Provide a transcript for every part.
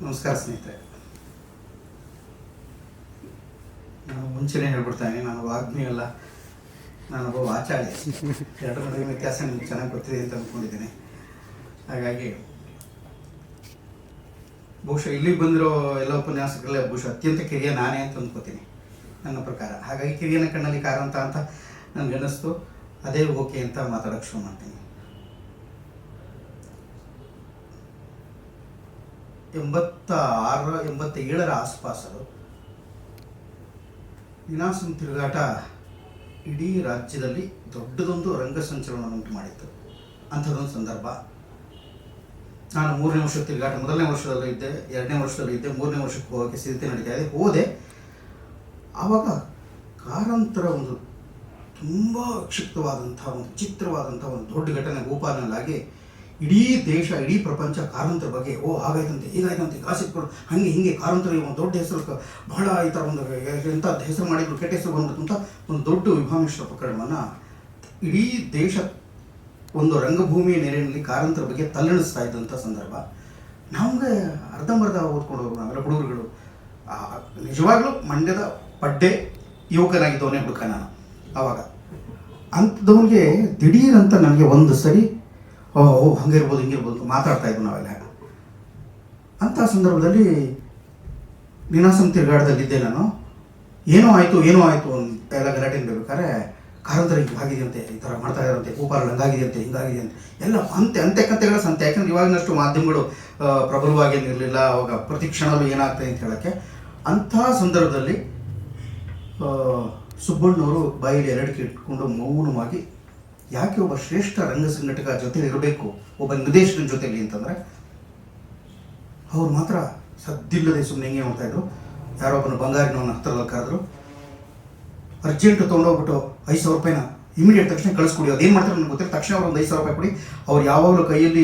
ನಮಸ್ಕಾರ ಸ್ನೇಹಿತರೆ. ನಾನು ಮುಂಚೆನೇ ಹೇಳ್ಬಿಡ್ತಾನೆ, ನಾನು ವಾಗ್ಮಿ ಅಲ್ಲ, ನಾನೊಬ್ಬ ವಾಚಾಳಿ. ಎರಡರ ನಡುವಿನ ವ್ಯತ್ಯಾಸ ನಿಮ್ಗೆ ಚೆನ್ನಾಗಿ ಗೊತ್ತಿದೆ ಅಂತ ಅಂದ್ಕೊಂಡಿದ್ದೀನಿ. ಹಾಗಾಗಿ ಬಹುಶಃ ಇಲ್ಲಿಗೆ ಬಂದಿರೋ ಎಲ್ಲ ಉಪನ್ಯಾಸಗಳೇ ಬಹುಶಃ ಅತ್ಯಂತ ಕಿರಿಯ ನಾನೇ ಅಂತ ಅಂದ್ಕೋತೀನಿ ನನ್ನ ಪ್ರಕಾರ. ಹಾಗಾಗಿ ಕಿರಿಯನ ಕಣ್ಣಲ್ಲಿ ಕಾರಂತ ಅಂತ ನನಗನ್ನಿಸ್ತು. ಅದೇ ಓಕೆ ಅಂತ ಮಾತಾಡೋಕ್ಕೆ ಶುರು ಮಾಡ್ತೀನಿ. 86-87 ಆಸ್ಪಾಸು ನೀನಾಸಂ ತಿರುಗಾಟ ಇಡೀ ರಾಜ್ಯದಲ್ಲಿ ದೊಡ್ಡದೊಂದು ರಂಗಸಂಚಲನವನ್ನು ಉಂಟು ಮಾಡಿತ್ತು. ಅಂಥದ್ದೊಂದು ಸಂದರ್ಭ. ನಾನು 3ನೇ ವರ್ಷದ ತಿರುಗಾಟ, ಮೊದಲನೇ ವರ್ಷದಲ್ಲೂ ಇದ್ದೆ, 2ನೇ ವರ್ಷದಲ್ಲೂ ಇದ್ದೆ, 3ನೇ ವರ್ಷಕ್ಕೆ ಹೋಗೋಕ್ಕೆ ಸಿದ್ಧತೆ ನಡೀತಾ ಇದೆ. ಹೋದೆ. ಆವಾಗ ಕಾರಂತರ ಒಂದು ತುಂಬ ಕ್ಷಿಪ್ತವಾದಂಥ ಒಂದು ಚಿತ್ರವಾದಂಥ ಒಂದು ದೊಡ್ಡ ಘಟನೆ ಗೋಪಾಲನಲ್ಲಾಗಿ ಇಡೀ ದೇಶ, ಇಡೀ ಪ್ರಪಂಚ ಕಾರಂತರ ಬಗ್ಗೆ ಹಾಗಾಯ್ತಂತೆ, ಹೀಗಾಯ್ತಂತೆ, ಗಾಸಿಪ್ಗಳು ಹಾಗೆ ಹಿಂಗೆ ಕಾರಂತರಿಗೆ ಒಂದು ದೊಡ್ಡ ಹೆಸರು, ಬಹಳ ಈ ಥರ ಒಂದು ಎಂಥ ಹೆಸರು ಮಾಡಿದ್ರು, ಕೆಟ್ಟ ಹೆಸರು ಬಂದ್ಬಿಟ್ಟು ಅಂತ ಒಂದು ದೊಡ್ಡ ವಿಭಾಮಿಶ್ರ ಪ್ರಕರಣವನ್ನು ಇಡೀ ದೇಶ ಒಂದು ರಂಗಭೂಮಿಯ ನೆಲೆಯಲ್ಲಿ ಕಾರಂತರ ಬಗ್ಗೆ ತಲ್ಲಣಿಸ್ತಾ ಇದ್ದಂಥ ಸಂದರ್ಭ. ನಮಗೆ ಅರ್ಧಂಬರ್ಧ ಓದ್ಕೊಂಡವರು ನಾವೆಲ್ಲ ಹುಡುಗರುಗಳು. ನಿಜವಾಗ್ಲೂ ಮಂಡ್ಯದ ಪಡ್ಡೆ ಯುವಕನಾಗಿದ್ದವನೇ ಹುಡುಕ ನಾನು ಆವಾಗ. ಅಂಥದವನಿಗೆ ದಿಢೀರಂತ ನನಗೆ ಒಂದು ಸರಿ ಹಂಗಿರ್ಬೋದು ಹಿಂಗಿರ್ಬೋದು ಮಾತಾಡ್ತಾ ಇದ್ವು ನಾವೆಲ್ಲ. ಅಂಥ ಸಂದರ್ಭದಲ್ಲಿ ನೀನಾಸಂ ತಿರುಗಾಟದಲ್ಲಿದ್ದೆ ನಾನು. ಏನೋ ಆಯಿತು ಅಂತ ಎಲ್ಲ ಗಲಾಟೆ ಬೇಕಾದ್ರೆ ಕಾರಂತರ ಹಾಗಿದೆಯಂತೆ, ಈ ಥರ ಮಾಡ್ತಾ ಇದ್ದಾರಂತೆ, ಗೋಪಾಲ ಹಂಗಾಗಿದೆಯಂತೆ, ಹಿಂಗಾಗಿದೆಯಂತೆ ಎಲ್ಲ ಅಂತೆ ಕಥೆಗಳ ಸಂತೆ. ಯಾಕಂದ್ರೆ ಇವಾಗಿನಷ್ಟು ಮಾಧ್ಯಮಗಳು ಪ್ರಬಲವಾಗೇನಿರಲಿಲ್ಲ ಅವಾಗ. ಪ್ರತಿ ಕ್ಷಣದಲ್ಲೂ ಏನಾಗ್ತದೆ ಅಂತ ಹೇಳೋಕ್ಕೆ. ಅಂಥ ಸಂದರ್ಭದಲ್ಲಿ ಸುಬ್ಬಣ್ಣವರು ಬಾಯಲ್ಲಿ ಎರಡಿಕೆ ಇಟ್ಕೊಂಡು ಮೌನವಾಗಿ, ಯಾಕೆ ಒಬ್ಬ ಶ್ರೇಷ್ಠ ರಂಗ ಸಂಘಟಕ ಜೊತೆ ಇರಬೇಕು ಒಬ್ಬ ನಿರ್ದೇಶಕನ ಜೊತೆಲಿ ಅಂತಂದರೆ, ಅವ್ರು ಮಾತ್ರ ಸದ್ದಿಲ್ಲದೆ ಸುಮ್ಮನೆ ಹೆಂಗೆ ನೋಡ್ತಾಯಿದ್ರು. ಯಾರೊಬ್ಬನ ಬಂಗಾರಿನವನ್ನ ಹತ್ತಿರದಲ್ಲಿ ಕರೆದ್ರು. ಅರ್ಜೆಂಟ್ ತೊಗೊಂಡೋಗ್ಬಿಟ್ಟು 5,000 ರೂಪಾಯಿನ ಇಮಿಡಿಯೇಟ್ ತಕ್ಷಣ ಕಳಿಸ್ಕೊಡಿ. ಅದೇನು ಮಾಡ್ತಾರೆ ನನಗೆ ಗೊತ್ತಿಲ್ಲ. ತಕ್ಷಣ ಅವ್ರು ಒಂದು 5,000 ರೂಪಾಯಿ ಕೊಡಿ. ಅವ್ರು ಯಾವಾಗಲೂ ಕೈಯಲ್ಲಿ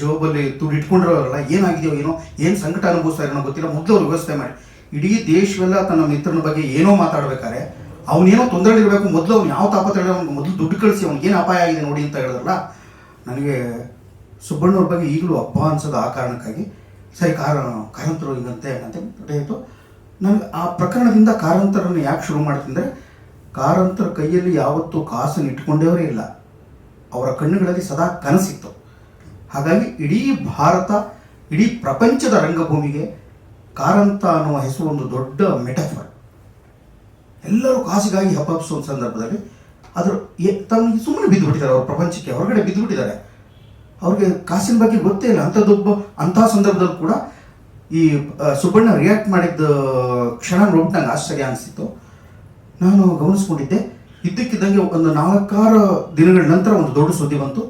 ಜೋಬಲ್ಲಿ ದುಡ್ಡು ಇಟ್ಕೊಂಡಿರೋರಲ್ಲ, ಏನಾಗಿದೆಯೋ ಏನೋ, ಏನು ಸಂಕಟ ಅನುಭವಿಸ್ತಾ ಇರೋ ಗೊತ್ತಿಲ್ಲ, ಮೊದಲು ಅವ್ರು ವ್ಯವಸ್ಥೆ ಮಾಡಿ. ಇಡೀ ದೇಶವೆಲ್ಲ ತನ್ನ ಮಿತ್ರನ ಬಗ್ಗೆ ಏನೋ ಮಾತಾಡ್ಬೇಕಾದ್ರೆ ಅವನೇನೋ ತೊಂದರೆ ಇರಬೇಕು, ಮೊದಲು ಅವ್ನು ಯಾವ ತಾಪತ್ರ ಅವ್ನಿಗೆ ಮೊದಲು ದುಡ್ಡು ಕಳಿಸಿ ಅವ್ನಿಗೆ ಏನು ಅಪಾಯ ಆಗಿದೆ ನೋಡಿ ಅಂತ ಹೇಳಿದ್ರಲ್ಲ. ನನಗೆ ಸುಬ್ಬಣ್ಣವ್ರ ಬಗ್ಗೆ ಈಗಲೂ ಹಬ್ಬ ಅನ್ಸೋದು ಆ ಕಾರಣಕ್ಕಾಗಿ. ಸರಿ, ಕಾರಂತರು ಹಿಂಗಂತೆ ಆಯಿತು. ನನಗೆ ಆ ಪ್ರಕರಣದಿಂದ ಕಾರಂತರನ್ನು ಯಾಕೆ ಶುರು ಮಾಡ್ತಿಂದರೆ, ಕಾರಂತರ ಕೈಯಲ್ಲಿ ಯಾವತ್ತೂ ಕಾಸನ್ನು ಇಟ್ಕೊಂಡೇವರೇ ಇಲ್ಲ. ಅವರ ಕಣ್ಣುಗಳಲ್ಲಿ ಸದಾ ಕನಸಿತ್ತು. ಹಾಗಾಗಿ ಇಡೀ ಭಾರತ, ಇಡೀ ಪ್ರಪಂಚದ ರಂಗಭೂಮಿಗೆ ಕಾರಂತ ಅನ್ನುವ ಹೆಸರು ಒಂದು ದೊಡ್ಡ ಮೆಟಫರ್. ಎಲ್ಲರೂ ಕಾಸಿಗಾಗಿ ಹಬ್ಬ ಸಂದರ್ಭದಲ್ಲಿ ಅದ್ರ ತಮಗೆ ಸುಮ್ಮನೆ ಬಿದ್ದುಬಿಟ್ಟಿದ್ದಾರೆ. ಅವ್ರ ಪ್ರಪಂಚಕ್ಕೆ ಹೊರಗಡೆ ಬಿದ್ದುಬಿಟ್ಟಿದ್ದಾರೆ. ಅವ್ರಿಗೆ ಕಾಸಿನ ಬಗ್ಗೆ ಗೊತ್ತೇ ಇಲ್ಲ. ಅಂಥ ಸಂದರ್ಭದಲ್ಲಿ ಕೂಡ ಈ ಸುಬ್ಬಣ್ಣ ರಿಯಾಕ್ಟ್ ಮಾಡಿದ್ದ ಕ್ಷಣ ನೋಡ್ಬಿಟ್ಟು ನಂಗೆ ಆಶ್ಚರ್ಯ ಅನಿಸಿತ್ತು. ನಾನು ಗಮನಿಸ್ಕೊಂಡಿದ್ದೆ. ಇದ್ದಕ್ಕಿದ್ದಂಗೆ ಒಂದು 4-6 ದಿನಗಳ ನಂತರ ಒಂದು ದೊಡ್ಡ ಸುದ್ದಿ ಬಂತು.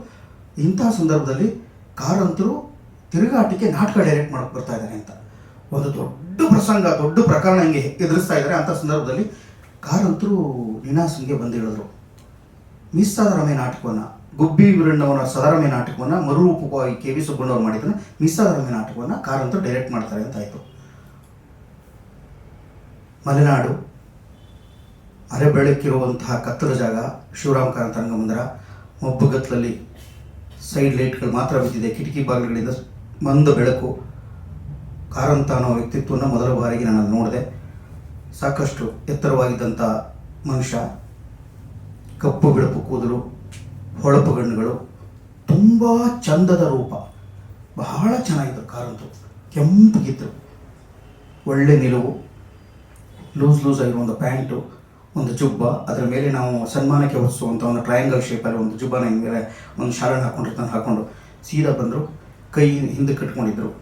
ಇಂಥ ಸಂದರ್ಭದಲ್ಲಿ ಕಾರಂತರು ತಿರುಗಾಟಕ್ಕೆ ನಾಟಕ ಡೈರೆಕ್ಟ್ ಮಾಡೋಕ್ಕೆ ಬರ್ತಾ ಇದ್ದಾರೆ ಅಂತ ಒಂದು ದೊಡ್ಡ ಪ್ರಸಂಗ, ದೊಡ್ಡ ಪ್ರಕರಣ ಹಿಂಗೆ ಎದುರಿಸ್ತಾ ಇದ್ದಾರೆ. ಅಂಥ ಸಂದರ್ಭದಲ್ಲಿ ಕಾರಂತರು ನೀನಾಸಂಗೆ ಬಂದು ಹೇಳಿದ್ರು, ಮಿಸ್ ಆದ ರಮೆ ನಾಟಕವನ್ನು, ಗುಬ್ಬಿ ವೀರಣ್ಣವರ ಸದರಮೆ ನಾಟಕವನ್ನು ಮರುರೂಪವಾಗಿ ಕೆ.ವಿ. ಸುಬ್ಬಣ್ಣವ್ರು ಮಾಡಿದ್ದನ್ನು ಮಿಸ್ ಆದ ರಮೆ ನಾಟಕವನ್ನು ಕಾರಂತರು ಡೈರೆಕ್ಟ್ ಮಾಡ್ತಾರೆ ಅಂತ ಆಯಿತು. ಮಲೆನಾಡು, ಅರೆ ಬೆಳಕಿರುವಂತಹ ಕತ್ತಲ ಜಾಗ, ಶಿವರಾಮ ಕಾರಂತ ರಂಗಮಂದಿರ, ಮಬ್ಬುಗತ್ತಲಲ್ಲಿ ಸೈಡ್ ಲೈಟ್ಗಳು ಮಾತ್ರ ಬಿದ್ದಿದೆ, ಕಿಟಕಿ ಬಾಗಿಲುಗಳಿಂದ ಮಂದ ಬೆಳಕು. ಕಾರಂತ ಅನ್ನೋ ವ್ಯಕ್ತಿತ್ವವನ್ನು ಮೊದಲ ಬಾರಿಗೆ ನಾನು ನೋಡಿದೆ. ಸಾಕಷ್ಟು ಎತ್ತರವಾಗಿದ್ದಂಥ ಮನುಷ್ಯ, ಕಪ್ಪು ಬಿಳುಪು ಕೂದಲು, ಹೊಳಪು ಗಣ್ಣುಗಳು, ತುಂಬ ಚಂದದ ರೂಪ, ಬಹಳ ಚೆನ್ನಾಗಿದ್ದರು ಕಾರಂತರು. ಕೆಂಪಗಿದ್ದರು, ಒಳ್ಳೆ ನಿಲುವು, ಲೂಸ್ ಆಗಿರೋ ಒಂದು ಪ್ಯಾಂಟು, ಒಂದು ಜುಬ್ಬ, ಅದರ ಮೇಲೆ ನಾವು ಸನ್ಮಾನಕ್ಕೆ ಹೊರಿಸುವಂಥ ಒಂದು ಟ್ರಯಾಂಗಲ್ ಶೇಪಲ್ಲಿ ಒಂದು ಜುಬ್ಬನ ಮೇಲೆ ಒಂದು ಶಾಲನ್ನು ಹಾಕೊಂಡು ಸೀದಾ ಬಂದರು. ಕೈ ಹಿಂದೆ ಕಟ್ಕೊಂಡಿದ್ದರು.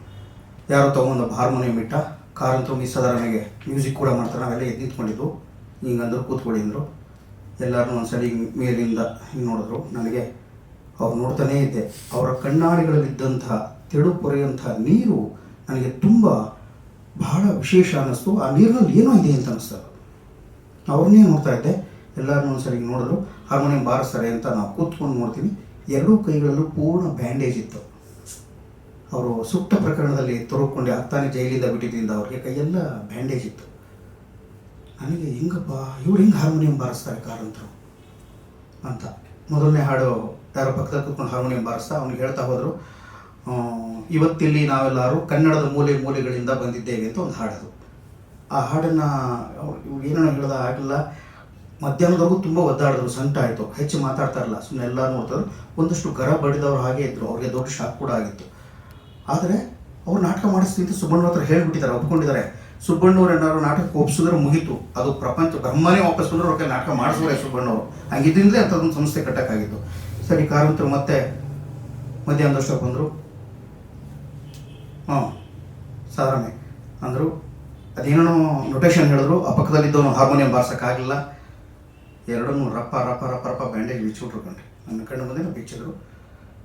ಯಾರೋ ತೊಗೊಂಡು ಹಾರ್ಮೋನಿಯಂ ಇಟ್ಟ. ಕಾರಂತರು ಮಿಸ್ ಆದ ರಮೆಗೆ ಮ್ಯೂಸಿಕ್ ಕೂಡ ಮಾಡ್ತಾರೆ. ನಾವೆಲ್ಲ ಎದ್ದು ನಿಂತ್ಕೊಂಡಿದ್ವು. ಹಿಂಗಂದ್ರು ಕೂತ್ಕೊಳ್ಳಿ ಅಂದರು. ಎಲ್ಲರೂ ಒಂದು ಸರಿ ಮೇಲಿಂದ ಹಿಂಗೆ ನೋಡಿದ್ರು. ನನಗೆ ಅವ್ರು ನೋಡ್ತಾನೇ ಇದ್ದೆ. ಅವರ ಕಣ್ಣಾಡಿಗಳಲ್ಲಿದ್ದಂತಹ ತೆಳು ಪೊರೆಯಂಥ ನೀರು ನನಗೆ ತುಂಬ ಬಹಳ ವಿಶೇಷ ಅನ್ನಿಸ್ತು. ಆ ನೀರಿನಲ್ಲಿ ಏನೋ ಇದೆ ಅಂತ ಅನ್ನಿಸ್ತು. ಅವ್ರನ್ನೇ ನೋಡ್ತಾ ಇದ್ದೆ. ಎಲ್ಲರೂ ಒಂದು ಸರಿ ನೋಡಿದ್ರು. ಹಾರ್ಮೋನಿಯಂ ಬಾರಿಸ್ತಾರೆ ಅಂತ ನಾವು ಕೂತ್ಕೊಂಡು ನೋಡ್ತೀನಿ. ಎರಡೂ ಕೈಗಳಲ್ಲೂ ಪೂರ್ಣ ಬ್ಯಾಂಡೇಜ್ ಇತ್ತು. ಅವರು ಸುಟ್ಟ ಪ್ರಕರಣದಲ್ಲಿ ತೊಡಕೊಂಡು ಆಗ್ತಾನೆ ಜೈಲಿಂದ ಬಿಟ್ಟಿದ್ದರಿಂದ ಅವ್ರಿಗೆ ಕೈಯೆಲ್ಲ ಬ್ಯಾಂಡೇಜ್ ಇತ್ತು. ನನಗೆ ಹಿಂಗಪ್ಪ, ಇವ್ರು ಹಿಂಗೆ ಹಾರ್ಮೋನಿಯಂ ಬಾರಿಸ್ತಾರೆ ಕಾರಂತರು ಅಂತ. ಮೊದಲನೇ ಹಾಡು ಯಾರೋ ಪಕ್ಕದಲ್ಲಿ ಕೂತ್ಕೊಂಡು ಹಾರ್ಮೋನಿಯಂ ಬಾರಿಸ್ತಾ ಅವ್ನಿಗೆ ಹೇಳ್ತಾ ಹೋದರು, ಇವತ್ತಿಲ್ಲಿ ನಾವೆಲ್ಲರೂ ಕನ್ನಡದ ಮೂಲೆ ಮೂಲೆಗಳಿಂದ ಬಂದಿದ್ದೇವೆ ಅಂತ ಒಂದು ಹಾಡದು. ಆ ಹಾಡನ್ನು ಏನೋ ಹೇಳ್ದ ಆಗಿಲ್ಲ, ಮಧ್ಯಾಹ್ನದವರೆಗೂ ತುಂಬ ಒದ್ದಾಡಿದ್ರು, ಸಂಕಟ ಆಯಿತು, ಹೆಚ್ಚು ಮಾತಾಡ್ತಾ ಇರಲ್ಲ, ಸುಮ್ಮನೆ ಎಲ್ಲ ನೋಡ್ತಾರೆ. ಒಂದಷ್ಟು ಗರ ಬಡಿದವರು ಹಾಗೆ ಇದ್ದರು, ಅವ್ರಿಗೆ ದೊಡ್ಡ ಶಾಕ್ ಕೂಡ ಆಗಿತ್ತು. ಆದರೆ ಅವ್ರು ನಾಟಕ ಮಾಡಿಸ್ತೀನಿ ಅಂತ ಸುಬ್ಬಣ್ಣವ್ರ ಹತ್ರ ಹೇಳ್ಬಿಟ್ಟಿದ್ದಾರೆ, ಒಪ್ಕೊಂಡಿದ್ದಾರೆ. ಸುಬ್ಬಣ್ಣವ್ರು ಏನಾದ್ರು ನಾಟಕ ಒಪ್ಸಿದ್ರೆ ಮುಗೀತು, ಅದು ಪ್ರಪಂಚ ಬ್ರಹ್ಮನೇ ವಾಪಸ್ ಬಂದ್ರೆ ಅವ್ರಿಗೆ ನಾಟಕ ಮಾಡಿಸೋರೆ ಸುಬ್ಬಣ್ಣವರು. ಹಂಗಿದ್ದಿಂದಲೇ ಅಂಥದ್ದೊಂದು ಸಂಸ್ಥೆ ಕಟ್ಟಕ್ಕಾಗಿತ್ತು. ಸರಿ, ಕಾರಂತರು ಮತ್ತೆ ಮಧ್ಯಾಹ್ನದಷ್ಟಕ್ಕೆ ಬಂದರು. ಸಾಧಾರಣ ಅಂದರು, ಅದೇನೋ ನೊಟೇಷನ್ ಹೇಳಿದ್ರು. ಆ ಪಕ್ಕದಲ್ಲಿದ್ದವನು ಹಾರ್ಮೋನಿಯಂ ಬಾರ್ಸೋಕ್ಕಾಗಲಿಲ್ಲ. ಎರಡನ್ನೂ ರಪ್ಪ ರಪ್ಪ ರಪ್ಪ ರಪ್ಪ ಬ್ಯಾಂಡೇಜ್ ಬಿಚ್ಚಿಬಿಟ್ರು. ನನ್ನ ಕಣ್ಣು ಮುಂದೆ ಬಿಚ್ಚಿದ್ರು.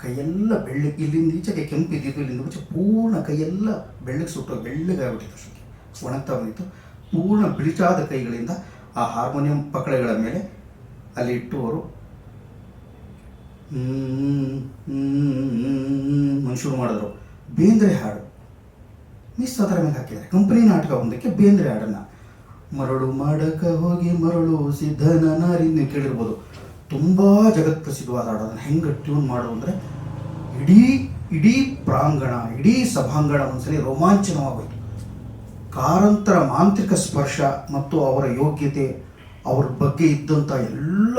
ಕೈಯೆಲ್ಲ ಬೆಳ್ಳಗೆ, ಇಲ್ಲಿಂದ ಈಚೆಗೆ ಕೆಂಪು ಇದ್ದಿದ್ದು, ಇಲ್ಲಿಂದ ಈಚೆ ಪೂರ್ಣ ಕೈಯೆಲ್ಲ ಬೆಳ್ಳಗೆ ಸುಟ್ಟು ಬೆಳ್ಳಗಾಗ್ಬಿಟ್ಟಿತ್ತು. ಅಷ್ಟಕ್ಕೆ ಒಣಗ್ತಾ ಬಂದಿತ್ತು. ಪೂರ್ಣ ಬಿಳಿಚಾದ ಕೈಗಳಿಂದ ಆ ಹಾರ್ಮೋನಿಯಂ ಪಕಳೆಗಳ ಮೇಲೆ ಅಲ್ಲಿ ಇಟ್ಟು ಅವರು ಶುರು ಮಾಡಿದ್ರು. ಬೇಂದ್ರೆ ಹಾಡು ಮಿಸ್ ಅದರ ಮೇಲೆ ಹಾಕಿದ್ದಾರೆ. ಕಂಪನಿ ನಾಟಕ ಒಂದಕ್ಕೆ ಬೇಂದ್ರೆ ಹಾಡನ್ನು, ಮರಳು ಮಾಡಕ ಹೋಗಿ ಮರಳು ಸಿದ್ಧನ ನಾರಿನ್ನು ಕೇಳಿರ್ಬೋದು. ತುಂಬ ಜಗತ್ ಪ್ರಸಿದ್ಧವಾದ ಹಾಡು. ಅದನ್ನು ಹೆಂಗೆ ಟ್ಯೂನ್ ಮಾಡೋದು ಅಂದರೆ ಇಡೀ ಪ್ರಾಂಗಣ, ಇಡೀ ಸಭಾಂಗಣ ಒಂದ್ಸಲಿ ರೋಮಾಂಚನವಾಗೋಯ್ತು. ಕಾರಂತರ ಮಾಂತ್ರಿಕ ಸ್ಪರ್ಶ ಮತ್ತು ಅವರ ಯೋಗ್ಯತೆ, ಅವ್ರ ಬಗ್ಗೆ ಇದ್ದಂಥ ಎಲ್ಲ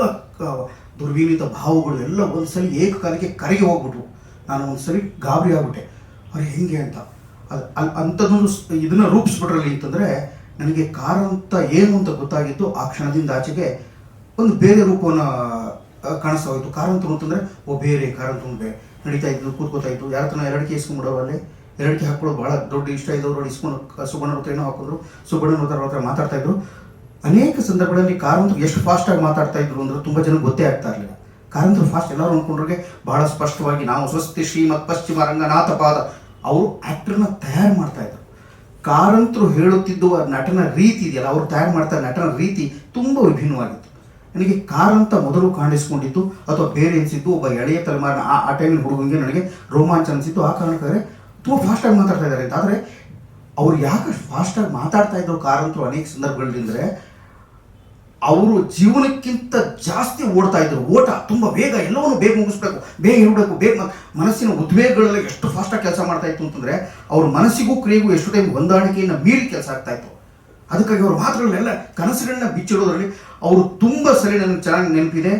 ದುರ್ವಿನೀತ ಭಾವಗಳು ಎಲ್ಲ ಒಂದ್ಸಲಿ ಏಕಕಾಲಕ್ಕೆ ಕರಗಿ ಹೋಗ್ಬಿಟ್ವು. ನಾನು ಒಂದ್ಸಲಿ ಗಾಬರಿ ಆಗ್ಬಿಟ್ಟೆ, ಅವ್ರು ಹೆಂಗೆ ಅಂತ. ಅಂಥದ್ದೊಂದು ಇದನ್ನು ರೂಪಿಸ್ಬಿಟ್ರಲ್ಲಿ ಅಂತಂದರೆ ನನಗೆ ಕಾರಂತ ಏನು ಅಂತ ಗೊತ್ತಾಗಿತ್ತು. ಆ ಕ್ಷಣದಿಂದ ಆಚೆಗೆ ಒಂದು ಬೇರೆ ರೂಪವನ್ನು ಕಾಣಿಸ್ತಾ ಹೋಯಿತು. ಕಾರಂತರು ಅಂತಂದರೆ ಬೇರೆ ಕಾರಂತರು ಬೇರೆ ನಡೀತಾ ಇದ್ದು, ಕೂತ್ಕೋತಾ ಇತ್ತು. ಯಾರ ತನ ಎರಡಿಕೆ ಇಸ್ಕೊಂಡ್ಬಿಡೋವಲ್ಲೇ, ಎರಡಿಕೆ ಹಾಕೊಳ್ಳೋದು ಭಾಳ ದೊಡ್ಡ ಇಷ್ಟ ಇದ್ದವರು ಇಸ್ಕೊಂಡು ಸುಬ್ಬಣ್ಣನ ಹತ್ರ ಏನೋ ಹಾಕಿದ್ರು. ಸುಬ್ಬಣ್ಣನ ಹತ್ರ ಮಾತಾಡ್ತಾ ಇದ್ರು. ಅನೇಕ ಸಂದರ್ಭಗಳಲ್ಲಿ ಕಾರಂತರು ಎಷ್ಟು ಫಾಸ್ಟಾಗಿ ಮಾತಾಡ್ತಾ ಇದ್ರು ಅಂದರೆ ತುಂಬ ಜನಕ್ಕೆ ಗೊತ್ತೇ ಆಗ್ತಾ ಇರಲಿಲ್ಲ. ಕಾರಂತರು ಫಾಸ್ಟ್, ಎಲ್ಲರೂ ಅಂದ್ಕೊಂಡ್ರಿಗೆ ಭಾಳ ಸ್ಪಷ್ಟವಾಗಿ ನಾವು ಸ್ವಸ್ತಿ ಶ್ರೀಮತ್ ಪಶ್ಚಿಮ ರಂಗನಾಥ ಪಾದ, ಅವರು ಆ್ಯಕ್ಟ್ರನ್ನ ತಯಾರು ಮಾಡ್ತಾಯಿದ್ರು. ಕಾರಂತರು ಹೇಳುತ್ತಿದ್ದುವ ನಟನ ರೀತಿ ಇದೆಯಲ್ಲ, ಅವರು ತಯಾರು ಮಾಡ್ತಾ ನಟನ ರೀತಿ ತುಂಬ ವಿಭಿನ್ನವಾಗಿತ್ತು. ನನಗೆ ಕಾರಂತ ಮೊದಲು ಕಾಣಿಸ್ಕೊಂಡಿದ್ದು ಅಥವಾ ಬೇರೆ ಅನಿಸಿದ್ದು ಒಬ್ಬ ಎಳೆಯ ತಲೆಮಾರಿನ ಆ ಟೈಮಿನ ಹುಡುಗನಿಗೆ ನನಗೆ ರೋಮಾಂಚ ಅನಿಸಿದ್ದು. ಆ ಕಾರಣಕ್ಕಾದ್ರೆ ತುಂಬ ಫಾಸ್ಟಾಗಿ ಮಾತಾಡ್ತಾ ಇದ್ದಾರೆ ಅಂತ. ಆದರೆ ಅವ್ರು ಯಾಕೆ ಫಾಸ್ಟಾಗಿ ಮಾತಾಡ್ತಾ ಇದ್ರು ಕಾರಂತರು ಅನೇಕ ಸಂದರ್ಭಗಳಿಂದರೆ, ಅವರು ಜೀವನಕ್ಕಿಂತ ಜಾಸ್ತಿ ಓಡ್ತಾ ಇದ್ರು. ಓಟ ತುಂಬ ವೇಗ, ಎಲ್ಲವನ್ನೂ ಬೇಗ ಮುಗಿಸ್ಬೇಕು, ಬೇಗ ಇರಬೇಕು, ಬೇಗ ಮನಸ್ಸಿನ ಉದ್ವೇಗಗಳೆಲ್ಲ ಎಷ್ಟು ಫಾಸ್ಟಾಗಿ ಕೆಲಸ ಮಾಡ್ತಾ ಇತ್ತು ಅಂತಂದರೆ, ಅವ್ರ ಮನಸ್ಸಿಗೂ ಕ್ರಿಯೆಗೂ ಎಷ್ಟು ಟೈಮ್ ಹೊಂದಾಣಿಕೆಯನ್ನು ಮೀರಿ ಕೆಲಸ ಆಗ್ತಾ ಇತ್ತು. ಅದಕ್ಕಾಗಿ ಅವ್ರ ಮಾತುಗಳನ್ನೆಲ್ಲ ಕನಸುಗಳನ್ನ ಬಿಚ್ಚಿಡೋದ್ರಲ್ಲಿ ಅವರು ತುಂಬ ಸರಿ ನನಗೆ ಚೆನ್ನಾಗಿ ನೆನಪಿದೆ.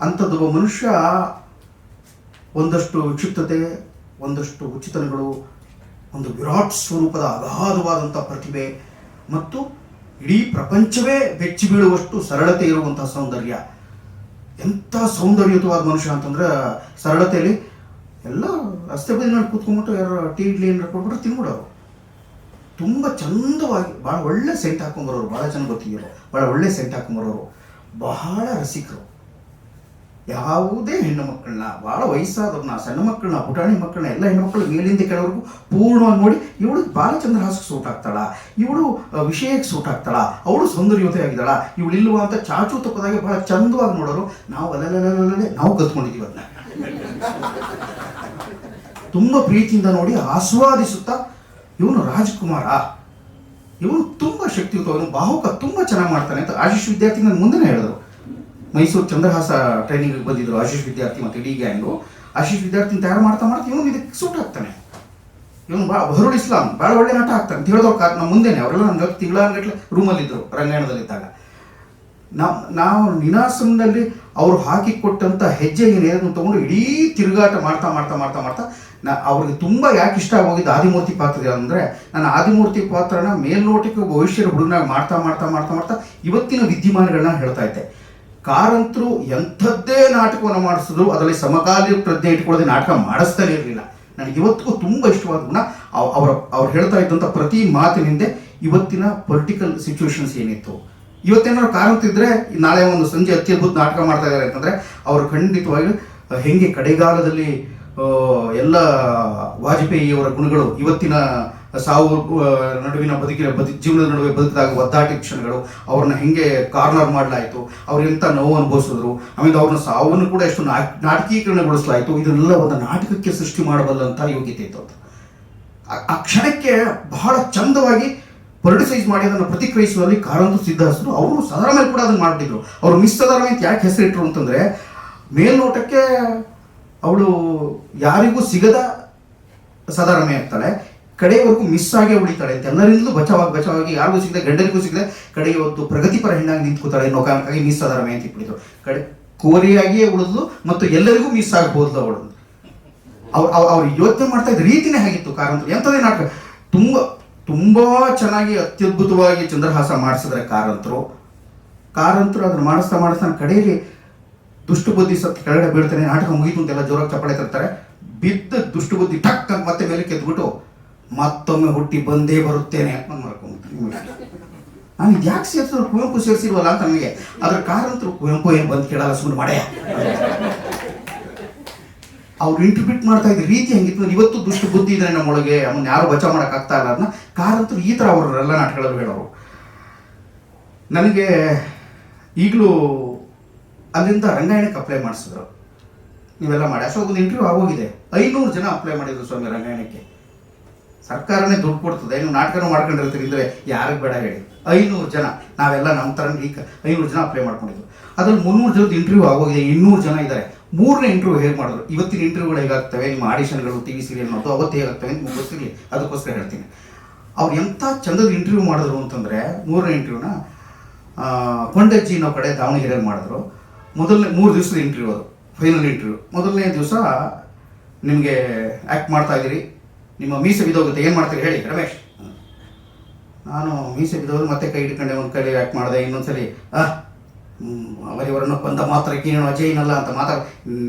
ಅಂಥದ್ದೊಬ್ಬ ಮನುಷ್ಯ ಒಂದಷ್ಟು ವಿಕ್ಷಿಪ್ತತೆ, ಒಂದಷ್ಟು ಉಚಿತನಗಳು, ಒಂದು ವಿರಾಟ್ ಸ್ವರೂಪದ ಅಗಾಧವಾದಂಥ ಪ್ರತಿಭೆ ಮತ್ತು ಇಡೀ ಪ್ರಪಂಚವೇ ಬೆಚ್ಚಿ ಬೀಳುವಷ್ಟು ಸರಳತೆ ಇರುವಂತಹ ಸೌಂದರ್ಯ. ಎಂಥ ಸೌಂದರ್ಯಯುತವಾದ ಮನುಷ್ಯ ಅಂತಂದ್ರೆ, ಸರಳತೆಯಲ್ಲಿ ಎಲ್ಲ ರಸ್ತೆ ಬದಿನಲ್ಲಿ ಕೂತ್ಕೊಂಡ್ಬಿಟ್ಟು ಯಾರು ಟೀ ಇಡ್ಲಿ ಏನಾರು ಕೊಟ್ಬಿಟ್ರೆ ತಿನ್ಬಿಡೋರು. ತುಂಬ ಚಂದವಾಗಿ ಭಾಳ ಒಳ್ಳೆ ಸೆಂಟ್ ಹಾಕೊಂಬರೋರು, ಭಾಳ ಜನ ಗೊತ್ತಿದ್ರು. ಭಾಳ ಒಳ್ಳೆ ಸೆಂಟ್ ಹಾಕೊಂಬರೋರು, ಬಹಳ ರಸಿಕರು. ಯಾವುದೇ ಹೆಣ್ಣು ಮಕ್ಕಳನ್ನ, ಭಾಳ ವಯಸ್ಸಾದವ್ರನ್ನ, ಸಣ್ಣ ಮಕ್ಕಳನ್ನ, ಪುಟಾಣಿ ಮಕ್ಕಳನ್ನ, ಎಲ್ಲ ಹೆಣ್ಮಕ್ಳು ಮೇಲಿಂದ ಕೆಳವರೆಗೂ ಪೂರ್ಣವಾಗಿ ನೋಡಿ, ಇವಳು ಬಾಲಚಂದ್ರ ಹಾಸಕ್ಕೆ ಸೂಟ್ ಆಗ್ತಾಳ, ಇವಳು ವಿಷಯಕ್ಕೆ ಸೂಟ್ ಆಗ್ತಾಳ, ಅವಳು ಸೌಂದರ್ಯತೆ ಆಗಿದ್ದಾಳ, ಇವಳು ಇಲ್ವಾ ಅಂತ ಚಾಚು ತಪ್ಪದಾಗೆ ಭಾಳ ಚಂದವಾಗಿ ನೋಡೋರು. ನಾವು ಅಲ್ಲೇ ನಾವು ಕಲ್ತ್ಕೊಂಡಿದ್ದೀವಿ ಅದನ್ನ. ತುಂಬ ಪ್ರೀತಿಯಿಂದ ನೋಡಿ ಆಸ್ವಾದಿಸುತ್ತಾ, ಇವನು ರಾಜ್ಕುಮಾರ, ಇವನು ತುಂಬ ಶಕ್ತಿಯುತ, ಅವನು ಬಾಹುಕ ತುಂಬ ಚೆನ್ನಾಗಿ ಮಾಡ್ತಾನೆ ಅಂತ ಆಶೀಶ್ ವಿದ್ಯಾರ್ಥಿ ನನ್ನ ಮುಂದೆನೇ ಹೇಳಿದ್ರು. ಮೈಸೂರು ಚಂದ್ರಹಾಸ ಟ್ರೈನಿಂಗ್ ಬಂದಿದ್ರು ಆಶೀಶ್ ವಿದ್ಯಾರ್ಥಿ ಮತ್ತು ಇಡೀ ಗ್ಯಾಂಗು. ಆಶೀಶ್ ವಿದ್ಯಾರ್ಥಿನ ತಯಾರು ಮಾಡ್ತಾ ಇವನು ಇದಕ್ಕೆ ಸೂಟ್ ಆಗ್ತಾನೆ, ಇವನು ಬಹರುಲ್ ಇಸ್ಲಾಂ ಭಾಳ ಒಳ್ಳೆ ನಟ ಆಗ್ತಾನೆ ಅಂತ ಹೇಳಿದವ್ರು ನಮ್ಮ ಮುಂದೆನೆ. ಅವರೆಲ್ಲ ನನ್ನ ತಿಂಗಳಾನ್ಗಟ್ಲೆ ರೂಮಲ್ಲಿದ್ದರು ರಂಗಾಯಣದಲ್ಲಿದ್ದಾಗ. ನಾವು ನಿನಾಸಂನಲ್ಲಿ ಅವರು ಹಾಕಿಕೊಟ್ಟಂಥ ಹೆಜ್ಜೆ ಏನೇನು ತೊಗೊಂಡು ಇಡೀ ತಿರುಗಾಟ ಮಾಡ್ತಾ ಮಾಡ್ತಾ ಮಾಡ್ತಾ ಮಾಡ್ತಾ ಅವ್ರಿಗೆ ತುಂಬ ಯಾಕೆ ಇಷ್ಟ ಆಗೋಗಿದ್ದು ಆದಿಮೂರ್ತಿ ಪಾತ್ರ ಅಂದರೆ, ನಾನು ಆದಿಮೂರ್ತಿ ಪಾತ್ರನ ಮೇಲ್ನೋಟಕ್ಕೆ ಭವಿಷ್ಯದ ಹುಡುಗನಾಗಿ ಮಾಡ್ತಾ ಮಾಡ್ತಾ ಮಾಡ್ತಾ ಮಾಡ್ತಾ ಇವತ್ತಿನ ವಿದ್ಯಮಾನಗಳನ್ನ ಹೇಳ್ತಾ ಇದ್ದೆ. ಕಾರಂತರು ಎಂಥದ್ದೇ ನಾಟಕವನ್ನು ಮಾಡಿಸಿದ್ರು ಅದರಲ್ಲಿ ಸಮಕಾಲೀನ ಪ್ರಜ್ಞೆ ಇಟ್ಕೊಳ್ಳದೆ ನಾಟಕ ಮಾಡಿಸ್ತಾನೆ ಇರಲಿಲ್ಲ. ನನಗೆ ಇವತ್ತಿಗೂ ತುಂಬ ಇಷ್ಟವಾದ ಗುಣ ಅವ್ರು ಹೇಳ್ತಾ ಇದ್ದಂಥ ಪ್ರತಿ ಮಾತಿನಿಂದ ಇವತ್ತಿನ ಪೊಲಿಟಿಕಲ್ ಸಿಚುವೇಶನ್ಸ್ ಏನಿತ್ತು. ಇವತ್ತೇನಾದ್ರು ಕಾರಂತ ಇದ್ದರೆ ನಾಳೆ ಒಂದು ಸಂಜೆ ಅತ್ಯದ್ಭುತ ನಾಟಕ ಮಾಡ್ತಾ ಇದ್ದಾರೆ ಅಂತಂದರೆ ಅವರು ಖಂಡಿತವಾಗಿ ಹೆಂಗೆ ಕಡೆಗಾಲದಲ್ಲಿ ಎಲ್ಲ ವಾಜಪೇಯಿಯವರ ಗುಣಗಳು ಇವತ್ತಿನ ಸಾವು ನಡುವಿನ ಜೀವನದ ನಡುವೆ ಬದುಕಿದಾಗ ಒದ್ದಾಟಿದ ಕ್ಷಣಗಳು, ಅವ್ರನ್ನ ಹೆಂಗೆ ಕಾರ್ನರ್ ಮಾಡಲಾಯಿತು, ಅವ್ರೆಂಥ ನೋವು ಅನುಭವಿಸಿದ್ರು, ಆಮೇಲೆ ಅವ್ರನ್ನ ಸಾವನ್ನು ಕೂಡ ಎಷ್ಟು ನಾಟಕೀಕರಣಗೊಳಿಸಲಾಯಿತು. ಇದನ್ನೆಲ್ಲ ಒಂದು ನಾಟಕಕ್ಕೆ ಸೃಷ್ಟಿ ಮಾಡಬಲ್ಲಂಥ ಯೋಗ್ಯತೆ ಇತ್ತು ಅಂತ ಆ ಕ್ಷಣಕ್ಕೆ ಬಹಳ ಚಂದವಾಗಿ ಪೊಲಿಟಿಸೈಸ್ ಮಾಡಿ ಅದನ್ನು ಪ್ರತಿಕ್ರಿಯಿಸುವಲ್ಲಿ ಕಾರಂತರು ಸಿದ್ಧಹಸ್ತರು. ಅವರು ಸದರ ಮೇಲೆ ಕೂಡ ಅದನ್ನು ಮಾಡಿದ್ರು. ಅವರು ಮಿಸ್ ಸದರ ಅಂತ ಯಾಕೆ ಹೆಸರಿಟ್ಟರು ಅಂತಂದರೆ, ಮೇಲ್ನೋಟಕ್ಕೆ ಅವಳು ಯಾರಿಗೂ ಸಿಗದ ಸದಾರಮೆ ಆಗ್ತಾಳೆ, ಕಡೆಯವರೆಗೂ ಮಿಸ್ ಆಗೇ ಉಳಿತಾಳೆ ಅಂತ ಎಲ್ಲರಿಂದಲೂ ಬಚಾವಾಗಿ ಯಾರಿಗೂ ಸಿಗದೆ ಗಂಡನಿಗೂ ಸಿಗದೆ ಕಡೆಗೆ ಒಂದು ಪ್ರಗತಿಪರ ಹೆಣ್ಣಾಗಿ ನಿಂತ್ಕೋತಾಳೆ ಅನ್ನೋ ಕಾರಣಕ್ಕಾಗಿ ಮಿಸ್ ಸದಾರಮೆ ಅಂತ ಇಟ್ಬಿಟ್ಟಿದ್ರು. ಕಡೆ ಕೋರಿಯಾಗಿಯೇ ಉಳಿದ್ಲು ಮತ್ತು ಎಲ್ಲರಿಗೂ ಮಿಸ್ ಆಗ್ಬೋದ್ಲು ಅವಳು. ಅವ್ರು ಯೋಚನೆ ಮಾಡ್ತಾ ಇದ್ದ ರೀತಿನೇ ಆಗಿತ್ತು ಕಾರಂತರು. ಎಂಥದೇ ನಾಟಕ ತುಂಬಾ ಚೆನ್ನಾಗಿ ಅತ್ಯದ್ಭುತವಾಗಿ ಚಂದ್ರಹಾಸ ಮಾಡಿಸಿದ್ರೆ ಕಾರಂತರು ಅದನ್ನು ಮಾಡಿಸ್ತಾ ಕಡೆಯಲ್ಲಿ ದುಷ್ಟು ಬುದ್ಧಿ ಸತ್ತು ಕೆಳಗಡೆ ಬೀಳ್ತಾನೆ, ನಾಟಕ ಮುಗಿತು ಅಂತೆಲ್ಲ ಜೋರಾಗಿ ಚಪ್ಪಾಳೆ ತರ್ತಾರೆ. ಬಿದ್ದ ದುಷ್ಟು ಬುದ್ಧಿ ಟಕ್ ಅಂತ ಮತ್ತೆ ಮೇಲೆ ಕೆತ್ಬಿಟ್ಟು ಮತ್ತೊಮ್ಮೆ ಹುಟ್ಟಿ ಬಂದೇ ಬರುತ್ತೇನೆ ಅಂತ ಮಾಡ್ಕೊಂಡ್ಬಿಟ್ಟು ನಾನು ಇದು ಯಾಕೆ ಸೇರಿಸಿದ್ರು, ಕುವೆಂಪು ಸೇರಿಸಿಲ್ವಲ್ಲ ಅಂತ ನನಗೆ. ಅದ್ರ ಕಾರಂತರು ಕುವೆಂಪು ಏನು ಬಂದು ಕೇಳಲ್ಲ, ಸುಮ್ಮನೆ ಮಾಡೇ ಅವ್ರು ಇಂಟರ್ಪ್ರಿಟ್ ಮಾಡ್ತಾ ಇದ್ದ ರೀತಿ ಹಂಗಿತ್ತು. ಇವತ್ತು ದುಷ್ಟು ಬುದ್ಧಿ ಇದ್ರೆ ನಮ್ಮೊಳಗೆ ಅವನ್ನ ಯಾರು ಬಚಾವ್ ಮಾಡೋಕ್ಕಾಗ್ತಾ ಇಲ್ಲ ಅದನ್ನ ಕಾರಂತರು ಈ ಥರ ಅವರೆಲ್ಲ ನಾಟಕಗಳು ಹೇಳೋರು. ನನಗೆ ಈಗಲೂ ಅಲ್ಲಿಂದ ರಂಗಾಯಣಕ್ಕೆ ಅಪ್ಲೈ ಮಾಡಿಸಿದ್ರು. ನೀವೆಲ್ಲ ಮಾಡಿ ಅಷ್ಟೊಂದು ಇಂಟರ್ವ್ಯೂ ಆಗೋಗಿದೆ. 500 ಜನ ಅಪ್ಲೈ ಮಾಡಿದ್ರು ಸ್ವಾಮಿ ರಂಗಾಯಣಕ್ಕೆ. ಸರ್ಕಾರನೇ ದುಡ್ಡು ಕೊಡ್ತದೆ, ನೀವು ನಾಟಕನೂ ಮಾಡ್ಕೊಂಡಿರ್ತೀರಿ ಅಂದರೆ ಯಾರಿಗೆ ಬೇಡ ಹೇಳಿ. 500 ಜನ, ನಾವೆಲ್ಲ ನಮ್ಮ ಥರ ಈಗ 500 ಜನ ಅಪ್ಲೈ ಮಾಡ್ಕೊಂಡಿದ್ರು. ಅದ್ರಲ್ಲಿ 300 ಜನದ ಇಂಟರ್ವ್ಯೂ ಆಗೋಗಿದೆ, 200 ಜನ ಇದ್ದಾರೆ. 3ನೇ ಇಂಟರ್ವ್ಯೂ ಹೇಗೆ ಮಾಡಿದ್ರು, ಇವತ್ತಿನ ಇಂಟರ್ವ್ಯೂಗಳು ಹೇಗಾಗ್ತವೆ, ನಿಮ್ಮ ಆಡಿಷನ್ಗಳು TV ಸೀರಿಯಲ್ ನೋಡೋದು ಅವತ್ತು ಹೇಗಾಗ್ತವೆ ಅಂತ ನಿಮ್ಗೆ ಗೊತ್ತಿರಲಿ, ಅದಕ್ಕೋಸ್ಕರ ಹೇಳ್ತೀನಿ. ಅವ್ರು ಎಂಥ ಚಂದದ ಇಂಟರ್ವ್ಯೂ ಮಾಡಿದ್ರು ಅಂತಂದರೆ, 3ನೇ ಇಂಟರ್ವ್ಯೂನ ಕೊಂಡಜ್ಜಿ ಅನ್ನೋ ಕಡೆ ದಾವಣಗೆರೆಯಲ್ಲಿ ಮಾಡಿದ್ರು. ಮೊದಲನೇ 3 ದಿವಸದ ಇಂಟರ್ವ್ಯೂ, ಅದು ಫೈನಲ್ ಇಂಟರ್ವ್ಯೂ. ಮೊದಲನೇ ದಿವಸ ನಿಮಗೆ ಆ್ಯಕ್ಟ್ ಮಾಡ್ತಾ ಇದ್ದೀರಿ, ನಿಮ್ಮ ಮೀಸೆ ಬಿದ್ದೋಗುತ್ತೆ, ಏನು ಮಾಡ್ತೀರಿ ಹೇಳಿ ರಮೇಶ್. ನಾನು ಮೀಸೆ ಬಿದ್ದೋದು ಮತ್ತೆ ಕೈ ಹಿಡ್ಕೊಂಡೆ, ಒಂದು ಕಡೆ ಆ್ಯಕ್ಟ್ ಮಾಡಿದೆ. ಇನ್ನೊಂದ್ಸರಿ ಅವರಿವರನ್ನು ಕೊಂದ ಮಾತ್ರಕ್ಕೆ ನೀನು ಅಜಯನಲ್ಲ ಅಂತ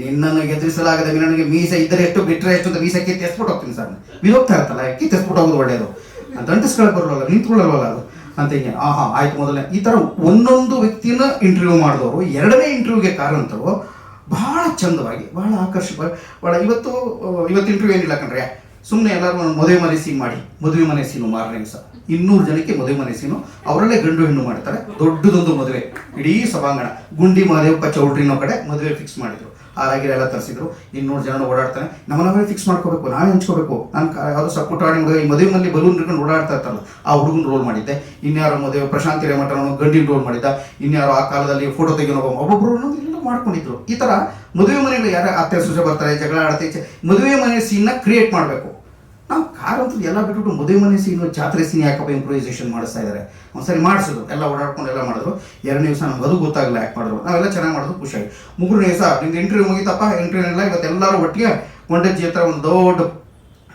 ನಿನ್ನನ್ನು ಎದುರಿಸಲಾಗದ ನನಗೆ ಮೀಸೆ ಇದ್ದರೆ ಎಷ್ಟು ಬಿಟ್ಟರೆ ಎಷ್ಟು ಅಂತ ಮೀಸೆ ಕಿತ್ತು ಎಸ್ಬಿಟ್ಟು ಹೋಗ್ತೀನಿ ಸರ್. ಬಿದ್ದೋಗ್ತಾ ಇರ್ತಲ್ಲ, ಕಿತ್ತು ಎಸ್ಬಿಟ್ಟು ಹೋಗೋದು ಒಳ್ಳೆಯದು, ಅಂಟಿಸ್ಕೊಳಕ್ಕೆ ಬರೋಲ್ಲ, ನಿಂತ್ಕೊಳ್ಳಲ್ವಲ್ಲ ಅದು ಅಂತ. ಹಿಂಗೆ ಆಯ್ತು ಮೊದಲನೇ ಈ ಥರ ಒಂದೊಂದು ವ್ಯಕ್ತಿನ ಇಂಟರ್ವ್ಯೂ ಮಾಡಿದವರು 2ನೇ ಇಂಟರ್ವ್ಯೂಗೆ ಕಾರಂತರು ಬಹಳ ಚಂದವಾಗಿ, ಬಹಳ ಆಕರ್ಷಕವಾಗಿ, ಇವತ್ತು ಇಂಟರ್ವ್ಯೂ ಏನಿಲ್ಲ ಕಣ್ರೆ, ಸುಮ್ಮನೆ ಎಲ್ಲರೂ ಮದುವೆ ಮನೆ ಸೀನ್ ಮಾಡಿ, ಮದುವೆ ಮನೆ ಸೀನು ಮಾರನೇ ದಿವಸ 200 ಜನಕ್ಕೆ ಮದುವೆ ಮನೆ ಸೀನು, ಅವರಲ್ಲೇ ಗಂಡು ಹೆಣ್ಣು ಮಾಡ್ತಾರೆ. ದೊಡ್ಡದೊಂದು ಮದುವೆ, ಇಡೀ ಸಭಾಂಗಣ, ಗುಂಡಿ ಮಾದೇವಪ್ಪ ಚೌಲ್ಟ್ರಿನೋ ಕಡೆ ಮದುವೆ ಫಿಕ್ಸ್ ಮಾಡಿದ್ರು. ಆರಾಗಿರೆಲ್ಲ ತರಿಸಿದ್ರು. 200 ಜನ ಓಡಾಡ್ತಾನೆ, ನಾವೇ ಫಿಕ್ಸ್ ಮಾಡ್ಕೋಬೇಕು, ನಾವೇ ಹಂಚ್ಕೋಬೇಕು. ನಾನು ಯಾವುದೋ ಸಪೋರ್ಟ್ ಆಡಿ ಈ ಮದುವೆ ಮಲ್ಲಿ ಬಲೂನ್ ಹಿಡ್ಕೊಂಡು ಓಡಾಡ್ತಾ ಇರ್ತಾರಲ್ಲ, ಆ ಹುಡುಗನ ರೋಲ್ ಮಾಡಿದ್ದೆ. ಇನ್ಯಾರೋ ಮದುವೆ ಪ್ರಶಾಂತಿ ರೇಮಠ ಗಂಡಿನ ರೋಲ್ ಮಾಡಿದ್ದ. ಇನ್ಯಾರೋ ಆ ಕಾಲದಲ್ಲಿ ಫೋಟೋ ತೆಗೆಯೋ ಒಬ್ಬೊಬ್ಬರು ಎಲ್ಲ ಮಾಡ್ಕೊಂಡಿದ್ರು. ಈ ಥರ ಮದುವೆ ಮನೆಗಳು ಯಾರು ಅತ್ತೆ ಸೊಸೆ ಬರ್ತಾರೆ, ಜಗಳ ಆಡ್ತೈತೆ, ಮದುವೆ ಮನೆ ಸೀನ್ನ ಕ್ರಿಯೇಟ್ ಮಾಡಬೇಕು. ನಾವು ಕಾರಂತದ್ದು ಎಲ್ಲ ಬಿಟ್ಬಿಟ್ಟು ಮದುವೆ ಮನೆ ಸೀನು, ಜಾತ್ರೆ ಸೀನ್ ಯಾಕಪ್ಪ ಇಂಪ್ರೂವೈಸೇಷನ್ ಮಾಡಿಸ್ತಾ ಇದ್ದಾರೆ. ಒಂದ್ಸರಿ ಮಾಡಿಸಿದ್ರು, ಎಲ್ಲ ಓಡಾಡ್ಕೊಂಡು ಎಲ್ಲ ಮಾಡಿದ್ರು. 2ನೇ ದಿವಸ ನಮ್ಗೆ ಅದು ಗೊತ್ತಾಗಲ್ಲ ಯಾಕೆ ಮಾಡಿದ್ರು. ನಾವೆಲ್ಲ ಚೆನ್ನಾಗಿ ಮಾಡಿದ್ರು, ಖುಷಿಯಾಗಿ. 3ನೇ ದಿವಸ ನಿಮ್ದು ಇಂಟರ್ವ್ಯೂ ಮುಗಿತಪ್ಪ, ಇಂಟರ್ವ್ಯೂ ಎಲ್ಲ ಇವತ್ತೆಲ್ಲರೂ ಒಟ್ಟಿಗೆ ಕೊಂಡಜ್ಜಿ ಹತ್ರ ಒಂದು ದೊಡ್ಡ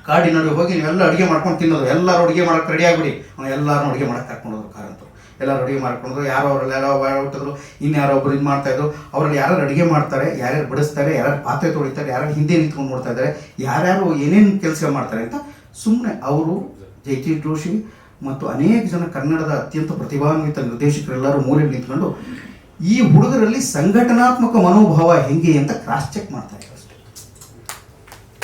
ಕಾಡಿನ ನಡುವೆ ಹೋಗಿ ನೀವೆಲ್ಲ ಅಡುಗೆ ಮಾಡ್ಕೊಂಡು ತಿನ್ನೋದು. ಎಲ್ಲರೂ ಅಡುಗೆ ಮಾಡೋಕ್ಕೆ ರೆಡಿ ಆಗ್ಬಿಡಿ. ಎಲ್ಲರೂ ಅಡುಗೆ ಮಾಡೋಕ್ಕೆ ಕರ್ಕೊಂಡೋದ್ರು ಕಾರಂತರು. ಎಲ್ಲರೂ ಅಡುಗೆ ಮಾಡ್ಕೊಂಡ್ರು. ಯಾರೋ ಅವರೆಲ್ಲ ಹುಟ್ಟಿದ್ರು, ಇನ್ಯಾರೋ ಒಬ್ರು ಇದು ಮಾಡ್ತಾಯಿದ್ರು. ಅವರಲ್ಲಿ ಯಾರು ಅಡುಗೆ ಮಾಡ್ತಾರೆ, ಯಾರ್ಯಾರು ಬಡಿಸ್ತಾರೆ, ಯಾರ್ಯಾರು ಪಾತ್ರೆ ತೊಳಿತಾರೆ, ಯಾರ್ಯಾರು ಹಿಂದೆ ನಿಂತ್ಕೊಂಡು ನೋಡ್ತಾ ಇದ್ದಾರೆ, ಯಾರ್ಯಾರು ಏನೇನು ಕೆಲಸ ಮಾಡ್ತಾರೆ ಅಂತ ಸುಮ್ಮನೆ ಅವರು, ಜೈತಿ ಜೋಶಿ ಮತ್ತು ಅನೇಕ ಜನ ಕನ್ನಡದ ಅತ್ಯಂತ ಪ್ರತಿಭಾನ್ವಿತ ನಿರ್ದೇಶಕರೆಲ್ಲರೂ ಮೂಲೆಯಲ್ಲಿ ನಿಂತ್ಕೊಂಡು ಈ ಹುಡುಗರಲ್ಲಿ ಸಂಘಟನಾತ್ಮಕ ಮನೋಭಾವ ಹೆಂಗೆ ಅಂತ ಕ್ರಾಸ್ ಚೆಕ್ ಮಾಡ್ತಾ ಇದ್ದಾರೆ ಅಷ್ಟೇ.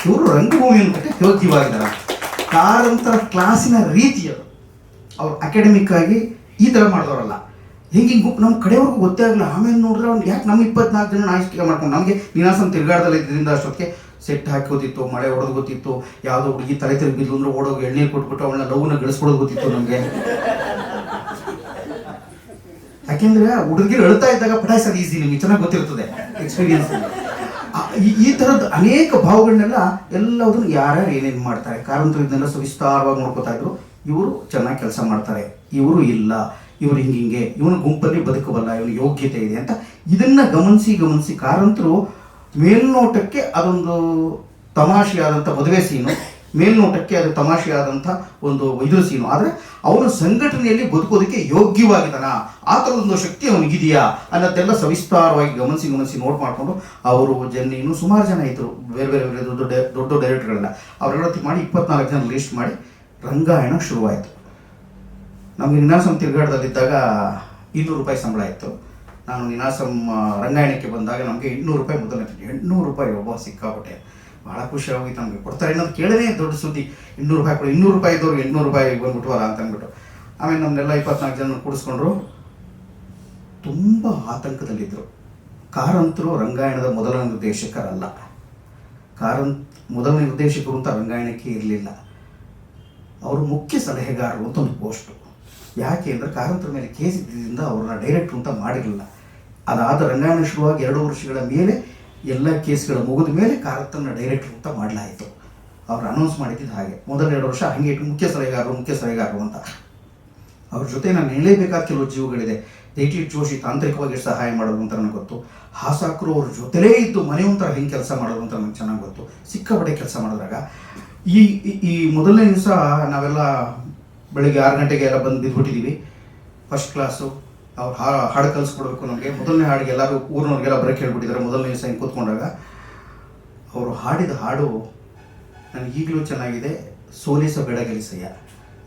ಇವರು ರಂಗಭೂಮಿಯನ್ನು ಕಟ್ಟಿ ಯೋಗ್ಯವಾಗಿದ್ದಾರೆ. ಕಾರಂತರ ಕ್ಲಾಸಿನ ರೀತಿ ಅದು. ಅವ್ರು ಅಕಾಡೆಮಿಕ್ ಆಗಿ ಈ ಥರ ಮಾಡಿದವರಲ್ಲ. ಹಿಂಗೆ ನಮ್ಮ ಕಡೆಯವ್ರಿಗೂ ಗೊತ್ತೇ ಆಗಲ್ಲ. ಆಮೇಲೆ ನೋಡಿದ್ರೆ ಅವ್ನು ಯಾಕೆ ನಮ್ಮ 24 ಜನ ನಾಯಿಸ್ಟಿಕೆ ಮಾಡ್ಕೊಂಡು, ನಮಗೆ ನೀನಾಸಂ ತಿರುಗಾಡದಲ್ಲಿ ಇದ್ರಿಂದ ಅಷ್ಟೊತ್ತಿಗೆ ಸೆಟ್ ಹಾಕೋದಿತ್ತು, ಮಳೆ ಹೊಡೆದು ಗೊತ್ತಿತ್ತು, ಯಾವುದೋ ಹುಡುಗಿ ತಲೆ ತಿರುಗಿದ್ಲು ಅಂದ್ರೆ ಓಡೋಗಿ ಎಳ್ನೀರು ಕೊಟ್ಬಿಟ್ಟು ಅವಳನ್ನ ಲವ್ನ ಗಳಿಸ್ಕೊಡೋದು ಗೊತ್ತಿತ್ತು ನಮಗೆ. ಯಾಕೆಂದ್ರೆ ಹುಡುಗಿರು ಅಳ್ತಾ ಇದ್ದಾಗ ಪಟಾಯಿಸೋದು ಈಸಿ, ನಿಮಗೆ ಚೆನ್ನಾಗಿ ಗೊತ್ತಿರ್ತದೆ ಎಕ್ಸ್ಪೀರಿಯನ್ಸ್. ಈ ಥರದ್ದು ಅನೇಕ ಭಾವಗಳನ್ನೆಲ್ಲ ಎಲ್ಲದನ್ನು ಯಾರ್ಯಾರು ಏನೇನು ಮಾಡ್ತಾರೆ, ಕಾರಂತರು ಇದನ್ನೆಲ್ಲ ಸವಿಸ್ತಾರವಾಗಿ ನೋಡ್ಕೋತಾ ಇದ್ರು. ಇವರು ಚೆನ್ನಾಗಿ ಕೆಲಸ ಮಾಡ್ತಾರೆ, ಇವರು ಇಲ್ಲ, ಇವರು ಹಿಂಗೆ, ಇವನು ಗುಂಪಲ್ಲಿ ಬದುಕಬಲ್ಲ, ಇವನು ಯೋಗ್ಯತೆ ಇದೆ ಅಂತ ಇದನ್ನ ಗಮನಿಸಿ ಕಾರಂತರು ಮೇಲ್ನೋಟಕ್ಕೆ ಅದೊಂದು ತಮಾಷೆಯಾದಂಥ ಮದುವೆ ಸೀನು, ಮೇಲ್ನೋಟಕ್ಕೆ ಅದು ತಮಾಷೆಯಾದಂಥ ಒಂದು ಇದ್ರ ಸೀನು. ಆದರೆ ಅವನು ಸಂಘಟನೆಯಲ್ಲಿ ಬದುಕೋದಕ್ಕೆ ಯೋಗ್ಯವಾಗಿದ್ದಾನ, ಆ ಥರದೊಂದು ಶಕ್ತಿ ಅವನಿಗಿದೆಯಾ ಅನ್ನೋದೆಲ್ಲ ಸವಿಸ್ತಾರವಾಗಿ ಗಮನಿಸಿ ನೋಟ್ ಮಾಡಿಕೊಂಡು ಅವರು ಇನ್ನೂ ಸುಮಾರು ಜನ ಇದ್ದರು, ಬೇರೆ ದೊಡ್ಡ ಡೈರೆಕ್ಟರ್ಗಳನ್ನ ಅವರೆಲ್ಲ ಮಾಡಿ 24 ಜನ ಲಿಸ್ಟ್ ಮಾಡಿ ರಂಗಾಯಣ ಶುರುವಾಯಿತು. ನಮಗೆ ನೀನಾಸಂ ತಿರುಗಾಟದಲ್ಲಿದ್ದಾಗ 200 ರೂಪಾಯಿ ಸಂಬಳ ಇತ್ತು. ನಾನು ನೀನಾಸಂ ರಂಗಾಯಣಕ್ಕೆ ಬಂದಾಗ ನಮಗೆ 800 ರೂಪಾಯಿ ಮೊದಲನೇ 800 ರೂಪಾಯಿ ಒಬ್ಬ ಸಿಕ್ಕಾಪಟ್ಟೆ ಭಾಳ ಖುಷಿ ಆಗೋಗಿತ್ತು. ನಮಗೆ ಕೊಡ್ತಾರೆ ಅನ್ನೋದು ಕೇಳನೇ ದೊಡ್ಡ ಸುದ್ದಿ. 200 ರೂಪಾಯಿ ಕೊಡಿ, 200 ರೂಪಾಯಿ ಇದ್ದವ್ರು 800 ರೂಪಾಯಿ ಬಂದ್ಬಿಟ್ವಲ್ಲ ಅಂತ ಅಂದ್ಬಿಟ್ಟು ಆಮೇಲೆ ನಮ್ಮನ್ನೆಲ್ಲ 24 ಜನ ಕೂಡಿಸ್ಕೊಂಡ್ರು. ತುಂಬ ಆತಂಕದಲ್ಲಿದ್ದರು. ಕಾರಂತರು ರಂಗಾಯಣದ ಮೊದಲ ನಿರ್ದೇಶಕರಲ್ಲ. ಮೊದಲ ನಿರ್ದೇಶಕರು ಅಂತ ರಂಗಾಯಣಕ್ಕೆ ಇರಲಿಲ್ಲ. ಅವರು ಮುಖ್ಯ ಸಲಹೆಗಾರರು ಅಂತ ಒಂದು ಪೋಸ್ಟು. ಯಾಕೆ ಅಂದರೆ ಕಾರಂತರ ಮೇಲೆ ಕೇಸ್ ಇದ್ದಿದ್ದರಿಂದ ಅವ್ರನ್ನ ಡೈರೆಕ್ಟ್ರು ಅಂತ ಮಾಡಿರಲಿಲ್ಲ. ಅದಾದ ರಂಗಾಯಣ ಶುರುವಾಗಿ 2 ವರ್ಷಗಳ ಮೇಲೆ ಎಲ್ಲ ಕೇಸ್ಗಳ ಮುಗಿದ ಮೇಲೆ ಕಾರಂತರನ್ನ ಡೈರೆಕ್ಟ್ರು ಅಂತ ಮಾಡಲಾಯಿತು. ಅವ್ರು ಅನೌನ್ಸ್ ಮಾಡಿದ್ದು ಹಾಗೆ. ಮೊದಲ 2 ವರ್ಷ ಹಾಗೆ ಇಟ್ಟು ಮುಖ್ಯ ಸಲಹೆಗಾರರು ಅಂತ. ಅವ್ರ ಜೊತೆ ನಾನು ಹೇಳಲೇಬೇಕಾದ ಕೆಲವು ಜೀವಗಳಿದೆ. ಡಿ.ಟಿ. ಜೋಶಿ ತಾಂತ್ರಿಕವಾಗಿ ಸಹಾಯ ಮಾಡೋದು ಅಂತ ನನಗೆ ಗೊತ್ತು. ಹಾಸಾಕರು ಅವ್ರ ಜೊತೆಲೇ ಇದ್ದು ಮನೆ ಒಂಥರ ಹೆಂಗೆ ಕೆಲಸ ಮಾಡೋದು ಅಂತ ನನಗೆ ಚೆನ್ನಾಗಿ ಗೊತ್ತು. ಸಿಕ್ಕಾಪಟ್ಟೆ ಕೆಲಸ ಮಾಡಿದಾಗ ಈ ಮೊದಲನೇ ದಿವಸ ನಾವೆಲ್ಲ ಬೆಳಿಗ್ಗೆ 6 ಗಂಟೆಗೆ ಎಲ್ಲ ಬಂದು ಬಿದ್ದುಬಿಟ್ಟಿದ್ದೀವಿ. First class. ಅವ್ರು ಹಾಡು ಕಲಿಸ್ಕೊಡ್ಬೇಕು ನಮಗೆ. ಮೊದಲನೇ ಹಾಡಿಗೆ ಎಲ್ಲರೂ ಊರಿನವ್ರಿಗೆಲ್ಲ ಬರೋಕ್ಕೆ ಹೇಳ್ಬಿಟ್ಟಿದ್ದಾರೆ. ಮೊದಲನೇ ದಿವಸ ಹಿಂಗೆ ಕೂತ್ಕೊಂಡಾಗ ಅವರು ಹಾಡಿದ ಹಾಡು ನನಗೆ ಈಗಲೂ ಚೆನ್ನಾಗಿದೆ. ಸೋಲಿಸಬೇಡ ಗೆಲಿಸಯ್ಯ.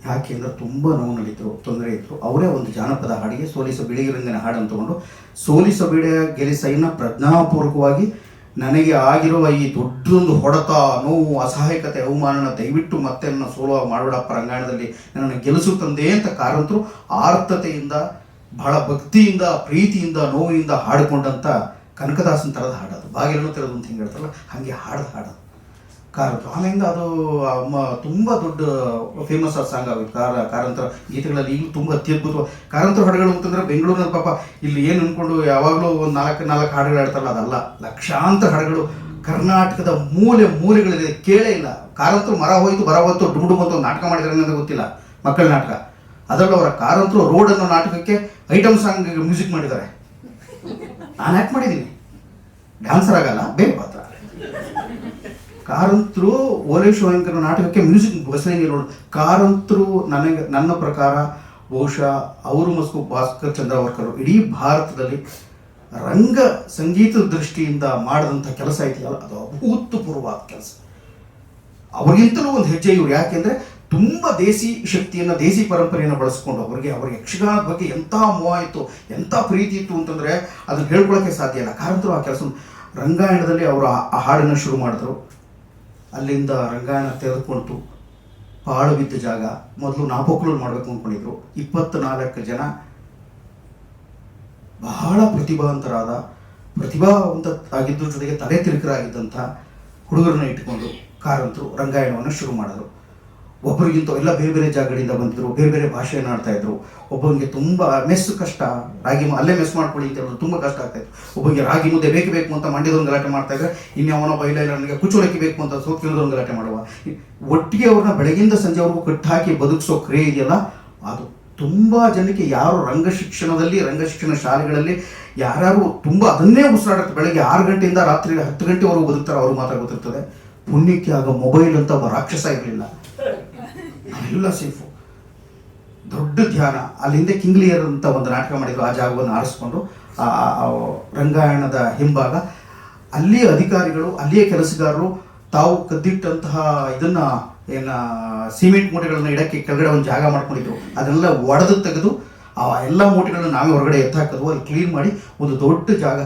ಯಾಕೆ ಅಂದರೆ ತುಂಬ ನೋವಿನಲ್ಲಿದ್ದರು, ತೊಂದರೆ ಇದ್ದರು. ಅವರೇ ಒಂದು ಜಾನಪದ ಹಾಡಿಗೆ ಸೋಲಿಸ ಬಿಳಿಗಿರಂಗನ ಹಾಡನ್ನು ತಗೊಂಡು ಸೋಲಿಸಬೇಡ ಗೆಲಿಸಯ್ಯನ ಪ್ರಜ್ಞಾಪೂರ್ವಕವಾಗಿ ನನಗೆ ಆಗಿರುವ ಈ ದೊಡ್ಡದೊಂದು ಹೊಡೆತ, ನೋವು, ಅಸಹಾಯಕತೆ, ಅವಮಾನನ ದಯವಿಟ್ಟು ಮತ್ತೆ ನನ್ನ ಸೋಲುವ ಮಾಡಬೇಡಪ್ಪ, ರಂಗಾಯಣದಲ್ಲಿ ನನ್ನನ್ನು ಗೆಲ್ಲಿಸು ತಂದೆ ಅಂತ ಕಾರಂತರು ಆರ್ತತೆಯಿಂದ, ಬಹಳ ಭಕ್ತಿಯಿಂದ, ಪ್ರೀತಿಯಿಂದ, ನೋವಿನಿಂದ ಹಾಡಿಕೊಂಡಂಥ ಕನಕದಾಸನ ಥರದ ಹಾಡೋದು. ಬಾಗಿಲನ್ನು ತೆರೆದು ಅಂತ ಹಿಂಗೆ ಹೇಳ್ತಾರಲ್ಲ, ಹಾಗೆ ಹಾಡೋದು ಕಾರಂತರು. ಆಮೇಲಿಂದ ಅದು ತುಂಬ ದೊಡ್ಡ ಫೇಮಸ್ ಆದ ಸಾಂಗ್ ಆಗುತ್ತೆ. ಕಾರಂತರ ಗೀತೆಗಳಲ್ಲಿ ಈಗಲೂ ತುಂಬ ಅತ್ಯದ್ಭುತ ಕಾರಂತರ ಹಾಡುಗಳು ಅಂತಂದರೆ ಬೆಂಗಳೂರಿನಲ್ಲಿ ಪಾಪ ಇಲ್ಲಿ ಏನು ಅಂದ್ಕೊಂಡು ಯಾವಾಗಲೂ ಒಂದು 4 ಹಾಡುಗಳು ಆಡ್ತಾರಲ್ಲ, ಅದಲ್ಲ. ಲಕ್ಷಾಂತರ ಹಾಡುಗಳು ಕರ್ನಾಟಕದ ಮೂಲೆಗಳಿದೆ, ಕೇಳೇ ಇಲ್ಲ. ಕಾರಂತರು ಮರ ಹೋಯ್ತು ಬರ ಹೋಯ್ತು ಡುಮ್ ಅಂತ ಒಂದು ನಾಟಕ ಮಾಡಿದ್ದಾರೆ ಅನ್ನೋದು ಗೊತ್ತಿಲ್ಲ, ಮಕ್ಕಳ ನಾಟಕ. ಅದರಲ್ಲೂ ಅವರ ಕಾರಂತರು ರೋಡ್ ಅನ್ನೋ ನಾಟಕಕ್ಕೆ ಐಟಮ್ ಸಾಂಗ್ ಮ್ಯೂಸಿಕ್ ಮಾಡಿದ್ದಾರೆ. ನಾನು ಯಾಕೆ ಮಾಡಿದ್ದೀನಿ, ಡ್ಯಾನ್ಸರ್ ಆಗಲ್ಲ, ಬೇರೆ ಪಾತ್ರ. ಕಾರಂತರು ಓಲೆ ಶಿವಶಂಕರ ನಾಟಕಕ್ಕೆ ಮ್ಯೂಸಿಕ್ ಬಸವಲಿಂಗ ನೋಡು. ಕಾರಂತರು ನನ್ನ ಪ್ರಕಾರ ಬಹುಶಃ ಅವರು ಮತ್ತು ಭಾಸ್ಕರ್ ಚಂದ್ರವರ್ಕರ್ ಇಡೀ ಭಾರತದಲ್ಲಿ ರಂಗ ಸಂಗೀತದ ದೃಷ್ಟಿಯಿಂದ ಮಾಡಿದಂಥ ಕೆಲಸ ಇದೆಯಲ್ಲ, ಅದು ಅಭೂತಪೂರ್ವವಾದ ಕೆಲಸ. ಅವ್ರಿಗಿಂತಲೂ ಒಂದು ಹೆಜ್ಜೆ ಇವರು. ಯಾಕೆಂದರೆ ತುಂಬ ದೇಸಿ ಶಕ್ತಿಯನ್ನು, ದೇಸಿ ಪರಂಪರೆಯನ್ನು ಬಳಸ್ಕೊಂಡು ಅವ್ರಿಗೆ ಯಕ್ಷಗಾನದ ಬಗ್ಗೆ ಎಂಥ ಮೋಹ ಇತ್ತು, ಎಂಥ ಪ್ರೀತಿ ಇತ್ತು ಅಂತಂದರೆ ಅದನ್ನು ಹೇಳ್ಕೊಳ್ಳೋಕ್ಕೆ ಸಾಧ್ಯ ಇಲ್ಲ. ಕಾರಂತರು ಆ ಕೆಲಸ ರಂಗಾಯಣದಲ್ಲಿ ಅವರು ಆ ಹಾಡನ್ನು ಶುರು ಮಾಡಿದ್ರು. ಅಲ್ಲಿಂದ ರಂಗಾಯಣ ತೆಗೆದುಕೊಳ್ತು. ಪಾಳು ಬಿದ್ದ ಜಾಗ. ಮೊದಲು ನಾಪೋಕ್ಲೂರು ಮಾಡಬೇಕು ಅಂದ್ಕೊಂಡಿದ್ರು. 24 ಜನ ಬಹಳ ಪ್ರತಿಭಾವಂತ ಆಗಿದ್ರ ಜೊತೆಗೆ ತಲೆ ತಿರುಕರಾಗಿದ್ದಂಥ ಹುಡುಗರನ್ನ ಇಟ್ಟುಕೊಂಡು ಕಾರಂತರು ರಂಗಾಯಣವನ್ನು ಶುರು ಮಾಡಿದ್ರು. ಒಬ್ಬರಿಗಿಂತ ಎಲ್ಲ ಬೇರೆ ಬೇರೆ ಜಾಗಗಳಿಂದ ಬಂದಿದ್ರು, ಬೇರೆ ಬೇರೆ ಭಾಷೆಯನ್ನು ಆಡ್ತಾ ಇದ್ರು. ಒಬ್ಬನಿಗೆ ತುಂಬ ಮೆಸ್ಸು ಕಷ್ಟ, ಅಲ್ಲೇ ಮೆಸ್ ಮಾಡ್ಕೊಳ್ಳಿ ಅಂತ ಹೇಳಿದ್ರು, ತುಂಬ ಕಷ್ಟ ಆಗ್ತಾಯಿತ್ತು. ಒಬ್ಬನಿಗೆ ರಾಗಿ ಮುದ್ದೆ ಬೇಕು ಅಂತ ಮಂಡ್ಯದೊಂದು ಗಲಾಟೆ ಮಾಡ್ತಾ ಇದ್ರೆ, ಇನ್ಯಾವನೊಬ್ಬ ಇಲ್ಲ ನನಗೆ ಕುಚ್ಚೋಳಕ್ಕೆ ಬೇಕು ಅಂತ ಸೋತ್ಕಿರೋದೊಂದು ಗಲಾಟೆ ಮಾಡುವ. ಒಟ್ಟಿಗೆ ಅವ್ರನ್ನ ಬೆಳಗಿಂದ ಸಂಜೆವರೆಗೂ ಕಟ್ಟಾಕಿ ಬದುಕಿಸೋ ಕ್ರಿಯೆ ಇದೆಯಲ್ಲ, ಅದು ತುಂಬ ಜನಕ್ಕೆ ಯಾರು ರಂಗಶಿಕ್ಷಣ ಶಾಲೆಗಳಲ್ಲಿ ಯಾರ್ಯಾರು ತುಂಬ ಅದನ್ನೇ ಉಸಿರಾಡುತ್ತೆ. ಬೆಳಗ್ಗೆ 6 ಗಂಟೆಯಿಂದ ರಾತ್ರಿ 10 ಗಂಟೆವರೆಗೂ ಬದುಕ್ತಾರೆ, ಅವ್ರಿಗೆ ಮಾತ್ರ ಗೊತ್ತಿರ್ತದೆ. ಪುಣ್ಯಕ್ಕೆ ಆಗ ಮೊಬೈಲ್ ಅಂತ ಒಬ್ಬ ರಾಕ್ಷಸ ಇರಲಿಲ್ಲ, ಎಲ್ಲ ಸೇಫು. ದೊಡ್ಡ ಧ್ಯಾನ. ಅಲ್ಲಿ ಹಿಂದೆ ಕಿಂಗ್ಲಿಯರ್ ಅಂತ ಒಂದು ನಾಟಕ ಮಾಡಿದ್ರು. ಆ ಜಾಗವನ್ನು ಆರಿಸ್ಕೊಂಡು ರಂಗಾಯಣದ ಹಿಂಭಾಗ, ಅಲ್ಲಿಯ ಅಧಿಕಾರಿಗಳು, ಅಲ್ಲಿಯ ಕೆಲಸಗಾರರು ತಾವು ಕದ್ದಿಟ್ಟಂತಹ ಇದನ್ನು ಸಿಮೆಂಟ್ ಮೂಟೆಗಳನ್ನ ಇಡಕ್ಕೆ ಕೆಳಗಡೆ ಒಂದು ಜಾಗ ಮಾಡ್ಕೊಂಡಿದ್ರು. ಅದನ್ನೆಲ್ಲ ಒಡೆದು ತೆಗೆದು ಆ ಎಲ್ಲ ಮೂಟೆಗಳನ್ನ ನಾವೇ ಹೊರಗಡೆ ಎತ್ತಾಕೋದು, ಅಲ್ಲಿ ಕ್ಲೀನ್ ಮಾಡಿ ಒಂದು ದೊಡ್ಡ ಜಾಗ.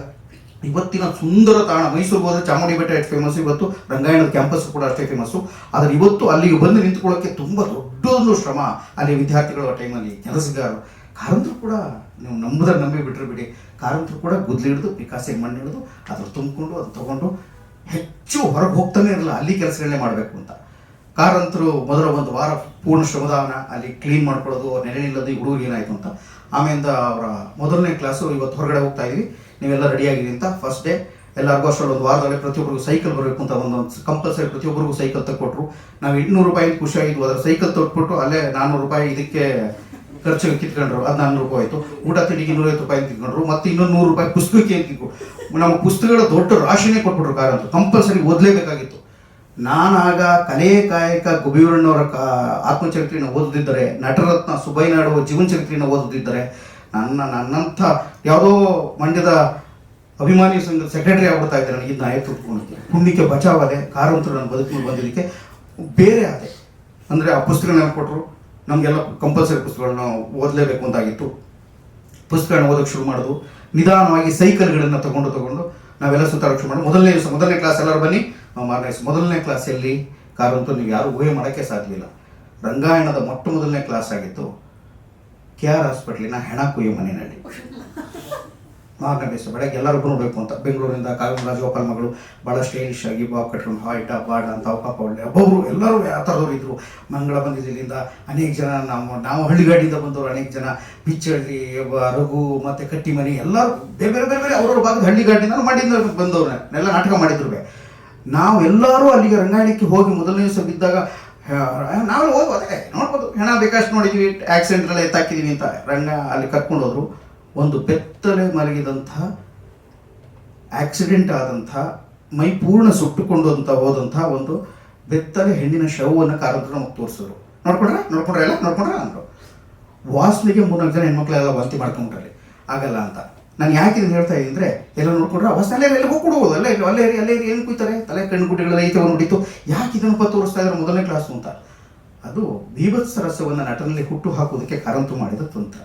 ಇವತ್ತಿನ ಸುಂದರ ತಾಣ. ಮೈಸೂರಿಗೆ ಹೋದರೆ ಚಾಮುಂಡಿ ಬೆಟ್ಟ ಎಷ್ಟು ಫೇಮಸ್ಸು, ಇವತ್ತು ರಂಗಾಯಣದ ಕ್ಯಾಂಪಸ್ ಕೂಡ ಅಷ್ಟೇ ಫೇಮಸ್ಸು. ಆದರೆ ಇವತ್ತು ಅಲ್ಲಿಗೆ ಬಂದು ನಿಂತ್ಕೊಳ್ಳೋಕ್ಕೆ ತುಂಬ ದೊಡ್ಡದೊಂದು ಶ್ರಮ ಅಲ್ಲಿ ವಿದ್ಯಾರ್ಥಿಗಳು, ಆ ಟೈಮಲ್ಲಿ ಕೆಲಸಗಾರರು. ಕಾರಂತರು ಕೂಡ ನೀವು ನಂಬಿ ಬಿಟ್ಟರೆ ಬಿಡಿ, ಕಾರಂತರು ಕೂಡ ಗುದ್ಲಿ ಹಿಡಿದು ಪಿಕಾಸಿಗೆ ಮಣ್ಣು ಹಿಡಿದು ಅದ್ರ ತುಂಬಿಕೊಂಡು ಅದು ತೊಗೊಂಡು ಹೆಚ್ಚು ಹೊರಗೆ ಹೋಗ್ತಾನೆ ಇರಲಿಲ್ಲ, ಅಲ್ಲಿ ಕೆಲಸಗಳನ್ನೇ ಮಾಡಬೇಕು ಅಂತ. ಕಾರಂತರು ಮೊದಲ 1 ವಾರ ಪೂರ್ಣ ಶ್ರಮದಾನ, ಅಲ್ಲಿ ಕ್ಲೀನ್ ಮಾಡ್ಕೊಳ್ಳೋದು, ನೆನೆ ನಿಲ್ಲೋದು, ಈ ಹುಡುಗರು ಏನಾಯಿತು ಅಂತ. ಆಮೇಲೆ ಅವರ ಮೊದಲನೇ ಕ್ಲಾಸು ಇವತ್ತು ಹೊರಗಡೆ ಹೋಗ್ತಾ ಇದ್ವಿ, ನೀವೆಲ್ಲ ರೆಡಿಯಾಗಿರಿ ಅಂತ. ಫಸ್ಟ್ ಡೇ ಎಲ್ಲರಿಗೂ ಅಷ್ಟರಲ್ಲಿ 1 ವಾರದಲ್ಲಿ ಪ್ರತಿಯೊಬ್ಬರಿಗೂ ಸೈಕಲ್ ಬರಬೇಕು ಅಂತ ಒಂದು ಕಂಪಲ್ಸರಿ ಪ್ರತಿಯೊಬ್ಬರಿಗೂ ಸೈಕಲ್ ತಗೊಟ್ರು. ನಾವು 800 ರೂಪಾಯಿ ಖುಷಿಯಾಗಿದ್ವು. ಅದರ ಸೈಕಲ್ ತೊಟ್ಬಿಟ್ಟು ಅಲ್ಲೇ 400 ರೂಪಾಯಿ ಇದಕ್ಕೆ ಖರ್ಚಿಗೆ ಕಿತ್ಕೊಂಡ್ರು. ಅದು 400 ರೂಪಾಯಿ ಆಯಿತು. ಊಟ ತಿಂಡಿಗೆ 250 ರೂಪಾಯಿ ಕಿತ್ಕೊಂಡ್ರು. ಮತ್ತು ಇನ್ನೊಂದು 100 ರೂಪಾಯಿ ಪುಸ್ತಕಕ್ಕೆ ಕಿತ್ಕೊಂಡ್ರು. ನಮ್ಮ ಪುಸ್ತಕಗಳ ದೊಡ್ಡ ರಾಶಿನೇ ಕೊಟ್ಬಿಟ್ರು. ಕಾರಂತರು ಕಂಪಲ್ಸರಿ ಓದಲೇಬೇಕಾಗಿತ್ತು. ನಾನಾಗ ಕಲೆ ಕಾಯಕ ಗುಬಿಯೂರಣ್ಣವರ ಆತ್ಮಚರಿತ್ರೆಯನ್ನು ಓದದಿದ್ದರೆ, ನಟರತ್ನ ಸುಬೈನಾಡುವ ಜೀವನ ಚರಿತ್ರೆಯನ್ನು ಓದದಿದ್ದರೆ, ನನ್ನಂಥ ಯಾವುದೋ ಮಂಡ್ಯದ ಅಭಿಮಾನಿ ಸಂಘದ ಸೆಕ್ರೆಟರಿ ಆಗ್ಬಿಡ್ತಾ ಇದ್ದೆ. ನನಗೆ ಇದನ್ನ ಆಯ್ತು ಉಟ್ಕೊಂಡಿದ್ದೆ. ಪುಣ್ಯಕ್ಕೆ ಬಚಾವಾದೆ. ಕಾರಂತರು ನನ್ನ ಬದುಕಿನಲ್ಲಿ ಬಂದಿದ್ದಕ್ಕೆ ಬೇರೆ ಆದೆ. ಅಂದರೆ ಆ ಪುಸ್ತಕಗಳನ್ನ ಕೊಟ್ಟರು. ನಮಗೆಲ್ಲ ಕಂಪಲ್ಸರಿ ಪುಸ್ತಕಗಳನ್ನ ಓದಲೇಬೇಕು ಅಂತಾಗಿತ್ತು. ಪುಸ್ತಕಗಳನ್ನ ಓದೋಕ್ಕೆ ಶುರು ಮಾಡೋದು. ನಿಧಾನವಾಗಿ ಸೈಕಲ್ಗಳನ್ನು ತಗೊಂಡು ನಾವೆಲ್ಲ ಸುತ್ತಾಡೋಕ್ಕೆ ಶುರು ಮಾಡೋದು. ಮೊದಲನೇ ಕ್ಲಾಸ್ ಎಲ್ಲರೂ ಬನ್ನಿ. ಮೊದಲನೇ ಕ್ಲಾಸಲ್ಲಿ ಕಾರಂತರು ನೀವು ಯಾರು ಊಹೆ ಮಾಡೋಕ್ಕೆ ಸಾಧ್ಯ ಇಲ್ಲ. ರಂಗಾಯಣದ ಮೊದಲನೇ ಕ್ಲಾಸ್ ಆಗಿತ್ತು KR ಹಾಸ್ಪಿಟ್ಲಿನ ಹೆಣ ಕುಯ್ಯೋ ಮನೆಯಲ್ಲಿ. ಮಾರನೇ ದಿವಸ ಬೆಳಗ್ಗೆ ಎಲ್ಲರೂ ನೋಡಬೇಕು ಅಂತ ಬೆಂಗಳೂರಿಂದ ರಾಜಗೋಪಾಲ್ ಮಗಳು ಭಾಳ ಸ್ಟೈಲಿಶ್ ಆಗಿ ಬಾಬ್ ಕಟ್ಕೊಂಡು ಹಾಯ್ಟ ಬಾಡ ಅಂತ ಪಾಪ ಒಳ್ಳೆ ಒಬ್ಬೊಬ್ರು ಎಲ್ಲರೂ ಆ ಥರದವ್ರು ಇದ್ದರು. ಮಂಗಳ ಬಂದಿದ್ದರಿಂದ ಅನೇಕ ಜನ, ನಾವು ಹಳ್ಳಿಗಾಡಿಯಿಂದ ಬಂದವರು ಅನೇಕ ಜನ, ಬಿಚ್ಚಹಳ್ಳಿ, ರಘು ಮತ್ತು ಕಟ್ಟಿಮನಿ ಎಲ್ಲರೂ ಬೇರೆ ಬೇರೆ ಬೇರೆ ಬೇರೆ ಅವ್ರವ್ರ ಭಾಗದ ಹಳ್ಳಿಗಾಡಿಂದ ಮಾಡಿದ ಬಂದವ್ರನ್ನೆಲ್ಲ ನಾಟಕ ಮಾಡಿದ್ರು. ನಾವು ಎಲ್ಲರೂ ಅಲ್ಲಿಗೆ ರಂಗಾಯಣಕ್ಕೆ ಹೋಗಿ ಮೊದಲನೇ ದಿವಸ ಬಿದ್ದಾಗ ನಾವೆಲ್ಲ ಹೋಗೋದೆ ನೋಡ್ಬೋದು, ಹೆಣ ಬೇಕಷ್ಟು ನೋಡಿದ್ದೀವಿ, ಆಕ್ಸಿಡೆಂಟ್ರೆಲ್ಲ ಎತ್ತಾಕಿದ್ದೀವಿ ಅಂತ ರಂಗ ಅಲ್ಲಿ ಕರ್ಕೊಂಡು ಹೋದ್ರು. ಒಂದು ಬೆತ್ತಲೆ ಮಲಗಿದಂಥ ಆಕ್ಸಿಡೆಂಟ್ ಆದಂಥ ಮೈ ಪೂರ್ಣ ಸುಟ್ಟುಕೊಂಡು ಅಂತ ಹೋದಂಥ ಒಂದು ಬೆತ್ತಲೆ ಹೆಣ್ಣಿನ ಶವವನ್ನು ಕಾರಂತರ ನಮಗೆ ತೋರಿಸಿದ್ರು. ನೋಡ್ಕೊಂಡ್ರೆ ಅಂದರು. ವಾಸನೆಗೆ 3-4 ಜನ ಹೆಣ್ಮಕ್ಳೆಲ್ಲ ವಾಂತಿ ಮಾಡ್ಕೊಂಡ್ರಲ್ಲಿ ಆಗಲ್ಲ ಅಂತ. ನಾನು ಯಾಕೆ ಇದನ್ನು ಹೇಳ್ತಾ ಇದ್ದೀನಿ ಅಂದರೆ, ಎಲ್ಲ ನೋಡ್ಕೊಂಡ್ರೆ ವಾಸನೆ ಎಲ್ಲ ಹೋಗಿ ಕೊಡ್ಬೋದು, ಅಲ್ಲೇ ಏನು ಕುಯ್ತಾರೆ, ತಲೆ ಕಣ್ಣು ಗುಡ್ಡೆಗಳೆಲ್ಲ ಐತೆ ನೋಡಿತ್ತು, ಯಾಕೆ ಇದನ್ನಪ್ಪ ತೋರಿಸ್ತಾ ಇದ್ದಾರೆ ಮೊದಲನೇ ಕ್ಲಾಸು ಅಂತ. ಅದು ಬೀಭತ್ಸ ರಸವನ್ನು ನಟನಲ್ಲಿ ಹುಟ್ಟು ಹಾಕೋದಕ್ಕೆ ಕಾರಂತರು ಮಾಡಿದ ತಂತ್ರ.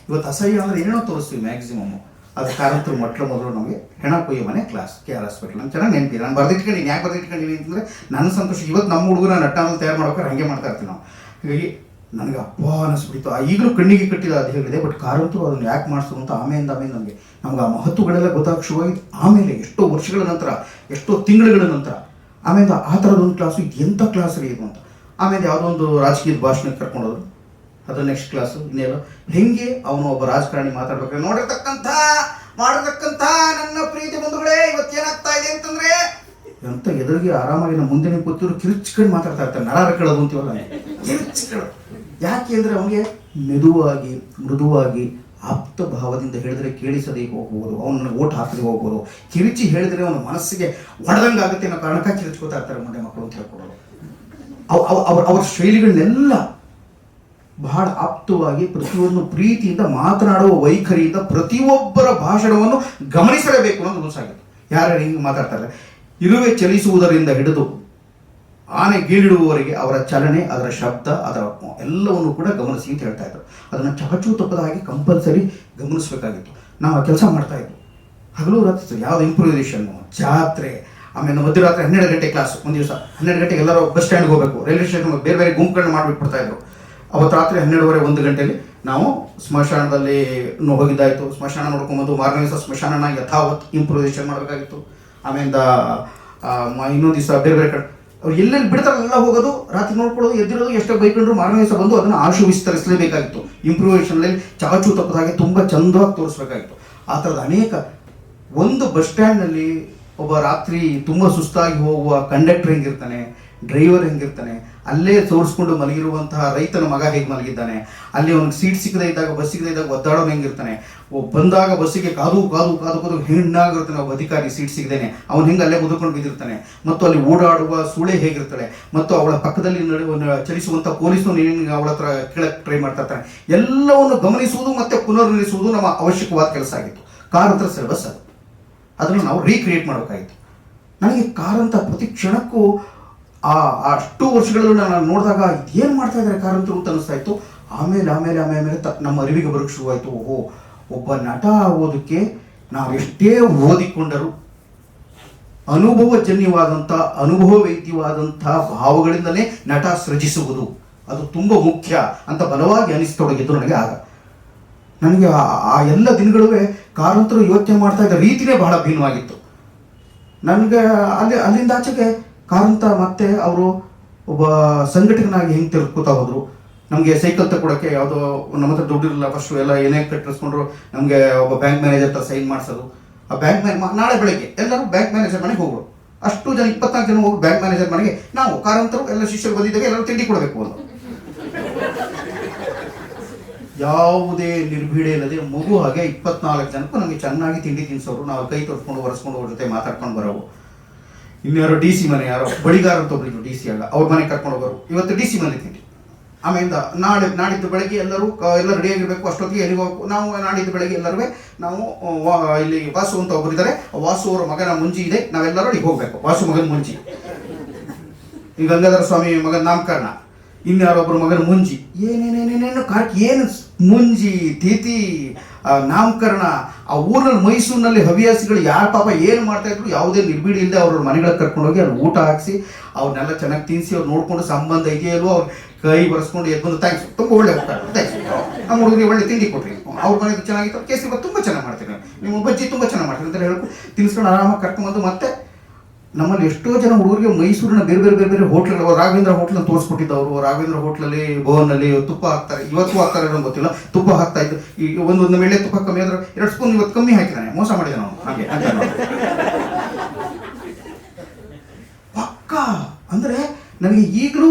ಇವತ್ತು ಅಸಹ್ಯ ಅಂದರೆ ಏನೇನೋ ತೋರಿಸ್ತೀವಿ ಮ್ಯಾಕ್ಸಿಮಮ್ಮು, ಅದು ಕಾರಂತರು ಮೊದಲು ನಮಗೆ ಹೆಣ ಕೊಯ್ಯೋ ಮನೆ ಕ್ಲಾಸ್ KR ಹಾಸ್ಪಿಟಲ್. ನಾನು ಚೆನ್ನಾಗಿ ನೆನಪಿದೆ, ನಾನು ಬರೆದಿಟ್ಕೊಂಡಿನಿ. ಯಾಕೆ ಬರೆದಿಟ್ಕೊಂಡಿನಿ ಅಂತಂದರೆ ನನ್ನ ಸಂತೋಷ. ಇವತ್ತು ನಮ್ಮ ಹುಡುಗರ ನಟನಲ್ಲಿ ತಯಾರು ಮಾಡೋಕೆ ಹಾಗೆ ಮಾಡ್ತಾ ಇರ್ತೀವಿ ನಾವು. ಹೀಗಾಗಿ ನನಗೆ ಅಪ್ಪ ಅನ್ನಿಸ್ಬಿಟ್ಟಿತ್ತು. ಈಗಲೂ ಕಣ್ಣಿಗೆ ಕಟ್ಟಿದ ಅದು ಹೇಳಿದೆ, ಬಟ್ ಕಾರಂತರು ಅದನ್ನು ಯಾಕೆ ಮಾಡಿಸು ಅಂತ ಆಮೇಲೆ ನಮ್ಗೆ ಆ ಮಹತ್ವಗಳೆಲ್ಲ ಗೊತ್ತಾಗ ಶುರುವಾಗಿದ್ದು ಆಮೇಲೆ ಎಷ್ಟೋ ವರ್ಷಗಳ ನಂತರ, ಎಷ್ಟೋ ತಿಂಗಳುಗಳ ನಂತರ. ಆಮೇಲೆ ಆ ಥರದೊಂದು ಕ್ಲಾಸು ಇದು ಎಂಥ ಕ್ಲಾಸ್ ರೀ ಇದು ಅಂತ. ಆಮೇಲೆ ಯಾವುದೋ ಒಂದು ರಾಜಕೀಯದ ಭಾಷಣಕ್ಕೆ ಕರ್ಕೊಂಡೋದ್ರು, ಅದು ನೆಕ್ಸ್ಟ್ ಕ್ಲಾಸು. ಇನ್ನೇನು ಹೆಂಗೆ ಅವನು ಒಬ್ಬ ರಾಜಕಾರಣಿ ಮಾತಾಡ್ಬೇಕಾದ್ರೆ ಮಾಡಿರ್ತಕ್ಕಂಥ ನನ್ನ ಪ್ರೀತಿ ಬಂಧುಗಳೇ ಇವತ್ತೇನಾಗ್ತಾ ಇದೆ ಅಂತಂದರೆ ಅಂತ ಎದುರಿಗೆ ಆರಾಮಾಗಿ ನಮ್ಮ ಮುಂದೆ ಕೂತಿರು ಕಿರುಚ್ಕೊಂಡು ಮಾತಾಡ್ತಾ ಇರ್ತಾರೆ. ನರ ಕೇಳೋದು ಅಂತೀವಲ್ಲ, ಕಿರುಚ್ಕೊಳ್ಳೋದು. ಯಾಕೆ ಅಂದರೆ ಅವನಿಗೆ ಮೆದುವಾಗಿ ಮೃದುವಾಗಿ ಆಪ್ತ ಭಾವದಿಂದ ಹೇಳಿದ್ರೆ ಕೇಳಿಸದೇ ಹೋಗ್ಬೋದು, ಅವನನ್ನು ಓಟ್ ಹಾಕದೆ ಹೋಗ್ಬೋದು. ಕಿರುಚಿ ಹೇಳಿದ್ರೆ ಅವನ ಮನಸ್ಸಿಗೆ ಒಡೆದಂಗೆ ಆಗುತ್ತೆ ಅನ್ನೋ ಕಾರಣಕ್ಕೆ ಕಿರುಚ್ಕೋತಾ ಇರ್ತಾರೆ ಮುಂದೆ ಮಕ್ಕಳು ಅಂತ ಹೇಳ್ಕೊಡೋದು. ಅವ್ರ ಶೈಲಿಗಳನ್ನೆಲ್ಲ ಬಹಳ ಆಪ್ತವಾಗಿ ಪ್ರತಿಯೊಂದು ಪ್ರೀತಿಯಿಂದ ಮಾತನಾಡುವ ವೈಖರಿಯಿಂದ ಪ್ರತಿಯೊಬ್ಬರ ಭಾಷಣವನ್ನು ಗಮನಿಸಲೇಬೇಕು ಅನ್ನೋದು ರೂಲ್ಸಾಗಿತ್ತು. ಯಾರು ಹಿಂಗೆ ಮಾತಾಡ್ತಾರೆ, ಇರುವೆ ಚಲಿಸುವುದರಿಂದ ಹಿಡಿದು ಆನೆ ಗೀಳಿಡುವವರೆಗೆ ಅವರ ಚಲನೆ, ಅದರ ಶಬ್ದ, ಅದರ ಎಲ್ಲವನ್ನು ಕೂಡ ಗಮನಿಸಿ ಅಂತ ಹೇಳ್ತಾ ಇದ್ರು. ಅದನ್ನು ಚಾಚು ತಪ್ಪದ ಹಾಗೆ ಕಂಪಲ್ಸರಿ ಗಮನಿಸಬೇಕಾಗಿತ್ತು. ನಾವು ಆ ಕೆಲಸ ಮಾಡ್ತಾ ಇದ್ವಿ ಹಗಲು ರಾತ್ರಿ. ಯಾವ್ದು ಇಂಪ್ರೂವೈಸೇಷನ್ನು, ಜಾತ್ರೆ, ಆಮೇಲೆ ಮಧ್ಯರಾತ್ರಿ 12 ಗಂಟೆ ಕ್ಲಾಸ್. ಒಂದು ದಿವಸ 12 ಗಂಟೆಗೆ ಎಲ್ಲರೂ ಬಸ್ ಸ್ಟ್ಯಾಂಡ್ಗೆ ಹೋಗಬೇಕು, ರೈಲ್ವೆ ಸ್ಟೇಷನ್ ಬೇರೆ ಬೇರೆ ಗುಂಪುಗಳನ್ನ ಮಾಡಿಬಿಟ್ಬಿಡ್ತಾ ಇದ್ರು. ಅವತ್ತು ರಾತ್ರಿ 12:30-1 ಗಂಟೆಯಲ್ಲಿ ನಾವು ಸ್ಮಶಾನದಲ್ಲಿ ಹೋಗಿದ್ದಾಯಿತು. ಸ್ಮಶಾನ ನೋಡ್ಕೊಂಬಂದು ಮಾರನೇ ದಿವಸ ಸ್ಮಶಾನನ ಯಥಾವತ್ ಇಂಪ್ರೂವೈಸೇಷನ್ ಮಾಡಬೇಕಾಗಿತ್ತು. ಆಮೇಲೆ ಇನ್ನೊಂದು ದಿವಸ ಬೇರೆ ಬೇರೆ ಕಡೆ ಅವ್ರು ಎಲ್ಲೆಲ್ಲಿ ಬಿಡ್ತಾರಲ್ಲ ಹೋಗೋದು, ರಾತ್ರಿ ನೋಡ್ಕೊಳ್ಳೋದು, ಎದ್ದಿರೋದು, ಎಷ್ಟೋ ಬೈಕೊಂಡ್ರು ಮಾರನೇ ದಿವಸ ಬಂದು ಅದನ್ನು ಆಶು ವಿಸ್ತರಿಸಲೇಬೇಕಾಗಿತ್ತು. ಇಂಪ್ರೂವೈಸೇಷನ್ನಲ್ಲಿ ಚಾಚು ತಪ್ಪದ ಹಾಗೆ ತುಂಬ ಚಂದವಾಗಿ ತೋರಿಸ್ಬೇಕಾಗಿತ್ತು. ಆ ಥರದ ಅನೇಕ. ಒಂದು ಬಸ್ ಸ್ಟ್ಯಾಂಡ್ನಲ್ಲಿ ಒಬ್ಬ ರಾತ್ರಿ ತುಂಬ ಸುಸ್ತಾಗಿ ಹೋಗುವ ಕಂಡಕ್ಟರ್ ಹೆಂಗಿರ್ತಾನೆ, ಡ್ರೈವರ್ ಹೆಂಗಿರ್ತಾನೆ, ಅಲ್ಲೇ ತೋರಿಸ್ಕೊಂಡು ಮಲಗಿರುವಂತಹ ರೈತನ ಮಗ ಹೇಗೆ ಮಲಗಿದ್ದಾನೆ, ಅಲ್ಲಿ ಅವ್ನಿಗೆ ಸೀಟ್ ಸಿಕ್ಕದೇ ಇದ್ದಾಗ, ಬಸ್ ಸಿಕ್ಕದೇ ಇದ್ದಾಗ ಒದ್ದಾಡೋನು ಹೆಂಗಿರ್ತಾನೆ, ಬಂದಾಗ ಬಸ್ಸಿಗೆ ಕಾದು ಹೆಣ್ಣಾಗಿರ್ತಾನೆ ಒಬ್ಬ ಅಧಿಕಾರಿ ಸೀಟ್ ಸಿಗದೇನೆ, ಅವ್ನು ಹೆಂಗೆ ಅಲ್ಲೇ ಮುದುಕೊಂಡು ಬಿದ್ದಿರ್ತಾನೆ. ಮತ್ತು ಅಲ್ಲಿ ಓಡಾಡುವ ಸೂಳೆ ಹೇಗಿರ್ತಾಳೆ, ಮತ್ತು ಅವಳ ಪಕ್ಕದಲ್ಲಿ ಚಲಿಸುವಂಥ ಪೊಲೀಸನು ಏನು ಅವಳ ಹತ್ರ ಕೇಳಕ್ಕೆ ಟ್ರೈ ಮಾಡ್ತಾ ಇರ್ತಾನೆ. ಎಲ್ಲವನ್ನು ಗಮನಿಸುವುದು ಮತ್ತು ಪುನರ್ನಿರ್ಮಿಸುವುದು ನಮ್ಮ ಅವಶ್ಯಕವಾದ ಕೆಲಸ ಆಗಿತ್ತು. ಕಾರಂತರ ಸಿಲೆಬಸ್ ಅದನ್ನು ನಾವು ರೀಕ್ರಿಯೇಟ್ ಮಾಡಬೇಕಾಗಿತ್ತು. ನನಗೆ ಕಾರಂತ ಪ್ರತಿ ಕ್ಷಣಕ್ಕೂ ಅಷ್ಟು ವರ್ಷಗಳಲ್ಲೂ ನಾನು ನೋಡಿದಾಗ ಏನು ಮಾಡ್ತಾ ಇದ್ದಾರೆ ಕಾರಂತರು ಅಂತ ಅನಿಸ್ತಾ ಇತ್ತು. ಆಮೇಲೆ ನಮ್ಮ ಅರಿವಿಗೆ ಬರೋಕ್ಕೆ ಶುರುವಾಯಿತು, ಓಹೋ, ಒಬ್ಬ ನಟ ಆಗೋದಕ್ಕೆ ನಾವೆಷ್ಟೇ ಓದಿಕೊಂಡರೂ ಅನುಭವಜನ್ಯವಾದಂಥ ಅನುಭವವೇದ್ಯವಾದಂಥ ಭಾವಗಳಿಂದಲೇ ನಟ ಸೃಜಿಸುವುದು ಅದು ತುಂಬ ಮುಖ್ಯ ಅಂತ ಬಲವಾಗಿ ಅನಿಸ್ತೊಡಗಿದ್ದು ನನಗೆ. ಆಗ ನನಗೆ ಆ ಎಲ್ಲ ದಿನಗಳೂ ಕಾರಂತರು ಯೋಚನೆ ಮಾಡ್ತಾ ಇದ್ದ ರೀತಿಯೇ ಬಹಳ ಭಿನ್ನವಾಗಿತ್ತು. ನನಗೆ ಅಲ್ಲಿಂದ ಆಚೆಗೆ ಕಾರಂತ ಮತ್ತೆ ಅವರು ಒಬ್ಬ ಸಂಘಟಕನಾಗಿ ಹೆಂಗೆ ತಿರ್ಕೋತಾ ಹೋದರು. ನಮಗೆ ಸೈಕಲ್ ತಗೊಳಕ್ಕೆ ಯಾವುದೋ ನಮ್ಮ ಹತ್ರ ದುಡ್ಡಿರಲಿಲ್ಲ, ಫಸ್ಟು ಎಲ್ಲ ಏನೇ ಕಟ್ಟಿಸ್ಕೊಂಡ್ರು ನಮಗೆ ಒಬ್ಬ ಬ್ಯಾಂಕ್ ಮ್ಯಾನೇಜರ್ ಹತ್ರ ಸೈನ್ ಮಾಡಿಸೋದು. ಆ ಬ್ಯಾಂಕ್ ನಾಳೆ ಬೆಳಗ್ಗೆ ಎಲ್ಲರೂ ಬ್ಯಾಂಕ್ ಮ್ಯಾನೇಜರ್ ಮನೆಗೆ ಹೋಗೋರು. ಅಷ್ಟು ಜನ 24 ಜನ ಹೋಗಿ ಬ್ಯಾಂಕ್ ಮ್ಯಾನೇಜರ್ ಮನೆಗೆ ನಾವು ಕಾರಂತರು ಎಲ್ಲ ಶಿಷ್ಯರು ಬಂದಿದ್ದೇವೆ, ಎಲ್ಲರೂ ತಿಂಡಿ ಕೊಡಬೇಕು ಅಂತ. ಯಾವುದೇ ನಿರ್ಭೀಡೆ ಇಲ್ಲದೆ ಮಗು ಹಾಗೆ 24 ಜನಕ್ಕೂ ನಮಗೆ ಚೆನ್ನಾಗಿ ತಿಂಡಿ ತಿನ್ನಿಸೋರು. ನಾವು ಕೈ ತೊಡ್ಕೊಂಡು ಒರೆಸ್ಕೊಂಡು ಅವ್ರ ಜೊತೆ ಮಾತಾಡ್ಕೊಂಡು ಬರೋವು. ಇನ್ಯಾರೋ DC ಮನೆ, ಯಾರೋ ಬಳಿಗಾರ ಅಂತ ಒಬ್ಬರಿದ್ರು DC ಆಗ, ಅವ್ರ ಮನೆಗೆ ಕರ್ಕೊಂಡು ಹೋಗೋರು. ಇವತ್ತು DC ಮನೆ ತಿಂಡಿ. ಆಮೇಲೆ ನಾಡಿದ್ದು ಬೆಳಗ್ಗೆ ಎಲ್ಲ ರೆಡಿಯಾಗಿರಬೇಕು, ಅಷ್ಟೊತ್ತಿಗೆ ಎಲ್ಲಿಗೆ ಹೋಗಬೇಕು. ನಾವು ನಾಡಿದ್ದು ಬೆಳಗ್ಗೆ ಎಲ್ಲರೂ ನಾವು ಇಲ್ಲಿ ವಾಸು ಅಂತ ಒಬ್ಬರಿದ್ದಾರೆ, ವಾಸು ಅವರ ಮಗನ ಮುಂಜಿ ಇದೆ, ನಾವೆಲ್ಲರೂ ಅಲ್ಲಿಗೆ ಹೋಗಬೇಕು. ವಾಸು ಮಗನ ಮುಂಜಿ, ಈ ಗಂಗಾಧರ ಸ್ವಾಮಿ ಮಗನ ನಾಮಕರಣ, ಇನ್ಯಾರೊಬ್ಬರು ಮಗನ ಮುಂಜಿ, ಏನೇನೇನೇನೇನು ಏನು ಮುಂಜಿ, ತಿಥಿ, ನಾಮಕರಣ. ಆ ಊರಲ್ಲಿ ಮೈಸೂರಿನಲ್ಲಿ ಹವ್ಯಾಸಿಗಳು ಯಾರು ಪಾಪ ಏನು ಮಾಡ್ತಾ ಇದ್ರು, ಯಾವುದೇ ನಿರ್ಬೀಡಿ ಇಲ್ಲದೆ ಅವ್ರ ಮನೆಗಳಿಗೆ ಕರ್ಕೊಂಡೋಗಿ ಅಲ್ಲಿ ಊಟ ಹಾಕಿಸಿ ಅವ್ರನ್ನೆಲ್ಲ ಚೆನ್ನಾಗಿ ತಿನ್ನಿಸಿ ಅವ್ರು ನೋಡ್ಕೊಂಡು ಸಂಬಂಧ ಇದೆಯಲ್ಲೋ ಅವ್ರು ಕೈ ಬರೆಸ್ಕೊಂಡು ಎದ್ದು ಬಂದು ಥ್ಯಾಂಕ್ಸ್, ತುಂಬ ಒಳ್ಳೆ ಊಟ, ಥ್ಯಾಂಕ್ಸ್, ನಮ್ಮ ಹುಡುಗರಿಗೆ ಒಳ್ಳೆ ತಿಂಡಿ ಕೊಟ್ರಿ, ಅವ್ರ ಮನೆಗೆ ಚೆನ್ನಾಗಿತ್ತು, ಕೇಸರಿ ತುಂಬ ಚೆನ್ನಾಗಿ ಮಾಡ್ತೀನಿ, ನಿಮ್ಮ ಬಜ್ಜಿ ತುಂಬ ಚೆನ್ನಾಗಿ ಮಾಡ್ತೀನಿ ಅಂತ ಹೇಳ್ಕೊಂಡು ತಿನ್ಸ್ಕೊಂಡು ಆರಾಮಾಗಿ ಕರ್ಕೊಂಡ್ಬಂದು ಮತ್ತೆ ನಮ್ಮಲ್ಲಿ ಎಷ್ಟೋ ಜನ ಹುಡುಗರಿಗೆ ಮೈಸೂರಿನ ಬೇರೆ ಬೇರೆ ಬೇರೆ ಬೇರೆ ಹೋಟ್ಲ್ಗಳು, ರಾಘವೇಂದ್ರ ಹೋಟ್ಲನ್ನು ತೋರಿಸ್ಕೊಟ್ಟಿದ್ದವರು. ರಾಘವೇಂದ್ರ ಹೋಟ್ಲಲ್ಲಿ ಬೋನಲ್ಲಿ ತುಪ್ಪ ಹಾಕ್ತಾರೆ, ಇವತ್ತು ಹಾಕ್ತಾರೆ ಅನ್ನೋ ಗೊತ್ತಿಲ್ಲ, ತುಪ್ಪ ಹಾಕ್ತಾ ಇದ್ದು. ಈಗ ಒಂದು ವೇಳೆ ತುಪ್ಪ ಕಮ್ಮಿ ಆದ್ರೆ 2 ಸ್ಪೂನ್ ಇವತ್ತು ಕಮ್ಮಿ ಹಾಕಿದ್ದಾನೆ, ಮೋಸ ಮಾಡಿದ್ದಾನೆ ಅವನು, ಹಾಗೆ ಅಂದರೆ ನನಗೆ ಈಗಲೂ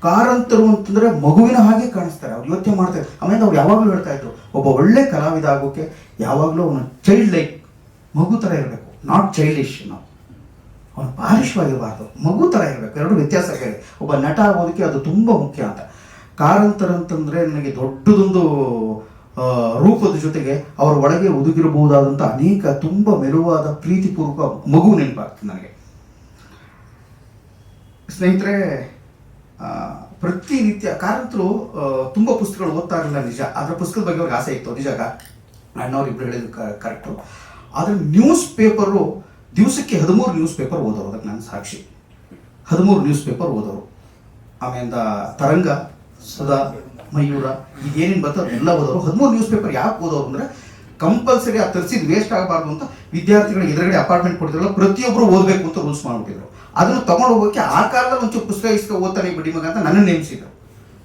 ಕಾರಂತರು ಅಂತಂದರೆ ಮಗುವಿನ ಹಾಗೆ ಕಾಣಿಸ್ತಾರೆ. ಅವ್ರು ಯೋಚನೆ ಮಾಡ್ತಾರೆ. ಆಮೇಲೆ ಅವ್ರು ಯಾವಾಗಲೂ ಹೇಳ್ತಾ ಇದ್ರು, ಒಬ್ಬ ಒಳ್ಳೆ ಕಲಾವಿದ ಆಗೋಕ್ಕೆ ಯಾವಾಗಲೂ ಅವನು ಚೈಲ್ಡ್ ಲೈಕ್, ಮಗು ಥರ ಇರಬೇಕು, ನಾಟ್ ಚೈಲ್ಡಿಶ್. ನಾವು ಅವನು ಬಾಲಿಶವಾಗಿರಬಾರ್ದು, ಮಗು ಥರ ಇರಬೇಕು. ಎರಡು ವ್ಯತ್ಯಾಸ ಇದೆ. ಒಬ್ಬ ನಟ ಆಗೋದಕ್ಕೆ ಅದು ತುಂಬ ಮುಖ್ಯ ಅಂತ. ಕಾರಂತರಂತಂದರೆ ನನಗೆ ದೊಡ್ಡದೊಂದು ರೂಪದ ಜೊತೆಗೆ ಅವರ ಒಳಗೆ ಒದಗಿರಬಹುದಾದಂಥ ಅನೇಕ ತುಂಬ ಮೆಲುವಾದ ಪ್ರೀತಿಪೂರ್ವಕ ಮಗು ನೆನಪಾಗ್ತದೆ ನನಗೆ. ಸ್ನೇಹಿತರೆ, ಪ್ರತಿನಿತ್ಯ ಕಾರಂತರು ತುಂಬ ಪುಸ್ತಕಗಳು ಓದ್ತಾ ಇರಲಿಲ್ಲ ನಿಜ. ಅದರ ಪುಸ್ತಕದ ಬಗ್ಗೆ ಅವ್ರಿಗೆ ಆಸೆ ಇತ್ತು ನಿಜ. ಅಣ್ಣವ್ರು ಇಬ್ಬರು ಹೇಳಿದ್ದು ಕರೆಕ್ಟು. ಆದರೆ ನ್ಯೂಸ್ ಪೇಪರು ದಿವಸಕ್ಕೆ 13 ನ್ಯೂಸ್ ಪೇಪರ್ ಓದೋರು. ಅದಕ್ಕೆ ನಾನು ಸಾಕ್ಷಿ. 13 ನ್ಯೂಸ್ ಪೇಪರ್ ಓದೋರು. ಆಮೇಲೆ ತರಂಗ, ಸದಾ, ಮಯೂರ, ಇದೇನೇನು ಬರ್ತದೆ ಎಲ್ಲ ಓದೋರು. 13 ನ್ಯೂಸ್ ಪೇಪರ್ ಯಾಕೆ ಓದೋರು ಅಂದರೆ ಕಂಪಲ್ಸರಿ ಆ ತರಿಸಿದ್ದು ವೇಸ್ಟ್ ಆಗಬಾರ್ದು ಅಂತ ವಿದ್ಯಾರ್ಥಿಗಳಿಗೆ ಎದುರುಗಡೆ ಅಪಾರ್ಟ್ಮೆಂಟ್ ಕೊಡ್ತಿರಲ್ಲ, ಪ್ರತಿಯೊಬ್ಬರು ಓದಬೇಕು ಅಂತ ರೂಲ್ಸ್ ಮಾಡಿಬಿಟ್ಟಿದ್ರು. ಅದನ್ನು ತಗೊಂಡು ಹೋಗೋಕ್ಕೆ ಆ ಕಾಲದಲ್ಲಿ ಒಂಚೂರು ಪುಸ್ತಕ ಓದ್ತಾನೆ ಬಿಡಿ ಮಗ ಅಂತ ನನ್ನ ನೇಮಿಸಿದ್ರು.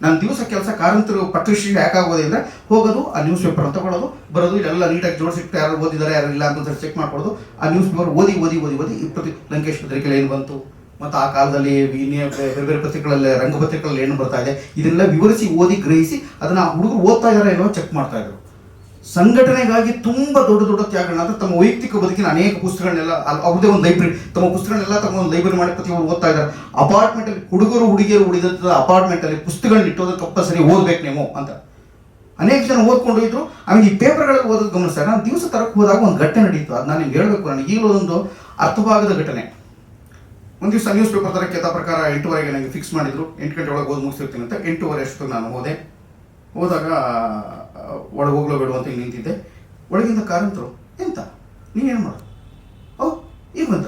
ನನ್ನ ದಿವಸ ಕೆಲಸ ಕಾರಂತರು ಪಟ್ಟಶ್ರೀ ಯಾಕಾಗೋದೆ ಅಂದರೆ ಹೋಗೋದು, ಆ ನ್ಯೂಸ್ ಪೇಪರ್ ತಗೊಳ್ಳೋದು, ಬರೋದು, ಇಲ್ಲೆಲ್ಲ ನೀಟಾಗಿ ಜೋಡಿಸಿಟ್ಟು ಯಾರು ಓದಿದ್ದಾರೆ ಯಾರು ಇಲ್ಲ ಅಂತ ಚೆಕ್ ಮಾಡ್ಕೊಳ್ಳೋದು. ಆ ನ್ಯೂಸ್ ಪೇಪರ್ ಓದಿ ಓದಿ ಓದಿ ಓದಿ ಇಪ್ಪತ್ತು ಲಂಕೇಶ್ ಪತ್ರಿಕೆಯಲ್ಲಿ ಏನು ಬಂತು, ಮತ್ತು ಆ ಕಾಲದಲ್ಲಿ ಬೇರೆ ಬೇರೆ ಪತ್ರಿಕೆಗಳಲ್ಲಿ, ರಂಗಪತ್ರಿಕೆಗಳಲ್ಲಿ ಏನು ಬರ್ತಾ ಇದೆ, ಇದನ್ನೆಲ್ಲ ವಿವರಿಸಿ ಓದಿ ಗ್ರಹಿಸಿ ಅದನ್ನು ಹುಡುಗರು ಓದ್ತಾ ಇದ್ದಾರೆ ಏನೋ ಚೆಕ್ ಮಾಡ್ತಾ ಇದ್ರು. ಸಂಘಟನೆಗಾಗಿ ತುಂಬ ದೊಡ್ಡ ದೊಡ್ಡ ತ್ಯಾಗಗಳನ್ನ ಅಂದರೆ ತಮ್ಮ ವೈಯಕ್ತಿಕ ಬದುಕಿನ ಅನೇಕ ಪುಸ್ತಕಗಳನ್ನೆಲ್ಲ ಅವ್ರದೇ ಒಂದು ಲೈಬ್ರರಿ, ತಮ್ಮ ಪುಸ್ತಕಗಳನ್ನೆಲ್ಲ ತಮ್ಮ ಒಂದು ಲೈಬ್ರರಿ ಮಾಡಿ ಪ್ರತಿಯೊಬ್ಬರು ಓದ್ತಾ ಇದ್ದಾರೆ. ಅಪಾರ್ಟ್ಮೆಂಟಲ್ಲಿ ಹುಡುಗರು ಹುಡುಗಿಯರು ಉಳಿದಂಥ ಅಪಾರ್ಟ್ಮೆಂಟಲ್ಲಿ ಪುಸ್ತಕಗಳನ್ನ ಇಟ್ಟೋದಕ್ಕೆ ಕಂಪಲ್ಸರಿ ಓದ್ಬೇಕು ನೀವು ಅಂತ ಅನೇಕ ಜನ ಓದ್ಕೊಂಡು ಇದ್ರು. ಆಮೇಲೆ ಈ ಪೇಪರ್ಗಳಲ್ಲಿ ಓದೋದು ಗಮನಿಸ್ತಾರೆ. ನಾನು ದಿವಸ ತರಕ್ಕೆ ಹೋದಾಗ ಒಂದು ಘಟನೆ ನಡೀತು. ಅದು ನಾನು ನಿಮ್ಗೆ ಹೇಳಬೇಕು. ನನಗೆ ಈಗಲೂ ಒಂದು ಅರ್ಥವಾಗದ ಘಟನೆ. ಒಂದು ದಿವಸ ನ್ಯೂಸ್ ಪೇಪರ್ ತರಕ್ಕೆ ಯಥಾ ಪ್ರಕಾರ 8:30ಗೆ ನನಗೆ ಫಿಕ್ಸ್ ಮಾಡಿದ್ರು. 8 ಗಂಟೆ ಒಳಗೆ ಓದಿ ಮುಗಿಸಿರ್ತೀನಿ ಅಂತ. 8:30 ಅಷ್ಟೊತ್ತಿಗೆ ನಾನು ಹೋದಾಗ ಒಳಗೆ ಹೋಗ್ಲೋ ಬೇಡ ಅಂತ ಹಿಂಗೆ ನಿಂತಿದ್ದೆ. ಒಳಗಿಂದ ಕಾರಂತರು, ಎಂತ ನೀನೇನು ಮಾಡೋದು, ಓ ಈಗ ಬಂತ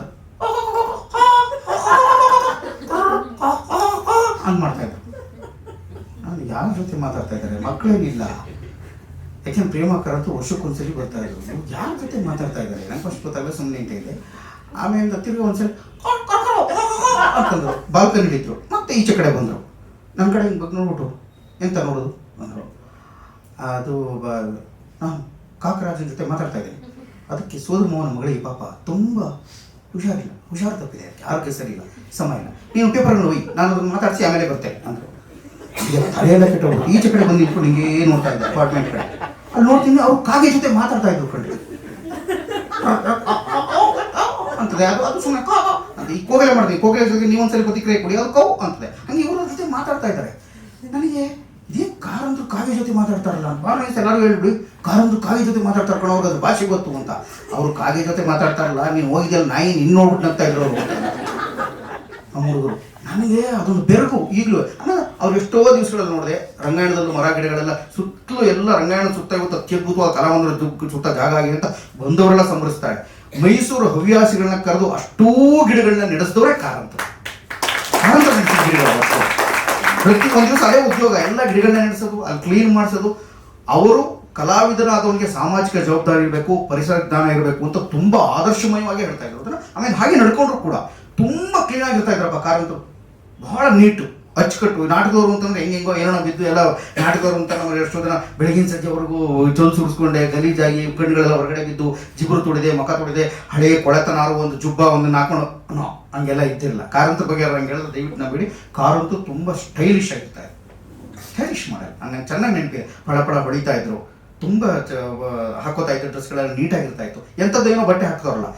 ಹಂಗೆ ಮಾಡ್ತಾ ಇದ್ರು. ನಾನು ಯಾರ ಜೊತೆ ಮಾತಾಡ್ತಾ ಇದ್ದಾರೆ, ಮಕ್ಕಳೇನಿಲ್ಲ. ಯಾಕೆಂದ್ರೆ ಪ್ರೇಮ ಕಾರಂತರು ವರ್ಷಕ್ಕೊಂದ್ಸಲಿ ಬರ್ತಾ ಇದ್ರು. ಯಾರ ಜೊತೆ ಮಾತಾಡ್ತಾ ಇದ್ದಾರೆ ನಂಗೆ ಫಸ್ಟ್ ಗೊತ್ತಾಗಲ್ಲ, ಸುಮ್ಮನೆ ನಿಂತ ಇದೆ. ಆಮೇಲೆ ತಿರುಗಿ ಒಂದ್ಸಲಿ ಅಂತಂದ್ರು. ಬಾಲ್ಕನಿ ಹಿಡಿದ್ರು. ಮತ್ತೆ ಈಚೆ ಕಡೆ ಬಂದರು. ನನ್ನ ಕಡೆ ಹಿಂಗೆ ಬಗ್ಗೆ ನೋಡ್ಬಿಟ್ಟು ಎಂತ ನೋಡೋದು ಅಂದರು. ಅದು ನಾನು ಕಾಕರಾಜನ ಜೊತೆ ಮಾತಾಡ್ತಾ ಇದ್ದೀನಿ. ಅದಕ್ಕೆ ಸೋದರ ಮೋಹನ ಮಗಳಿಗೆ ಪಾಪ ತುಂಬ ಹುಷಾರು ತಪ್ಪಿದೆ, ಆರೋಗ್ಯ ಸರಿ ಇಲ್ಲ, ಸಮಯ ಇಲ್ಲ, ನೀನು ಪೇಪರ್ಗಳು ಹೋಗಿ ನಾನು ಅದನ್ನು ಮಾತಾಡಿಸಿ ಆಮೇಲೆ ಬರ್ತೇನೆ ಅಂದರು. ತಲೆಯೆಲ್ಲ ಕೆಟ್ಟೋಗ್ಬಿಟ್ಟು ಈಚೆ ಕಡೆ ಬಂದು ನಿಂತ್ಕೊಂಡು ಹಿಂಗೆ ನೋಡ್ತಾ ಇದ್ದೆ ಅಪಾರ್ಟ್ಮೆಂಟ್ ಕಡೆ. ಅಲ್ಲಿ ನೋಡ್ತೀನಿ ಅವ್ರು ಕಾಗೆ ಜೊತೆ ಮಾತಾಡ್ತಾ ಇದ್ರು ಕಣ್ರಿ ಅಂತದೆ. ಅದು ಸುಮ್ಮನೆ ಅಂತ ಈ ಕೋಗಿಲೆ ಮಾಡಿದೆ. ಕೋಗಿಲೆ ಜೊತೆಗೆ ನೀವೊಂದ್ಸಲಿ ಪ್ರತಿಕ್ರಿಯೆ ಕೊಡಿ, ಅದು ಕೌ ಅಂತದೆ. ಹಂಗೆ ಇವ್ರ ಜೊತೆ ಮಾತಾಡ್ತಾ ಇದ್ದಾರೆ. ನನಗೆ ಇದೇ ಕಾರಂತರು ಕಾಗೆ ಜೊತೆ ಮಾತಾಡ್ತಾರಲ್ಲ ಅಂತ ಭಾಳ ಎಲ್ಲರೂ ಹೇಳ್ಬಿಡಿ, ಕಾರಂತರು ಕಾಗೆ ಜೊತೆ ಮಾತಾಡ್ತಾರೆ ಕಣ, ಅವ್ರಿಗೆ ಅದು ಭಾಷೆ ಗೊತ್ತು ಅಂತ. ಅವರು ಕಾಗೆ ಜೊತೆ ಮಾತಾಡ್ತಾರಲ್ಲ, ನೀನು ಹೋಗಿದ್ದೆಲ್ಲ ನಾಯಿ ನಿನ್ನ ನೋಡ್ಬಿಟ್ಟು ನಗ್ತಾ ಇದ್ರು ಅವರು ನಮ್ಮ ಹುಡುಗರು. ನನಗೆ ಅದೊಂದು ಬೆರಗು ಈಗಲೂ. ಆಮೇಲೆ ಅವ್ರು ಎಷ್ಟೋ ದಿವಸಗಳಲ್ಲಿ ನೋಡಿದೆ ರಂಗಾಯಣದಲ್ಲೂ ಮರ ಗಿಡಗಳೆಲ್ಲ ಸುತ್ತಲೂ ಎಲ್ಲ ರಂಗಾಯಣ ಸುತ್ತ ಇವತ್ತು ಅತ್ಯದ್ಭುತವಾದ ಕಲಾವಂತರ ಸುತ್ತ ಜಾಗ ಆಗಿದೆ ಅಂತ ಬಂದವರೆಲ್ಲ ಸಂಭ್ರಮಿಸ್ತಾರೆ. ಮೈಸೂರು ಹವ್ಯಾಸಿಗಳನ್ನ ಕರೆದು ಅಷ್ಟೂ ಗಿಡಗಳನ್ನ ನಡೆಸಿದವರೇ ಕಾರಂತರು. ಗಿಡಗಳು ಪ್ರತಿ ಒಂದು ದಿವಸ ಅದೇ ಉದ್ಯೋಗ, ಎಲ್ಲ ಗಿಡಗಳನ್ನ ನಡೆಸೋದು, ಅಲ್ಲಿ ಕ್ಲೀನ್ ಮಾಡಿಸೋದು. ಅವರು ಕಲಾವಿದನಾದವನಿಗೆ ಸಾಮಾಜಿಕ ಜವಾಬ್ದಾರಿ ಇರಬೇಕು, ಪರಿಸರ ಜ್ಞಾನ ಇರಬೇಕು ಅಂತ ತುಂಬ ಆದರ್ಶಮಯವಾಗಿ ಹೇಳ್ತಾ ಇದ್ರು ಅದನ್ನು. ಆಮೇಲೆ ಹಾಗೆ ನಡ್ಕೊಂಡ್ರು ಕೂಡ ತುಂಬ ಕ್ಲೀನಾಗಿ ಇರ್ತಾ ಇದ್ರಪ್ಪ ಕಾರಂತರು. ಬಹಳ ನೀಟು, ಅಚ್ಚುಕಟ್ಟು. ನಾಟಕದವರು ಅಂತಂದ್ರೆ ಹೆಂಗೆಂಗೋ ಏನೋ ಬಿದ್ದು ಎಲ್ಲ ನಾಟಕದವರು ಅಂತ ನಾವು ಎಷ್ಟೋ ದಿನ ಬೆಳಗಿನ ಸಂಜೆವರೆಗೂ ಜೋಲ್ ಸುರಿಸ್ಕೊಂಡೆ, ಗಲೀಜಾಗಿ ಕಣ್ಣುಗಳೆಲ್ಲ ಹೊರಗಡೆ ಬಿದ್ದು, ಜಿಗುರು ತೊಡಿದೆ, ಮುಖ ತೊಡಿದೆ, ಹಳೆಯ ಕೊಳೆತನಾರು ಒಂದು ಜುಬ್ಬ ಒಂದು ಹಾಕೊಂಡು ಹಂಗೆಲ್ಲ ಇದ್ದಿರಲಿಲ್ಲ. ಕಾರಂತರ ಬಗ್ಗೆ ಹಂಗೆ ಹೇಳಿದ್ರೆ ದಯವಿಟ್ಟು ನಾ ಕಾರಂತರು ತುಂಬ ಸ್ಟೈಲಿಶ್ ಆಗಿರ್ತಾರೆ. ಸ್ಟೈಲಿಶ್ ಮಾಡಲ್ಲ, ಹಂಗೆ ಚೆನ್ನಾಗಿ ನೆನಪಿದೆ. ಪಳ ಹೊಡಿತಾ ಇದ್ರು, ತುಂಬ ಹಾಕೋತಾ ಇದ್ರು, ಡ್ರೆಸ್ಗಳೆಲ್ಲ ನೀಟಾಗಿರ್ತಾ ಇತ್ತು. ಎಂಥದ್ದೇನೋ ಬಟ್ಟೆ ಹಾಕ್ತಾರಲ್ಲ,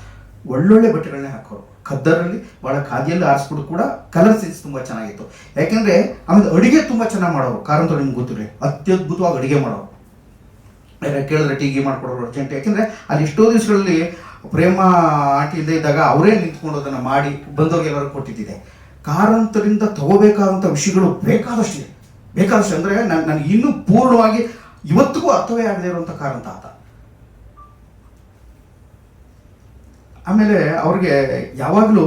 ಒಳ್ಳೊಳ್ಳೆ ಬಟ್ಟೆಗಳನ್ನೇ ಹಾಕೋರು. ಖದ್ದರಲ್ಲಿ ಭಾಳ ಖಾದಿಯಲ್ಲಿ ಆರಿಸ್ಬಿಟ್ಟು ಕೂಡ ಕಲರ್ ಸೆನ್ಸ್ ತುಂಬ ಚೆನ್ನಾಗಿತ್ತು. ಯಾಕೆಂದರೆ ಆಮೇಲೆ ಅಡುಗೆ ತುಂಬ ಚೆನ್ನಾಗಿ ಮಾಡೋರು ಕಾರಂತರು. ನಿಮ್ಗೆ ಗೊತ್ತಿರಲಿ, ಅತ್ಯದ್ಭುತವಾಗಿ ಅಡುಗೆ ಮಾಡೋರು. ಕೇಳಿದ್ರೆ ಟೀಗಿ ಮಾಡಿಕೊಡೋರು ಅರ್ಜೆಂಟ್. ಯಾಕೆಂದರೆ ಅಲ್ಲಿ ಎಷ್ಟೋ ದಿವಸಗಳಲ್ಲಿ ಪ್ರೇಮ ಆಂಟಿ ಇಲ್ಲದೆ ಇದ್ದಾಗ ಅವರೇ ನಿಂತ್ಕೊಂಡು ಅದನ್ನು ಮಾಡಿ ಬಂದವ್ರಿಗೆ ಎಲ್ಲರೂ ಕೊಟ್ಟಿದ್ದಿದೆ. ಕಾರಂತರಿಂದ ತಗೋಬೇಕಾದಂಥ ವಿಷಯಗಳು ಬೇಕಾದಷ್ಟಿದೆ, ಬೇಕಾದಷ್ಟು. ಅಂದರೆ ನನಗೆ ಇನ್ನೂ ಪೂರ್ಣವಾಗಿ ಇವತ್ತಿಗೂ ಅರ್ಥವೇ ಆಗದೆ ಇರುವಂಥ ಕಾರಂತ ಆತ. ಆಮೇಲೆ ಅವ್ರಿಗೆ ಯಾವಾಗಲೂ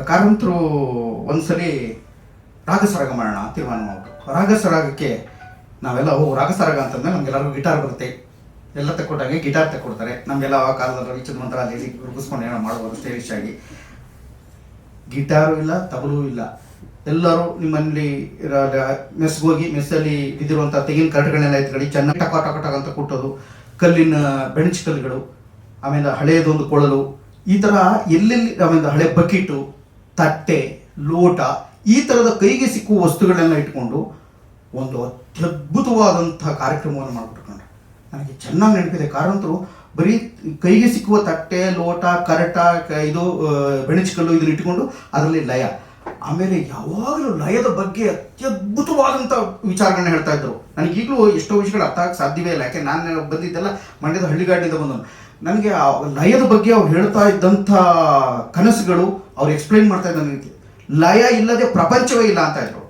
ಕಾರಂತರು ಒಂದ್ಸಲಿ ರಾಗಸರಾಗ ಮಾಡೋಣ ತೀರ್ಮಾನ ಮಾಡ್ಬಿಟ್ಟು, ರಾಗಸರಾಗಕ್ಕೆ ನಾವೆಲ್ಲ ರಾಗಸರಾಗ ಅಂತಂದ್ರೆ ನಮ್ಗೆಲ್ಲರಿಗೂ ಗಿಟಾರ್ ಬರುತ್ತೆ, ಎಲ್ಲ ತಕ್ಕೊಟ್ಟಾಗೆ ಗಿಟಾರ್ ತಕ್ಕೊಡ್ತಾರೆ. ನಮಗೆಲ್ಲ ಆ ಕಾಲದಲ್ಲಿ ರವಿಚಂದ್ರ ಮಂತ್ರ ಅಲ್ಲಿ ರೂಪಿಸ್ಕೊಂಡು ಏನೋ ಮಾಡ್ಬೋದು ಸ್ಟೈಲಿಶ್ ಆಗಿ. ಗಿಟಾರು ಇಲ್ಲ, ತಬಲೂ ಇಲ್ಲ. ಎಲ್ಲರೂ ನಿಮ್ಮಲ್ಲಿ ಮೆಸ್ಗೋಗಿ ಮೆಸ್ಸಲ್ಲಿ ಬಿದ್ದಿರುವಂಥ ತೆಂಗಿನ ಕರಟುಗಳನ್ನೆಲ್ಲ ಎತ್ಕೊಳ್ಳಿ, ಚೆನ್ನಾಗಿ ಟಕ ಟಕ ಟಕ ಅಂತ ಕುಟ್ಟೋದು, ಕಲ್ಲಿನ ಬೆಣಚ್ ಕಲ್ಲುಗಳು, ಆಮೇಲೆ ಹಳೆಯದೊಂದು ಕೊಳಲು, ಈ ಥರ ಎಲ್ಲೆಲ್ಲಿ, ಆಮೇಲೆ ಹಳೆ ಬಕೀಟು, ತಟ್ಟೆ, ಲೋಟ, ಈ ಥರದ ಕೈಗೆ ಸಿಕ್ಕುವ ವಸ್ತುಗಳನ್ನೆಲ್ಲ ಇಟ್ಕೊಂಡು ಒಂದು ಅತ್ಯದ್ಭುತವಾದಂತಹ ಕಾರ್ಯಕ್ರಮವನ್ನು ಮಾಡಿಬಿಟ್ಕೊಂಡ್ರೆ ನನಗೆ ಚೆನ್ನಾಗಿ ನೆನಪಿದೆ. ಕಾರಂತರು ಬರೀ ಕೈಗೆ ಸಿಕ್ಕುವ ತಟ್ಟೆ, ಲೋಟ, ಕರಟ, ಇದು ಬೆಣಚುಕಲ್ಲು ಇದನ್ನ ಇಟ್ಕೊಂಡು ಅದರಲ್ಲಿ ಲಯ, ಆಮೇಲೆ ಯಾವಾಗಲೂ ಲಯದ ಬಗ್ಗೆ ಅತ್ಯದ್ಭುತವಾದಂಥ ವಿಚಾರಗಳನ್ನ ಹೇಳ್ತಾ ಇದ್ರು. ನನಗೀಗಲೂ ಎಷ್ಟೋ ವಿಷಯಗಳು ಅರ್ಥ ಆಗಕ್ಕೆ ಸಾಧ್ಯವೇ ಇಲ್ಲ, ಯಾಕೆ ನಾನು ಬಂದಿದ್ದೆಲ್ಲ ಮಂಡ್ಯದ ಹಳ್ಳಿಗಾಡಿನಿಂದ ಬಂದವನು. ನನಗೆ ಆ ಲಯದ ಬಗ್ಗೆ ಅವ್ರು ಹೇಳ್ತಾ ಇದ್ದಂಥ ಕನಸುಗಳು, ಅವ್ರು ಎಕ್ಸ್ಪ್ಲೈನ್ ಮಾಡ್ತಾ ಇದ್ದ ರೀತಿ, ಲಯ ಇಲ್ಲದೆ ಪ್ರಪಂಚವೇ ಇಲ್ಲ ಅಂತ ಇದ್ರು.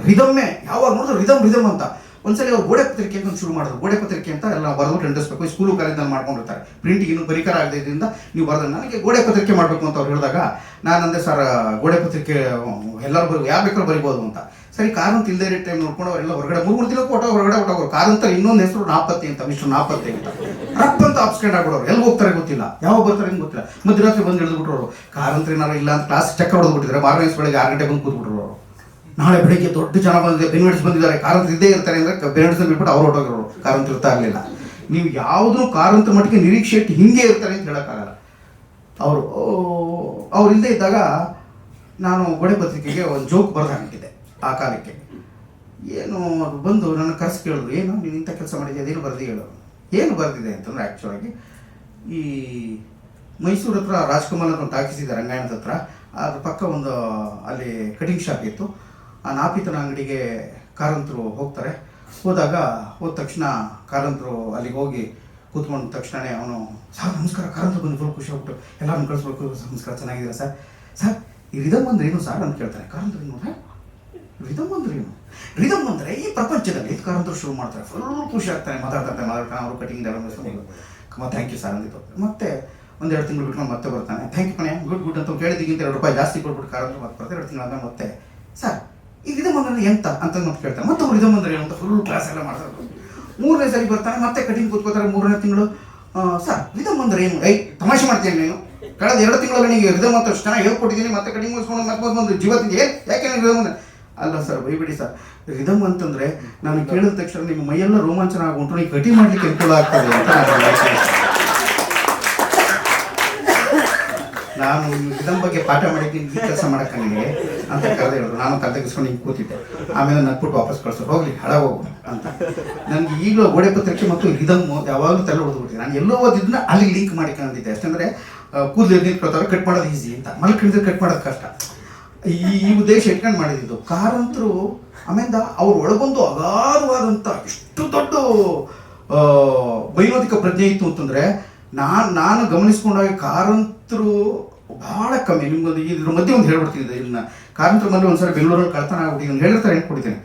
ರಿದಮ್ಮೇ ಯಾವಾಗ ನೋಡಿದ್ರು ರಿದಮ್ ಅಂತ. ಒಂದ್ಸಲಿ ಅವ್ರು ಗೋಡೆ ಪತ್ರಿಕೆ ಅಂತ ಶುರು ಮಾಡಿದ್ರು. ಗೋಡೆ ಪತ್ರಿಕೆ ಅಂತ ಎಲ್ಲ ಬರೆದು ಅಂಟಿಸ್ಬೇಕು, ಈ ಸ್ಕೂಲು ಕಾಲೇಜ್ನಲ್ಲಿ ಮಾಡ್ಕೊಂಡಿರ್ತಾರೆ, ಪ್ರಿಂಟಿಗೆ ಇನ್ನೂ ಪರಿಕರ ಆಗದಿದ್ದರಿಂದ ನೀವು ಬರೆದ್ರೆ ನನಗೆ ಗೋಡೆ ಪತ್ರಿಕೆ ಮಾಡಬೇಕು ಅಂತ ಅವ್ರು ಹೇಳಿದಾಗ ನಾನು ಅಂದೆ, ಸರ್ ಗೋಡೆ ಪತ್ರಿಕೆ ಎಲ್ಲರೂ ಯಾರು ಬೇಕಾದ್ರೂ ಬರಿಬೋದು ಅಂತ. ಸರಿ, ಕಾರಂತ ಇಲ್ಲದೇ ಇರೋ ಟೈಮ್ ನೋಡ್ಕೊಂಡು ಅವರೆಲ್ಲ ಹೊರಗಡೆ 3 ದಿನಕ್ಕೆ ಹೊರಗಡೆ ಹೊಟ್ಟೋಗೋರು. ಕಾರಂತ ಇನ್ನೊಂದು ಹೆಸರು ನಾಪತ್ತೆ ಅಂತ, ಮಿಸ್ಟರ್ ನಾಪತ್ತೆ ಅಂತ. ರಪ್ ಅಂತ ಆಪ್ಸ್ಕೊಂಡು ಆಗ್ಬಿಡೋರು, ಎಲ್ಲಿ ಹೋಗ್ತಾರೆ ಗೊತ್ತಿಲ್ಲ, ಯಾವಾಗ ಬರ್ತಾರೆ ಅಂತ ಗೊತ್ತಿಲ್ಲ. ಮಧ್ಯರಾತ್ರಿ ಬಂದು ಹಿಡಿದ್ಬಿಟ್ರು. ಕಾರಂತ ಏನಾರು ಇಲ್ಲ ಅಂತ ಕ್ಲಾಸ್ ಚಕ್ಕರ್ ಹೊಡೆದ್ಬಿಟ್ಟಿದ್ರೆ ಮಾರನೇ ಬೆಳಗ್ಗೆ 6 ಗಂಟೆ ಬಂದು ಕೂತ್ಬಿಟ್ರು ಅವರು. ನಾಳೆ ಬೆಳಿಗ್ಗೆ ದೊಡ್ಡ ಜನ ಬಂದಿದೆ, ಬೆನಿಫಿಟ್ಸ್ ಬಂದಿದ್ದಾರೆ, ಕಾರಂತ ಇದ್ದೇ ಇರ್ತಾರೆ ಅಂದರೆ ಬೆನಿಫಿಟ್ಸ್ ಬಿಟ್ಬಿಟ್ಟು ಅವ್ರು ಹೊರಟೋಗಿರೋರು. ಕಾರಂತ ಇರ್ತಾ ಇರಲಿಲ್ಲ. ನೀವು ಯಾವುದೂ ಕಾರಂತ ಮಟ್ಟಿಗೆ ನಿರೀಕ್ಷೆ ಇಟ್ಟು ಹಿಂಗೆ ಇರ್ತಾರೆ ಅಂತ ಹೇಳೋಕ್ಕಾಗಲ್ಲ. ಅವ್ರು ಇಲ್ಲದೆ ಇದ್ದಾಗ ನಾನು ಗೋಡೆ ಪತ್ರಿಕೆಗೆ ಒಂದು ಜೋಕ್ ಬರೆದು ಹಾಕಿದ್ದೆ ಆ ಕಾಲಕ್ಕೆ. ಏನು ಅದು ಬಂದು ನನ್ನ ಕರೆಸಿ ಕೇಳಿದ್ರು, ಏನು ನೀನು ಇಂಥ ಕೆಲಸ ಮಾಡಿದ್ದೆ, ಅದೇನು ಬರೆದು ಹೇಳು. ಏನು ಬರೆದಿದೆ ಅಂತಂದರೆ ಆ್ಯಕ್ಚುಲಾಗಿ ಈ ಮೈಸೂರು ಹತ್ರ ರಾಜ್ಕುಮಾರ್ ಅಂತ ಟಾಕಿಸಿದೆ ರಂಗಾಯಣದ ಹತ್ರ, ಅದ್ರ ಪಕ್ಕ ಒಂದು ಅಲ್ಲಿ ಕಟಿಂಗ್ ಶಾಪ್ ಇತ್ತು. ಆ ನಾಪಿತನ ಅಂಗಡಿಗೆ ಕಾರಂತರು ಹೋಗ್ತಾರೆ. ಹೋದ ತಕ್ಷಣ ಕಾರಂತರು ಅಲ್ಲಿಗೆ ಹೋಗಿ ಕೂತ್ಕೊಂಡ ತಕ್ಷಣವೇ ಅವನು, ಸರ್ ನಮಸ್ಕಾರ, ಕಾರಂತರು ಬಂದು ಫುಲ್ ಖುಷಿ ಆಗ್ಬಿಟ್ಟು ಎಲ್ಲರೂ ಕಳಿಸ್ಬೇಕು, ನಮಸ್ಕಾರ, ಚೆನ್ನಾಗಿದ್ದೀರಾ ಸರ್, ಸರ್ ಈ ರಿದಮ್ ಅಂದ್ರೆ ಏನು ಸರ್ ಅಂತ ಕೇಳ್ತಾರೆ. ಕಾರಂತರು ನೋಡ್ರೆ ರಿದಮ್ ಅಂದ್ರೆ ಏನು? ರಿದಮ್ ಅಂದರೆ ಈ ಪ್ರಪಂಚದಲ್ಲಿ ಕಾರಂತರು ಶುರು ಮಾಡ್ತಾರೆ, ಫುಲ್ ಖುಷಿ ಆಗ್ತಾನೆ, ಮಾತಾಡ್ತಾನೆ ಅವರು ಕಟಿಂಗ್ ಎಲ್ಲ ಥ್ಯಾಂಕ್ ಯು ಸರ್ ಅಂದಿತ್ತು. ಮತ್ತೆ 1-2 ತಿಂಗಳು ಬಿಟ್ಕೊಂಡು ಮತ್ತೆ ಬರ್ತಾನೆ, ಥ್ಯಾಂಕ್ ಯು ಕಣೆ, ಗುಡ್ ಅಂತ ಕೇಳಿದ್ದಕ್ಕಿಂತ ₹2 ಜಾಸ್ತಿ ಕೊಟ್ಬಿಟ್ಟು ಕಾರಂತರು ಮತ್ತೆ ಬರ್ತಾರೆ. 2 ತಿಂಗಳಾದ್ಮೇಲೆ ಮತ್ತೆ, ಸರ್ ಈ ರಿದಮ್ ಅಂದ್ರೆ ಎಂತ ಅಂತ ಮತ್ತೆ ಕೇಳ್ತಾರೆ. ಮತ್ತೆ ಅವ್ರು ರಿದಮ್ ಅಂದ್ರೆ ಏನು ಅಂತ ಫುಲ್ ಕ್ಲಾಸ್ ಎಲ್ಲ ಮಾಡ್ತಾರೆ. 3ನೇ ಸರಿ ಬರ್ತಾನೆ, ಮತ್ತೆ ಕಟಿಂಗ್ ಕೂತ್ಕೋತಾರೆ. 3ನೇ ತಿಂಗಳು, ಸರ್ ರಿದಮ್ ಅಂದ್ರೆ ಏನು? ತಮಾಷೆ ಮಾಡ್ತೀನಿ ನೀನು, ಕಳೆದ 2 ತಿಂಗಳು ನನಗೆ ರಿದಮ್ ಅಂತ ಅಷ್ಟು ಚೆನ್ನಾಗಿ ಹೇಳ್ಕೊಟ್ಟಿದ್ದೀನಿ, ಮತ್ತೆ ಕಟಿಂಗ್ ಮುಗಿಸ್ಕೊಂಡು ಮತ್ತೆ ಒಂದು ಜೀವತ್ತಿಗೆ ಯಾಕೆ ರಿದಮ್ ಅಂದ್ರೆ? ಅಲ್ಲ ಸರ್ ಬೈಬಿಡಿ ಸರ್, ರಿದಮ್ ಅಂತಂದ್ರೆ ನಾನು ಕೇಳಿದ ತಕ್ಷಣ ನಿಮ್ಮ ಮೈಯೆಲ್ಲ ರೋಮಾಂಚನ ಆಗುಂಟು, ನೀವು ಕಟಿಂಗ್ ಮಾಡ್ಲಿಕ್ಕೆ ಅನುಕೂಲ ಆಗ್ತದೆ ಅಂತ ನಾನು ರಿದಮ್ ಬಗ್ಗೆ ಪಾಠ ಮಾಡಿದ್ದೀನಿ, ಈ ಕೆಲಸ ಮಾಡಕ್ಕೆ ಅಂತ ಕರೆದೇ ಹೇಳಿದ್ರು. ನಾನು ತಲೆ ತೆಗೆಸ್ಕೊಂಡು ಹಿಂಗೆ ಕೂತಿದ್ದೆ. ಆಮೇಲೆ ನನ್ಬಿಟ್ಟು ವಾಪಸ್ ಕಳ್ಸೋರು, ಹೋಗ್ಲಿ ಹೋಗು ಅಂತ. ನನಗೆ ಈಗಲೂ ಗೋಡೆ ಪತ್ರಿಕೆ ಮತ್ತು ರಿದಮ್ ಯಾವಾಗಲೂ ತಲೆ ಹೊಡೆದ್ಬಿಟ್ಟಿದೆ. ನಾನು ಎಲ್ಲೋ ಓದಿದ್ದನ್ನ ಅಲ್ಲಿ ಲಿಂಕ್ ಮಾಡಿಕೊಂಡಿದ್ದೆ. ಅಷ್ಟಂದ್ರೆ ಕೂದಲು ನಿಂತ್ಕೊಳ್ತಾರೆ, ಕಟ್ ಮಾಡೋದು ಈಸಿ ಅಂತ, ಮಲ್ಕೊಂಡಿದ್ರೆ ಕಟ್ ಮಾಡೋದು ಕಷ್ಟ, ಈ ಉದ್ದೇಶ ಇಟ್ಕೊಂಡು ಮಾಡಿದ್ದು ಕಾರಂತರು. ಆಮೇಲೆ ಅವ್ರು ಒಳಗೊಂದು ಅಗಾಧವಾದಂಥ ಎಷ್ಟು ದೊಡ್ಡ ವೈನೋದಿಕ ಪ್ರಜ್ಞೆ ಇತ್ತು ಅಂತಂದರೆ, ನಾನು ಗಮನಿಸ್ಕೊಂಡಾಗ ಕಾರಂತರು ಬಹಳ ಕಮ್ಮಿ. ನಿಮ್ಗೊಂದು ಇದ್ರ ಮಧ್ಯೆ ಒಂದು ಹೇಳ್ಬಿಡ್ತೀನಿ ಇದನ್ನ. ಕಾರಂತರ ಮನೆ ಒಂದ್ಸರಿ ಬೆಂಗಳೂರಲ್ಲಿ ಕಳ್ತನ ಆಗ್ಬಿಟ್ಟು ಒಂದು ಹೇಳಿರ್ತಾರೆ, ಹೇಳ್ಕೊಡ್ತೀನಿ.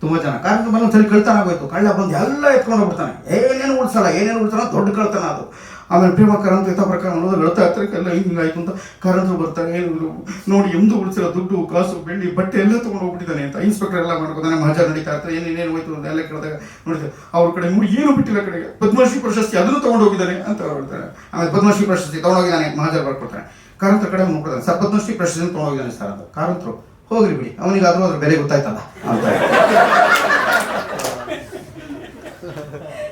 ತುಂಬ ಜನ ಕಾರಂತರ ಮನೆ ಒಂದ್ಸರಿ ಕಳ್ತನ ಆಗೋಯ್ತು, ಕಳ್ಳ ಬಂದು ಎಲ್ಲ ಎತ್ಕೊಂಡು ಹೋಗ್ಬಿಡ್ತಾನೆ, ಏನೇನು ಉಳಿಸಲ್ಲ ದೊಡ್ಡ ಕಳ್ತನ ಅದು. ಆಮೇಲೆ ಪ್ರೇಮ ಕಾರಂತ ಯಥಾ ಪ್ರಕಾರ ಅನ್ನೋದು ಹೇಳ್ತಾ ಇರ್ತಾರೆ, ಎಲ್ಲ ಹಿಂಗಾಯ್ತು ಅಂತ. ಕಾರಂತರು ಬರ್ತಾರೆ, ಏನು ನೋಡಿ ಎಂದೂ ಉಳಿಸಿಲ್ಲ, ದುಡ್ಡು ಕಾಸು ಬೆಳ್ಳಿ ಬಟ್ಟೆ ಎಲ್ಲ ತೊಗೊಂಡು ಹೋಗ್ಬಿಟ್ಟಿದ್ದಾನೆ ಅಂತ. ಇನ್ಸ್ಪೆಕ್ಟರ್ ಎಲ್ಲ ಮಾಡ್ಕೊತಾನೆ, ಮಜಾ ನಡೀತಾ ಇರ್ತಾರೆ, ಏನೇನು ಹೋಯ್ತು ಎಲ್ಲ ಕೇಳಿದಾಗ ನೋಡಿದ್ರೆ ಅವ್ರ ಕಡೆ ನೋಡಿ ಏನು ಬಿಟ್ಟಿಲ್ಲ, ಕಡೆಗೆ ಪದ್ಮಶ್ರೀ ಪ್ರಶಸ್ತಿ ಅದನ್ನು ತೊಗೊಂಡು ಹೋಗಿದ್ದಾನೆ ಅಂತ ಹೇಳ್ತಾರೆ. ಆಮೇಲೆ ಪದ್ಮಶ್ರೀ ಪ್ರಶಸ್ತಿ ತೊಗೊಂಡೋಗಿದ್ದಾನೆ, ಮಹಾಜರ್ ಬರ್ಕೊಡ್ತಾನೆ. ಕಾರಂತರ ಕಡೆ ನೋಡ್ಕೊಡ್ತಾನೆ, ಸರ್ ಪದ್ಮಶ್ರೀ ಪ್ರಶಸ್ತಿ ತೊಗೊಂಡೋಗಿದ್ದಾನೆ ಸರ್ ಅಂತ. ಕಾರಂತರು ಹೋಗ್ರಿ ಬಿಡಿ, ಅವನಿಗಾದ್ರೂ ಅದ್ರ ಬೆಲೆ ಗೊತ್ತಾಯ್ತಲ್ಲ ಅಂತ.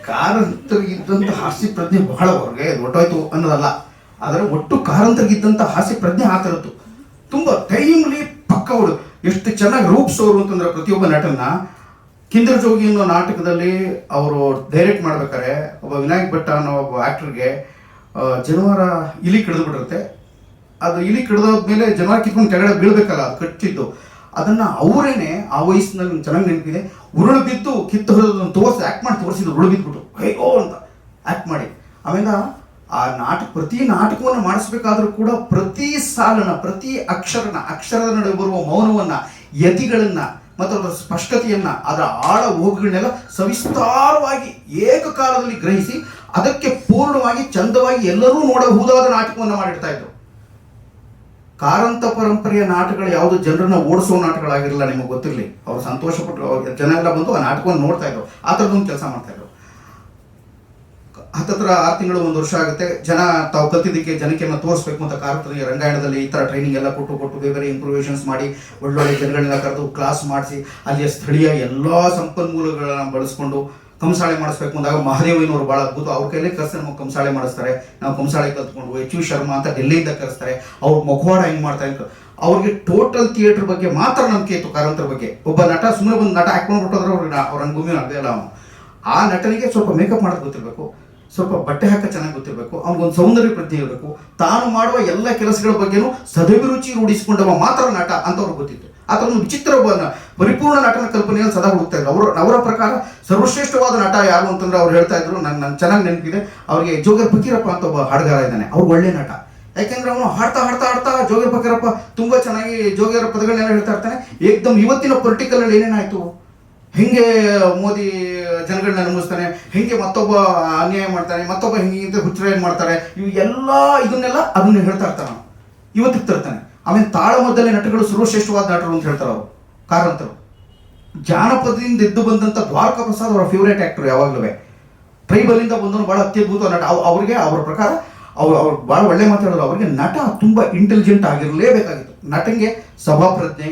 ಕಾರಂತರಿಗಿದ್ದಂಥ ಹಾಸ್ಯ ಪ್ರಜ್ಞೆ ಬಹಳ ಹೊರಗೆ ಹೊರಟೋಯ್ತು ಅನ್ನೋದಲ್ಲ, ಆದರೆ ಒಟ್ಟು ಕಾರಂತರಿಗಿದ್ದಂಥ ಹಾಸ್ಯ ಪ್ರಜ್ಞೆ ಆ ಥರದ್ದು. ತುಂಬ ಟೈಮ್ಲಿ ಪಕ್ಕ ಹುಡುಗ ಎಷ್ಟು ಚೆನ್ನಾಗಿ ರೂಪಿಸೋರು ಅಂತಂದ್ರೆ ಪ್ರತಿಯೊಬ್ಬ ನಟನ. ಕಿಂದರ್ ಜೋಗಿ ಅನ್ನೋ ನಾಟಕದಲ್ಲಿ ಅವರು ಡೈರೆಕ್ಟ್ ಮಾಡ್ಬೇಕಾದ್ರೆ ಒಬ್ಬ ವಿನಾಯಕ್ ಭಟ್ಟ ಅನ್ನೋ ಒಬ್ಬ ಆ್ಯಕ್ಟರ್ಗೆ ಜನವಾರ ಇಲಿ ಕಡಿದ್ಬಿಟ್ಟಿರುತ್ತೆ. ಅದು ಇಲಿ ಕಡಿದೋದ್ಮೇಲೆ ಜನವಾರ ಕಿತ್ಕೊಂಡು ಕೆಳಗಡೆ ಬೀಳ್ಬೇಕಲ್ಲ, ಅದು ಕಟ್ಟಿದ್ದು. ಅದನ್ನು ಅವರೇನೆ ಆ ವಯಸ್ಸಿನಲ್ಲಿ ಚೆನ್ನಾಗಿ ನೆನಪಿದೆ, ಉರುಳು ಬಿದ್ದು ಕಿತ್ತು ಹೊರದನ್ನು ಆ್ಯಕ್ಟ್ ಮಾಡಿ ತೋರಿಸಿದ್ರು. ಉರುಳು ಬಿದ್ದುಬಿಟ್ಟು ಹೇಗೋ ಅಂತ ಆ್ಯಕ್ಟ್ ಮಾಡಿ. ಆಮೇಲೆ ಆ ಪ್ರತಿ ನಾಟಕವನ್ನು ಮಾಡಿಸ್ಬೇಕಾದ್ರೂ ಕೂಡ ಪ್ರತಿ ಸಾಲನ, ಪ್ರತಿ ಅಕ್ಷರದ ನಡುವೆ ಬರುವ ಮೌನವನ್ನು, ಯತಿಗಳನ್ನು ಮತ್ತು ಅದರ ಸ್ಪಷ್ಟತೆಯನ್ನು, ಅದರ ಆಳ ಹೋಗುಗಳನ್ನೆಲ್ಲ ಸವಿಸ್ತಾರವಾಗಿ ಏಕಕಾಲದಲ್ಲಿ ಗ್ರಹಿಸಿ ಅದಕ್ಕೆ ಪೂರ್ಣವಾಗಿ ಚಂದವಾಗಿ ಎಲ್ಲರೂ ನೋಡಬಹುದಾದ ನಾಟಕವನ್ನು ಮಾಡಿಡ್ತಾ ಇದ್ರು. ಕಾರಂತ ಪರಂಪರೆಯ ನಾಟಕಗಳು ಯಾವುದು ಜನರನ್ನ ಓಡಿಸೋ ನಾಟಕಗಳಾಗಿರಲಿಲ್ಲ, ನಿಮಗೆ ಗೊತ್ತಿರಲಿ. ಅವರು ಸಂತೋಷಪಟ್ಟು ಜನ ಎಲ್ಲ ಬಂದು ಆ ನಾಟಕವನ್ನು ನೋಡ್ತಾ ಇದ್ರು. ಆ ಥರದೊಂದು ಕೆಲಸ ಮಾಡ್ತಾ ಇದ್ರು. ಹತ್ತತ್ರ 6 ತಿಂಗಳು 1 ವರ್ಷ ಆಗುತ್ತೆ. ಜನ ತಾವು ಕಲ್ತಿದ್ದಕ್ಕೆ ಜನಕ್ಕೆಲ್ಲ ತೋರಿಸ್ಬೇಕು ಅಂತ ಕಾರಂತರಿಗೆ ರಂಗಾಯಣದಲ್ಲಿ ಈ ಥರ ಟ್ರೈನಿಂಗ್ ಎಲ್ಲ ಕೊಟ್ಟು ಬೇರೆ ಇಂಪ್ರೂವೇಷನ್ಸ್ ಮಾಡಿ ಒಳ್ಳೊಳ್ಳೆ ಜನಗಳನ್ನೆಲ್ಲ ಕರೆದು ಕ್ಲಾಸ್ ಮಾಡಿಸಿ ಅಲ್ಲಿಯ ಸ್ಥಳೀಯ ಎಲ್ಲ ಸಂಪನ್ಮೂಲಗಳನ್ನ ಬಳಸ್ಕೊಂಡು ಕಂಸಾಳೆ ಮಾಡಿಸ್ಬೇಕು ಅಂದಾಗ ಮಹಾದೇವನವರು ಭಾಳ ಅದ್ಭುತ, ಅವ್ರ ಕೈಲೇ ಕರೆಸಿ ನಮಗೆ ಕಂಸಾಳೆ ಮಾಡಿಸ್ತಾರೆ. ನಾವು ಕಂಸಾಳೆ ಕಲ್ತ್ಕೊಂಡು ಎಚ್ ವಿ ಶರ್ಮಾ ಅಂತ ಡೆಲ್ಲಿಯಿಂದ ಕರೆಸ್ತಾರೆ. ಅವ್ರು ಮುಖವಾಡ ಹೆಂಗೆ ಮಾಡ್ತಾರೆ, ಅವ್ರಿಗೆ ಟೋಟಲ್ ಥಿಯೇಟರ್ ಬಗ್ಗೆ ಮಾತ್ರ ನಂಬಿಕೆ ಇತ್ತು. ಕಾರಂತರ ಬಗ್ಗೆ ಒಬ್ಬ ನಟ ಸುಮ್ಮನೆ ಒಂದು ನಟ ಹಾಕೊಂಡು ಬಿಟ್ಟೋದ್ರೆ ಅವ್ರ ರಂಗಭೂಮಿ ಆಗಲ್ಲ. ಅವನು ಆ ನಟನಿಗೆ ಸ್ವಲ್ಪ ಮೇಕಪ್ ಮಾಡೋದು ಗೊತ್ತಿರಬೇಕು, ಸ್ವಲ್ಪ ಬಟ್ಟೆ ಹಾಕ ಚೆನ್ನಾಗಿ ಗೊತ್ತಿರಬೇಕು, ಅವ್ನಿಗೊಂದು ಸೌಂದರ್ಯ ಪ್ರಜ್ಞೆ ಇರಬೇಕು, ತಾನು ಮಾಡುವ ಎಲ್ಲ ಕೆಲಸಗಳ ಬಗ್ಗೆನೂ ಸದಭಿರುಚಿ ರೂಢಿಸಿಕೊಂಡವ ಮಾತ್ರ ನಟ ಅಂತ ಅವ್ರಿಗೆ ಗೊತ್ತಿತ್ತು. ಆ ಥರ ಒಂದು ವಿಚಿತ್ರ ಪರಿಪೂರ್ಣ ನಟನ ಕಲ್ಪನೆಯಲ್ಲಿ ಸದಾ ಹುಡುಕ್ತಾ ಇದ್ರು. ಅವರ ಪ್ರಕಾರ ಸರ್ವಶ್ರೇಷ್ಠವಾದ ನಟ ಯಾರು ಅಂತಂದ್ರೆ ಅವ್ರು ಹೇಳ್ತಾ ಇದ್ರು, ನನ್ಗೆ ಚೆನ್ನಾಗಿ ನೆನಪಿದೆ, ಅವ್ರಿಗೆ ಜೋಗರ್ ಫಕೀರಪ್ಪ ಅಂತ ಒಬ್ಬ ಹಾಡುಗಾರ ಇದ್ದಾನೆ, ಅವ್ರು ಒಳ್ಳೆ ನಟ. ಯಾಕೆಂದ್ರೆ ಅವನು ಹಾಡ್ತಾ ಜೋಗರ್ ಫಕೀರಪ್ಪ ತುಂಬಾ ಚೆನ್ನಾಗಿ ಜೋಗರ ಪದಗಳನ್ನೆಲ್ಲ ಹೇಳ್ತಾ ಇರ್ತಾನೆ. ಏಕದಮ್ ಇವತ್ತಿನ ಪೊಲಿಟಿಕಲ್ ಏನೇನಾಯ್ತು, ಹೆಂಗೆ ಮೋದಿ ಜನಗಳನ್ನ ನಂಬಿಸ್ತಾನೆ, ಹೆಂಗೆ ಮತ್ತೊಬ್ಬ ಅನ್ಯಾಯ ಮಾಡ್ತಾನೆ, ಮತ್ತೊಬ್ಬ ಹೆಂಗೆ ಹುಚ್ಚರ ಏನ್ ಮಾಡ್ತಾರೆ, ಇವು ಎಲ್ಲ ಅದನ್ನ ಹೇಳ್ತಾ ಇರ್ತಾನೆ, ಇವತ್ತಿಗೆ ತರ್ತಾನೆ. ಆಮೇಲೆ ತಾಳಮದ್ದಲೆ ನಟಗಳು ಸರ್ವಶ್ರೇಷ್ಠವಾದ ನಟರು ಅಂತ ಹೇಳ್ತಾರೆ ಅವರು ಕಾರಂತರು. ಜಾನಪದದಿಂದ ಎದ್ದು ಬಂದಂಥ ದ್ವಾರಕಾ ಪ್ರಸಾದ್ ಅವರ ಫೇವರೇಟ್ ಆಕ್ಟರ್ ಯಾವಾಗಲೂ. ಟ್ರೈಬಲಿಂದ ಬಂದವನು ಭಾಳ ಅತ್ಯದ್ಭುತ ನಟ. ಅವ್ರಿಗೆ ಅವರ ಪ್ರಕಾರ ಅವ್ರು ಭಾಳ ಒಳ್ಳೆ ಮಾತಾಡೋರು. ಅವ್ರಿಗೆ ನಟ ತುಂಬ ಇಂಟೆಲಿಜೆಂಟ್ ಆಗಿರಲೇಬೇಕಾಗಿತ್ತು. ನಟನಿಗೆ ಸಭಾಪ್ರಜ್ಞೆ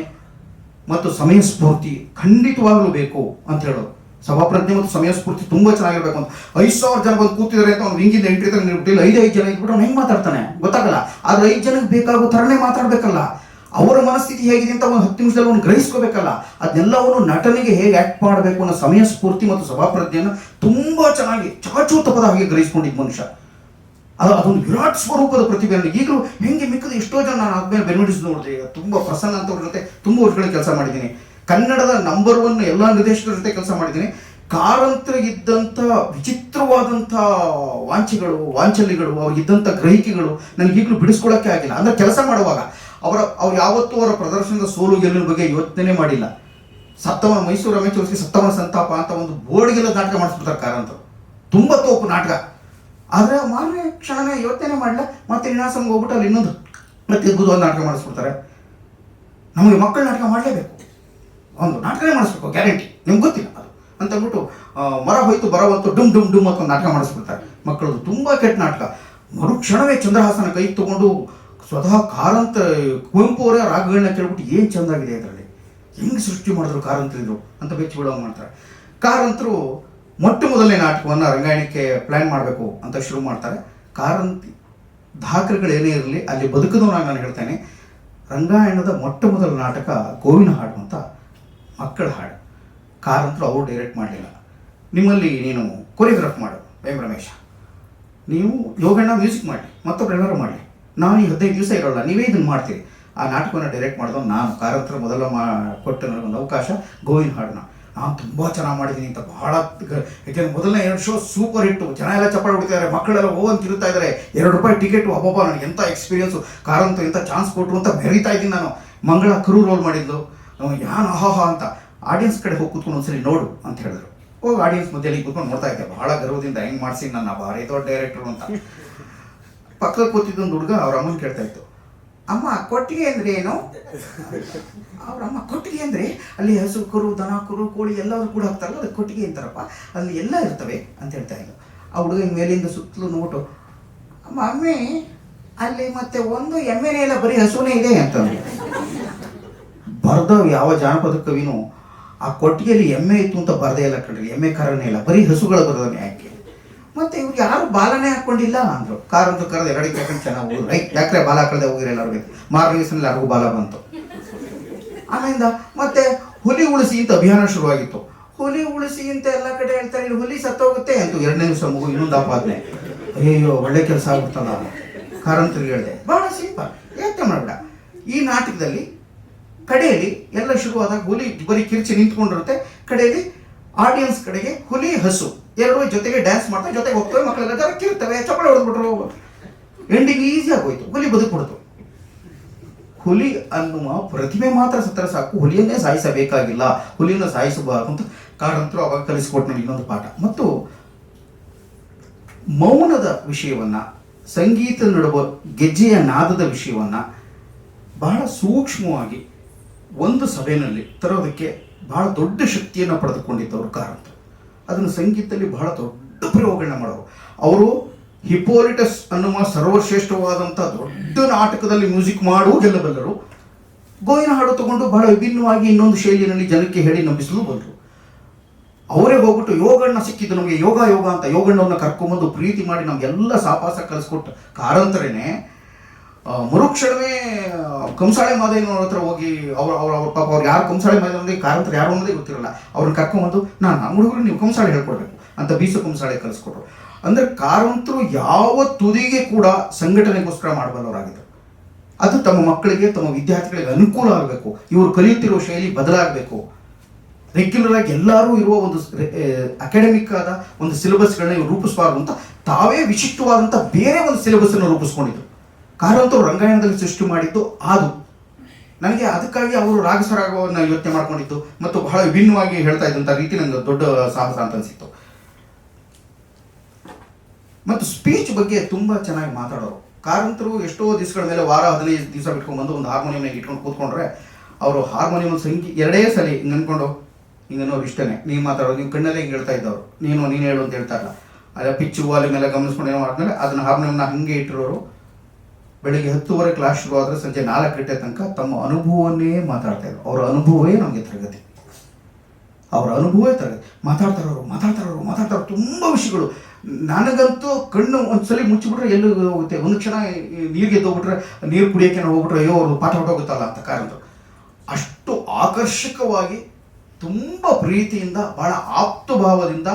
ಮತ್ತು ಸಮಯ ಸ್ಫೂರ್ತಿ ಖಂಡಿತವಾಗಲೂ ಬೇಕು ಅಂತ ಹೇಳೋರು. ಸಭಾಪ್ರಜ್ಞೆ ಮತ್ತು ಸಮಯ ಸ್ಫೂರ್ತಿ ತುಂಬ ಚೆನ್ನಾಗಿರ್ಬೇಕು ಅಂತ. 5,000 ಜನ ಬಂದು ಕೂತಿದ್ದಾರೆ ಅಂತ ಅವ್ನು ಹಿಂಗಿಂದ ಎಂಟ್ರಿ ತಂದು ನಿಲ್ಬಿಟ್ಟಿಲ್ಲ, 5 ಜನ ಇದ್ಬಿಟ್ಟು ಅವ್ನು ಹೆಂಗೆ ಮಾತಾಡ್ತಾನೆ ಗೊತ್ತಾಗಲ್ಲ. ಆದ್ರೆ 5 ಜನಕ್ಕೆ ಬೇಕಾಗೋ ಥರನೇ ಮಾತಾಡ್ಬೇಕಲ್ಲ. ಅವರ ಮನಸ್ಥಿತಿ ಹೇಗಿದೆ ಅಂತ ಒಂದು 10 ನಿಮಿಷದಲ್ಲಿ ಅವನು ಗ್ರಹಿಸ್ಕೋಬೇಕಲ್ಲ. ಅದನ್ನೆಲ್ಲವನು ನಟನಿಗೆ ಹೇಗೆ ಆಕ್ಟ್ ಮಾಡಬೇಕು ಅನ್ನೋ ಸಮಯ ಸ್ಫೂರ್ತಿ ಮತ್ತು ಸಭಾಪ್ರಜ್ಞೆಯನ್ನು ತುಂಬಾ ಚೆನ್ನಾಗಿ ಚಾಚೂತಪದ ಹಾಗೆ ಗ್ರಹಿಸ್ಕೊಂಡಿದ್ದ ಮನುಷ್ಯ. ಅದೊಂದು ವಿರಾಟ್ ಸ್ವರೂಪದ ಪ್ರತಿಭೆ. ಈಗಲೂ ಹೆಂಗೆ ಮಿಕ್ಕದ ಎಷ್ಟೋ ಜನ ನಾನು ಆದ್ಮೇಲೆ ಬೆನಿಫಿಟ್ಸ್ ನೋಡಿದೆ. ತುಂಬ ಪ್ರಸನ್ನ ಅಂತವ್ರ ಜೊತೆ ತುಂಬ ವರ್ಷಗಳಿಗೆ ಕೆಲಸ ಮಾಡಿದ್ದೀನಿ. ಕನ್ನಡದ ನಂಬರ್ 1 ಎಲ್ಲ ನಿರ್ದೇಶಕರ ಜೊತೆ ಕೆಲಸ ಮಾಡಿದ್ದೀನಿ. ಕಾರಂತರಿಗಿದ್ದಂಥ ವಿಚಿತ್ರವಾದಂಥ ವಾಂಚಲ್ಯಗಳು, ಅವ್ರಿಗಿದ್ದಂಥ ಗ್ರಹಿಕೆಗಳು ನನಗೀಗಲೂ ಬಿಡಿಸ್ಕೊಳ್ಳೋಕ್ಕೆ ಆಗಿಲ್ಲ. ಅಂದ್ರೆ ಕೆಲಸ ಮಾಡುವಾಗ ಅವ್ರು ಯಾವತ್ತೂ ಅವರ ಪ್ರದರ್ಶನದ ಸೋಲು ಗೆಲುವಿನ ಬಗ್ಗೆ ಯೋಚನೆ ಮಾಡಿಲ್ಲ. ಮೈಸೂರು ರಮೇಶ್ ಸತ್ತವನ ಸಂತಾಪ ಅಂತ ಒಂದು ಬೋರ್ಡ್ಗೆಲ್ಲ ನಾಟಕ ಮಾಡಿಸ್ಬಿಡ್ತಾರೆ ಕಾರಂತರು. ತುಂಬ ತೋಪು ನಾಟಕ. ಆದರೆ ಮಾರನೇ ಕ್ಷಣನೇ ಯೋಚನೆ ಮಾಡಲ್ಲ, ಮತ್ತೆ ವಿನಾಸಂಗೆ ಹೋಗ್ಬಿಟ್ಟು ಅಲ್ಲಿ ಇನ್ನೊಂದು ಒಂದು ನಾಟಕ ಮಾಡಿಸ್ಬಿಡ್ತಾರೆ. ನಮಗೆ ಮಕ್ಕಳು ನಾಟಕ ಮಾಡಲೇಬೇಕು, ಒಂದು ನಾಟಕನೇ ಮಾಡಿಸ್ಬೇಕು ಗ್ಯಾರಂಟಿ, ನಿಮ್ಗೆ ಗೊತ್ತಿಲ್ಲ ಅದು ಅಂತ ಅಂದ್ಬಿಟ್ಟು ಮರ ಹೋಯ್ತು ಬರವಂತು ಡುಮ್ ಡುಮ್ ಡುಮ್ ಅಂತ ಒಂದು ನಾಟಕ ಮಾಡಿಸ್ಬಿಡ್ತಾರೆ ಮಕ್ಕಳದು. ತುಂಬ ಕೆಟ್ಟ ನಾಟಕ. ಮರುಕ್ಷಣವೇ ಚಂದ್ರಹಾಸನ ಕೈ ತಗೊಂಡು ಸ್ವತಃ ಕಾರಂತ ಕುವೆಂಪು ಅವರೇ ರಾಗಗಳನ್ನ ಕೇಳ್ಬಿಟ್ಟು ಏನು ಚೆಂದಾಗಿದೆ ಇದರಲ್ಲಿ, ಹೆಂಗೆ ಸೃಷ್ಟಿ ಮಾಡಿದ್ರು ಕಾರಂತರಿದ್ರು ಅಂತ ಬೆಚ್ಚಿ ಬಿಡೋಂಗೆ ಮಾಡ್ತಾರೆ. ಕಾರಂತರು ಮೊಟ್ಟ ಮೊದಲನೇ ನಾಟಕವನ್ನು ರಂಗಾಯಣಕ್ಕೆ ಪ್ಲ್ಯಾನ್ ಮಾಡಬೇಕು ಅಂತ ಶುರು ಮಾಡ್ತಾರೆ. ಕಾರಂತಿ ದಾಖಲೆಗಳೇನೇ ಇರಲಿ ಅಲ್ಲಿ ಬದುಕಿದವನಾಗಿ ನಾನು ಹೇಳ್ತೇನೆ. ರಂಗಾಯಣದ ಮೊಟ್ಟ ಮೊದಲ ನಾಟಕ ಗೋವಿನ ಹಾಡು ಅಂತ ಮಕ್ಕಳ ಹಾಡು. ಕಾರಂತರು ಅವರು ಡೈರೆಕ್ಟ್ ಮಾಡಲಿಲ್ಲ. ನಿಮ್ಮಲ್ಲಿ ನೀನು ಕೊರಿಯೋಗ್ರಾಫ್ ಮಾಡು ಎಂ ರಮೇಶ, ನೀವು ಯೋಗಣ್ಣ ಮ್ಯೂಸಿಕ್ ಮಾಡಿ, ಮತ್ತೊಬ್ರು ಎಲ್ಲರೂ ಮಾಡಲಿ, ನಾನು ಈ 15 ದಿವಸ ಇರೋಲ್ಲ, ನೀವೇ ಇದನ್ನು ಮಾಡ್ತೀರಿ. ಆ ನಾಟಕವನ್ನು ಡೈರೆಕ್ಟ್ ಮಾಡಿದವ ನಾನು. ಕಾರಂತರ ಮೊದಲ ಕೊಟ್ಟ ನನಗೊಂದು ಅವಕಾಶ ಗೋವಿನ ಹಾಡನ್ನ ನಾನು ತುಂಬ ಚೆನ್ನಾಗಿ ಮಾಡಿದ್ದೀನಿ ಅಂತ ಭಾಳ. ಯಾಕೆಂದ್ರೆ ಮೊದಲನೇ 2 ಶೋ ಸೂಪರ್ ಹಿಟ್ಟು, ಜನ ಎಲ್ಲ ಚಪ್ಪಾಳೆ ಹೊಡಿತಾರೆ, ಮಕ್ಕಳೆಲ್ಲ ಅಂತ ಇರ್ತಾ ಇದ್ದಾರೆ. ₹2 ಟಿಕೆಟು, ಅಬ್ಬಬ್ಬ ನನಗೆ ಎಂಥ ಎಕ್ಸ್ಪೀರಿಯನ್ಸು, ಕಾರಂತ ಎಂಥ ಚಾನ್ಸ್ ಕೊಟ್ಟರು ಅಂತ ಬೆರೀತಾ ಇದ್ದೀನಿ ನಾನು. ಮಂಗಳ ಕರು ರೋಲ್ ಮಾಡಿದ್ದು, ಯಾನ್ ಆಹಾ ಅಂತ. ಆಡಿಯನ್ಸ್ ಕಡೆ ಹೋಗಿ ಕೂತ್ಕೊಂಡು ಒಂದ್ಸರಿ ನೋಡು ಅಂತ ಹೇಳಿದ್ರು. ಹೋಗಿ ಆಡಿಯನ್ಸ್ ಮಧ್ಯದಲ್ಲಿ ಕೂತ್ಕೊಂಡು ನೋಡ್ತಾ ಇದ್ದೆ ಭಾಳ ಗರ್ವದಿಂದ, ಹೆಂಗೆ ಮಾಡಿಸಿ ನನ್ನ ಭಾರಿ ದೊಡ್ಡ ಡೈರೆಕ್ಟ್ರು ಅಂತ. ಪಕ್ಕದಲ್ಲಿ ಕೂತಿದ್ದೊಂದು ಹುಡುಗ ಅವ್ರ ಅಮ್ಮನ ಕೇಳ್ತಾ ಇತ್ತು, ಅಮ್ಮ ಕೊಟ್ಟಿಗೆ ಅಂದರೆ ಏನು? ಅವ್ರ ಅಮ್ಮ ಕೊಟ್ಟಿಗೆ ಅಂದರೆ ಅಲ್ಲಿ ಹಸು ಕರು ದನ ಕರು ಕೋಳಿ ಎಲ್ಲರೂ ಕೂಡ ಹಾಕ್ತಾರಲ್ಲ, ಅದಕ್ಕೆ ಕೊಟ್ಟಿಗೆ ಅಂತಾರಪ್ಪ, ಅಲ್ಲಿ ಎಲ್ಲ ಇರ್ತವೆ ಅಂತ ಹೇಳ್ತಾ ಇದ್ದರು. ಆ ಹುಡುಗ ಮೇಲಿಂದ ಸುತ್ತಲೂ ನೋಟು, ಮಮ್ಮಿ ಅಲ್ಲಿ ಮತ್ತೆ ಒಂದು ಎಮ್ಮೆನೇ ಇಲ್ಲ, ಬರೀ ಹಸುನೇ ಇದೆ ಅಂತ. ಬರ್ದ ಯಾವ ಜಾನಪದ ಕವಿನೂ ಆ ಕೊಟ್ಟಿಗೆಯಲ್ಲಿ ಎಮ್ಮೆ ಇತ್ತು ಅಂತ ಬರದೇ ಇಲ್ಲ ಕಣ್ರಿ, ಎಮ್ಮೆ ಕರನೇ ಇಲ್ಲ, ಬರೀ ಹಸುಗಳ ಬರೋದನ್ನ ಯಾಕೆ? ಮತ್ತೆ ಇವ್ರು ಯಾರು ಬಾಲನೇ ಹಾಕೊಂಡಿಲ್ಲ ಅಂದರು. ಕಾರಂತರು ಕರೆದು 2 ಹಾಕೊಂಡು ಚೆನ್ನಾಗಿ ಹೋದ್ರು. ಯಾಕ್ರೆ ಬಾಲ ಹಾಕಳ್ದೆ ಹೋಗಿರಿ ಎಲ್ಲರೂ. ಮಾರನೇ ದಿವಸದಲ್ಲಿ ಯಾರಿಗೂ ಬಾಲ ಬಂತು. ಆಮೇಲೆ ಮತ್ತೆ ಹುಲಿ ಉಳಿಸಿ ಅಂತ ಅಭಿಯಾನ ಶುರುವಾಗಿತ್ತು. ಹುಲಿ ಉಳಿಸಿ ಅಂತ ಎಲ್ಲ ಕಡೆ ಹೇಳ್ತಾರೆ, ಹುಲಿ ಸತ್ತೋಗುತ್ತೆ ಅಂತ. 2ನೇ ದಿವಸ ಮಗು ಇನ್ನೊಂದು ಆಪಾದನೆ. ಅಯ್ಯೋ ಒಳ್ಳೆ ಕೆಲಸ ಆಗ್ಬಿಡ್ತಲ್ಲ. ಕಾರಂತರಿಗೆ ಹೇಳಿದೆ ಭಾಳ ಸಿಂಪಲ್, ಯೋಚನೆ ಮಾಡಬೇಡ. ಈ ನಾಟಕದಲ್ಲಿ ಕಡೆಯಲ್ಲಿ ಎಲ್ಲ ಶುರುವಾದಾಗ ಹುಲಿ ಬರೀ ಕಿರ್ಚಿ ನಿಂತ್ಕೊಂಡಿರುತ್ತೆ, ಕಡೆಯಲ್ಲಿ ಆಡಿಯನ್ಸ್ ಕಡೆಗೆ ಹುಲಿ ಹಸು ಎರಡೂ ಜೊತೆಗೆ ಡ್ಯಾನ್ಸ್ ಮಾಡ್ತಾ ಜೊತೆಗೆ ಹೋಗ್ತವೆ, ಮಕ್ಕಳೆಲ್ಲ ಜರಕ್ಕಿರ್ತವೆ, ಚಪ್ಪಳೆ ಹೊಡೆದ್ಬಿಟ್ರು. ಎಂಡಿಂಗ್ ಈಸಿ ಆಗೋಯ್ತು, ಹುಲಿ ಬದುಕ್ಬಿಡ್ತು. ಹುಲಿ ಅನ್ನುವ ಪ್ರತಿಮೆ ಮಾತ್ರ ಸತ್ತರೆ ಸಾಕು, ಹುಲಿಯನ್ನೇ ಸಾಯಿಸಬೇಕಾಗಿಲ್ಲ, ಹುಲಿಯನ್ನು ಸಾಯಿಸಬಾರದು ಅಂತ ಕಾರಂತರು ಅವಾಗ ಕಲಿಸ್ಕೊಟ್ಟು ನನಗೆ ಇನ್ನೊಂದು ಪಾಠ. ಮತ್ತು ಮೌನದ ವಿಷಯವನ್ನು, ಸಂಗೀತ ನಡುವ ಗೆಜ್ಜೆಯ ನಾದದ ವಿಷಯವನ್ನು ಬಹಳ ಸೂಕ್ಷ್ಮವಾಗಿ ಒಂದು ಸಭೆಯಲ್ಲಿ ತರೋದಕ್ಕೆ ಬಹಳ ದೊಡ್ಡ ಶಕ್ತಿಯನ್ನು ಪಡೆದುಕೊಂಡಿದ್ದವರು ಕಾರಂತರು. ಅದನ್ನು ಸಂಗೀತದಲ್ಲಿ ಬಹಳ ದೊಡ್ಡ ಪ್ರಯೋಗಗಳನ್ನ ಮಾಡೋರು. ಅವರು ಹಿಪೋಲಿಟಸ್ ಅನ್ನುವ ಸರ್ವಶ್ರೇಷ್ಠವಾದಂಥ ದೊಡ್ಡ ನಾಟಕದಲ್ಲಿ ಮ್ಯೂಸಿಕ್ ಮಾಡೂ ಗೆಲ್ಲಬಲ್ಲರು. ಗೋವಿನ ಹಾಡು ತಗೊಂಡು ಬಹಳ ವಿಭಿನ್ನವಾಗಿ ಇನ್ನೊಂದು ಶೈಲಿಯಲ್ಲಿ ಜನಕ್ಕೆ ಹೇಳಿ ನಂಬಿಸಲು ಬಂದರು. ಅವರೇ ಹೋಗ್ಬಿಟ್ಟು ಯೋಗಣ್ಣ ಸಿಕ್ಕಿದ್ದು ನಮಗೆ, ಯೋಗ ಯೋಗ ಅಂತ ಯೋಗಣ್ಣವ್ರನ್ನ ಕರ್ಕೊಂಬಂದು ಪ್ರೀತಿ ಮಾಡಿ ನಮಗೆಲ್ಲ ಸಾಪಾಸ ಕಲಿಸ್ಕೊಟ್ಟು ಕಾರಂತರೇನೆ ಮರುಕ್ಷಣವೇ ಕಂಸಾಳೆ ಮಾದೇನವ್ರ ಹತ್ರ ಹೋಗಿ ಅವ್ರ ಪಾಪ ಅವ್ರು ಯಾರು ಕಂಸಾಳೆ ಮಾದೇನವ್ರಿಗೆ ಕಾರಂತರ ಯಾರು ಅನ್ನೋದೇ ಗೊತ್ತಿರಲ್ಲ, ಅವ್ರನ್ನ ಕರ್ಕೊಂಬಂದು ನಮ್ಮ ಹುಡುಗರು ನೀವು ಕಂಸಾಳೆ ಹೇಳ್ಕೊಡ್ಬೇಕು ಅಂತ ಬೀಸು ಕಂಸಾಳೆ ಕಲಿಸ್ಕೊಟ್ರು. ಅಂದರೆ ಕಾರಂತರು ಯಾವ ತುದಿಗೆ ಕೂಡ ಸಂಘಟನೆಗೋಸ್ಕರ ಮಾಡಬಲ್ಲವರಾಗಿದ್ದರು. ಅದು ತಮ್ಮ ಮಕ್ಕಳಿಗೆ, ತಮ್ಮ ವಿದ್ಯಾರ್ಥಿಗಳಿಗೆ ಅನುಕೂಲ ಆಗಬೇಕು, ಇವರು ಕಲಿಯುತ್ತಿರುವ ಶೈಲಿ ಬದಲಾಗಬೇಕು, ರೆಗ್ಯುಲರ್ ಆಗಿ ಎಲ್ಲರೂ ಇರುವ ಒಂದು ಅಕಾಡೆಮಿಕ್ ಆದ ಒಂದು ಸಿಲೆಬಸ್ಗಳನ್ನ ಇವರು ರೂಪಿಸಬಾರ್ದು ಅಂತ ತಾವೇ ವಿಶಿಷ್ಟವಾದಂಥ ಬೇರೆ ಒಂದು ಸಿಲೆಬಸ್ಸನ್ನು ರೂಪಿಸ್ಕೊಂಡಿದ್ರು. ಕಾರಂತರು ರಂಗಾಯಣದಲ್ಲಿ ಸೃಷ್ಟಿ ಮಾಡಿದ್ದು ಅದು. ನನಗೆ ಅದಕ್ಕಾಗಿ ಅವರು ರಾಗಸರಾಗವನ್ನು ಯೋಚನೆ ಮಾಡ್ಕೊಂಡಿದ್ದು ಮತ್ತು ಬಹಳ ವಿಭಿನ್ನವಾಗಿ ಹೇಳ್ತಾ ಇದ್ದಂಥ ರೀತಿ ನನಗೆ ದೊಡ್ಡ ಸಾಹಸ ಅಂತ ಅನಿಸಿತ್ತು. ಮತ್ತು ಸ್ಪೀಚ್ ಬಗ್ಗೆ ತುಂಬ ಚೆನ್ನಾಗಿ ಮಾತಾಡೋರು ಕಾರಂತರು. ಎಷ್ಟೋ ದಿವಸಗಳ ಮೇಲೆ ವಾರ 15 ದಿವಸ ಬಿಟ್ಕೊಂಡ್ಬಂದು ಒಂದು ಹಾರ್ಮೋನಿಯಂನಾಗ ಇಟ್ಕೊಂಡು ಕೂತ್ಕೊಂಡ್ರೆ ಅವರು ಹಾರ್ಮೋನಿಯಂ ಸಂಗೀತ 2 ಸಲ ಹಿಂಗೆ ಅಂದ್ಕೊಂಡು ಹಿಂಗನ್ನೋರು ಇಷ್ಟನೇ, ನೀವು ಮಾತಾಡೋದು ನೀವು ಕಣ್ಣಲ್ಲೇ ಹಿಂಗೆ ಹೇಳ್ತಾ ಇದ್ದವರು, ನೀನು ಹೇಳು ಅಂತ ಹೇಳ್ತಾ ಇಲ್ಲ. ಅದೇ ಪಿಚ್ಚು ವಾಲ್ಯೂಮ್ ಎಲ್ಲ ಗಮನಿಸ್ಕೊಂಡು ಏನೋ ಮಾಡಿದ್ಮೇಲೆ ಅದನ್ನು ಹಾರ್ಮೋನಿಯಂನ ಹಾಗೆ ಇಟ್ಟಿರೋರು. ಬೆಳಿಗ್ಗೆ 10:30 ಕ್ಲಾಸ್ ಶುರು ಆದರೆ ಸಂಜೆ 4 ಗಂಟೆ ತನಕ ತಮ್ಮ ಅನುಭವವನ್ನೇ ಮಾತಾಡ್ತಾ ಇದ್ರು. ಅವರ ಅನುಭವವೇ ನಮಗೆ ತರಗತಿ, ಅವರ ಅನುಭವವೇ ತರಗತಿ. ಮಾತಾಡ್ತಾರೋ ತುಂಬ ವಿಷಯಗಳು. ನನಗಂತೂ ಕಣ್ಣು ಒಂದ್ಸಲಿ ಮುಚ್ಚಿಬಿಟ್ರೆ ಎಲ್ಲೂ ಹೋಗುತ್ತೆ, ಒಂದು ಕ್ಷಣ ನೀರಿಗೆ ಎದ್ದೋಗ್ಬಿಟ್ರೆ ನೀರು ಕುಡಿಯೋಕೆ ಹೋಗ್ಬಿಟ್ರೆ ಅಯ್ಯೋ ಅವರು ಪಾಠ ಹೊಟ್ಟೋಗುತ್ತಲ್ಲ ಅಂತ ಕಾರಂತರು. ಅಷ್ಟು ಆಕರ್ಷಕವಾಗಿ ತುಂಬ ಪ್ರೀತಿಯಿಂದ ಬಹಳ ಆಪ್ತಭಾವದಿಂದ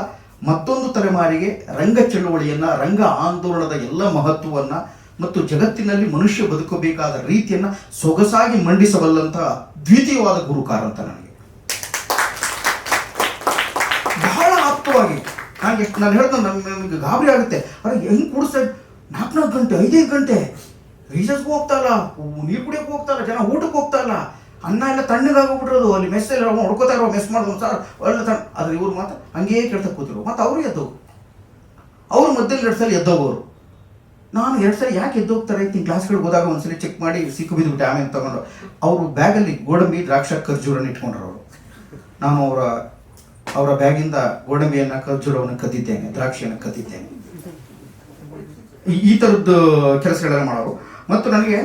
ಮತ್ತೊಂದು ತಲೆಮಾರಿಗೆ ರಂಗ ಚಳುವಳಿಯನ್ನು, ರಂಗ ಆಂದೋಲನದ ಎಲ್ಲ ಮಹತ್ವವನ್ನು ಮತ್ತು ಜಗತ್ತಿನಲ್ಲಿ ಮನುಷ್ಯ ಬದುಕಬೇಕಾದ ರೀತಿಯನ್ನು ಸೊಗಸಾಗಿ ಮಂಡಿಸಬಲ್ಲಂಥ ದ್ವಿತೀಯವಾದ ಗುರು ಕಾರಂತ. ನನಗೆ ಬಹಳ ಆಪ್ತವಾಗಿ ನಾನು ಹೇಳ್ದೆ, ನನಗೆ ಗಾಬರಿ ಆಗುತ್ತೆ. ಅರೆ ಹೆಂಗೆ ಕೂಡಿಸ್ತಾ 4 ಗಂಟೆ 5 ಗಂಟೆ ರೀಸಸ್ಗೂ ಹೋಗ್ತಾ ಇಲ್ಲ, ನೀರು ಕುಡಿಯೋಕೆ ಹೋಗ್ತಾ ಇಲ್ಲ, ಜನ ಊಟಕ್ಕೆ ಹೋಗ್ತಾ ಇಲ್ಲ, ಅನ್ನ ಎಲ್ಲ ತಣ್ಣಗಾಗೋಗ್ಬಿಟ್ರೋದು. ಅಲ್ಲಿ ಮೆಸ್ಸೆಲ್ಲ ಹೊಡ್ಕೋತಾ ಇರೋ, ಮೆಸ್ ಮಾಡೋದು ಸರ್ ಒಳ್ಳೆ ಆದರೆ ಇವ್ರು ಮಾತ್ರ ಹಂಗೇ ಕೇಳ್ತಾ ಕೂತಿರು. ಮತ್ತು ಅವರು ಎದ್ದೋಗು, ಅವರು ಮಧ್ಯದಲ್ಲಿ 2 ಸಲ ಎದ್ದೋಗೋರು. ನಾನು 2 ಸಲ ಯಾಕೆ ಎದ್ದೋಗ್ತಾರೆ ಅಂತ ಕ್ಲಾಸ್ಗಳಿಗೆ ಹೋದಾಗ ಒಂದ್ಸಲಿ ಚೆಕ್ ಮಾಡಿ ಸಿಕ್ಕು ಬಿದ್ದುಬಿಟ್ಟೆ. ಆಮೇಲೆ ತಗೊಂಡು ಅವರು ಬ್ಯಾಗಲ್ಲಿ ಗೋಡಂಬಿ, ದ್ರಾಕ್ಷ, ಖರ್ಜೂರನ್ನು ಇಟ್ಕೊಂಡ್ರು ಅವರು. ನಾನು ಅವರ ಬ್ಯಾಗಿಂದ ಗೋಡಂಬಿಯನ್ನು, ಖರ್ಜೂರವನ್ನು ಕದ್ದಿದ್ದೇನೆ, ದ್ರಾಕ್ಷಿಯನ್ನು ಕದ್ದಿದ್ದೇನೆ. ಈ ಥರದ್ದು ಕೆಲಸಗಳೆಲ್ಲ ಮಾಡೋರು. ಮತ್ತು ನನಗೆ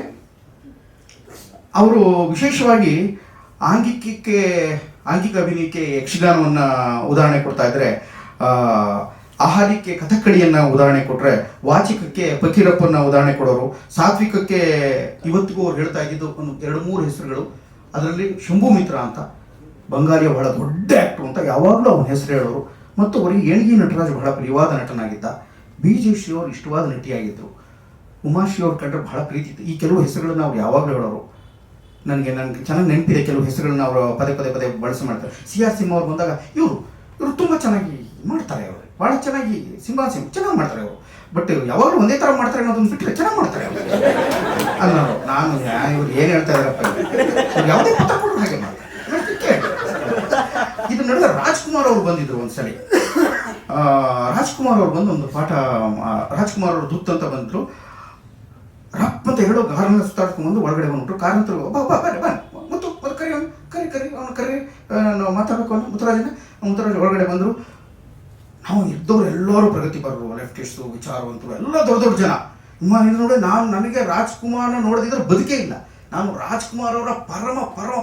ಅವರು ವಿಶೇಷವಾಗಿ ಆಂಗಿಕ ಅಭಿನಯಕ್ಕೆ ಯಕ್ಷಗಾನವನ್ನು ಉದಾಹರಣೆ ಕೊಡ್ತಾ ಇದ್ದರೆ, ಆಹಾರಕ್ಕೆ ಕಥಕ್ಕಳಿಯನ್ನು ಉದಾಹರಣೆ ಕೊಟ್ಟರೆ, ವಾಚಿಕಕ್ಕೆ ಫಕೀರಪ್ಪನ ಉದಾಹರಣೆ ಕೊಡೋರು, ಸಾತ್ವಿಕಕ್ಕೆ ಇವತ್ತಿಗೂ ಅವ್ರು ಹೇಳ್ತಾ ಇದ್ದಿದ್ದು ಒಂದು 2-3 ಹೆಸರುಗಳು. ಅದರಲ್ಲಿ ಶಂಭು ಮಿತ್ರ ಅಂತ ಬಂಗಾಳಿಯ ಬಹಳ ದೊಡ್ಡ ಆ್ಯಕ್ಟ್ರು ಅಂತ ಯಾವಾಗಲೂ ಅವನ ಹೆಸರು ಹೇಳೋರು. ಮತ್ತು ಅವರಿಗೆ ಎಣಗಿ ನಟರಾಜ್ ಬಹಳ ಪ್ರಿಯವಾದ ನಟನಾಗಿದ್ದ. BJ ಅವರು ಇಷ್ಟವಾದ ನಟಿಯಾಗಿದ್ದರು. ಉಮಾಶ್ರೀ ಅವ್ರ ಕಂಡ್ರೆ ಬಹಳ ಪ್ರೀತಿ ಇತ್ತು. ಈ ಕೆಲವು ಹೆಸರುಗಳನ್ನ ಅವ್ರು ಯಾವಾಗಲೂ ಹೇಳೋರು. ನನಗೆ ಚೆನ್ನಾಗಿ ನೆನಪಿದೆ ಕೆಲವು ಹೆಸರುಗಳನ್ನ ಅವರು ಪದೇ ಬಳಸಿ ಮಾಡ್ತಾರೆ. CR ಸಿಂಹ ಅವ್ರು ಬಂದಾಗ ಇವರು ತುಂಬ ಚೆನ್ನಾಗಿ ಮಾಡ್ತಾರೆ, ಅವರು ಭಾಳ ಚೆನ್ನಾಗಿ ಸಿಂಹ ಚೆನ್ನಾಗಿ ಮಾಡ್ತಾರೆ ಅವರು. ಬಟ್ ಯಾವಾಗಲೂ ಒಂದೇ ಥರ ಮಾಡ್ತಾರೆ ಅನ್ನೋದನ್ನು ಬಿಟ್ಟರೆ ಚೆನ್ನಾಗಿ ಮಾಡ್ತಾರೆ ಅನ್ನೋರು. ನಾನು ಇವ್ರು ಏನು ಹೇಳ್ತಾ ಇದ್ದಾರಪ್ಪ, ಯಾವುದೇ ಪತ್ರ ಕೊಟ್ಟರು ಹಾಗೆ ಮಾಡ್ತಾರೆ. ಇದು ನಡೆದ ರಾಜ್ಕುಮಾರ್ ಅವರು ಬಂದಿದ್ರು ಒಂದ್ಸಲಿ. ರಾಜ್ಕುಮಾರ್ ಅವ್ರು ಬಂದು ಒಂದು ಪಾಠ, ರಾಜ್ಕುಮಾರ್ ಅವರು ದುತ್ ಅಂತ ಬಂದರು. ರಪ್ ಅಂತ ಹೇಳೋ ಗಾರನ್ನ ಸುತ್ತಾಡ್ಕೊಂಡ್ಬಂದು ಒಳಗಡೆ ಬಂದ್ಬಿಟ್ರು. ಕಾರಂತರು ಮತ್ತು ಕರಿ ನಾವು ಮಾತಾಡಬೇಕು ಅನ್ನೋ ಮುತ್ತುರಾಜ್ ಒಳಗಡೆ ಬಂದರು. ನಾವು ಇದ್ದವರು ಎಲ್ಲರೂ ಪ್ರಗತಿಪರರು, ಲೆಫ್ಟಿಸ್ಟು, ವಿಚಾರವಂತರು, ಎಲ್ಲ ದೊಡ್ಡ ಜನ. ನೋಡಿ, ನನಗೆ ರಾಜ್ಕುಮಾರ್ನ ನೋಡದಿದ್ರೆ ಬದುಕೇ ಇಲ್ಲ. ನಾನು ರಾಜ್ಕುಮಾರ್ ಅವರ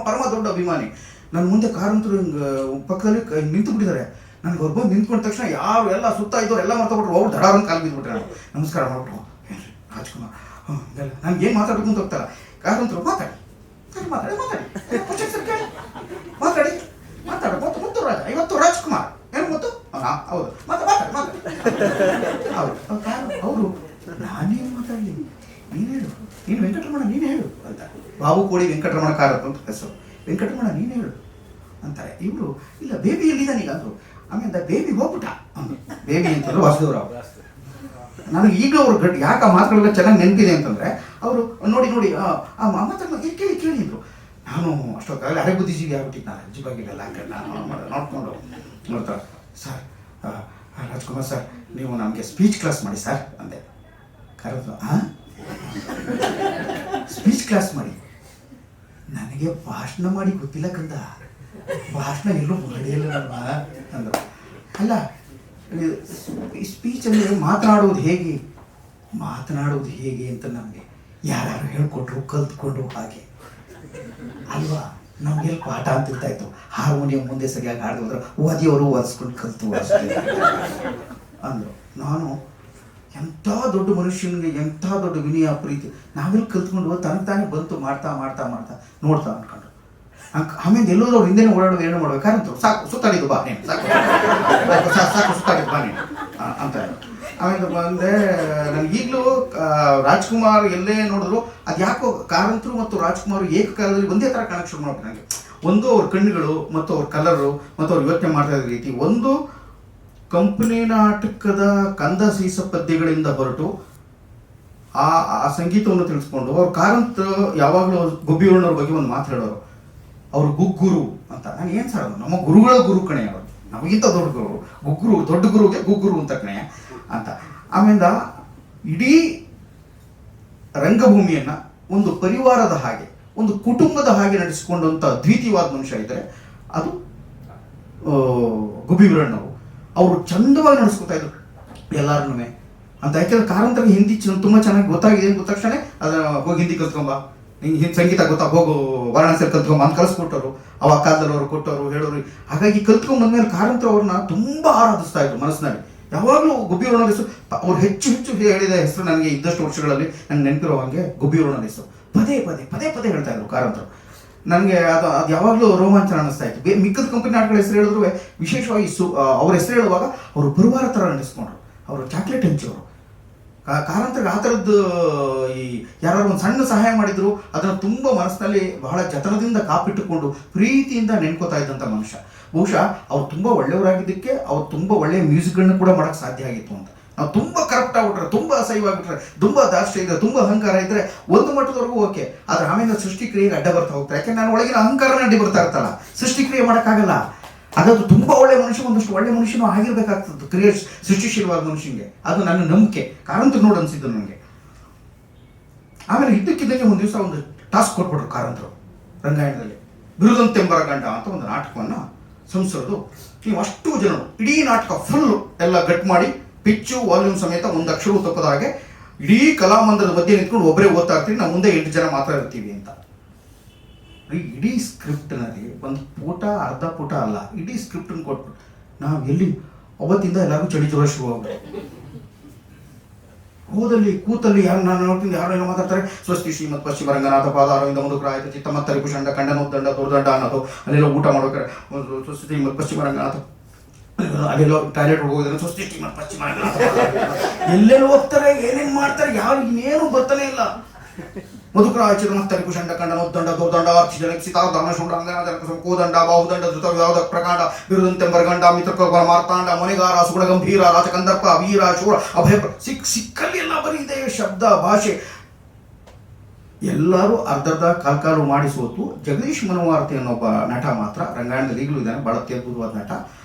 ಪರಮ ದೊಡ್ಡ ಅಭಿಮಾನಿ. ನನ್ನ ಮುಂದೆ ಕಾರಂತರು ಹಿಂಗೆ ಪಕ್ಕದಲ್ಲಿ ನಿಂತು ಬಿಟ್ಟಿದ್ದಾರೆ. ನನಗೆ ಅವ್ರು ಬಂದು ನಿಂತ್ಕೊಂಡ ತಕ್ಷಣ ಯಾರು ಎಲ್ಲ ಸುತ್ತ ಇದ್ದವ್ರು ಎಲ್ಲ ಮಾತಾಡ್ಬಿಟ್ರು. ಅವ್ರು ದಡಾರಂತ ಕಾಲು ಬಿದ್ದುಬಿಟ್ರೆ ನಾನು ನಮಸ್ಕಾರ ಮಾಡ್ಬಿಟ್ಟು, ರಾಜ್ಕುಮಾರ್ ನನಗೆ ಏನು ಮಾತಾಡಬೇಕು ಅಂತ ಹೋಗ್ತಾರ. ಕಾರಂತರು ಮಾತಾಡಿ ಮತ್ತು ರಾಜ ಇವತ್ತು ರಾಜ್ಕುಮಾರ್ ಏನು ಮತ್ತು ಹೌದು ಮಾತಾಡಿ ಅವರು ನಾನೇನು ಮಾತಾಡಲಿ, ನೀನು ಹೇಳು, ನೀನು ವೆಂಕಟರಮಣ ನೀನು ಹೇಳು ಅಂತ. ಬಾಬು ಕೋಳಿ ವೆಂಕಟರಮಣ ಕಾರಂತ ಅಂತ ಹೆಸರು. ವೆಂಕಟರಮಣ ನೀನು ಹೇಳು ಅಂತಾರೆ. ಇವರು ಇಲ್ಲ ಬೇಬಿ ಎಲ್ಲಿದ್ದಾನೆ ಈಗ ಅಂದರು. ಆಮೇಲೆ ಬೇಬಿ ಹೋಗ್ಬಿಟ್ಟ ಅಂದರು. ಬೇಬಿ ಅಂತಂದ್ರು ವಾಸುದೇವರಾವ್. ನನಗೆ ಈಗಲೂ ಅವ್ರು ಯಾಕೆ ಆ ಮಾತುಗಳೆಲ್ಲ ಚೆನ್ನಾಗಿ ನೆನಪಿದೆ ಅಂತಂದರೆ, ಅವರು ನೋಡಿ ಆ ಮಾತನ್ನು ಕೇಳಿದ್ರು. ನಾನು ಅಷ್ಟೊತ್ತಾಗಲೇ ಅರೆ ಬುದ್ಧಿಜೀವಿ ಆಗ್ಬಿಟ್ಟಿದ್ದು. ನಾನು ಅಜ್ಜಿಬಾಗಿಲ್ಲ ಹಾಕೊಂಡು ನಾನು ನೋಡ್ಕೊಂಡು ನೋಡ್ತಾರೆ. ಸರ್ ರಾಜ್ಕುಮಾರ್ ಸರ್, ನೀವು ನಮಗೆ ಸ್ಪೀಚ್ ಕ್ಲಾಸ್ ಮಾಡಿ ಸರ್ ಅಂದೆ. ಕರೆದು ಸ್ಪೀಚ್ ಕ್ಲಾಸ್ ಮಾಡಿ? ನನಗೆ ಭಾಷಣ ಮಾಡಿ ಗೊತ್ತಿಲ್ಲ ಕಂದ, ಭಾಷಣ ಎಲ್ಲೂ ಮಾಡಿಲ್ಲ ನಮ್ಮ ಅಂದರು. ಅಲ್ಲ, ಸ್ಪೀಚ್ ಅಂದರೆ ಮಾತನಾಡೋದು ಹೇಗೆ ಅಂತ ನಮಗೆ ಯಾರು ಹೇಳ್ಕೊಟ್ರು, ಕಲ್ತ್ಕೊಂಡ್ರು ಹಾಗೆ ಅಲ್ವಾ. ನಮ್ಗೆಲ್ಲಿ ಪಾಠ ಅಂತಿರ್ತಾ ಇತ್ತು. ಹಾರ್ಮೋನಿಯಂ ಮುಂದೆ ಸರಿಯಾಗಿ ಹಾಡ್ದು ಹೋದ್ರೆ ಓದಿಯವರು ಓದಿಸ್ಕೊಂಡು ಕಲ್ತು ಅಷ್ಟೇ ಅಂದರು. ನಾನು ಎಂಥ ದೊಡ್ಡ ಮನುಷ್ಯನಿಗೆ ಎಂಥ ದೊಡ್ಡ ವಿನಯ ಪ್ರೀತಿ ನಾವೆಲ್ಲಿ ಕಲ್ತ್ಕೊಂಡು ತನಗೆ ತಾನೇ ಬಂತು ಮಾಡ್ತಾ ಮಾಡ್ತಾ ಮಾಡ್ತಾ ನೋಡ್ತಾ ಅಂದ್ಕೊಂಡು ಆಮೇಲೆ ಎಲ್ಲರೂ ಅವ್ರು ಹಿಂದೆನೇ ಓಡಾಡೋದು ಏನು ಮಾಡ್ಬೇಕಾರಂತ ಸಾಕು ಸುತ್ತಾಡಿದ್ದು ಬಾ ನೀನು ಸಾಕು ಸಾಕು ಸುತ್ತಾಡಿದ್ದು ಬಾ ನೀನು ಅಂತ. ಆಮೇಲೆ ಬಂದೆ ನನಗೆ ಈಗಲೂ ರಾಜ್ಕುಮಾರ್ ಎಲ್ಲೇ ನೋಡಿದ್ರು ಅದು ಯಾಕೋ ಕಾರಂತರು ಮತ್ತು ರಾಜ್ಕುಮಾರ್ ಏಕಕಾಲದಲ್ಲಿ ಒಂದೇ ಥರ ಕಾಣಕ್ಕೆ ಶುರು ಮಾಡ್ಬಿಟ್ಟು ನನಗೆ. ಒಂದು ಅವ್ರ ಕಣ್ಣುಗಳು ಮತ್ತು ಅವ್ರ ಕಲರು ಮತ್ತು ಅವ್ರು ಯೋಚನೆ ಮಾಡ್ತಾ ಇದ್ದ ರೀತಿ, ಒಂದು ಕಂಪನಿ ನಾಟಕದ ಕಂದ ಸೀಸ ಪದ್ಯಗಳಿಂದ ಹೊರಟು ಆ ಸಂಗೀತವನ್ನು ತಿಳಿಸ್ಕೊಂಡು ಅವ್ರು ಕಾರಂತ ಯಾವಾಗಲೂ ಗುಬ್ಬಿಯಣ್ಣವ್ರ ಬಗ್ಗೆ ಒಂದು ಮಾತು ಹೇಳೋರು, ಅವರು ಗುಗ್ಗುರು ಅಂತ. ನಾನು ಏನು ಸರ್ ನಮ್ಮ ಗುರುಗಳ ಗುರು ಕಣೆ, ಅವರು ನಮಗಿಂತ ದೊಡ್ಡ ಗುರು, ಗುಗ್ಗುರು ದೊಡ್ಡ ಗುರುಗೆ ಗುಗ್ಗುರು ಅಂತ ಕಣೆ ಅಂತ. ಆಮೇಲೆ ಇಡೀ ರಂಗಭೂಮಿಯನ್ನು ಒಂದು ಪರಿವಾರದ ಹಾಗೆ ಒಂದು ಕುಟುಂಬದ ಹಾಗೆ ನಡೆಸಿಕೊಂಡಂಥ ಅದ್ವಿತೀಯವಾದ ಮನುಷ್ಯ ಇದ್ದರೆ ಅದು ಗುಬ್ಬಿ ವೀರಣ್ಣವರು. ಅವರು ಚಂದವಾಗಿ ನಡೆಸ್ಕೊತಾ ಇದ್ರು ಎಲ್ಲಾರನ್ನೂ ಅಂತ. ಯಾಕೆಂದ್ರೆ ಕಾರಂತರಿಗೆ ಹಿಂದಿ ತುಂಬ ಚೆನ್ನಾಗಿ ಗೊತ್ತಾಗಿದೆ ಅಂತ ಗೊತ್ತ ತಕ್ಷಣ ಅದನ್ನ ಹೋಗಿ ಹಿಂದಿ ಕಲ್ತ್ಕೊಂಬ, ನಿಂಗೆ ಸಂಗೀತ ಗೊತ್ತಾ ಹೋಗು ವಾರಾಣಸಿಯಲ್ಲಿ ಕಲ್ತ್ಕೊಂಬ ಅಂತ ಕಲಿಸ್ಕೊಟ್ಟರು. ಅವಾಗ ಕಾಲದಲ್ಲಿ ಅವರು ಕೊಟ್ಟವರು ಹೇಳೋರು. ಹಾಗಾಗಿ ಕಲ್ತ್ಕೊಂಡ್ ಬಂದ್ಮೇಲೆ ಕಾರಂತರು ಅವ್ರನ್ನ ತುಂಬ ಆರಾಧಿಸ್ತಾ ಇದ್ರು ಮನಸ್ಸಿನಲ್ಲಿ. ಯಾವಾಗಲೂ ಗುಬ್ಬಿ ವೀರಣ್ಣನ ಹೆಸರು ಅವ್ರು ಹೆಚ್ಚು ಹೆಚ್ಚು ಹೇಳಿದ ಹೆಸರು ನನಗೆ ಇದ್ದಷ್ಟು ವರ್ಷಗಳಲ್ಲಿ ನಂಗೆ ನೆನಪಿರೋ ಹಾಗೆ ಗುಬ್ಬಿ ವೀರಣ್ಣನ ಹೆಸರು ಪದೇ ಪದೇ ಪದೇ ಪದೇ ಹೇಳ್ತಾ ಇದ್ರು ಕಾರಂತರು. ನನಗೆ ಅದು ಯಾವಾಗಲೂ ರೋಮಾಂಚನ ಅನ್ನಿಸ್ತಾ ಇತ್ತು. ಮಿಕ್ಕದ ಕಂಪನಿ ನಾಟಕಗಳ ಹೆಸರು ಹೇಳಿದ್ರು ವಿಶೇಷವಾಗಿ ಅವ್ರ ಹೆಸರು ಹೇಳುವಾಗ ಅವರು ಬರುವಾರ ಥರ ನಡೆಸ್ಕೊಂಡ್ರು. ಅವರು ಚಾಕ್ಲೇಟ್ ಹಂಚೋರು. ಕಾರಂತರಿಗೆ ಆ ಥರದ್ದು ಈ ಯಾರು ಒಂದು ಸಣ್ಣ ಸಹಾಯ ಮಾಡಿದ್ರು ಅದನ್ನು ತುಂಬ ಮನಸ್ಸಿನಲ್ಲಿ ಬಹಳ ಜತನದಿಂದ ಕಾಪಿಟ್ಟುಕೊಂಡು ಪ್ರೀತಿಯಿಂದ ನೆನ್ಕೋತಾ ಇದ್ದಂಥ ಮನುಷ್ಯ. ಬಹುಶಃ ಅವ್ರು ತುಂಬ ಒಳ್ಳೆಯವರಾಗಿದ್ದಕ್ಕೆ ಅವ್ರು ತುಂಬ ಒಳ್ಳೆಯ ಮ್ಯೂಸಿಕ್ಗಳನ್ನ ಕೂಡ ಮಾಡೋಕ್ಕೆ ಸಾಧ್ಯ ಆಗಿತ್ತು ಅಂತ. ನಾವು ತುಂಬ ಕರಪ್ಟ್ ಆಗ್ಬಿಟ್ರೆ, ತುಂಬ ಅಸಹ್ಯವಾಗಿಬಿಟ್ರೆ, ತುಂಬ ದಾಷ್ಟ್ಯ ಇದ್ದರೆ, ತುಂಬ ಅಹಂಕಾರ ಇದ್ದರೆ ಒಂದು ಮಟ್ಟದವರೆಗೂ ಓಕೆ. ಆದರೆ ಆಮೇಲೆ ಸೃಷ್ಟಿಕ್ರಿಯೆಗೆ ಅಡ್ಡ ಬರ್ತಾ ಹೋಗ್ತಾರೆ. ಯಾಕೆಂದ್ರೆ ನಾನು ಒಳಗಿನ ಅಹಂಕಾರನ ಅಡ್ಡಿ ಬರ್ತಾ ಇರ್ತಲ್ಲ, ಸೃಷ್ಟಿಕ್ರಿಯೆ ಮಾಡೋಕ್ಕಾಗಲ್ಲ. ಅದಾದ್ರು ತುಂಬ ಒಳ್ಳೆ ಮನುಷ್ಯ, ಒಂದಷ್ಟು ಒಳ್ಳೆ ಮನುಷ್ಯನೂ ಆಗಿರ್ಬೇಕಾಗ್ತದ್ದು ಸೃಷ್ಟಿಶೀಲವಾದ ಮನುಷ್ಯನಿಗೆ. ಅದು ನನ್ನ ನಂಬಿಕೆ. ಕಾರಂತರು ನೋಡಿ ಅನಿಸಿದ್ದು ನನಗೆ. ಆಮೇಲೆ ಇದ್ದಕ್ಕಿದ್ದಂಗೆ ಒಂದು ದಿವಸ ಒಂದು ಟಾಸ್ಕ್ ಕೊಟ್ಬಿಟ್ರು ಕಾರಂತರು ರಂಗಾಯಣದಲ್ಲಿ. ಬಿರುದಂತೆಂಬರ ಗಂಡ ಅಂತ ಒಂದು ನಾಟಕವನ್ನು ಸಂಸರ್ದು ನೀವು ಅಷ್ಟು ಜನರು ಇಡೀ ನಾಟಕ ಫುಲ್ಲು ಎಲ್ಲ ಗಟ್ ಮಾಡಿ ಪಿಚ್ಚು ವಾಲ್ಯೂಮ್ ಸಮೇತ ಒಂದು ಅಕ್ಷರ ತಪ್ಪದ ಹಾಗೆ ಇಡೀ ಕಲಾಮಂದಿರದ ಮಧ್ಯೆ ನಿಂತ್ಕೊಂಡು ಒಬ್ಬರೇ ಓದ್ತಾ ಇರ್ತೀವಿ, ನಾವು ಮುಂದೆ 8 ಜನ ಮಾತ್ರ ಇರ್ತೀವಿ ಅಂತ. ಇಡೀ ಸ್ಕ್ರಿಪ್ಟ್ನಲ್ಲಿ ಒಂದು ಪುಟ ಅರ್ಧ ಪುಟ ಅಲ್ಲ, ಇಡೀ ಸ್ಕ್ರಿಪ್ಟನ್ನು ಕೊಟ್ಬಿಟ್ಟು ನಾವು ಎಲ್ಲಿ ಅವತ್ತಿಂದ ಎಲ್ಲರಿಗೂ ಚಳಿ ಜ್ವರ ಶುರು ಆಗ್ಬಿಟ್ಟು ಹೋದಲ್ಲಿ ಕೂತಲ್ಲಿ ಯಾರು ನಾನು ನೋಡ್ತೀನಿ ಯಾರು ಏನೋ ಮಾತಾಡ್ತಾರೆ. ಸ್ವಸ್ತಿ ಶ್ರೀಮತ್ ಪಶ್ಚಿಮ ರಂಗನಾಥ ಪಾದಾರವಿಂದ ಮುದುಕರಾಯಿತ ಚಿತ್ತಮತ್ತರಿ ಕುಶಂಡ ಖಂಡನೋದ್ದಂಡ ದುರ್ದಂಡ ಅನ್ನೋದು. ಅಲ್ಲೆಲ್ಲ ಊಟ ಮಾಡ್ಬೇಕಾರೆ ಸ್ವಸ್ತಿ ಶ್ರೀಮತ್ ಪಶ್ಚಿಮ ರಂಗನಾಥ, ಅಲ್ಲೆಲ್ಲ ಟಾಯ್ಲೆಟ್ ಹೋಗೋದ್ರೆ ಸ್ವಸ್ತಿ ಶ್ರೀಮತ್ ಪಶ್ಚಿಮ ರಂಗನಾಥ, ಎಲ್ಲೆಲ್ಲಿ ಹೋಗ್ತಾರೆ ಏನೇನು ಮಾಡ್ತಾರೆ ಯಾರು ಇನ್ನೇನು ಬರ್ತಾನೆ ಇಲ್ಲ. ಮಧುಕರಾಚಿತ ಮತ್ತರಿ ಕುಶಂಡ ಖಂಡನೋದ್ದಂಡ ದುರ್ದಂಡ ಅರ್ಚಿಜನ ಸೀತಾರ್ಧಾಮ ಶುಂಡ ಅಂಗನಾಥ ಕೋದಂಡ ಬಾಹುದಂಡ ಧೃತ ಯಾವ್ದ ಪ್ರಕಾಂಡ ಬಿರುದಂತೆಂಬರಗಂಡ ಮಿತ್ರಕೋಪರ ಮಾರ್ತಾಂಡ ಮನೆಗಾರ ಸುಗುಣ ಗಂಭೀರ ರಾಜಕಂದರ್ಪ ವೀರ ಶೂರ ಅಭಯ ಸಿಕ್ಕಲ್ಲಿ ಎಲ್ಲ ಬರೀ ಇದೆ ಶಬ್ದ ಭಾಷೆ. ಎಲ್ಲರೂ ಅರ್ಧರ್ಧ ಕಾಲ್ಕಾಲು ಮಾಡಿ ಸೋತು ಜಗದೀಶ್ ಮನೋವಾರ್ತಿ ಅನ್ನೊಬ್ಬ ನಟ ಮಾತ್ರ ರಂಗಾಯಣದಲ್ಲಿ ಈಗಲೂ ಇದ್ದಾನೆ, ಬಹಳ ಅದ್ಭುತವಾದ ನಟ.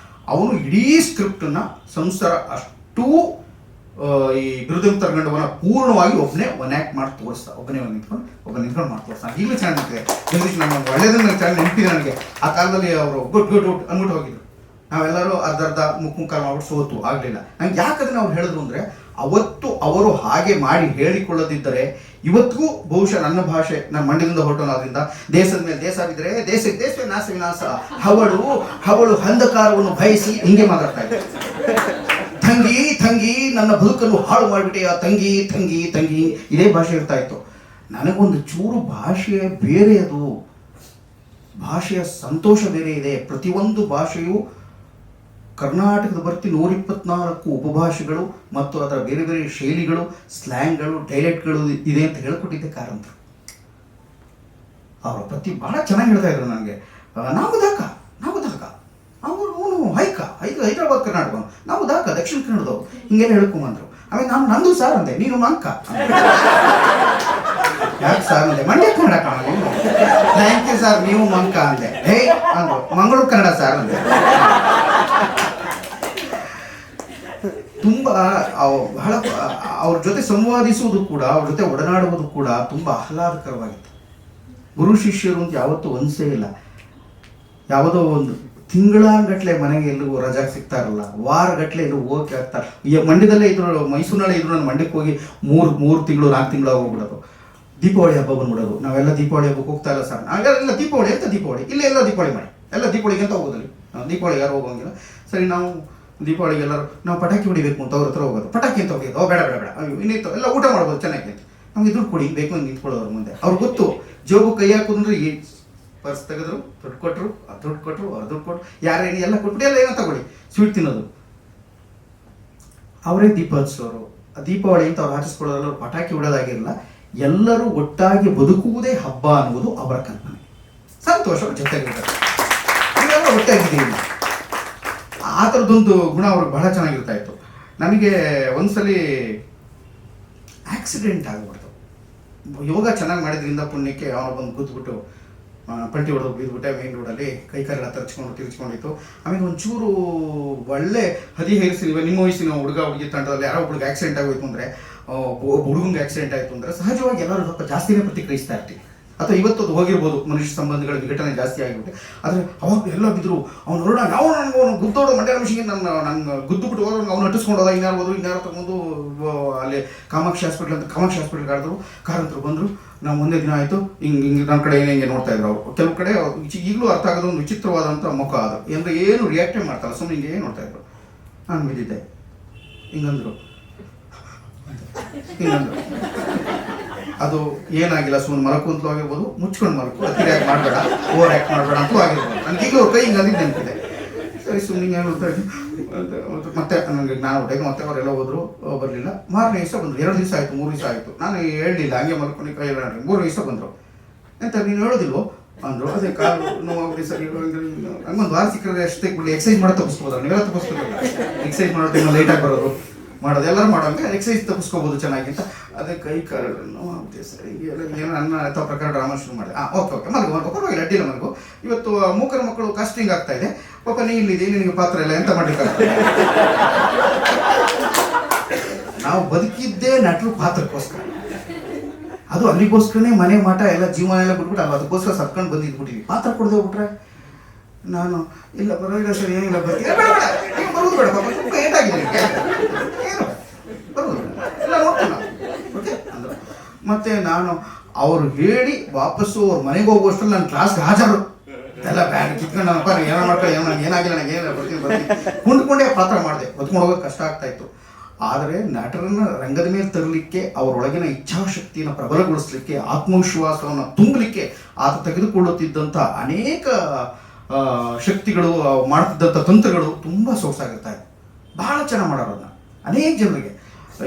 ಅವನು ಇಡೀ ಸ್ಕ್ರಿಪ್ಟನ್ನು ಸಂಸಾರ ಅಷ್ಟೂ ಈ ಬಿರುದಂತರ ಗಂಡವನ್ನ ಪೂರ್ಣವಾಗಿ ಒಬ್ಬನೇ ಆ್ಯಕ್ಟ್ ಮಾಡಿ ತೋರಿಸ್ತಾ, ಒಬ್ಬನೇ ನಿಂತ್ಕೊಂಡು ಮಾಡಿ ತೋರಿಸ್ತಾ. ಈಗಲೂ ಚೆನ್ನಾಗಿದೆ ಜಗದೀಶ್. ನಮ್ಮ ಒಳ್ಳೆಯದನ್ನ ಚೆನ್ನಾಗಿ ನೆನಪಿದೆ ನನಗೆ. ಆ ಕಾಲದಲ್ಲಿ ಅವರು ಗುಡ್ ಅಂದ್ಬಿಟ್ಟು ಹೋಗಿದ್ರು. ನಾವೆಲ್ಲರೂ ಅರ್ಧ ಮುಖಾಲು ಮಾಡ್ಬಿಟ್ಟು ಸೋತು ಆಗಲಿಲ್ಲ. ನಂಗೆ ಯಾಕಂದ್ರೆ ಅವ್ರು ಹೇಳಿದ್ರು ಅಂದರೆ ಅವತ್ತು ಅವರು ಹಾಗೆ ಮಾಡಿ ಹೇಳಿಕೊಳ್ಳದಿದ್ದರೆ ಇವತ್ತಿಗೂ ಬಹುಶಃ ನನ್ನ ಭಾಷೆ ನನ್ನ ಮಂಡ್ಯದಿಂದ ಹೊರಟೋದ್ರಿಂದ ದೇಶದ ಮೇಲೆ ದೇಶ ಬಿದ್ದರೆ ದೇಶವೇ ನಾಶ ವಿನಾಶ, ಹವಳು ಅಂಧಕಾರವನ್ನು ಬಯಸಿ ಹಿಂಗೆ ಮಾತಾಡ್ತಾ ಇದ್ದೆ. ತಂಗಿ ನನ್ನ ಬದುಕನ್ನು ಹಾಳು ಮಾಡಿಬಿಟ್ಟೆ, ತಂಗಿ ಇದೇ ಭಾಷೆ ಇರ್ತಾ ಇತ್ತು. ನನಗೊಂದು ಚೂರು ಭಾಷೆ ಬೇರೆ, ಅದು ಭಾಷೆಯ ಸಂತೋಷ ಬೇರೆ ಇದೆ. ಪ್ರತಿಯೊಂದು ಭಾಷೆಯು ಕರ್ನಾಟಕದ ಬರ್ತಿ 124 ಉಪಭಾಷೆಗಳು ಮತ್ತು ಅದರ ಬೇರೆ ಬೇರೆ ಶೈಲಿಗಳು, ಸ್ಲ್ಯಾಂಗ್ಗಳು, ಡೈಲೆಕ್ಟ್ಗಳು ಇದೆ ಅಂತ ಹೇಳ್ಕೊಟ್ಟಿದ್ದೆ ಕಾರಂತರು. ಅವರ ಪ್ರತಿ ಬಹಳ ಚೆನ್ನಾಗಿ ಹೇಳ್ತಾ ಇದ್ರು ನನಗೆ. ನಾವು ದಾಕ ಅವನು ಹೈದರಾಬಾದ್ ಕರ್ನಾಟಕ, ನಾವು ದಾಕ ದಕ್ಷಿಣ ಕನ್ನಡದವ್ರು, ಹಿಂಗೆಲ್ಲ ಹೇಳ್ಕೊಂಬಂದ್ರು. ಆಮೇಲೆ ನಾನು ನಂದು ಸಾರ್ ಅಂದೆ, ನೀನು ಮಂಕ ಯಾಕೆ ಸಾರ್ ಅಂದೆ, ಮಂಡ್ಯ ಕನ್ನಡ ಕಾಣಲ್ಲ, ಥ್ಯಾಂಕ್ ಯು ಸಾರ್ ನೀವು ಮಂಕ ಅಂದೆ. ಹೇ ಅಂದ್ರು, ಮಂಗಳೂರು ಕನ್ನಡ ಸಾರ್ ಅಂದೆ. ತುಂಬ ಬಹಳ ಅವ್ರ ಜೊತೆ ಸಂವಾದಿಸುವುದು ಕೂಡ, ಅವ್ರ ಜೊತೆ ಒಡನಾಡುವುದು ಕೂಡ ತುಂಬ ಆಹ್ಲಾದಕರವಾಗಿತ್ತು. ಗುರು ಶಿಷ್ಯರು ಅಂತ ಯಾವತ್ತೂ ಒಂದ್ಸೇ ಇಲ್ಲ. ಯಾವುದೋ ಒಂದು ತಿಂಗಳಗಟ್ಟಲೆ ಮನೆಗೆ ಎಲ್ಲೂ ರಜಾಗೆ ಸಿಗ್ತಾ ಇರಲ್ಲ, ವಾರಗಟ್ಟಲೆ ಎಲ್ಲೂ ಹೋಗಕ್ಕೆ ಆಗ್ತಾರೆ. ಈ ಮಂಡ್ಯದಲ್ಲೇ ಇದ್ರು, ಮೈಸೂರಿನಲ್ಲೇ ಇದ್ರು, ನಾನು ಮಂಡ್ಯಕ್ಕೆ ಹೋಗಿ 3 ತಿಂಗಳು 4 ತಿಂಗಳು ಹೋಗ್ಬಿಡೋದು. ದೀಪಾವಳಿ ಹಬ್ಬ ಬಂದ್ಬಿಡೋದು. ನಾವೆಲ್ಲ ದೀಪಾವಳಿ ಹಬ್ಬಕ್ಕೆ ಹೋಗ್ತಾ ಇಲ್ಲ ಸರ್, ನಾವೆಲ್ಲ ದೀಪಾವಳಿ ಅಂತ ದೀಪಾವಳಿ ಇಲ್ಲೇ ಎಲ್ಲ ದೀಪಾವಳಿ ಮಾಡಿ, ಎಲ್ಲ ದೀಪಾವಳಿಗೆ ಅಂತ ಹೋಗೋದಲ್ಲಿ, ದೀಪಾವಳಿಗೆ ಯಾರು ಹೋಗೋಂಗಿಲ್ಲ. ಸರಿ, ನಾವು ದೀಪಾವಳಿಗೆ ಎಲ್ಲರೂ ನಾವು ಪಟಾಕಿ ಹೊಡಿಬೇಕು ಅಂತ ಅವ್ರ ಹತ್ರ ಹೋಗೋದು. ಪಟಾಕಿ ಅಂತ ಹೋಗಿದ್ದು, ಬೇಡ ಬೇಡ ಬೇಡ ಇನ್ನಿತ್ತು ಎಲ್ಲ ಊಟ ಮಾಡ್ಬೋದು ಚೆನ್ನಾಗಿ ಅಂತ, ನಮ್ಗೆ ದುಡ್ಡು ಕೊಡಿ ಬೇಕು ಅಂತ ನಿಂತ್ಕೊಳ್ಳೋರು ಮುಂದೆ. ಅವ್ರು ಗೊತ್ತು ಜೋಬು ಕೈ ಹಾಕೋದ್ರೆ ಈ ಪರ್ಸ್ ತೆಗೆದ್ರು, ದುಡ್ಡು ಕೊಟ್ಟರು, ಅದು ದುಡ್ಡು ಕೊಟ್ಟರು, ಅವ್ರು ದುಡ್ಡು ಕೊಟ್ಟರು, ಯಾರೇನು ಎಲ್ಲ ಕೊಟ್ಬಿಟ್ಟು ಎಲ್ಲ ಏನೋ ತಗೊಳ್ಳಿ, ಸ್ವೀಟ್ ತಿನ್ನೋದು. ಅವರೇ ದೀಪ ಹಚ್ಚೋರು. ದೀಪಾವಳಿ ಅಂತ ಅವ್ರು ಆಚರಿಸ್ಕೊಳ್ಳೋದ್ರಲ್ಲಿ ಅವ್ರು ಪಟಾಕಿ ಹೊಡೋದಾಗಿರಲ್ಲ, ಎಲ್ಲರೂ ಒಟ್ಟಾಗಿ ಬದುಕುವುದೇ ಹಬ್ಬ ಅನ್ನುವುದು ಅವರ ಕಲ್ಪನೆ. ಸಂತೋಷ ಜೊತೆಗಿರ್ತಾರೆ, ನೀವೆಲ್ಲ ಒಟ್ಟಾಗಿದ್ದೀವಿ. ಆ ಥರದ್ದೊಂದು ಗುಣ ಅವ್ರಿಗೆ ಬಹಳ ಚೆನ್ನಾಗಿರ್ತಾ ಇತ್ತು. ನನಗೆ ಒಂದ್ಸಲಿ ಆಕ್ಸಿಡೆಂಟ್ ಆಗಿಬಿಡ್ತು. ಯೋಗ ಚೆನ್ನಾಗಿ ಮಾಡಿದ್ರಿಂದ ಪುಣ್ಯಕ್ಕೆ ಅವನು ಬಂದು ಕೂತ್ಬಿಟ್ಟು ಪಲ್ಟಿ ಹೊಡೆದು ಬಿದ್ದುಬಿಟ್ಟೆ ಮೇನ್ ರೋಡಲ್ಲಿ, ಕೈ ಕಾಲೆಲ್ಲ ತಿರ್ಚ್ಕೊಂಡಿತ್ತು. ಆಮೇಲೆ ಒಂಚೂರು ಒಳ್ಳೆ ಹದಿಹರಿಸಿ ನಿಮ್ಮ ವಯಸ್ಸಿನ ಹುಡುಗ ಹುಡುಗಿ ತಂಡದಲ್ಲಿ ಯಾರೋ ಹುಡುಗ ಆಕ್ಸಿಡೆಂಟ್ ಆಗೋಯ್ತು ಅಂದರೆ, ಹುಡುಗಂಗೆ ಆಕ್ಸಿಡೆಂಟ್ ಆಯಿತು ಅಂದರೆ ಸಹಜವಾಗಿ ಎಲ್ಲರೂ ಸ್ವಲ್ಪ ಜಾಸ್ತಿನೇ ಪ್ರತಿಕ್ರಿಯಿಸ್ತಾ ಇರ್ತೀವಿ. ಅಥವಾ ಇವತ್ತು ಅದು ಹೋಗಿರ್ಬೋದು, ಮನುಷ್ಯ ಸಂಬಂಧಗಳ ವಿಘಟನೆ ಜಾಸ್ತಿ ಆಗಿಬಿಟ್ಟೆ. ಆದರೆ ಅವಾಗ ಎಲ್ಲ ಬಿದ್ದರು. ಅವ್ನು ಹೊರಡ ನಾವು ನನಗೆ ಗುದ್ದೋಡು ಮಂಡ್ಯ ಮನುಷ್ಯಗೆ ನಂಗೆ ಗುದ್ದು ಬಿಟ್ಟು ಹೋದ್ರು, ಅವ್ನು ಅಟ್ಟಿಸ್ಕೊಂಡು ಹೋದ. ಇನ್ಯಾರು ತಗೊಂಡು ಅಲ್ಲಿ ಕಾಮಾಕ್ಷಿ ಹಾಸ್ಪಿಟ್ಲ್ಗೆ ಆಡಿದ್ರು. ಕಾರಂತರು ಬಂದರು. ನಾವು ಒಂದೇ ದಿನ ಆಯಿತು, ಹಿಂಗೆ ನನ್ನ ಕಡೆ ಹಿಂಗೆ ನೋಡ್ತಾ ಇದ್ರು ಅವರು. ಕೆಲವು ಕಡೆ ಈಗಲೂ ಅರ್ಥ ಆಗೋದು ಒಂದು ವಿಚಿತ್ರವಾದಂಥ ಮುಖ ಅದು, ಅಂದರೆ ಏನು ರಿಯಾಕ್ಟೇ ಮಾಡ್ತಾರಲ್ಲ, ಸುಮ್ಮನೆ ಹಿಂಗೆ ನೋಡ್ತಾ ಇದ್ರು. ನಾನು ಬಿದ್ದಿದ್ದೆ, ಹಿಂಗಂದ್ರು. ಅದು ಏನಾಗಿಲ್ಲ, ಸುಮ್ಮನೆ ಮಲಕುಂತಲೂ ಆಗಿರ್ಬೋದು, ಮುಚ್ಕೊಂಡು ಮಲಕು, ಅತಿಯಾಗಿ ಮಾಡಬೇಡ, ಓವರ್ ಆ್ಯಕ್ಟ್ ಮಾಡಬೇಡ ಅಂತಲೂ ಆಗಿರ್ಬೋದು. ನನಗೆ ಈಗಲೂ ಕೈ ಹಿಂಗೆ ಅಂದಿದ್ದು ನೆನಪಿದೆ. ಸರಿ, ಸುಮ್ಮನೆ ಹಿಂಗೆ ನೋಡ್ತಾ ಇದ್ದೆ. ಮತ್ತೆ ನನಗೆ ನಾನು ಹೊಟ್ಟೆಗೆ ಮತ್ತೆ ಅವರೆಲ್ಲ ಹೋದ್ರು, ಬರಲಿಲ್ಲ. ಮಾರನೇ ದಿವಸ ಬಂದರು. 2 ದಿವಸ ಆಯಿತು, 3 ದಿವಸ ಆಯಿತು. ನಾನು ಹೇಳಲಿಲ್ಲ, ಹಂಗೆ ಮಲ್ಕೊಂಡು ಕೈ ಎಲ್ಲ 3 ದಿವಸ ಬಂದರು. ಎಂತ ನೀನು ಹೇಳೋದಿಲ್ವೋ ಅಂದರು. ಅದೇ ಕಾಲು ನೋವು ಸರಿ, ಹಂಗೊಂದು ವಾರ ಸಿಕ್ಕರೆ ಅಷ್ಟೇ ಬಿಡಿ, ಎಕ್ಸಸೈಸ್ ಮಾಡೋದು ತಪ್ಪಿಸ್ಬೋದು. ನೀವೆಲ್ಲ ತಪ್ಪಿಸ್ಕೋಬೇಕು. ಎಕ್ಸಸೈಸ್ ಮಾಡೋ ಟೈಮಲ್ಲಿ ಲೈಟಾಗಿ ಬರೋದು ಮಾಡೋದು ಎಲ್ಲರೂ ಮಾಡೋಂಗೆ ಎಕ್ಸಸೈಸ್ ತಪ್ಪಿಸ್ಕೋಬೋದು ಚೆನ್ನಾಗಿ ಅಂತ. ಅದೇ ಕೈ ಕಾಲನ್ನು ಆಗುತ್ತೆ ಸರಿ, ಏನೋ ನನ್ನ ಅಥವಾ ಪ್ರಕಾರ ಡ್ರಾಮಾ ಶುರು ಮಾಡಿದೆ. ಓಕೆ ಮಲಗು ಪರವಾಗಿಲ್ಲ, ಅಡ್ಡಿಲ್ಲ ಮಲಗು. ಇವತ್ತು ಮೂಕರ ಮಕ್ಕಳು ಕಾಸ್ಟಿಂಗ್ ಆಗ್ತಾ ಇದೆ, ಪಾಪ ನೀ ಇಲ್ಲಿದೆ, ನಿನಗೆ ಪಾತ್ರ ಇಲ್ಲ, ಎಂತ ಮಾಡ್ಲಿಕ್ಕಾಗ್ತದೆ. ನಾವು ಬದುಕಿದ್ದೇ ನಟರು ಪಾತ್ರಕ್ಕೋಸ್ಕರ, ಅದು ಅಲ್ಲಿಗೋಸ್ಕರನೇ ಮನೆ ಮಾಟ ಎಲ್ಲ ಜೀವನ ಎಲ್ಲ ಬಿಟ್ಬಿಟ್ಟು ಅಲ್ಲ ಅದಕ್ಕೋಸ್ಕರ ಸತ್ಕೊಂಡು ಬಂದಿದ್ಬಿಟ್ಟಿವಿ. ಪಾತ್ರ ಕೊಡದೆ ಹೋಗ್ಬಿಟ್ರೆ ನಾನು ಇಲ್ಲ ಪರವಾಗಿಲ್ಲ ಸರ್, ಏನಿಲ್ಲ ಬರ್ತೀನಿ, ಬರೋದು ಬೇಡ ಪಾಪ, ತುಂಬ ಏಟಾಗಿದೆ ಏನು ಬರೋದು ಎಲ್ಲ ನೋಡ್ತೀನಿ ಓಕೆ ಅಂದರು. ಮತ್ತು ನಾನು ಅವರು ಹೇಳಿ ವಾಪಸ್ಸು ಅವ್ರ ಮನೆಗೆ ಹೋಗುವಷ್ಟರಲ್ಲಿ ನನ್ನ ಕ್ಲಾಸ್ಗೆ ಹಾಜರು. ಎಲ್ಲ ಬ್ಯಾಗ್ ಕಿತ್ಕೊಂಡು ನನ್ನಪ್ಪ ಏನೋ ಮಾಡ್ಕೊಳ್ಳಿ, ಏನೋ ನನಗೆ ಏನಾಗಿಲ್ಲ, ನನಗೆ ಏನಿಲ್ಲ, ಬರ್ತೀನಿ ಕುಂಡ್ಕೊಂಡೇ ಪಾತ್ರ ಮಾಡಿದೆ. ಬದುಕೊಂಡು ಹೋಗೋದು ಕಷ್ಟ ಆಗ್ತಾ ಇತ್ತು. ಆದರೆ ನಟರನ್ನ ರಂಗದ ಮೇಲೆ ತರಲಿಕ್ಕೆ, ಅವರೊಳಗಿನ ಇಚ್ಛಾಶಕ್ತಿಯನ್ನು ಪ್ರಬಲಗೊಳಿಸಲಿಕ್ಕೆ, ಆತ್ಮವಿಶ್ವಾಸವನ್ನು ತುಂಬಲಿಕ್ಕೆ ಆತ ತೆಗೆದುಕೊಳ್ಳುತ್ತಿದ್ದಂಥ ಅನೇಕ ಶಕ್ತಿಗಳು, ಮಾಡ್ತಿದ್ದಂಥ ತಂತ್ರಗಳು ತುಂಬ ಸೊಗಸಾಗಿರ್ತಾ ಇದೆ. ಬಹಳ ಚೆನ್ನಾಗಿ ಮಾಡೋರು ಅದನ್ನ ಅನೇಕ ಜನರಿಗೆ.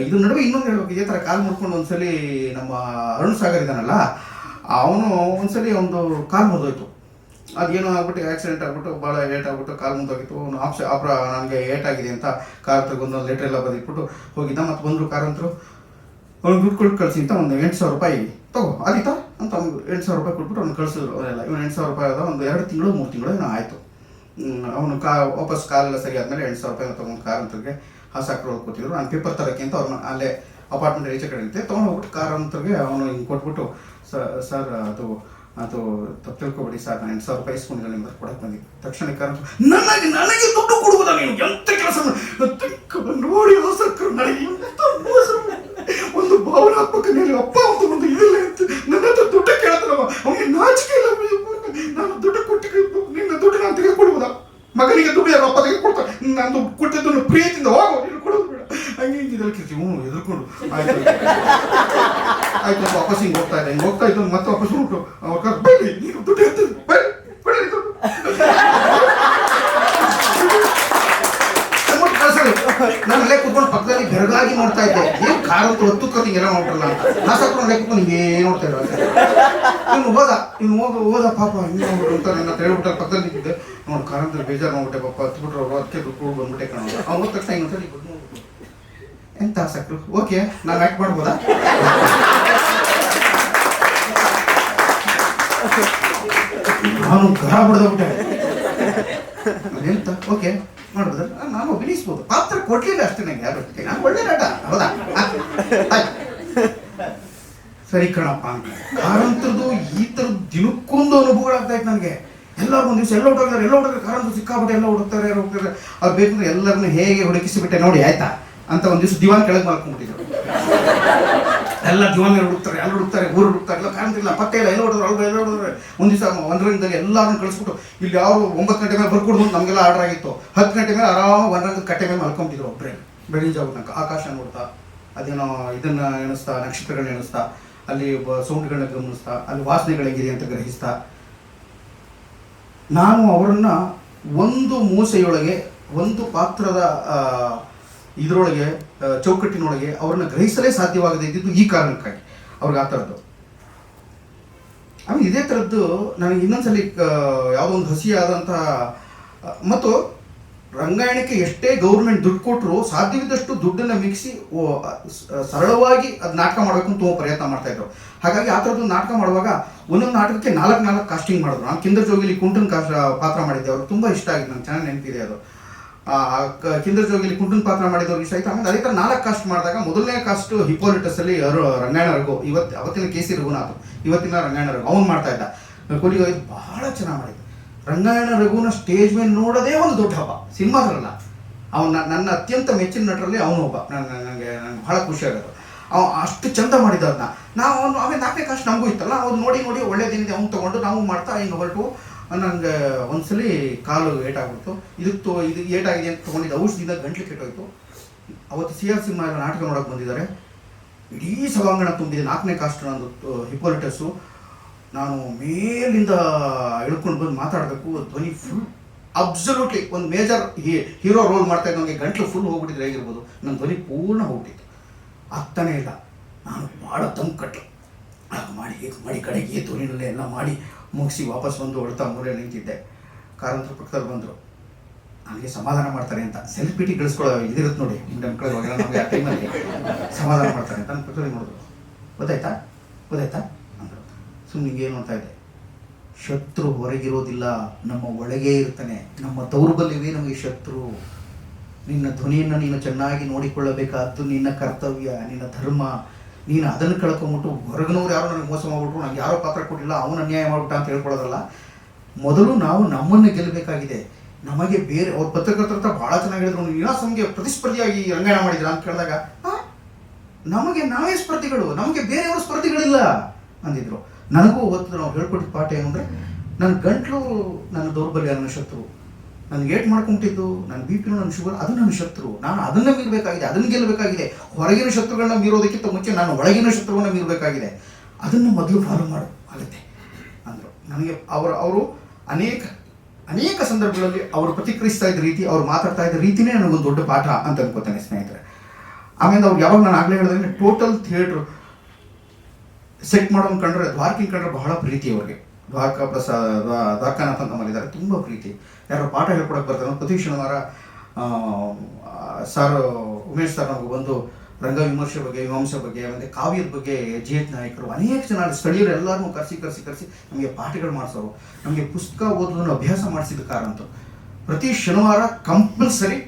ಇದ್ರ ನಡುವೆ ಇನ್ನೊಂದು ಹೇಳ್ಬೇಕು, ಇದೇ ಥರ ಕಾಲು ಮುರ್ಕೊಂಡು ಒಂದ್ಸಲಿ ನಮ್ಮ ಅರುಣ್ ಸಾಗರ್ ಇದ್ದಾನಲ್ಲ, ಅವನು ಒಂದ್ಸಲಿ ಒಂದು ಕಾಲು ಮುರಿದೋಯ್ತು. ಅದೇನೋ ಆಗ್ಬಿಟ್ಟು ಆಕ್ಸಿಡೆಂಟ್ ಆಗ್ಬಿಟ್ಟು ಭಾಳ ಏಟ್ ಆಗ್ಬಿಟ್ಟು ಕಾಲು ಮುಂದೋಗಿತ್ತು. ಅವನು ನನಗೆ ಏಟಾಗಿದೆ ಅಂತ ಕಾರಂತರಿಗೆ ಒಂದೊಂದು ಲೆಟ್ರ್ ಎಲ್ಲ ಬರೆದ್ಬಿಟ್ಟು ಹೋಗಿದ್ದ. ಮತ್ತು ಬಂದರು ಕಾರಂತರು, ಅವ್ನಿಗೆ ದುಡ್ಡು ಕೊಟ್ಟು ಕಳಿಸಿ ಅಂತ ಒಂದು 8,000 ರೂಪಾಯಿ ತಗೋ ಆದಿತಾ ಅಂತ ಅವ್ನಿಗೆ 8,000 ರೂಪಾಯಿ ಕೊಟ್ಬಿಟ್ಟು ಅವ್ನು ಕಳಿಸಿದ್ರು. ಅವರೆಲ್ಲ ಇವನು 8,000 ರೂಪಾಯಿ ಅದ, ಒಂದು 2 ತಿಂಗಳು 3 ತಿಂಗಳು ಏನೋ ಆಯಿತು. ಅವನು ವಾಪಸ್ ಕಾಲೆಲ್ಲ ಸರಿ ಆದಮೇಲೆ 8,000 ರೂಪಾಯಿ ತೊಗೊಂಡು ಕಾರಂತರಿಗೆ ಹಾಸಾಕ್ರು ಕೊಟ್ಟಿದ್ರು. ನಾನು ಪೇಪರ್ ತರೋಕ್ಕೆ ಅಂತ ಅವ್ರನ್ನ ಅಲ್ಲೇ ಅಪಾರ್ಟ್ಮೆಂಟ್ ಈಚೆ ಕಡೆ ಇರುತ್ತೆ ತೊಗೊಂಡು ಹೋಗ್ಬಿಟ್ಟು ಕಾರಂತರಿಗೆ ಅವನು ಹಿಂಗೆ ಕೊಟ್ಬಿಟ್ಟು, ಸರ್ ಅದು ತಪ್ಪು ತಿಳ್ಕೊಬೇಡಿ ಸರ್, ನಾನು 8,000 ರೂಪಾಯಿ ಇಸ್ಕೊಂಡಿಲ್ಲ, ನಿಮ್ಗೆ ಕೊಡಕ್ಕೆ ಬಂದಿದ್ದು. ತಕ್ಷಣ ಕಾರಂತ, ನನಗೆ ದುಡ್ಡು ಕೊಡುವುದ ನೀನು, ಎಂತ ಕೆಲಸ ನೋಡಿ ಹೊಸಕ್ರು, ನನಗೆ ಎಂತ ಒಂದು ಭಾವನಾತ್ಮಕ ಮೇಲೆ ಅಪ್ಪ ಅಂತ ಒಂದು ಇದಿಲ್ಲ ಅಂತ ನನ್ನ ಹತ್ರ ದುಡ್ಡು ಕೇಳ್ತಾರವ, ಅವನಿಗೆ ನಾಚಿಕೆ ಇಲ್ಲ. ನಾನು ದುಡ್ಡು ಕೊಟ್ಟು ನಿನ್ನ ದುಡ್ಡು ನಾನು ತೆಗೆದುಕೊಡ್ಬೋದಾ? ಮಗನಿಗೆ ದುಡ್ಡು ಯಾರು ಅಪ್ಪ ತೆಗೆದುಕೊಡ್ತಾರೆ, ನಾನು ಕೊಟ್ಟಿದ್ದನ್ನು ಪ್ರೀತಿಯಿಂದ ಹೋಗೋ, ನೀನು ಕೊಡೋದು ಬೇಡ, ಹಂಗೆ ಹಿಂಗಿದಲ್ಲಿ ಕಿರ್ತೀವಿ. ಎದುರ್ಕೊಂಡು ಆಯ್ತು ವಾಪಸ್ ಹಿಂಗೆ ಹೋಗ್ತಾ ಇದ್ದು ಮತ್ತೆ ವಾಪಸ್ ಉಂಟು ಅವಾಗ ಬೈಲಿ, ನೀನು ದುಡ್ಡು ಇರ್ತದೆ ಬೈಲಿ ದುಡ್ಡು ನಾನು ಅಲ್ಲೇ ಕೂತ್ಕೊಂಡು ಪಕ್ಕದಲ್ಲಿ ಬೆರಗಾಗಿ ನೋಡ್ತಾ ಇದ್ದೆ. ಏನು ಕಾರಂತ ಹೊತ್ತು ಹಿಂಗೆಲ್ಲ ನೋಡ್ರಲ್ಲ ಅಂತ. ನಾ ಸಾಕು ಅಲ್ಲೇ ಕೂತ್ಕೊಂಡು ಹಿಂಗೇ ನೋಡ್ತಾ ಇರೋ. ಇವ್ನು ಹೋದ ಪಾಪ ಹಿಂಗೆ ನೋಡ್ಬಿಟ್ಟು ಅಂತ ನನ್ನ ಹೇಳ್ಬಿಟ್ಟ ಪಕ್ಕದಲ್ಲಿ ನಿಂತಿದ್ದೆ. ನೋಡಿ ಕಾರಂತ ಬೇಜಾರು ನೋಡ್ಬಿಟ್ಟೆ ಪಾಪ, ಹತ್ಬಿಟ್ರು ಅವರು, ಅದಕ್ಕೆ ದುಡ್ಡು ಬಂದ್ಬಿಟ್ಟೆ ಕಾಣೋದು. ಅವ್ನು ಹೋದ ತಕ್ಷಣ ಹಿಂಗೆ ನೋಡ್ಬಿಟ್ಟು ಎಂತ ಆಸಕ್ರು, ಓಕೆ ನಾವು ಆ್ಯಕ್ಟ್ ಮಾಡ್ಬೋದಾ? ನಾನು ಗರ ಬಡ್ದೋಗ್ಬಿಟ್ಟೆ. ಎಂತ ಓಕೆ ಮಾಡ್ಬೋದ, ನಾನು ಅಭಿನಯಿಸ್ಬೋದು, ಪಾತ್ರ ಕೊಡ್ಲಿಲ್ಲ ಅಷ್ಟೇ ನಂಗೆ ಯಾರು, ನಾನು ಒಳ್ಳೆ ನಟ ಹೌದಾ, ಸರಿ ಕಣಪ್ಪ ಅಂತ. ಕಾರಂತರದು ಈ ಥರದ್ದು ದಿನಕ್ಕೊಂದು ಅನುಭವಗಳಾಗ್ತಾ ಇತ್ತು ನನಗೆ. ಎಲ್ಲರೂ ಒಂದು ದಿವಸ ಎಲ್ಲ ಹುಡುಗರು ಕಾರಂತರು ಸಿಕ್ಕಾಬಿಟ್ಟೆ ಎಲ್ಲ ಹುಡುಕ್ತಾರೆ ಅವ್ರು ಬೇಕಂದ್ರೆ ಎಲ್ಲರನ್ನು ಹೇಗೆ ಹುಡುಕಿಸಿಬಿಟ್ಟೆ ನೋಡಿ ಆಯ್ತಾ ಅಂತ ಒಂದು ದಿವಸ ದಿವಾನ್ ಕೆಳಗೆ ಮಾಡ್ಕೊಂಡ್ಬಿಟ್ಟಿದ್ರು. ಎಲ್ಲ ಜೀವನ ಹುಡುಕ್ತಾರೆ, ಎಲ್ಲ ಹುಡುಕ್ತಾರೆ, ಊರು ಹುಡುಕ್ತಾರೆ, ಎಲ್ಲ ಕಾಣ್ತಿಲ್ಲ, ಪತ್ತೆ ಇಲ್ಲ, ಎಲ್ಲ ಹೊಡೆದ್ರು ಎಲ್ಲ ಹೊಡೆದ್ರೆ. ಒಂದು ದಿವಸ ಒಂದರಂಗದಲ್ಲಿ ಎಲ್ಲರನ್ನು ಕಳಿಸ್ಬಿಟ್ಟು ಇಲ್ಲಿ ಯಾರು 9 ಗಂಟೆ ಮೇಲೆ ಬರ್ಕೊಡ್ದು ನಮಗೆಲ್ಲ ಆರ್ಡರ್ ಆಗಿತ್ತು. 10 ಗಂಟೆ ಮೇಲೆ ಆರಾಮ ಒಂದರಂಗದ ಕಟ್ಟೆ ಮೇಲೆ ಮಲ್ಕೊಂಬಿಟ್ಟಿದ್ರು ಒಬ್ಬರೇ. ಬೆಳಿಗ್ಗೆ ಜಾವ ತನಕ ಆಕಾಶ ನೋಡ್ತಾ, ಅದೇನೋ ಇದನ್ನು ಎಣಿಸ್ತಾ, ನಕ್ಷತ್ರಗಳನ್ನ ಎಣಿಸ್ತಾ, ಅಲ್ಲಿ ಸೌಂಡ್ಗಳನ್ನ ಗಮನಿಸ್ತಾ, ಅಲ್ಲಿ ವಾಸನೆಗಳೇಗಿದೆ ಅಂತ ಗ್ರಹಿಸ್ತಾ, ನಾನು ಅವರನ್ನು ಒಂದು ಮೂಸೆಯೊಳಗೆ, ಒಂದು ಪಾತ್ರದ ಇದರೊಳಗೆ, ಚೌಕಟ್ಟಿನೊಳಗೆ ಅವ್ರನ್ನ ಗ್ರಹಿಸಲೇ ಸಾಧ್ಯವಾಗದೇ ಇದ್ದಿದ್ದು ಈ ಕಾರಣಕ್ಕಾಗಿ ಅವ್ರಿಗೆ ಆ ಥರದ್ದು. ಆಮೇಲೆ ಇದೇ ಥರದ್ದು ನನಗೆ ಇನ್ನೊಂದ್ಸಲಿ ಯಾವುದೋ ಒಂದು ಹಸಿಯಾದಂಥ, ಮತ್ತು ರಂಗಾಯಣಕ್ಕೆ ಎಷ್ಟೇ ಗೌರ್ಮೆಂಟ್ ದುಡ್ಡು ಕೊಟ್ಟರು ಸಾಧ್ಯವಿದ್ದಷ್ಟು ದುಡ್ಡನ್ನು ಮಿಕ್ಸಿ ಸರಳವಾಗಿ ಅದು ನಾಟಕ ಮಾಡಬೇಕು ಅಂತ ತುಂಬ ಪ್ರಯತ್ನ ಮಾಡ್ತಾಯಿದ್ರು. ಹಾಗಾಗಿ ಆ ಥರದ್ದು ನಾಟಕ ಮಾಡುವಾಗ ಒಂದೊಂದು ನಾಟಕಕ್ಕೆ 4 ಕಾಸ್ಟಿಂಗ್ ಮಾಡಿದ್ರು. ನಾನು ಕಿಂದರ್ ಜೋಗಿಲಿ ಕುಂಟನ್ ಪಾತ್ರ ಮಾಡಿದ್ದೆ, ಅವ್ರಿಗೆ ತುಂಬ ಇಷ್ಟ ಆಗಿತ್ತು, ನಂಗೆ ಚೆನ್ನಾಗಿ ನೆನಪಿದೆ ಅದು. ಕಿಂದರ್ ಜೋಗಿಲಿ ಕುಂಟನ್ ಪಾತ್ರ ಮಾಡಿದವ್ರಿಗೆ ಇಷ್ಟ ಆಯಿತು. ಆಮೇಲೆ ಅದೇ ಥರ 4 ಕಾಸ್ಟ್ ಮಾಡಿದಾಗ ಮೊದಲನೇ ಕಾಸ್ಟ್ ಹಿಪೋಲಿಟಸಲ್ಲಿ ರಂಗಾಯಣ ರಘು, ಅವತ್ತಿನ KC ರಘುನಾಥ್, ಇವತ್ತಿನ ರಂಗಾಯಣ ರಘು, ಅವ್ನು ಮಾಡ್ತಾ ಇದ್ದ. ಕೊಲಿಗೆ ಭಾಳ ಚೆನ್ನಾಗಿ ಮಾಡಿದ್ದ. ರಂಗಾಯಣ ರಘುನ ಸ್ಟೇಜ್ ಮೇಲೆ ನೋಡೋದೇ ಒಂದು ದೊಡ್ಡ ಹಬ್ಬ, ಸಿನಿಮಾದ್ರಲ್ಲ. ಅವನು ನನ್ನ ಅತ್ಯಂತ ಮೆಚ್ಚಿನ ನಟರಲ್ಲಿ ಅವನು ಒಬ್ಬ. ನನಗೆ ಭಾಳ ಖುಷಿ ಆಗೋದು, ಅವನು ಅಷ್ಟು ಚಂದ ಮಾಡಿದ ಅದನ್ನ. ನಾವು ಆಮೇಲೆ 4ನೇ ಕಾಸ್ಟ್ ನಮಗೂ ಇತ್ತಲ್ಲ, ಅವ್ರು ನೋಡಿ ಒಳ್ಳೇದೇನಿದೆ ಅವ್ನು ತೊಗೊಂಡು ನಾವು ಮಾಡ್ತಾ ಹಿಂಗೆ ಹೊರಟು. ನನಗೆ ಒಂದ್ಸಲಿ ಕಾಲು ಏಟಾಗ್ಬಿಡ್ತು. ಇದು ಏಟಾಗಿದೆ ಅಂತ ತೊಗೊಂಡಿದ್ದು ಔಷಧಿಯಿಂದ ಗಂಟ್ಲು ಕೆಟ್ಟೋಯ್ತು. ಅವತ್ತು CR ಸಿನಿಮಾ ಎಲ್ಲ ನಾಟಕ ನೋಡೋಕೆ ಬಂದಿದ್ದಾರೆ. ಇಡೀ ಸಭಾಂಗಣ ತುಂಬಿದೆ. 4ನೇ ಕಾಸ್ಟ್ ನಂದು ಹಿಪೋಲಿಟಸ್ಸು. ನಾನು ಮೇಲಿಂದ ಇಳ್ಕೊಂಡು ಬಂದು ಮಾತಾಡಬೇಕು, ಧ್ವನಿ ಫುಲ್ ಅಬ್ಸಲ್ಯೂಟ್ಲಿ ಒಂದು ಮೇಜರ್ ಹೀರೋ ರೋಲ್ ಮಾಡ್ತಾ ಇದ್ದಂಗೆ ಗಂಟ್ಲು ಫುಲ್ ಹೋಗ್ಬಿಟ್ಟಿದ್ರೆ ಹೇಗಿರ್ಬೋದು. ನನ್ನ ಧ್ವನಿ ಪೂರ್ಣ ಹೋಗ್ಬಿಟ್ಟಿತ್ತು, ಆಗ್ತಾನೇ ಇಲ್ಲ. ನಾನು ಭಾಳ ದಮ್ ಕಟ್ಟು ಮಾಡಿ ಕಡೆಗೆ ಧ್ವನಿನಲ್ಲೇ ಎಲ್ಲ ಮಾಡಿ ಮುಗಿಸಿ ವಾಪಸ್ ಬಂದು ಹೊಡ್ತಾ ಮೂಲೆ ನಿಂತಿದ್ದೆ. ಕಾರಂತರ ಪಕ್ಕದಲ್ಲಿ ಬಂದರು, ನನಗೆ ಸಮಾಧಾನ ಮಾಡ್ತಾರೆ ಅಂತ. ಸೆಲ್ಫಿಟಿ ಗಳಿಸ್ಕೊಳ್ಳೋ ಇದಿರುತ್ತೆ ನೋಡಿ, ಮಕ್ಕಳಿಗೆ ಹೋಗಿಲ್ಲ ನಮಗೆ ಆ ಟೈಮಲ್ಲಿ ಸಮಾಧಾನ ಮಾಡ್ತಾರೆ ಅಂತ ನನ್ನ ಪಕ್ಕದಲ್ಲಿ ನೋಡಿದ್ರು. ಗೊತ್ತಾಯ್ತಾ ಅಂದರು. ಸುಮ್ಮನೆ ಹಿಂಗೆ ನೋಡ್ತಾ ಇದ್ದೆ. ಶತ್ರು ಹೊರಗಿರೋದಿಲ್ಲ, ನಮ್ಮ ಒಳಗೇ ಇರ್ತಾನೆ. ನಮ್ಮ ದೌರ್ಬಲ್ಯವೇ ನಮಗೆ ಶತ್ರು. ನಿನ್ನ ಧ್ವನಿಯನ್ನು ನೀನು ಚೆನ್ನಾಗಿ ನೋಡಿಕೊಳ್ಳಬೇಕಾದ್ದು ನಿನ್ನ ಕರ್ತವ್ಯ, ನಿನ್ನ ಧರ್ಮ. ನೀನು ಅದನ್ನು ಕಳ್ಕೊಂಬಿಟ್ಟು ಹೊರಗಿನವ್ರು ಯಾರೋ ನನಗೆ ಮೋಸ ಮಾಡಿಬಿಟ್ರು, ನನಗೆ ಯಾರೋ ಪಾತ್ರ ಕೊಟ್ಟಿಲ್ಲ, ಅವನು ಅನ್ಯಾಯ ಮಾಡಿಬಿಟ್ಟ ಅಂತ ಹೇಳ್ಕೊಳ್ಳೋದಲ್ಲ. ಮೊದಲು ನಾವು ನಮ್ಮನ್ನು ಗೆಲ್ಲಬೇಕಾಗಿದೆ. ನಮಗೆ ಬೇರೆ ಅವ್ರ ಪತ್ರಕರ್ತರ ಹತ್ರ ಭಾಳ ಚೆನ್ನಾಗಿ ಹೇಳಿದ್ರು, ನೀನಾಸಂಗೆ ಪ್ರತಿಸ್ಪರ್ಧಿಯಾಗಿ ರಂಗಾಯಣ ಮಾಡಿದ್ರ ಅಂತ ಕೇಳಿದಾಗ, ನಮಗೆ ನಾವೇ ಸ್ಪರ್ಧಿಗಳು, ನಮಗೆ ಬೇರೆಯವರು ಸ್ಪರ್ಧಿಗಳಿಲ್ಲ ಅಂದಿದ್ರು. ನನಗೂ ಹೊತ್ತು ನಾವು ಹೇಳ್ಕೊಟ್ಟಿದ್ದ ಪಾಠ ಏನು ಅಂದರೆ, ನನ್ನ ಗಂಟ್ಲು ನನ್ನ ದೌರ್ಬಲ್ಯ, ನನ್ನ ಶತ್ರು. ನನಗೆ ಏಟ್ ಮಾಡ್ಕೊಂಬಿಟ್ಟಿದ್ದು ನನ್ನ BP, ನನ್ನ ಶುಗರ್, ಅದು ನನ್ನ ಶತ್ರು. ನಾನು ಅದನ್ನು ಮೀರಬೇಕಾಗಿದೆ, ಅದನ್ನು ಗೆಲ್ಲಬೇಕಾಗಿದೆ. ಹೊರಗಿನ ಶತ್ರುಗಳನ್ನ ಮೀರೋದಕ್ಕಿಂತ ಮುಂಚೆ ನಾನು ಒಳಗಿನ ಶತ್ರುವನ್ನು ಮೀರಬೇಕಾಗಿದೆ. ಅದನ್ನು ಮೊದಲು ಫಾಲೋ ಮಾಡು ಆಗುತ್ತೆ ಅಂದರು. ನನಗೆ ಅವರು ಅನೇಕ ಸಂದರ್ಭಗಳಲ್ಲಿ ಅವರು ಪ್ರತಿಕ್ರಿಯಿಸ್ತಾ ಇದ್ದ ರೀತಿ, ಅವ್ರು ಮಾತಾಡ್ತಾ ಇದ್ದ ರೀತಿಯೇ ನನಗೊಂದು ದೊಡ್ಡ ಪಾಠ ಅಂತ ಅನ್ಕೋತೇನೆ ಸ್ನೇಹಿತರೆ. ಆಮೇಲೆ ಅವ್ರು ಯಾವಾಗ ನಾನು ಆಗಲೇ ಹೇಳಿದ್ರೆ ಟೋಟಲ್ ಥಿಯೇಟ್ರು ಸೆಟ್ ಮಾಡೋನ್ ಕಂಡ್ರೆ, ದ್ವಾರಕಿನ ಕಂಡ್ರೆ ಬಹಳ ಪ್ರೀತಿ ಅವ್ರಿಗೆ. ದ್ವಾರಕಾನಾಥ್ ಅಂತ ಮಾಡಿದ್ದಾರೆ, ತುಂಬ ಪ್ರೀತಿ. ಯಾರೋ ಪಾಠ ಹೇಳ್ಕೊಡಕ್ಕೆ ಬರ್ತಾರೆ. ಪ್ರತಿ ಶನಿವಾರ ಸರ್ ಉಮೇಶ್ ಸರ್ ನಮಗೆ ಬಂದು ರಂಗ ವಿಮರ್ಶೆ ಬಗ್ಗೆ, ಮೀಮಾಂಸೆ ಬಗ್ಗೆ, ಮತ್ತು ಕಾವ್ಯದ ಬಗ್ಗೆ GH ನಾಯಕರು, ಅನೇಕ ಜನ ಸ್ಥಳೀಯರು ಎಲ್ಲರನ್ನೂ ಕರೆಸಿ ನಮಗೆ ಪಾಠಗಳು ಮಾಡಿಸೋರು. ನಮಗೆ ಪುಸ್ತಕ ಓದೋದನ್ನು ಅಭ್ಯಾಸ ಮಾಡಿಸಿದ ಕಾರಂತ ಪ್ರತಿ ಶನಿವಾರ ಕಂಪಲ್ಸರಿ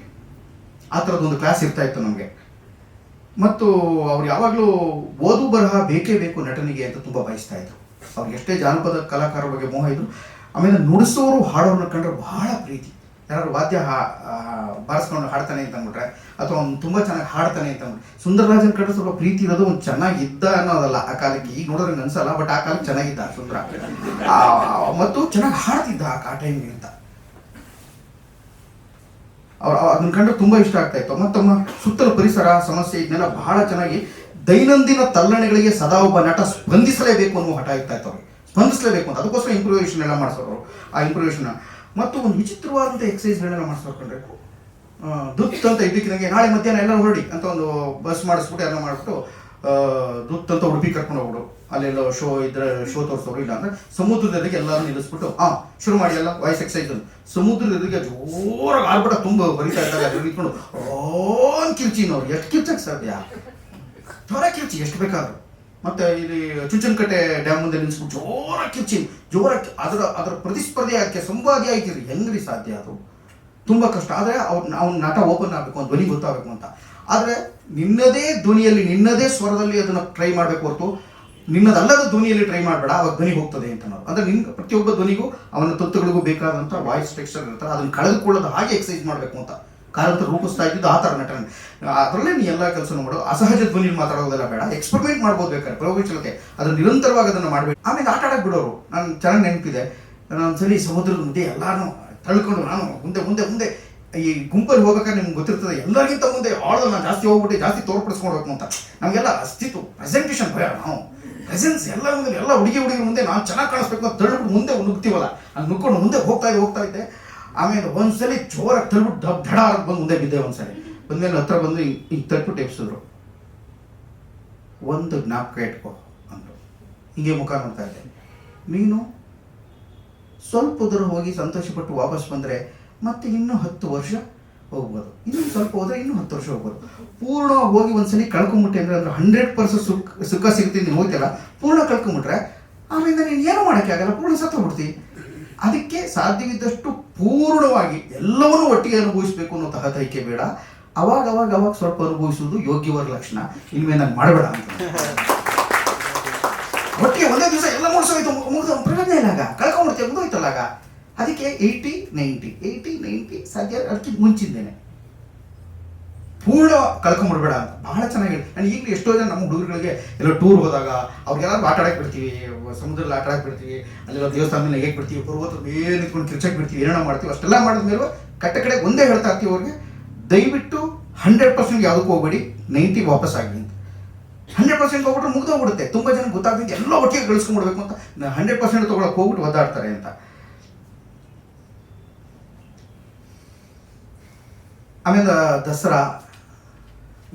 ಆ ಥರದ್ದೊಂದು ಕ್ಲಾಸ್ ಇರ್ತಾಯಿತ್ತು ನಮಗೆ. ಮತ್ತು ಅವ್ರು ಯಾವಾಗಲೂ ಓದು ಬರಹ ಬೇಕೇ ಬೇಕು ನಟನಿಗೆ ಅಂತ ತುಂಬ ಬಯಸ್ತಾ ಇದ್ರು. ಅವ್ರಿಗೆ ಎಷ್ಟೇ ಜಾನಪದ ಕಲಾಕಾರರ ಬಗ್ಗೆ ಮೋಹ ಇದ್ರು. ಆಮೇಲೆ ನುಡಿಸೋರು ಹಾಡೋರನ್ನ ಕಂಡ್ರೆ ಬಹಳ ಪ್ರೀತಿ. ಯಾರು ವಾದ್ಯ ಬಾರಿಸ್ಕೊಂಡು ಹಾಡ್ತಾನೆ ಅಂತ ಅಂದ್ಬಿಟ್ರೆ, ಅಥವಾ ಅವ್ನು ತುಂಬ ಚೆನ್ನಾಗಿ ಹಾಡ್ತಾನೆ ಅಂತ ಅಂದ್ಬಿಟ್ರೆ, ಸುಂದರರಾಜನ್ ಕಂಡ್ರೆ ಸ್ವಲ್ಪ ಪ್ರೀತಿ ಇರೋದು, ಒಂದು ಚೆನ್ನಾಗಿದ್ದ ಅನ್ನೋದಲ್ಲ ಆ ಕಾಲಕ್ಕೆ. ಈಗ ನೋಡೋದ್ರೆ ಅನ್ಸಲ್ಲ, ಬಟ್ ಆ ಕಾಲಕ್ಕೆ ಚೆನ್ನಾಗಿದ್ದ ಸುಂದರ, ಮತ್ತು ಚೆನ್ನಾಗಿ ಹಾಡ್ತಿದ್ದ ಆ ಟೈಮ್ಗೆ ಅಂತ. ಅದನ್ನ ಕಂಡ್ರೆ ತುಂಬ ಇಷ್ಟ ಆಗ್ತಾ ಇತ್ತು. ಮತ್ತು ತಮ್ಮ ಸುತ್ತಲ ಪರಿಸರ ಸಮಸ್ಯೆ ಇದನ್ನೆಲ್ಲ ಬಹಳ ಚೆನ್ನಾಗಿ ದೈನಂದಿನ ತಲ್ಲಣೆಗಳಿಗೆ ಸದಾ ಒಬ್ಬ ನಟ ಸ್ಪಂದಿಸಲೇಬೇಕು ಅನ್ನೋ ಹಠ ಇರ್ತಾ ಇತ್ತು ಅವ್ರಿಗೆ. ಸ್ಪಂದಿಸಲೇಬೇಕು ಅಂತ, ಅದಕ್ಕೋಸ್ಕರ ಇಂಪ್ರೂವೇಷನ್ ಎಲ್ಲ ಮಾಡಿಸೋರು. ಆ ಇಂಪ್ರೂವೇಷನ್ ಮತ್ತು ಒಂದು ವಿಚಿತ್ರವಾದಂಥ ಎಕ್ಸಸೈಸ್ಗಳನ್ನೆಲ್ಲ ಮಾಡಿಸ್ಕೊಂಡ್ರೆ, ದುತ್ ಅಂತ ಇದ್ದಕ್ಕಿದಂಗೆ ನಾಳೆ ಮಧ್ಯಾಹ್ನ ಎಲ್ಲ ಹೊರಡಿ ಅಂತ ಒಂದು ಬಸ್ ಮಾಡಿಸ್ಬಿಟ್ಟು ಎಲ್ಲ ಮಾಡಿಬಿಟ್ಟು ದುತ್ ಅಂತ ಉಡುಪಿ ಕರ್ಕೊಂಡು ಹೋಗ್ಬಿಡು. ಅಲ್ಲೆಲ್ಲ ಶೋ ತೋರಿಸೋರು. ಇಲ್ಲ ಅಂದರೆ ಸಮುದ್ರದ ಎದುರಿಗೆ ಎಲ್ಲರೂ ನಿಲ್ಲಿಸ್ಬಿಟ್ಟು ಶುರು ಮಾಡಿ ಎಲ್ಲ ವಾಯ್ಸ್ ಎಕ್ಸೈಸ್. ಸಮುದ್ರದ ಎದುರಿಗೆ ಜೋರಾಗಿ ಆರ್ಭಟ ತುಂಬ ಬರಿತಾ ಇದ್ದಾಗ ಅದು ನಿಂತ್ಕೊಂಡು ಕಿರ್ಚಿನವ್ರು ಎಷ್ಟು ಕಿರ್ಚಕ್ಕೆ ಸಾಧ್ಯ, ಜ್ವರ ಕಿರ್ಚಿ ಎಷ್ಟು ಬೇಕಾದ್ರು. ಮತ್ತು ಇಲ್ಲಿ ಚುಂಚನಕಟ್ಟೆ ಡ್ಯಾಮ್ ಮುಂದೆ ನಿಲ್ಲಿಸ್ಬಿಟ್ಟು ಜೋರಾಗಿ ಅದರ ಪ್ರತಿಸ್ಪರ್ಧೆ ಆಗಿ ಸಂವಾದಿ ಆಯ್ತಿರಿ, ಹೆಂಗ್ರಿ ಸಾಧ್ಯ? ಅದು ತುಂಬ ಕಷ್ಟ. ಆದರೆ ಅವ್ನ ನಟ ಓಪನ್ ಆಗಬೇಕು, ಒಂದು ಧ್ವನಿ ಗೊತ್ತಾಗಬೇಕು ಅಂತ. ಆದರೆ ನಿನ್ನದೇ ಧ್ವನಿಯಲ್ಲಿ, ನಿನ್ನದೇ ಸ್ವರದಲ್ಲಿ ಅದನ್ನು ಟ್ರೈ ಮಾಡಬೇಕು ಹೊರತು ನಿನ್ನದಲ್ಲದ ಧ್ವನಿಯಲ್ಲಿ ಟ್ರೈ ಮಾಡಬೇಡ, ಅವಾಗ ಧ್ವನಿ ಹೋಗ್ತದೆ ಅಂತ ನಾವು. ಅಂದರೆ ನಿನ್ನ ಪ್ರತಿಯೊಬ್ಬ ಧ್ವನಿಗೂ ಅವನ ತತ್ವಗಳಿಗೂ ಬೇಕಾದಂಥ ವಾಯ್ಸ್ ಟೆಕ್ಸ್ಚರ್ ಇರ್ತಾರೆ, ಅದನ್ನು ಕಳೆದುಕೊಳ್ಳೋದು ಹಾಗೆ ಎಕ್ಸಸೈಸ್ ಮಾಡಬೇಕು ಅಂತ ಕಾರಂತರ ರೂಪಿಸ್ತಾ ಇದ್ದಿದ್ದು ಆ ಥರ ನಟನೆ. ಅದರಲ್ಲೇ ನೀ ಎಲ್ಲ ಕೆಲಸನೂ ಮಾಡು, ಅಸಹಜ ಧ್ವನಿಲಿ ಮಾತಾಡೋದೆಲ್ಲ ಬೇಡ, ಎಕ್ಸ್ಪೆರಿಮೆಂಟ್ ಮಾಡ್ಬೋದು ಬೇಕಾದ್ರೆ, ಪ್ರಯೋಗಶೀಲತೆ ಅದನ್ನು ನಿರಂತರವಾಗಿ ಅದನ್ನು ಮಾಡಬೇಕು. ಆಮೇಲೆ ಆಟ ಆಡಕ್ಕೆ ಬಿಡೋರು. ನಾನು ಚೆನ್ನಾಗಿ ನೆನಪಿದೆ, ಒಂದ್ಸಲಿ ಸಮುದ್ರದ ಮಧ್ಯೆ ಎಲ್ಲರೂ ತಳ್ಕೊಂಡು ನಾನು ಮುಂದೆ ಮುಂದೆ ಮುಂದೆ ಈ ಗುಂಪಲ್ಲಿ ಹೋಗ್ಬೇಕಾದ್ರೆ ನಿಮ್ಗೆ ಗೊತ್ತಿರ್ತದೆ, ಎಲ್ಲರಿಗಿಂತ ಮುಂದೆ ಆಳದಲ್ಲಿ ನಾನು ಜಾಸ್ತಿ ಹೋಗ್ಬಿಟ್ಟು ಜಾಸ್ತಿ ತೋರ್ಪಡಿಸ್ಕೊಳ್ಬೇಕು ಅಂತ. ನಮಗೆಲ್ಲ ಅಸ್ತಿತ್ವ ಪ್ರೆಸೆಂಟೇಷನ್ ಭಯ, ನಾವು ಪ್ರೆಸೆನ್ಸ್ ಎಲ್ಲ ಮುಂದೆ ಎಲ್ಲ ಹುಡುಗಿ ಮುಂದೆ ನಾನು ಚೆನ್ನಾಗಿ ಕಾಣಿಸ್ಬೇಕು ಅಂತ ತಳ್ಬಿಟ್ಟು ಮುಂದೆ ನುಗ್ತೀವಲ್ಲ, ಅಲ್ಲಿ ನುಗ್ಕೊಂಡು ಮುಂದೆ ಹೋಗ್ತಾ ಇದ್ದೆ. ಆಮೇಲೆ ಒಂದ್ಸಲಿ ಜೋರಾಗಿ ತಳ್ಬಿಟ್ಟು ಧಡ ಬಂದು ಮುಂದೆ ಬಿದ್ದೆ. ಒಂದ್ಸಲಿ ಬಂದ್ಮೇಲೆ ಹತ್ರ ಬಂದು ಹಿಂಗೆ ತಳ್ಬಿಟ್ಟು ಎಬ್ಸಿದ್ರು. ಒಂದು ಜ್ಞಾಪಕ ಇಟ್ಕೋ ಅಂದರು. ಹಿಂಗೆ ಮುಖ ನೋಡ್ತಾ ಇದ್ದೆ. ನೀನು ಸ್ವಲ್ಪ ದೂರ ಹೋಗಿ ಸಂತೋಷಪಟ್ಟು ವಾಪಸ್ ಬಂದರೆ ಮತ್ತೆ ಇನ್ನೂ 10 ವರ್ಷ ಹೋಗ್ಬೋದು, ಇನ್ನೂ ಸ್ವಲ್ಪ ಹೋದರೆ ಇನ್ನೂ 10 ವರ್ಷ ಹೋಗ್ಬೋದು. ಪೂರ್ಣ ಹೋಗಿ ಒಂದ್ಸಲಿ ಕಳ್ಕೊಂಬಿಟ್ಟೆ ಅಂದರೆ 100% ಸುಖ ಸಿಗುತ್ತೆ. ನೀನು ಹೋಗ್ತಿಲ್ಲ, ಪೂರ್ಣ ಕಳ್ಕೊಂಬಿಟ್ರೆ ಆಮೇಲೆ ನೀನು ಏನೂ ಮಾಡೋಕ್ಕೆ ಆಗಲ್ಲ, ಪೂರ್ಣ ಸತ್ತೋಗ್ಬಿಡ್ತಿ. ಅದಕ್ಕೆ ಸಾಧ್ಯವಿದ್ದಷ್ಟು ಪೂರ್ಣವಾಗಿ ಎಲ್ಲವನ್ನೂ ಒಟ್ಟಿಗೆ ಅನುಭವಿಸಬೇಕು ಅನ್ನೋ ತಹತೈಕೆ ಬೇಡ. ಅವಾಗ ಸ್ವಲ್ಪ ಅನುಭವಿಸುವುದು ಯೋಗ್ಯವರ ಲಕ್ಷಣ. ಇನ್ಮೇಲೆ ನಾನು ಮಾಡಬೇಡ ಅಂತ. ಒಟ್ಟಿಗೆ ಒಂದೇ ದಿವಸ ಎಲ್ಲ ಮುಗಿದು ಪ್ರಯೋಜನ ಇಲ್ಲ, ಆಗ ಕಳ್ಕೊಂಡ್ಬಿಡ್ತೀವಿ, ಮುಗಿದೋಯ್ತಲ್ಲ ಆಗ. ಅದಕ್ಕೆ 80-90 ಸಾಧ್ಯ. ಅದಕ್ಕೆ ಮುಂಚಿದ್ದೇನೆ ಪೂರ್ಣ ಕಳ್ಕೊಂಡ್ಬಿಡ್ಬೇಡ ಅಂತ ಬಹಳ ಚೆನ್ನಾಗಿ ಹೇಳಿ. ನಾನು ಈಗಲೂ ಎಷ್ಟೋ ಜನ ನಮ್ಮ ಹುಡುಗರುಗಳಿಗೆ ಎಲ್ಲ ಟೂರ್ ಹೋದಾಗ ಅವ್ರಿಗೆಲ್ಲರೂ ಆಟ ಆಡಕ್ಕೆ ಬಿಡ್ತೀವಿ, ಸಮುದ್ರದಲ್ಲಿ ಆಟ ಆಡಕ್ಕೆ ಬಿಡ್ತೀವಿ, ಅಲ್ಲೆಲ್ಲ ದೇವಸ್ಥಾನದಲ್ಲಿ ನೆಗೆಕ್ಕೆ ಬಿಡ್ತೀವಿ, ಪರ್ವತ ಮೇಲೆ ನಿಂತ್ಕೊಂಡು ಕಿರ್ಚಕ್ಕೆ ಬಿಡ್ತೀವಿ, ಏನೋ ಮಾಡ್ತೀವಿ. ಅಷ್ಟೆಲ್ಲ ಮಾಡಿದ್ಮೇಲೆ ಕಡೆ ಒಂದೇ ಹೇಳ್ತಾ ಇರ್ತೀವಿ ಅವ್ರಿಗೆ, ದಯವಿಟ್ಟು 100% ಯಾವುದಕ್ಕೂ ಹೋಗ್ಬೇಡಿ, 90 ವಾಪಸ್ ಆಗಿ ಅಂತ. 100% ಹೋಗ್ಬಿಟ್ರೆ ಮುಗ್ದೋಗ್ಬಿಡುತ್ತೆ. ತುಂಬ ಜನ ಗೊತ್ತಾಗ್ತಿದ್ದು ಎಲ್ಲ ಒಟ್ಟಿಗೆ ಗಳಿಸ್ಕೊಂಡ್ಬಿಡ್ಬೇಕು ಅಂತ 100% ತೊಗೊಳಕ್ಕೆ ಹೋಗ್ಬಿಟ್ಟು ಒದ್ದಾಡ್ತಾರೆ ಅಂತ. ಆಮೇಲೆ ದಸರಾ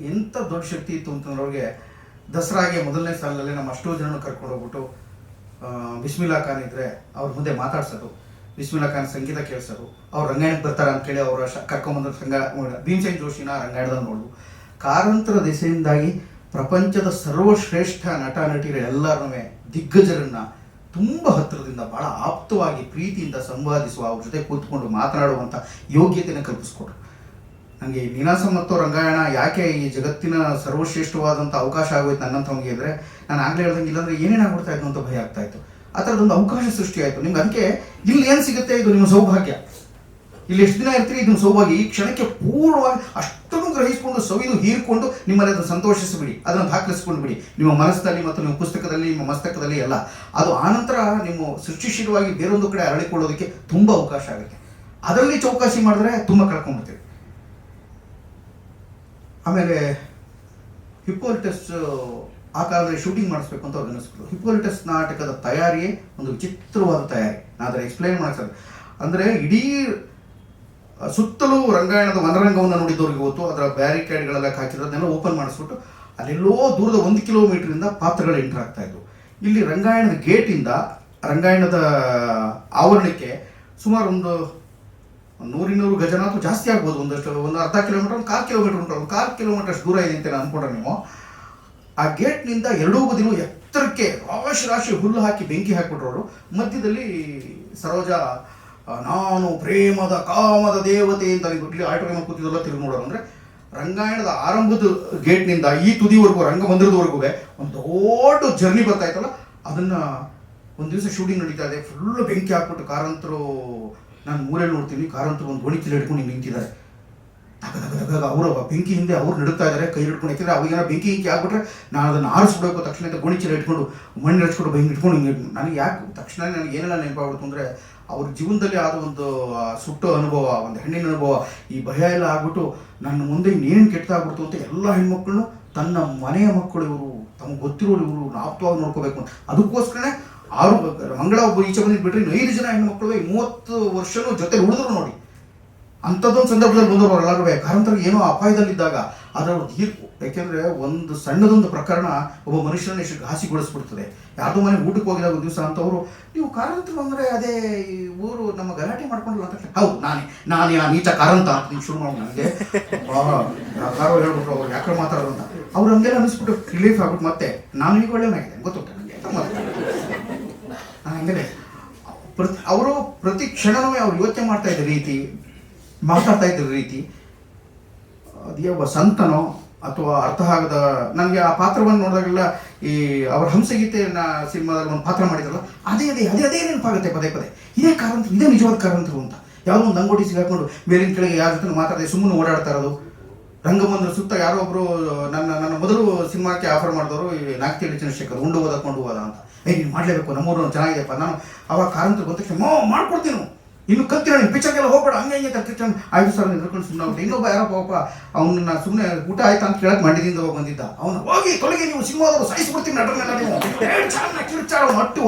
ಎಂಥ ದೊಡ್ಡ ಶಕ್ತಿ ಇತ್ತು ಅಂತಂದ್ರೆ ಅವ್ರಿಗೆ. ದಸರಾಗೆ ಮೊದಲನೇ ಸಾಲಲ್ಲಿ ನಮ್ಮ ಅಷ್ಟೋ ಜನ ಕರ್ಕೊಂಡು ಹೋಗ್ಬಿಟ್ಟು ಬಿಸ್ಮಿಲ್ಲಾ ಖಾನ್ ಇದ್ರೆ ಅವ್ರ ಮುಂದೆ ಮಾತಾಡ್ಸೋದು, ಬಿಸ್ಮಿಲ್ಲಾ ಖಾನ್ ಸಂಗೀತ ಕೇಳಿಸೋದು, ಅವ್ರು ರಂಗಾಯಣಕ್ಕೆ ಬರ್ತಾರೆ ಅಂತೇಳಿ ಅವರ ಕರ್ಕೊಂಬಂದ ಭೀಮಸೇನ್ ಜೋಶಿನ ರಂಗಾಯಣದಲ್ಲಿ ನೋಡೋದು. ಕಾರಂತರ ದೆಸೆಯಿಂದಾಗಿ ಪ್ರಪಂಚದ ಸರ್ವಶ್ರೇಷ್ಠ ನಟ ನಟಿಯರು ಎಲ್ಲರನ್ನೂ ದಿಗ್ಗಜರನ್ನ ತುಂಬ ಹತ್ತಿರದಿಂದ ಬಹಳ ಆಪ್ತವಾಗಿ ಪ್ರೀತಿಯಿಂದ ಸಂವಾದಿಸುವ, ಅವ್ರ ಜೊತೆ ಕೂತ್ಕೊಂಡು ಮಾತನಾಡುವಂಥ ಯೋಗ್ಯತೆಯನ್ನು ಕಲ್ಪಿಸ್ಕೊಟ್ರು. ನನಗೆ ನೀನಾಸಂ ಮತ್ತು ರಂಗಾಯಣ ಯಾಕೆ ಈ ಜಗತ್ತಿನ ಸರ್ವಶ್ರೇಷ್ಠವಾದಂಥ ಅವಕಾಶ ಆಗೋಯ್ತು ನನ್ನಂಥವ್ನಿಗೆ ಅಂದರೆ, ನಾನು ಆಗಲೇ ಹೇಳ್ದಂಗೆ ಇಲ್ಲಾಂದರೆ ಏನೇನಾಗ್ಬಿಡ್ತಾ ಇತ್ತು ಅಂತ ಭಯ ಆಗ್ತಾ ಇತ್ತು. ಆ ಥರದೊಂದು ಅವಕಾಶ ಸೃಷ್ಟಿ ಆಯಿತು ನಿಮ್ಗೆ. ಅದಕ್ಕೆ ಇಲ್ಲಿ ಏನು ಸಿಗುತ್ತೆ, ಇದು ನಿಮ್ಮ ಸೌಭಾಗ್ಯ. ಇಲ್ಲಿ ಎಷ್ಟು ದಿನ ಇರ್ತೀರಿ, ಇದು ಸೌಭಾಗ್ಯ. ಈ ಕ್ಷಣಕ್ಕೆ ಪೂರ್ಣವಾಗಿ ಅಷ್ಟನ್ನು ಗ್ರಹಿಸಿಕೊಂಡು ಸವಿದು ಹೀರ್ಕೊಂಡು ನಿಮ್ಮಲ್ಲಿ ಅದನ್ನು ಸಂತೋಷಿಸಿಬಿಡಿ, ಅದನ್ನು ದಾಖಲಿಸ್ಕೊಂಡು ಬಿಡಿ ನಿಮ್ಮ ಮನಸ್ಸಲ್ಲಿ ಮತ್ತು ನಿಮ್ಮ ಪುಸ್ತಕದಲ್ಲಿ, ನಿಮ್ಮ ಮಸ್ತಕದಲ್ಲಿ ಎಲ್ಲ. ಅದು ಆನಂತರ ನಿಮ್ಮ ಸೃಷ್ಟಿಶೀಲವಾಗಿ ಬೇರೊಂದು ಕಡೆ ಅರಳಿಕೊಳ್ಳೋದಕ್ಕೆ ತುಂಬ ಅವಕಾಶ ಆಗುತ್ತೆ. ಅದರಲ್ಲಿ ಚೌಕಾಸಿ ಮಾಡಿದ್ರೆ ತುಂಬ ಕಳ್ಕೊಂಡ್ಬಿಡ್ತೀವಿ. ಆಮೇಲೆ ಹಿಪ್ಪೋಲಿಟಸ್ ಆ ಕಾಲದಲ್ಲಿ ಶೂಟಿಂಗ್ ಮಾಡಿಸ್ಬೇಕು ಅಂತ ಅವ್ರು ಅನಿಸ್ಬಿಟ್ಟು, ಹಿಪ್ಪೋಲಿಟಸ್ ನಾಟಕದ ತಯಾರಿಯೇ ಒಂದು ವಿಚಿತ್ರವಾದ ತಯಾರಿ. ನಾನು ಅದನ್ನು ಎಕ್ಸ್ಪ್ಲೈನ್ ಮಾಡೋಕ್ಕೆ ಅಂದರೆ ಇಡೀ ಸುತ್ತಲೂ ರಂಗಾಯಣದ ವನರಂಗವನ್ನು ನೋಡಿದವ್ರಿಗೆ ಗೊತ್ತು. ಅದರ ಬ್ಯಾರಿಕೇಡ್ಗಳೆಲ್ಲ ಹಾಕಿರೋದನ್ನೆಲ್ಲ ಓಪನ್ ಮಾಡಿಸ್ಬಿಟ್ಟು ಅಲ್ಲೆಲ್ಲೋ ದೂರದ 1 ಕಿಲೋಮೀಟರಿಂದ ಪಾತ್ರಗಳು ಎಂಟರ್ ಆಗ್ತಾ ಇದ್ವು. ಇಲ್ಲಿ ರಂಗಾಯಣದ ಗೇಟಿಂದ ರಂಗಾಯಣದ ಆವರಣಕ್ಕೆ ಸುಮಾರು ಒಂದು 100-200 ಗಜನ ಅಥವಾ ಜಾಸ್ತಿ ಆಗ್ಬೋದು, ಒಂದು ಅರ್ಧ ಕಿಲೋಮೀಟರ್, ಒಂದು 1/4 ಕಿಲೋಮೀಟರ್ ಉಂಟು. ಒಂದು 1/4 ಕಿಲೋಮೀಟರ್ ಅಷ್ಟು ದೂರ ಇದೆ ಅಂತ ಅಂದ್ಕೊಂಡ್ರೆ ನೀವು, ಆ ಗೇಟ್ನಿಂದ ಎರಡೂ ಬದಿನೂ ಎತ್ತರಕ್ಕೆ ರಾಶಿ ಹುಲ್ಲು ಹಾಕಿ ಬೆಂಕಿ ಹಾಕಿಬಿಟ್ರೋರು. ಮಧ್ಯದಲ್ಲಿ ಸರೋಜಾ ನಾನು ಪ್ರೇಮದ ಕಾಮದ ದೇವತೆ ಅಂತ ಇಲ್ಲಿ ಆಟೋಗ್ರಾಮ ಕೂತಿದ್ದೆಲ್ಲ ತಿರುಗಿ ನೋಡೋರು. ಅಂದರೆ ರಂಗಾಯಣದ ಆರಂಭದ ಗೇಟ್ನಿಂದ ಈ ತುದಿವರೆಗೂ, ರಂಗಮಂದಿರದವರೆಗೂ ಒಂದು ದೊಡ್ಡ ಜರ್ನಿ ಬರ್ತಾ ಇತ್ತಲ್ಲ, ಅದನ್ನು ಒಂದು ದಿವಸ ಶೂಟಿಂಗ್ ನಡೀತಾ ಇದೆ. ಫುಲ್ಲು ಬೆಂಕಿ ಹಾಕ್ಬಿಟ್ಟು ಕಾರಂತರು, ನಾನು ಮೂರಲ್ಲಿ ನೋಡ್ತೀನಿ, ಕಾರಂತರು ಒಂದು ಗೋಣಿ ಚೀಲ ಹಿಡ್ಕೊಂಡು ಹಿಂಗೆ ನಿಂತಿದ್ದಾರೆ. ಅವರು ಬೆಂಕಿ ಹಿಂದೆ ಅವ್ರು ನಡುತ್ತಾ ಇದ್ದಾರೆ, ಕೈ ಹಿಡ್ಕೊಂಡು. ಯಾಕೆಂದರೆ ಅವಾಗೇನೋ ಬೆಂಕಿ ಆಗ್ಬಿಟ್ರೆ ನಾನು ಅದನ್ನು ಆರಿಸ್ಬಿಡಬೇಕು ತಕ್ಷಣ ಗೋಣಿ ಚೀಲ ಇಟ್ಕೊಂಡು ಮಣ್ಣು ಹಚ್ಕೊಂಡು ಹಿಂಗೆ ಇಟ್ಕೊಂಡು ಹಿಂಗೆ. ನನಗೆ ಯಾಕೆ ತಕ್ಷಣ ನನಗೆ ಏನೆಲ್ಲ ನೆನಪಾಗ್ಬಿಡ್ತು ಅಂದರೆ, ಅವ್ರ ಜೀವನದಲ್ಲಿ ಆದ ಒಂದು ಸುಟ್ಟು ಅನುಭವ, ಒಂದು ಹೆಣ್ಣಿನ ಅನುಭವ, ಈ ಭಯ ಎಲ್ಲ ಆಗ್ಬಿಟ್ಟು ನನ್ನ ಮುಂದೆ ಇನ್ನೇನು ಕೆಟ್ಟದಾಗ್ಬಿಡ್ತು ಅಂತ ಎಲ್ಲ ಹೆಣ್ಮಕ್ಳನ್ನು ತನ್ನ ಮನೆಯ ಮಕ್ಕಳು ಇವರು, ತಮಗೆ ಗೊತ್ತಿರೋರು ಇವರು ಆಪ್ತವಾಗಿ ನೋಡ್ಕೋಬೇಕು ಅಂತ. ಅದಕ್ಕೋಸ್ಕರನೇ ಮಂಗಳ ಒಬ್ಬ ಈಚೆ ಬಂದಿದ್ದು ಬಿಟ್ಟರೆ 5 ಜನ ಹೆಣ್ಮಕ್ಳು 30 ವರ್ಷನೂ ಜೊತೆ ಉಳಿದ್ರು ನೋಡಿ. ಅಂಥದ್ದೊಂದು ಸಂದರ್ಭದಲ್ಲಿ ಬಂದವರು ಎಲ್ಲರೂ ಕಾರಂತರಿಗೆ ಏನೋ ಅಪಾಯದಲ್ಲಿದ್ದಾಗ ಅದರ ತೀರ್ಪು. ಯಾಕೆಂದರೆ ಒಂದು ಸಣ್ಣದೊಂದು ಪ್ರಕರಣ ಒಬ್ಬ ಮನುಷ್ಯನ ಎಷ್ಟು ಘಾಸಿಗೊಳಿಸ್ಬಿಡ್ತದೆ. ಯಾರ್ದೋ ಮನೆಗೆ ಊಟಕ್ಕೆ ಹೋಗಿದಾಗ ಒಂದು ದಿವಸ ಅಂತವರು, ನೀವು ಕಾರಂತರು ಅಂದರೆ ಅದೇ ಈ ಊರು ನಮ್ಮ ಗಲಾಟೆ ಮಾಡ್ಕೊಂಡಲ್ಲ ಅಂತ. ಹೌದು, ನಾನೇ ಆ ನೀಚ ಕಾರಂತ ಅಂತ ನೀವು ಶುರು ಮಾಡಿ ನನಗೆ ಯಾರೋ ಹೇಳ್ಬಿಟ್ರು ಅವ್ರು ಯಾಕೆ ಮಾತಾಡೋರು ಅಂತ. ಅವ್ರು ಹಂಗೆಲ್ಲ ಅನಿಸ್ಬಿಟ್ಟು ರಿಲೀಫ್ ಆಗ್ಬಿಟ್ಟು ಮತ್ತೆ ನಾನು ಈಗ ಒಳ್ಳೆಯವನಾಗಿದೆ ಗೊತ್ತುಂಟ ನನಗೆ ಹಂಗೆ. ಅವರು ಪ್ರತಿ ಕ್ಷಣವೂ ಅವ್ರು ಯೋಚನೆ ಮಾಡ್ತಾ ಇದ್ದ ರೀತಿ, ಮಾತಾಡ್ತಾ ಇದ್ದ ರೀತಿ, ಅದೇ ಒಬ್ಬ ಸಂತನೋ ಅಥವಾ ಅರ್ಥ ಆಗದ. ನನಗೆ ಆ ಪಾತ್ರವನ್ನು ನೋಡಿದಾಗೆಲ್ಲ ಈ ಅವರ ಹಂಸಗೀತೆಯನ್ನ ಸಿನಿಮಾದಲ್ಲಿ ಒಂದು ಪಾತ್ರ ಮಾಡಿದ್ರಲ್ಲ, ಅದೇ ನೆನಪಾಗುತ್ತೆ ಪದೇ ಪದೇ. ಇದೇ ಕಾರಂತರು, ಇದೇ ನಿಜವಾದ ಕಾರಂತರು ಅಂತ. ಯಾವುದೋ ಒಂದು ಅಂಗೋಟಿ ಸಿಗಾಕೊಂಡು ಮೇಲಿನ ಕೆಳಗೆ ಯಾರ ಜೊತೆ ಮಾತಾಡದೆ ಸುಮ್ಮನೆ ಓಡಾಡ್ತಾ ಇರೋದು. ರಂಗಮಂದಿರ ಸುತ್ತ ಯಾರೋ ಒಬ್ರು ನನ್ನ ಮೊದಲು ಸಿನಿಮಾಕ್ಕೆ ಆಫರ್ ಮಾಡಿದವರು ನಾಗ್ತಿಹಳ್ಳಿ ಚಂದ್ರಶೇಖರ್ ಉಂಡು ಓದಕೊಂಡು ಹೋದ ಅಂತ. ನೀನು ಮಾಡಲೇಬೇಕು, ನಮ್ಮೂರು ಚೆನ್ನಾಗಿದೆಪ್ಪ. ನಾನು ಅವಾಗ ಕಾರಂತರ ಬಂದ ಮಾಡ್ಕೊಡ್ತೀನಿ, ಇನ್ನು ಕಲ್ತಿರೋ ನೀನು ಪಿಕ್ಚರ್ಗೆಲ್ಲ ಹೋಗ್ಬೇಡ, ಹಂಗೆ ಹಿಂಗೆ ಕಲ್ತಿರ್ತಾನೆ. 5 ಸಾವಿರ ನಿಂತ್ಕೊಂಡು ಸುಮ್ಮನೆ ಆಗ್ಬಿಟ್ಟು ಇನ್ನೊಬ್ಬ ಯಾರಪ್ಪ ಅವನ್ನ ಸುಮ್ಮನೆ ಊಟ ಆಯ್ತಾ ಅಂತ ಕೇಳಕ್ಕೆ ಮಂಡ್ಯದಿಂದ ಬಂದಿದ್ದ. ಅವನು ಹೋಗಿ ತೊಲಗಿ, ನೀವು ಸಿನಿಮಾದವರು ಸಾಯಿಸ್ಬಿಡ್ತೀನಿ ನಟರನ್ನೆಲ್ಲ, ನೀವು ಕಿರುಚಾರ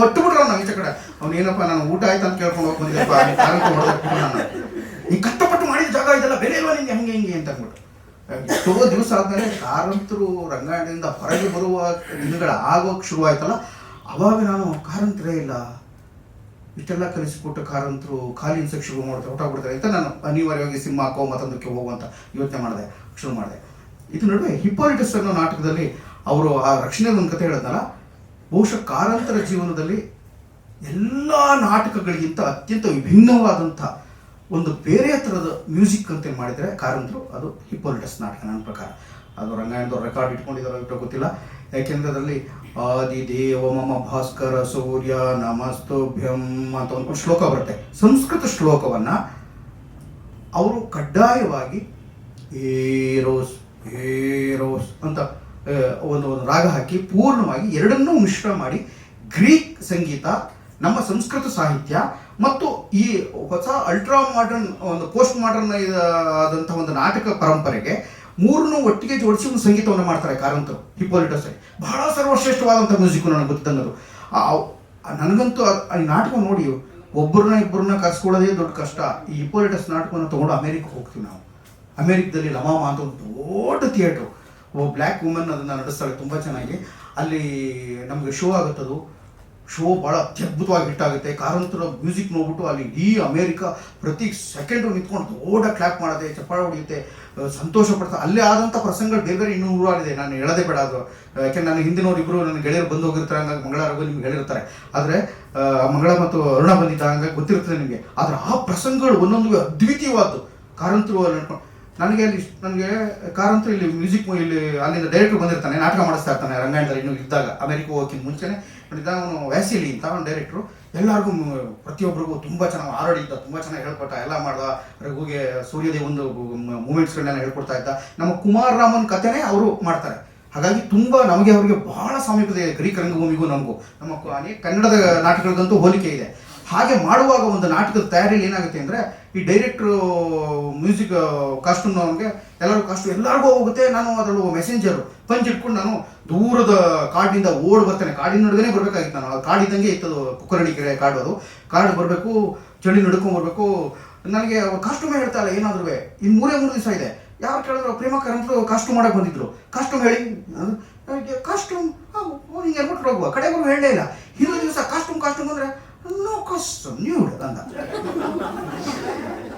ಒಟ್ಟು ಬಿಡ್ರ ಅವ್ನು ಈಚೆ ಕಡೆ. ಅವ್ನು ಏನಪ್ಪ ನಾನು ಊಟ ಆಯ್ತಾ ಅಂತ ಕೇಳ್ಕೊಂಡು ಹೋಗಿ ಬಂದಿದ್ದಪ್ಪ, ಕಾರಂತ ಹೊಡೆದ್ಬಿಟ್ಟು ನಾನು ಈ ಕಷ್ಟಪಟ್ಟು ಮಾಡಿದ ಜಾಗ ಇದೆಲ್ಲ ಬೆಲೆ ಇಲ್ವಾ ನಿಂಗೆ ಹಂಗೆ ಹಿಂಗೆ ಅಂತ ಅಂದ್ಬಿಟ್ಟು. ಎಷ್ಟೋ ದಿವಸ ಆದಮೇಲೆ ಕಾರಂತರು ರಂಗಾಯಣದಿಂದ ಹೊರಗೆ ಬರುವ ದಿನಗಳ ಆಗೋಕ್ಕೆ ಶುರುವಾಯ್ತಲ್ಲ, ಅವಾಗ ನಾನು ಕಾರಂತರೇ ಇಲ್ಲ, ಇಷ್ಟೆಲ್ಲ ಕಲಿಸಿಕೊಟ್ಟು ಕಾರಂತರು ಖಾಲಿ ಇನ್ಸಕ್ಕೆ ಶುರು ಮಾಡ್ತಾರೆ, ಹೊರಟಾಗ್ಬಿಡ್ತಾರೆ ಅಂತ ನಾನು ಅನಿವಾರ್ಯವಾಗಿ ಸಿನಿಮಾ ಮತ್ತೊಂದಕ್ಕೆ ಹೋಗುವಂತ ಯೋಚನೆ ಶುರು ಮಾಡಿದೆ. ಇದು ನಡುವೆ ಹಿಪ್ಪೋಲಿಟಸ್ ಅನ್ನೋ ನಾಟಕದಲ್ಲಿ ಅವರು ಆ ರಕ್ಷಣೆ ಒಂದು ಕಥೆ ಹೇಳಿದ್ನಲ್ಲ, ಬಹುಶಃ ಕಾರಂತರ ಜೀವನದಲ್ಲಿ ಎಲ್ಲ ನಾಟಕಗಳಿಗಿಂತ ಅತ್ಯಂತ ವಿಭಿನ್ನವಾದಂಥ ಒಂದು ಬೇರೆ ಥರದ ಮ್ಯೂಸಿಕ್ ಅಂತ ಮಾಡಿದರೆ ಕಾರಂತರು ಅದು ಹಿಪ್ಪೋಲಿಟಸ್ ನಾಟಕ. ನನ್ನ ಪ್ರಕಾರ ಅದು ರಂಗಾಯಣದವ್ರು ರೆಕಾರ್ಡ್ ಇಟ್ಕೊಂಡಿದ್ದಾರೋ ಇಟ್ಟೋ ಗೊತ್ತಿಲ್ಲ. ಯಾಕೆಂದರೆ ಅದರಲ್ಲಿ ಆದಿದೇವ ಮಮ ಭಾಸ್ಕರ ಸೂರ್ಯ ನಮಸ್ತುಭ್ಯಂ ಅಂತ ಒಂದು ಶ್ಲೋಕ ಬರುತ್ತೆ. ಸಂಸ್ಕೃತ ಶ್ಲೋಕವನ್ನು ಅವರು ಕಡ್ಡಾಯವಾಗಿ ಏರೋಸ್ ಏರೋಸ್ ಅಂತ ಒಂದು ರಾಗ ಹಾಕಿ ಪೂರ್ಣವಾಗಿ ಎರಡನ್ನೂ ಮಿಶ್ರ ಮಾಡಿ ಗ್ರೀಕ್ ಸಂಗೀತ, ನಮ್ಮ ಸಂಸ್ಕೃತ ಸಾಹಿತ್ಯ ಮತ್ತು ಈ ಹೊಸ ಅಲ್ಟ್ರಾ ಮಾಡರ್ನ್ ಒಂದು ಪೋಸ್ಟ್ ಮಾಡರ್ನ್ ಆದಂಥ ಒಂದು ನಾಟಕ ಪರಂಪರೆಗೆ ಮೂರನ್ನು ಒಟ್ಟಿಗೆ ಜೋಡಿಸಿ ಒಂದು ಸಂಗೀತವನ್ನು ಮಾಡ್ತಾರೆ ಕಾರಂತರು ಹಿಪ್ಪೋಲಿಟಸ್. ಬಹಳ ಸರ್ವಶ್ರೇಷ್ಠವಾದಂಥ ಮ್ಯೂಸಿಕ್ಕು ನನಗೆ ಗೊತ್ತಿದ್ದಂಗದು. ನನಗಂತೂ ಈ ನಾಟಕ ನೋಡಿ ಇಬ್ಬರನ್ನ ಕರ್ಸ್ಕೊಳ್ಳೋದೇ ದೊಡ್ಡ ಕಷ್ಟ. ಈ ಹಿಪ್ಪೋಲಿಟಸ್ ನಾಟಕವನ್ನು ತೊಗೊಂಡು ಅಮೇರಿಕಕ್ಕೆ ಹೋಗ್ತೀವಿ ನಾವು. ಅಮೇರಿಕದಲ್ಲಿ ಲಮಾಮ ಅಂತ ಒಂದು ದೊಡ್ಡ ಥಿಯೇಟ್ರು, ಬ್ಲ್ಯಾಕ್ ವುಮೆನ್ ಅದನ್ನು ನಡೆಸ್ತಾಳೆ ತುಂಬ ಚೆನ್ನಾಗಿ. ಅಲ್ಲಿ ನಮಗೆ ಶೋ ಆಗುತ್ತದು. ಶೋ ಭಾಳ ಅತ್ಯದ್ಭುತವಾಗಿ ಹಿಟ್ ಆಗುತ್ತೆ. ಕಾರಂತರ ಮ್ಯೂಸಿಕ್ ನೋಡ್ಬಿಟ್ಟು ಅಲ್ಲಿ ಇಡೀ ಅಮೇರಿಕಾ ಪ್ರತಿ ಸೆಕೆಂಡು ನಿಂತ್ಕೊಂಡು ದೊಡ್ಡ ಕ್ಲಾಪ್ ಮಾಡುತ್ತೆ, ಚಪ್ಪಾಳೆ ಹೊಡೆಯುತ್ತೆ, ಸಂತೋಷ ಪಡ್ತಾರೆ. ಅಲ್ಲೇ ಆದಂಥ ಪ್ರಸಂಗಗಳು ಬೇರೆ ಇನ್ನೂ ನೂರಾರಿದೆ, ನಾನು ಹೇಳೋದೇ ಬೇಡ ಅದು. ಯಾಕೆಂದ್ರೆ ನಾನು ಹಿಂದಿನವ್ರು ಇಬ್ಬರು ನನ್ನ ಗೆಳೆಯರು ಬಂದು ಹೋಗಿರ್ತಾರೆ, ಹಂಗಾಗಿ ಮಂಗಳ ರಘು ನಿಮ್ಗೆ ಹೇಳಿರ್ತಾರೆ. ಆದರೆ ಮಂಗಳ ಮತ್ತು ಅರುಣ ಬಂದಿದ್ದ, ಹಂಗಾಗಿ ಗೊತ್ತಿರ್ತದೆ ನಿಮಗೆ. ಆದರೆ ಆ ಪ್ರಸಂಗಗಳು ಒಂದೊಂದು ಅದ್ವಿತೀಯವಾದ್ದು. ಕಾರಂತರು ನನಗೆ ಕಾರಂತರು ಇಲ್ಲಿ ಮ್ಯೂಸಿಕ್ ಇಲ್ಲಿ ಅಲ್ಲಿಂದ ಡೈರೆಕ್ಟರ್ ಬಂದಿರ್ತಾನೆ, ನಾಟಕ ಮಾಡಿಸ್ತಾ ಇರ್ತಾನೆ ರಂಗಾಯಣದಲ್ಲಿ ಇನ್ನೂ ಇದ್ದಾಗ. ಅಮೆರಿಕ ಹೋಗೋಕ್ಕಿಂತ ಮುಂಚೆನೆ ಅವನು ವ್ಯಾಸಿಲಿ ಅಂತ ಅವನು ಡೈರೆಕ್ಟ್ರು. ಎಲ್ಲರಿಗೂ ಪ್ರತಿಯೊಬ್ಬರಿಗೂ ತುಂಬ ಚೆನ್ನಾಗಿ ಆರಡಿದ್ದ, ತುಂಬ ಚೆನ್ನಾಗಿ ಹೇಳ್ಕೊಟ್ಟ, ಎಲ್ಲ ಮಾಡ್ದ. ರಘುಗೆ ಸೂರ್ಯದೇವ್ ಒಂದು ಮೂಮೆಂಟ್ಸ್ಗಳನ್ನೆಲ್ಲ ಹೇಳ್ಕೊಡ್ತಾ ಇದ್ದ. ನಮ್ಮ ಕುಮಾರ್ ರಾಮನ್ ಕಥೆನೇ ಅವರು ಮಾಡ್ತಾರೆ. ಹಾಗಾಗಿ ತುಂಬ ನಮಗೆ ಅವರಿಗೆ ಬಹಳ ಸಾಮೀಪ್ಯತೆ ಇದೆ, ಗ್ರೀಕ್ ರಂಗಭೂಮಿಗೂ ನಮಗೂ. ನಮ್ಮ ಅನೇಕ ಕನ್ನಡದ ನಾಟಕಗಳಿಗಂತೂ ಹೋಲಿಕೆ ಇದೆ. ಹಾಗೆ ಮಾಡುವಾಗ ಒಂದು ನಾಟಕದ ತಯಾರಿಯಲ್ಲಿ ಏನಾಗುತ್ತೆ ಅಂದರೆ, ಈ ಡೈರೆಕ್ಟ್ರು ಮ್ಯೂಸಿಕ್ ಕಾಸ್ಟ್ಯೂಮ್ ಅವನಿಗೆ ಎಲ್ಲರಿಗೂ ಹೋಗುತ್ತೆ. ನಾನು ಅದರಲ್ಲೂ ಮೆಸೆಂಜರು ಪಂಚ್ ಇಟ್ಕೊಂಡು ನಾನು ದೂರದ ಕಾಡಿನಿಂದ ಓಡ್ ಬರ್ತೇನೆ. ಕಾಡಿನ ನಡುವೆ ಬರಬೇಕಾಗಿತ್ತು. ನಾನು ಆ ಕಾಡಿದ್ದಂಗೆ ಇತ್ತದು, ಕುಕ್ಕರಳ್ಳಿ ಕೆರೆ ಕಾಡು. ಅದು ಕಾಡು ಬರಬೇಕು, ಚಳಿ ನಡ್ಕೊಂಡ್ಬರ್ಬೇಕು. ನನಗೆ ಕಾಸ್ಟ್ಯೂಮೇ ಹೇಳ್ತಾ ಇಲ್ಲ ಏನಾದ್ರೂ. ಇನ್ನು 3 ದಿವಸ ಇದೆ. ಯಾರು ಕೇಳಿದ್ರು ಪ್ರೇಮ ಕಾರಂತರು ಕಾಸ್ಟ್ಯೂಮ್ ಮಾಡಕ್ಕೆ ಬಂದಿದ್ರು. ಕಾಸ್ಟ್ಯೂಮ್ ಹೇಳಿ, ಕಾಸ್ಟ್ಯೂಮ್ ಹಿಂಗೆ ಹೇಳ್ಬಿಟ್ಟು ಹೋಗುವ ಕಡೆಗೂ ಹೇಳಲೇ ಇಲ್ಲ. ಹಿಂದಿನ ದಿವಸ ಕಾಸ್ಟ್ಯೂಮ್ ಅಂದರೆ ನೋ ಕಾಸ್ಟ್ಯೂಮ್ ನ್ಯೂಡ್ ಅಂದ.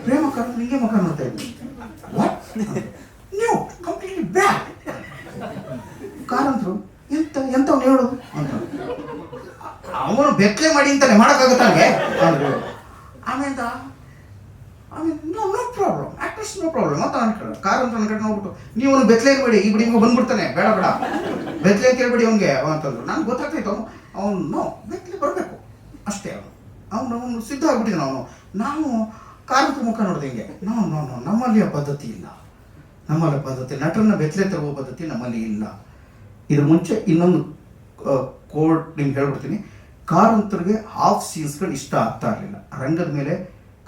ಪ್ರೇಮ ಕಾರಂತ ಹಿಂಗೆ ಮುಖ ನೋಡ್ತಾ ಇದ್ವಿ. New completely bad. ಕಾರಂತರು ಎಂತವ್ನು ಹೇಳೋದು ಅಂತ ಅವನು ಬೆತ್ತಲೆ ಮಾಡಿ ಅಂತಾನೆ ಮಾಡೋಕ್ಕಾಗುತ್ತಂಗೆ ಅಂದರು. ಆಮೇಲೆ no problem, actors no problem ಅಂತ ಅನ್ಕೊಳ್ಳ. ಕಾರಂತ ನನ್ನ ಕಡೆ ನೋಡ್ಬಿಟ್ಟು ನೀವು ಅವನು ಬೆತ್ತಲೆ ಇರಬೇಡಿ, ಈ ಬಿಡಿ ಹಿಂಗೆ ಬಂದ್ಬಿಡ್ತಾನೆ, ಬೇಡ ಬೆತ್ತಲೆ ಅಂತ ಹೇಳ್ಬೇಡಿ ಅವನಿಗೆ ಅಂತಂದ್ರು. ನನಗೆ ಗೊತ್ತಾಗ್ತಾಯಿತ್ತು ಅವನು ನೋ ಬೆತ್ತಲೆ ಬರಬೇಕು ಅಷ್ಟೇ. ಅವನು ಸಿದ್ಧ ಆಗ್ಬಿಟ್ಟಿದ್ದಾನೆ. ನಾವು ಕಾರಂತ ಮುಖ ನೋಡಿದೆ ಹಿಂಗೆ. ನಮ್ಮಲ್ಲಿ ಆ ಪದ್ಧತಿ ಇಲ್ಲ. ನಟರನ್ನ ಬೆತ್ತಲೆ ತರುವ ಪದ್ಧತಿ ನಮ್ಮಲ್ಲಿ ಇಲ್ಲ. ಇದ್ರ ಮುಂಚೆ ಇನ್ನೊಂದು ಕೋಡ್ ನಿಮ್ಗೆ ಹೇಳ್ಬಿಡ್ತೀನಿ. ಕಾರಂತರಿಗೆ ಹಾಫ್ ಸೀನ್ಸ್ಗಳು ಇಷ್ಟ ಆಗ್ತಾ ಇರಲಿಲ್ಲ. ರಂಗದ ಮೇಲೆ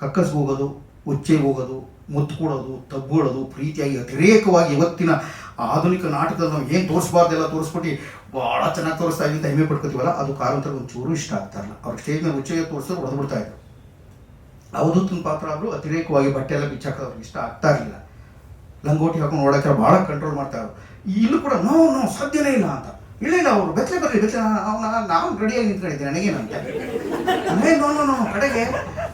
ಕಕ್ಕಸ್ಗೆ ಹೋಗೋದು, ಉಚ್ಚೆಗೆ ಹೋಗೋದು, ಮುತ್ತು ಕೊಡೋದು, ತಬ್ಬಿಡೋದು, ಪ್ರೀತಿಯಾಗಿ ಅತಿರೇಕವಾಗಿ ಇವತ್ತಿನ ಆಧುನಿಕ ನಾಟಕದಲ್ಲಿ ನಾವು ಏನು ತೋರಿಸ್ಬಾರ್ದೆಲ್ಲ ತೋರಿಸ್ಬಿಟ್ಟು ಭಾಳ ಚೆನ್ನಾಗಿ ತೋರಿಸ್ತಾ ಇದ್ದ ಹೆಮ್ಮೆ ಪಡ್ಕೋತೀವಲ್ಲ, ಅದು ಕಾರಂತರಿಗೆ ಒಂಚೂರು ಇಷ್ಟ ಆಗ್ತಾ ಇಲ್ಲ. ಅವ್ರ ಸ್ಟೇಜ್ ಮೇಲೆ ಉಚ್ಚೆಗೆ ತೋರಿಸೋದು ಹೊಡೆದ್ಬಿಡ್ತಾ ಇದ್ರು. ಅವಧೂತನ ಪಾತ್ರ ಆದರೂ ಅತಿರೇಕವಾಗಿ ಬಟ್ಟೆ ಎಲ್ಲ ಬಿಚ್ಚಾಕೋದು ಅವ್ರಿಗೆ ಇಷ್ಟ ಆಗ್ತಾ ಇರಲಿಲ್ಲ. ಲಂಗೋಟಿ ಹಾಕೊಂಡು ಓಡೋಕೆ ಭಾಳ ಕಂಟ್ರೋಲ್ ಮಾಡ್ತಾ ಇದ್ರು. ಇಲ್ಲೂ ಕೂಡ ನೋ ಸಾಧ್ಯನೇ ಇಲ್ಲ ಅಂತ. ಇಲ್ಲ ಅವರು ಬೆತ್ತಲೆ ನಾನು ರೆಡಿಯಾಗಿ ನಿಂತ್ಕೊಂಡಿದ್ದೆ, ನನಗೇನಂತೆ ನೋ ಕಡೆಗೆ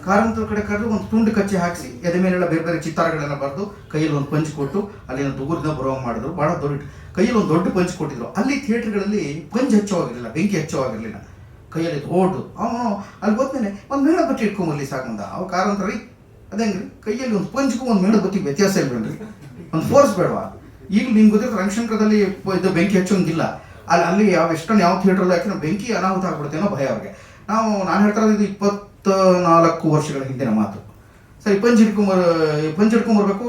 ಕಾರಂತರ ಕಡೆ ಕರೆದು ಒಂದು ತುಂಡು ಕಚ್ಚಿ ಹಾಕಿಸಿ ಎದೆ ಮೇಲೆಲ್ಲ ಬೇರೆ ಚಿತ್ತಾರಗಳೆಲ್ಲ ಬರೆದು ಕೈಯಲ್ಲಿ ಒಂದು ಪಂಚ್ ಕೊಟ್ಟು ಅಲ್ಲಿನ ದೂರದಿಂದ ಬರೋ ಮಾಡಿದ್ರು. ಭಾಳ ದೊಡ್ಡ ಕೈಯಲ್ಲಿ ಒಂದು ದೊಡ್ಡ ಪಂಚ್ ಕೊಟ್ಟಿದ್ರು. ಅಲ್ಲಿ ಥಿಯೇಟರ್ಗಳಲ್ಲಿ ಪಂಚ್ ಹಚ್ಚೋವಾಗಿರಲಿಲ್ಲ, ಬೆಂಕಿ ಹಚ್ಚೋವಾಗಿರಲಿಲ್ಲ, ಕೈಯಲ್ಲಿ ದೊಡ್ಡ. ಅವನು ಅಲ್ಲಿ ಹೋದ್ಮೇಲೆ ಒಂದು ಮೇಳ ಬಟ್ಟೆ ಇಟ್ಕೊಂಬರ್ಲಿ ಸಾಕಂದ. ಅವ್ರು ಕಾರಂತರಿ ಅದೇಂಗ್ರಿ ಕೈಯಲ್ಲಿ ಒಂದು ಪಂಚ್ಗೂ ಒಂದು ಮೇಳದ ಬತ್ತಿಗೆ ವ್ಯತ್ಯಾಸ ಇಲ್ವೇನ್ರಿ, ಒಂದು ಫೋರ್ಸ್ ಬೇಡವಾ? ಈಗ ನಿಮ್ಗೆ ಗೊತ್ತಿರೋ ರಂಗಶಂಕರದಲ್ಲಿ ಇದು ಬೆಂಕಿ ಹಚ್ಚೋಂಗಿಲ್ಲ. ಅಲ್ಲಿ ಯಾವ ಥಿಯೇಟ್ರಲ್ಲಿ ಹಾಕಿ ನಾವು ಬೆಂಕಿ ಅನಾಹುತ ಆಗ್ಬಿಡ್ತೇನೋ ಭಯ ಅವ್ರಿಗೆ. ನಾನು ಹೇಳ್ತಾ ಇರೋದು ಇದು 24 ವರ್ಷಗಳ ಹಿಂದಿನ ಮಾತು. ಸರಿ ಪಂಜ್ ಹಿಡ್ಕೊಂಬರ್ಬೇಕು.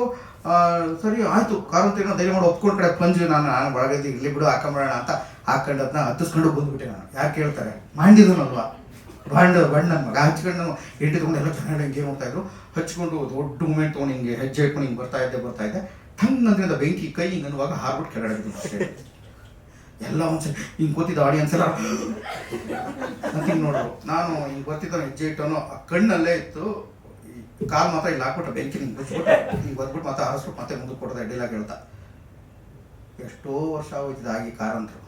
ಸರಿ ಆಯಿತು, ಕಾರಂತ ಏನೋ ಧೈರ್ಯ ಮಾಡಿ ಒಪ್ಕೊಂಡು ಕಡೆ ಪಂಜು ನಾನು ಒಳಗೈತಿ ಇಲ್ಲಿ ಬಿಡು ಹಾಕೊಂಬಿಡೋಣ ಅಂತ ಹಾಕೊಂಡು ಅದನ್ನ ಹತ್ತಿಸ್ಕೊಂಡು ಬಂದುಬಿಟ್ಟೆ. ನಾನು ಯಾಕೆ ಹೇಳ್ತಾರೆ, ಮಾಡಿದನಲ್ವಾ ಬಣ್ಣ ನನ್ನ ಮಗ ಹಚ್ಕೊಂಡು ನಾನು ಎಂಟು ತೊಗೊಂಡು ಎಲ್ಲ ಚೆನ್ನಾಗಿ ಹಿಂಗೆ ನೋಡ್ತಾಯಿದ್ರು. ಹಚ್ಕೊಂಡು ದೊಡ್ಡ ಮೂಮೆಂಟ್ ತೊಗೊಂಡು ಹಿಂಗೆ ಹೆಜ್ಜೆ ಇಟ್ಕೊಂಡು ಹಿಂಗೆ ಬರ್ತಾ ಇದ್ದೆ ಥಂಗಂದ್ರಿಂದ ಬೆಂಕಿ ಕೈ ಹಿಂಗೆ ಅನ್ನುವಾಗ ಹಾರ್ಬಿಟ್ಟು ಕೆಳಗಡೆ ಬಿದ್ದು ಎಲ್ಲ ಒಂದ್ಸರಿ ಹಿಂಗೆ ಗೊತ್ತಿದ್ದ ಆಡಿಯನ್ಸ್ ಎಲ್ಲ ಅಂತ ಹಿಂಗೆ ನೋಡೋರು. ನಾನು ಹಿಂಗೆ ಗೊತ್ತಿದ್ದ ಹೆಜ್ಜೆ ಇಟ್ಟನು ಕಣ್ಣಲ್ಲೇ ಇತ್ತು, ಕಾಲು ಮಾತ್ರ ಇಲ್ಲಿ ಹಾಕ್ಬಿಟ್ಟು ಬೆಂಕಿ ಹಿಂಗೆ ಬಿಚ್ಬಿಟ್ಟು ಹಿಂಗೆ ಬರ್ಬಿಟ್ಟು ಮತ್ತೆ ಹಾರಿಸ್ಬಿಟ್ಟು ಮತ್ತೆ ಮುಂದಕ್ಕೆ ಕೊಡ್ತಾ ಅಡ್ಡಿಲಾಗ ಹೇಳ್ತಾ. ಎಷ್ಟೋ ವರ್ಷ ಹೋಯ್ತಿದ್ದ ಆಗಿ ಕಾರಂತರು.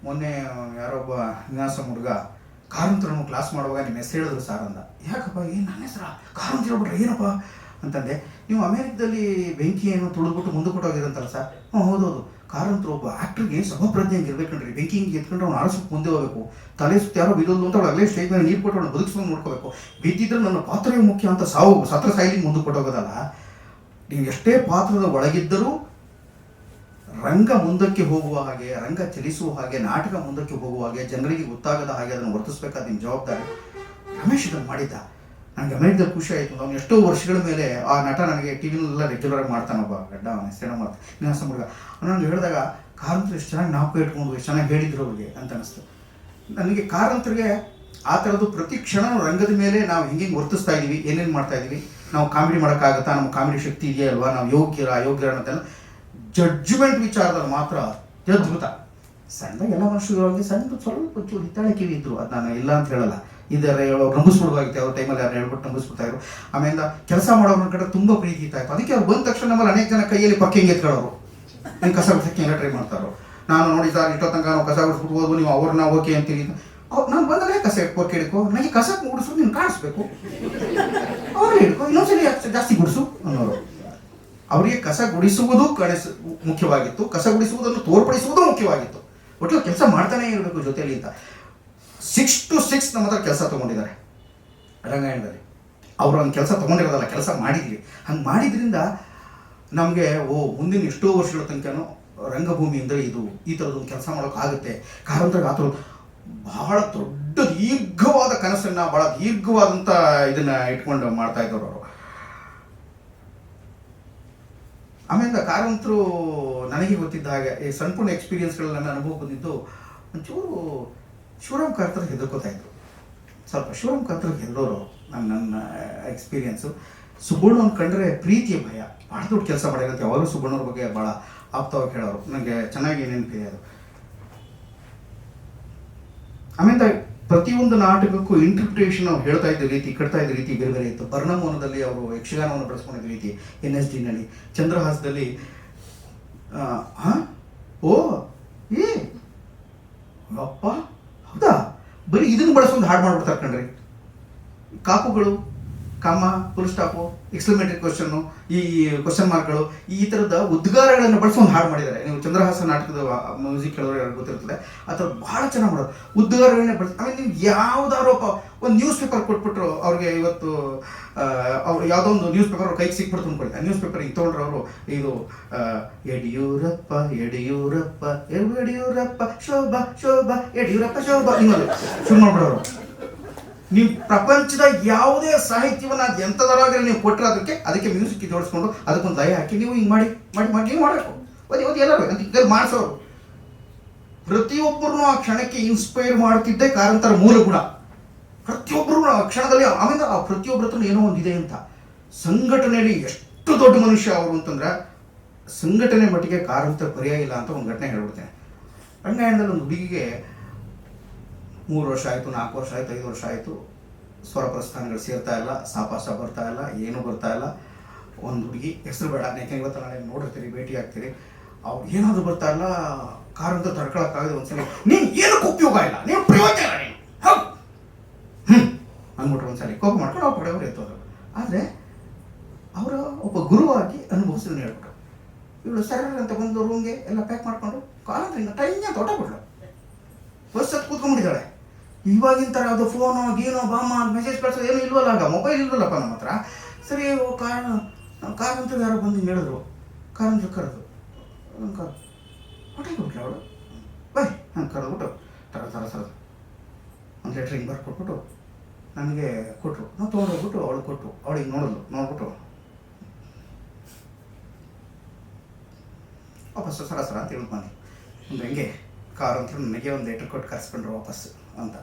ಮೊನ್ನೆ ಯಾರೊಬ್ಬ ವಿನಾಸ ಹುಡುಗ ಕಾರಂತರನ್ನು ಕ್ಲಾಸ್ ಮಾಡುವಾಗ ನಿಮ್ಮ ಹೆಸರು ಹೇಳಿದ್ರು ಸರ್ ಅಂದ. ಯಾಕಪ್ಪ ಏನು ನನ್ನ ಹೆಸರ ಕಾರಂತ ಹೇಳ್ಬಿಟ್ರೆ ಏನಪ್ಪ ಅಂತಂದೆ. ನೀವು ಅಮೇರಿಕದಲ್ಲಿ ಬೆಂಕಿ ಏನು ತುಳಿದ್ಬಿಟ್ಟು ಮುಂದೆ ಕೊಟ್ಟೋಗಿರಂತಲ್ಲ ಸರ್. ಹೌದೌದು, ಕಾರಂತರು ಒಬ್ಬ ಆ್ಯಕ್ಟ್ರಿಗೆ ಸಭಾಪ್ರಜ್ಞೆ ಹಿಂಗೆ ಇರ್ಬೇಕಂಡ್ರಿ. ಬೆಂಕಿ ಹಿಂಗೆ ಎತ್ಕೊಂಡ್ರೆ ಅವ್ನು ಆರಿಸ್ಬಿಟ್ಟು ಮುಂದೆ ಹೋಗಬೇಕು, ತಲೆ ಸುತ್ತ ಯಾರೋ ಬಿದ್ದೋದು ಅಂತ ಅವಳು ಅಲ್ಲೇ ಸ್ಟೇಜ್ ಮೇಲೆ ನೀರು ಕೊಟ್ಟು ಅವ್ನು ಬದುಕಿಸ್ಕೊಂಡು ನೋಡ್ಕೋಬೇಕು. ಬಿದ್ದಿದ್ರೆ ನನ್ನ ಪಾತ್ರವೇ ಮುಖ್ಯ ಅಂತ ಸತ್ರ ಸಾಯಿಲಿಗೆ ಮುಂದೆ ಕೊಟ್ಟೋಗೋದಲ್ಲ. ನೀವು ಎಷ್ಟೇ ಪಾತ್ರದ ಒಳಗಿದ್ದರೂ ರಂಗ ಮುಂದಕ್ಕೆ ಹೋಗುವ ಹಾಗೆ, ರಂಗ ಚಲಿಸುವ ಹಾಗೆ, ನಾಟಕ ಮುಂದಕ್ಕೆ ಹೋಗುವ ಹಾಗೆ, ಜನರಿಗೆ ಗೊತ್ತಾಗದ ಹಾಗೆ ಅದನ್ನು ವರ್ತಿಸ್ಬೇಕಾದ ನಿಮ್ಮ ಜವಾಬ್ದಾರಿ. ರಮೇಶ್ ಇದನ್ನು ಮಾಡಿದ್ದ. ನನಗೆ ಅಮೇರಿಕದಲ್ಲಿ ಖುಷಿ ಆಯಿತು. ಅವನು ಎಷ್ಟೋ ವರ್ಷಗಳ ಮೇಲೆ ಆ ನಟ ನನಗೆ ಟಿ ವಿನೆಲ್ಲ ರೆಗ್ಯುಲರ್ ಆಗಿ ಮಾಡ್ತಾನೊಬ್ಬ ಗಡ್ಡ, ಅವನ ಹೆಸರು ಮಾಡ್ತಾನೆ ವಿನಾಸ ಹುಡುಗ. ನನಗೆ ಹೇಳಿದಾಗ ಕಾರಂತರು ಎಷ್ಟು ಚೆನ್ನಾಗಿ ಜ್ಞಾಪಕ ಇಟ್ಕೊಂಡು ಎಷ್ಟು ಚೆನ್ನಾಗಿ ಹೇಳಿದ್ರು ಅವ್ರಿಗೆ ಅಂತ ಅನಿಸ್ತು ನನಗೆ. ಕಾರಂತರಿಗೆ ಆ ಥರದ್ದು ಪ್ರತಿ ಕ್ಷಣ ರಂಗದ ಮೇಲೆ ನಾವು ಹಿಂಗೆ ವರ್ತಿಸ್ತಾ ಇದ್ದೀವಿ, ಏನೇನು ಮಾಡ್ತಾ ಇದ್ದೀವಿ, ನಾವು ಕಾಮಿಡಿ ಮಾಡೋಕ್ಕಾಗತ್ತಾ, ನಮ್ಮ ಕಾಮಿಡಿ ಶಕ್ತಿ ಇದೆಯಾ ಅಲ್ವಾ, ನಾವು ಅಯೋಗ್ಯರ ಅನ್ನೋದೆಲ್ಲ ಜಡ್ಜ್ಮೆಂಟ್ ವಿಚಾರದಲ್ಲಿ ಮಾತ್ರ ಅದ್ಭುತ. ಸಣ್ಣದಾಗ ಎಲ್ಲ ಮನುಷ್ಯರಿಗೆ ಸಣ್ಣ ಸ್ವಲ್ಪ ಚೂರು ಹಿತ್ತಾಳೆ ಕಿವಿ ಇದ್ರು, ಅದು ನಾನು ಇಲ್ಲ ಅಂತ ಹೇಳಲ್ಲ. ಇದರ ನಂಬಿಸ್ಬಿಡ್ಬೇಕಾಗಿತ್ತು, ಅವ್ರ ಟೈಮಲ್ಲಿ ಯಾರು ಹೇಳ್ಬಿಟ್ಟು ನಂಬಿಸ್ಬಿಡ್ತಾ ಇದ್ರು. ಆಮೇಲೆ ಕೆಲಸ ಮಾಡೋರ ಕಡೆ ತುಂಬ ಪ್ರೀತಿ ಇತ್ತಾಯಿತು. ಅದಕ್ಕೆ ಅವ್ರು ಬಂದ ತಕ್ಷಣ ನಮ್ಮಲ್ಲಿ ಅನೇಕ ಜನ ಕೈಯಲ್ಲಿ ಪಕ್ಕ ಹಿಂಗೆ ಎತ್ಕೊಳ್ಳೋರು, ಹಿಂಗೆ ಕಸ ಗುಡ್ಸಕ್ಕೆ ಎಲ್ಲ ಟ್ರೈ ಮಾಡ್ತಾರೋ. ನಾನು ನೋಡಿ ಸರ್ ಇಷ್ಟೋ ತನಕ ನಾವು ಕಸ ಗುಡಿಸ್ಬಿಡ್ಬೋದು, ನೀವು ಅವ್ರನ್ನ ಓಕೆ ಅಂತೀರಿ. ನಾನು ಬಂದಾಗಲೇ ಕಸ ಪೊರ್ಕೆ ಹಿಡ್ಕೊ, ನನಗೆ ಕಸ ಗುಡಿಸು ನೀನು ಕಾಣಿಸ್ಬೇಕು, ಅವ್ರಿಗೆ ಹಿಡ್ಕೊ, ಇನ್ನೊಂದ್ಸಲಿ ಜಾಸ್ತಿ ಗುಡಿಸು ಅನ್ನೋರು. ಅವರಿಗೆ ಕಸ ಗುಡಿಸುವುದು ಮುಖ್ಯವಾಗಿತ್ತು, ಕಸ ಗುಡಿಸುವುದನ್ನು ತೋರ್ಪಡಿಸುವುದು ಮುಖ್ಯವಾಗಿತ್ತು. ಒಟ್ಟು ಕೆಲಸ ಮಾಡ್ತಾನೆ ಇರಬೇಕು ಜೊತೆಯಲ್ಲಿ ಅಂತ. 6 to 6 ನಮ್ಮ ಹತ್ರ ಕೆಲಸ ತೊಗೊಂಡಿದ್ದಾರೆ ರಂಗಾಯಣದಲ್ಲಿ. ಅವರು ಒಂದು ಕೆಲಸ ತೊಗೊಂಡಿರೋದಲ್ಲ, ಕೆಲಸ ಮಾಡಿದ್ವಿ. ಹಂಗೆ ಮಾಡಿದ್ರಿಂದ ನಮಗೆ ಮುಂದಿನ ಎಷ್ಟೋ ವರ್ಷಗಳ ತನಕನೂ ರಂಗಭೂಮಿ ಅಂದರೆ ಈ ಥರದೊಂದು ಕೆಲಸ ಮಾಡೋಕ್ಕಾಗುತ್ತೆ. ಕಾರಂತರಿಗೆ ಆ ಥರ ಬಹಳ ದೊಡ್ಡ ದೀರ್ಘವಾದ ಕನಸನ್ನು, ಭಾಳ ದೀರ್ಘವಾದಂಥ ಇದನ್ನು ಇಟ್ಕೊಂಡು ಮಾಡ್ತಾ ಇದ್ದವರು ಅವರು. ಆಮೇಲೆ ಕಾರಂತರು ನನಗೆ ಗೊತ್ತಿದ್ದ ಹಾಗೆ ಈ ಸಣ್ಣ ಪುಣ್ಣ ಎಕ್ಸ್ಪೀರಿಯನ್ಸ್ಗಳು ನನ್ನ ಅನುಭವ ಬಂದಿದ್ದು, ಒಂಚೂರು ಶಿವರಾಮ್ ಕಾರಂತರಿಗೆ ಹೆದರ್ಕೋತಾ ಇದ್ರು ಸ್ವಲ್ಪ. ಶಿವರಾಮ್ ಕಾರಂತರಿಗೆ ಹೆದರೋರು ನನ್ನ ಎಕ್ಸ್ಪೀರಿಯನ್ಸು. ಸುಬ್ಬಣ್ಣವ್ನ ಕಂಡ್ರೆ ಪ್ರೀತಿಯ ಭಯ. ಭಾಳ ದೊಡ್ಡ ಕೆಲಸ ಮಾಡಿರೋದು ಯಾವಾಗಲೂ ಸುಬ್ಬಣ್ಣವ್ರ ಬಗ್ಗೆ ಭಾಳ ಆಪ್ತವಾಗಿ ಹೇಳೋರು. ನನಗೆ ಚೆನ್ನಾಗಿ ನೆನಪಿದೆ ಅದು. ಆಮೇಲೆ ಪ್ರತಿಯೊಂದು ನಾಟಕಕ್ಕೂ ಇಂಟರ್ಪ್ರಿಟೇಷನ್ ನಾವು ಹೇಳ್ತಾ ಇದ್ದ ರೀತಿ, ಕಟ್ತಾ ಇದ್ದ ರೀತಿ ಬೇರೆ ಬೇರೆ ಇತ್ತು. ಬರ್ಣಮೋನದಲ್ಲಿ ಅವರು ಯಕ್ಷಗಾನವನ್ನು ಬಳಸ್ಕೊಂಡಿದ್ದ ರೀತಿ, NSDನಲ್ಲಿ. ಚಂದ್ರಹಾಸದಲ್ಲಿ ಅಪ್ಪ ಹೌದಾ, ಬರೀ ಇದನ್ನು ಬಳಸ್ಕೊಂಡು ಹಾಡು ಮಾಡ್ಬಿಡ್ತಾರೆ ಕಣ್ರಿ. ಕಾಪುಗಳು, ಕಾಮ, ಫುಲ್ ಸ್ಟಾಪು, ಎಕ್ಸ್ಕ್ಲಮೇಟರಿ ಕ್ವಶನ್ನು, ಈ ಕ್ವಶನ್ ಮಾರ್ಕ್ಗಳು, ಈ ಥರದ ಉದ್ಗಾರಗಳನ್ನು ಬಳಸ್ಕೊಂಡು ಹಾಡು ಮಾಡಿದ್ದಾರೆ. ನೀವು ಚಂದ್ರಹಾಸ ನಾಟಕದ ಮ್ಯೂಸಿಕ್ ಕೇಳಿದ್ರೆ ಗೊತ್ತಿರ್ತದೆ. ಆ ಥರ ಭಾಳ ಚೆನ್ನಾಗಿ ಮಾಡೋದು, ಉದ್ಗಾರಗಳನ್ನೇ ಬಳಸಿ. ಆಮೇಲೆ ನೀವು ಯಾವುದಾರೋ ಒಂದು ನ್ಯೂಸ್ ಪೇಪರ್ ಕೊಟ್ಬಿಟ್ರು ಅವ್ರಿಗೆ. ಇವತ್ತು ಅವ್ರು ಯಾವುದೋ ಒಂದು ನ್ಯೂಸ್ ಪೇಪರ್ ಅವ್ರ ಕೈಗೆ ಸಿಕ್ಬಿಡ್ತು ಅಂದ್ಕೊಳ್ತಾರೆ. ನ್ಯೂಸ್ ಪೇಪರ್ ಹಿಂಗೆ ತೊಗೊಂಡ್ರೆ ಅವರು ಇದು ಯಡಿಯೂರಪ್ಪ ಯಡಿಯೂರಪ್ಪ ಯಡಿಯೂರಪ್ಪ ಶೋಭಾ ಶೋಭಾ ಯಡಿಯೂರಪ್ಪ ಶೋಭಾ ಇನ್ನೊಂದು ಶುರು ಮಾಡ್ಬಿಡೋರು. ನೀವು ಪ್ರಪಂಚದ ಯಾವುದೇ ಸಾಹಿತ್ಯವನ್ನು ಅದು ಎಂಥದರಾಗಿ ನೀವು ಕೊಟ್ಟರೆ ಅದಕ್ಕೆ ಮ್ಯೂಸಿಕ್ ಜೋಡಿಸ್ಕೊಂಡು ಅದಕ್ಕೊಂದು ಲಯ ಹಾಕಿ ನೀವು ಹಿಂಗೆ ಮಾಡಿ ಮಾಡಿ ಮಾಡಿ ನೀವು ಮಾಡಬೇಕು. ಓದಿ ಎಲ್ಲರೂ ಅಂತ ಮಾಡಿಸೋರು. ಪ್ರತಿಯೊಬ್ಬರನ್ನು ಆ ಕ್ಷಣಕ್ಕೆ ಇನ್ಸ್ಪೈರ್ ಮಾಡ್ತಿದ್ದೆ ಕಾರಂತರ ಮೂಲ ಗುಣ. ಪ್ರತಿಯೊಬ್ಬರು ಆ ಕ್ಷಣದಲ್ಲಿ. ಆಮೇಲೆ ಆ ಪ್ರತಿಯೊಬ್ಬರ ಹತ್ರ ಏನೋ ಒಂದಿದೆ ಅಂತ. ಸಂಘಟನೆಯಲ್ಲಿ ಎಷ್ಟು ದೊಡ್ಡ ಮನುಷ್ಯ ಅವರು ಅಂತಂದ್ರೆ ಸಂಘಟನೆ ಮಟ್ಟಿಗೆ ಕಾರಂತರ ಪರ್ಯಾಯ ಇಲ್ಲ ಅಂತ ಒಂದು ಘಟನೆ ಹೇಳ್ಬಿಡ್ತೇನೆ. ರಂಗಾಯಣದಲ್ಲಿ ಒಂದು ಹುಡುಗಿಗೆ 3 ವರ್ಷ ಆಯಿತು, 4 ವರ್ಷ ಆಯಿತು, 5 ವರ್ಷ ಆಯಿತು, ಸ್ವರ ಪ್ರಸ್ಥಾನಗಳು ಸೇರ್ತಾ ಇಲ್ಲ, ಸಾಪಾಸ ಬರ್ತಾ ಇಲ್ಲ, ಏನೂ ಬರ್ತಾ ಇಲ್ಲ. ಒಂದು ಹುಡುಗಿ, ಹೆಸರು ಬೇಡ, ಯಾಕೆಂದ್ರೆ ಇವತ್ತು ನಾಳೆ ನೋಡಿರ್ತೀರಿ, ಭೇಟಿ ಆಗ್ತೀರಿ, ಅವ್ರು ಏನಾದರೂ ಬರ್ತಾ ಇಲ್ಲ. ಕಾರಂತ ತಡ್ಕೊಳಕ್ಕಾಗದೆ ಒಂದ್ಸಲಿ ನೀನು ಏನಕ್ಕೆ ಉಪಯೋಗ ಇಲ್ಲ, ನೀವು ಪ್ರಯೋಜನ ಇಲ್ಲ, ನೀನು ಅಂದ್ಬಿಟ್ರು. ಒಂದ್ಸಲಿ ಕೋಪ ಮಾಡ್ಕೊಂಡು ಅವ್ರ ಕಡೆ ಅವ್ರು ಎತ್ತೋದು. ಆದರೆ ಅವರ ಒಬ್ಬ ಗುರುವಾಗಿ ಅನುಭವಿಸಿದನ್ನು ಹೇಳ್ಬಿಟ್ರು. ಇವಳು ಸರ್ ಅಂತ ಬಂದು ರೂಮ್ಗೆ ಎಲ್ಲ ಪ್ಯಾಕ್ ಮಾಡಿಕೊಂಡು ಕಾರಂತರಿಂದ ಟೈಮ್ ಅಂತ ಹೊಟ್ಟಬಿಟ್ಲು. ಬಸ್ ಹತ್ತು ಕೂತ್ಕೊಂಡ್ಬಿಟ್ಟಿದ್ದಾಳೆ. ಇವಾಗಿನ ಥರ ಅದು ಫೋನು ಗೀನೋ ಬಾಮ ಮೆಸೇಜ್ ಕಳ್ಸೋದು ಏನೂ ಇಲ್ವಲ್ಲ, ಆಗ ಮೊಬೈಲ್ ಇಲ್ವಲ್ಲಪ್ಪ ನಮ್ಮ ಹತ್ರ. ಸರಿ ಕಾರಂತ ಯಾರೋ ಬಂದು ಹೇಳಿದ್ರು. ಕಾರಂತ ಕರೆದು ಹೊಟ್ಟೆಗೆ ಬಿಟ್ಲ ಅವಳು. ಬೈ ಹಂಗೆ ಕರೆದ್ಬಿಟ್ಟು ಸರ ಒಂದು ಲೆಟ್ರ್ ಹಿಂಗೆ ಬರ್ಕೊಟ್ಬಿಟ್ಟು ನನಗೆ ಕೊಟ್ಟರು. ನಾವು ತೊಗೊಂಡೋಗ್ಬಿಟ್ಟು ಅವಳು ಕೊಟ್ಟು ಅವಳಿಗೆ ನೋಡ್ಬಿಟ್ಟು ವಾಪಸ್ಸು ಸರ ಅಂತ ಹೇಳಿದ್ ಮನೆ ಒಂದು ಹೆಂಗೆ ಕಾರ್ ಅಂತ ನನಗೆ ಒಂದು ಲೆಟ್ರ್ ಕೊಟ್ಟು ಕರೆಸ್ಕೊಂಡ್ರು ವಾಪಸ್ಸು ಅಂತ.